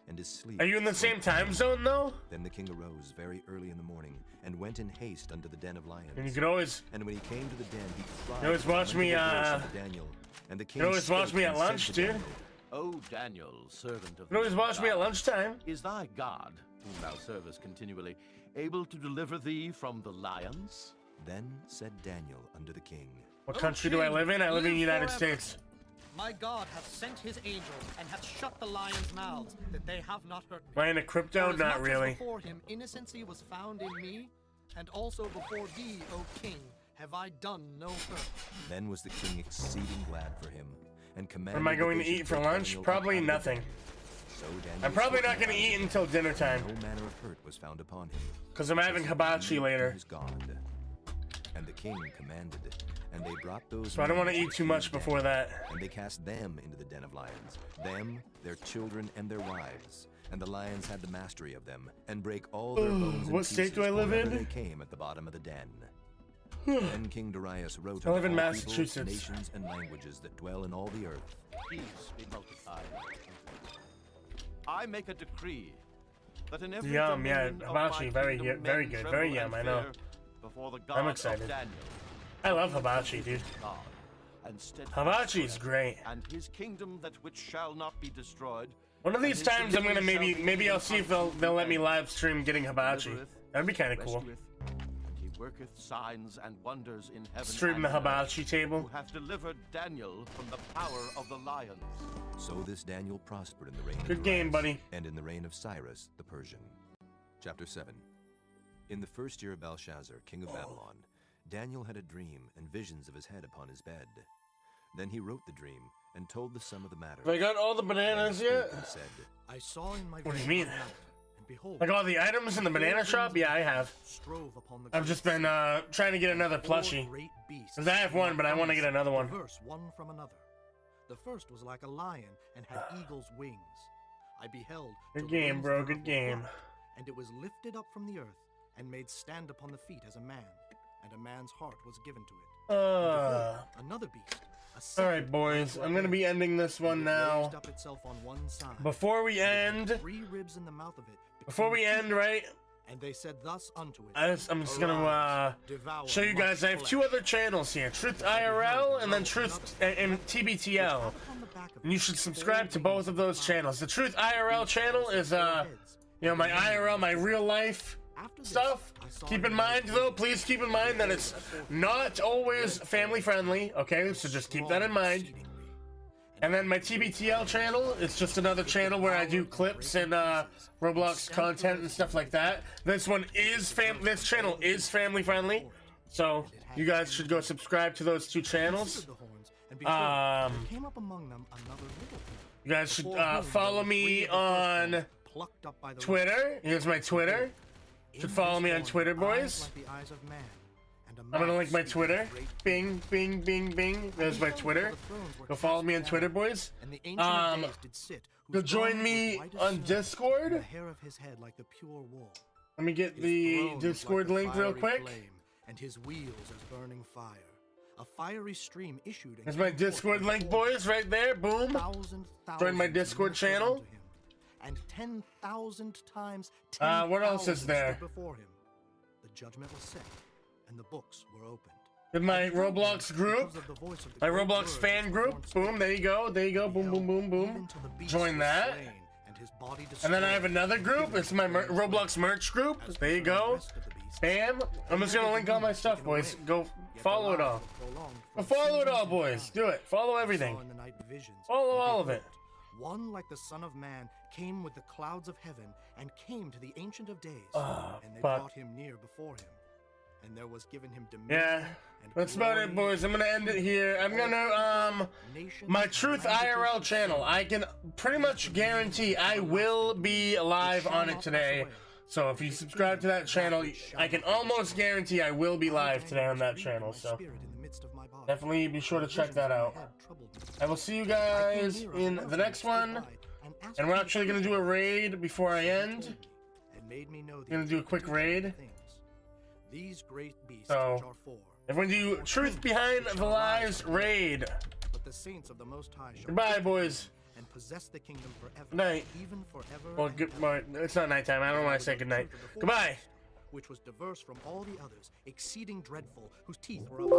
And his sleep. Are you in the same time zone though? Then the king arose very early in the morning and went in haste unto the den of lions. And you could always. And when he came to the den, he cried. You always watch me. Daniel. And the king you always watch me at lunch, dude. O Daniel, servant of you always watch me at lunchtime. Is thy God, whom thou servest continually, able to deliver thee from the lions? Then said Daniel unto the king. What country do I live in? I live in the United States. My God hath sent his angel and hath shut the lions' mouths, that they have not hurt me. Am I in a crypto? Not really. Before him innocency was found in me, and also before thee, O king, have I done no hurt. Then was the king exceeding glad for him, and commanded. What am I going to eat for lunch? Probably nothing. So I'm probably not going to eat until dinner time. No manner of hurt was found upon him. Because I'm having hibachi later. And the king commanded it. And they brought those. So I don't want to eat too much before that. And they cast them into the den of lions, them, their children, and their wives. And the lions had the mastery of them, and brake all their bones in What state do I live in? They came at the bottom of the den. Then King Darius wrote I live in all Massachusetts. Peoples, nations, and languages that dwell in all the earth. Peace be multiplied. I make a decree that in every yum, yeah, domain of hibachi, my very kingdom very men good, tremble very yum. and I know. fear before the God I'm of excited. Daniel. I love hibachi, dude. Hibachi is great. And his kingdom that which shall not be destroyed. One of these times I'm gonna maybe I'll see if they'll let me live stream getting hibachi. That'd be kind of cool. And he worketh signs and wonders in heaven. Stream the hibachi table. Who hath delivered Daniel from the power of the lions. So this Daniel prospered in the reign Good of game, Darius, buddy. and in the reign of Cyrus the Persian. Chapter 7. In the first year of Belshazzar, king of Babylon, Daniel had a dream and visions of his head upon his bed. Then he wrote the dream and told the sum of the matter. Have I got all the bananas yet? And said, I saw in my What do you mean? and behold, Like all the items in the banana shop? Yeah, I have. strove upon the I've just been trying to get another plushie. great beasts, Because I have one, but I want to get another one. diverse one from another. The first was like a lion and had eagle's wings. I beheld. Good till the game, wings bro, thereof good were game. black, and it was lifted up from the earth and made stand upon the feet as a man, and a man's heart was given to it. And behold, another beast. Alright, boys, I'm gonna be ending this one now. Raised up itself on one side. Before we and it had end, 3 ribs in the mouth of it. before we end, right? And they said thus unto it. I'm just gonna show you guys. I have 2 other channels here: Truth IRL and then Truth and TBTL. And you should subscribe to both of those channels. The Truth IRL channel is you know, my IRL, my real life stuff. Keep in mind though, please keep in mind that it's not always family friendly. Okay, so just keep that in mind. And then my TBTL channel, it's just another channel where I do clips and Roblox content and stuff like that. This one is this channel is family friendly, so you guys should go subscribe to those 2 channels. You guys should follow me on Twitter. Here's my Twitter. Should follow me on Twitter, boys. I'm gonna link my Twitter. Bing, bing, bing, bing. There's my Twitter. Go follow me on Twitter, boys. Go join me on Discord. Let me get the Discord link real quick. And his wheels as burning fire. A fiery stream issued. There's my Discord link, boys, right there. Boom. Join my Discord channel. And 10,000 times. What else is there? Before him. The judgment was set, and the books were opened. In my Roblox group, my Roblox fan group. Boom, there you go. There you go. Boom, boom, boom, boom. Join that. And then I have another group. It's my Roblox merch group. There you go. Bam. I'm just gonna link all my stuff, boys. Go follow it all. Go follow it all, boys. Do it. Follow everything. Follow all of it. One like the Son of Man came with the clouds of heaven and came to the Ancient of Days, and they brought him near before him, and there was given him dominion. Yeah, that's about it, boys. I'm gonna end it here. I'm gonna my Truth IRL channel. I can pretty much guarantee I will be live on it today. So if you subscribe to that channel, I can almost guarantee I will be live today on that channel. So definitely be sure to check that out. I will see you guys in the next one. And we're actually going to do a raid before I end. I'm going to do a quick raid. So, everyone do Truth Behind the Lies raid. Goodbye, boys. And possess the kingdom forever. Night. Even forever. Well, it's not nighttime. I don't want to say goodnight. Goodbye. Which was diverse from all the others, exceeding dreadful, whose teeth were alive.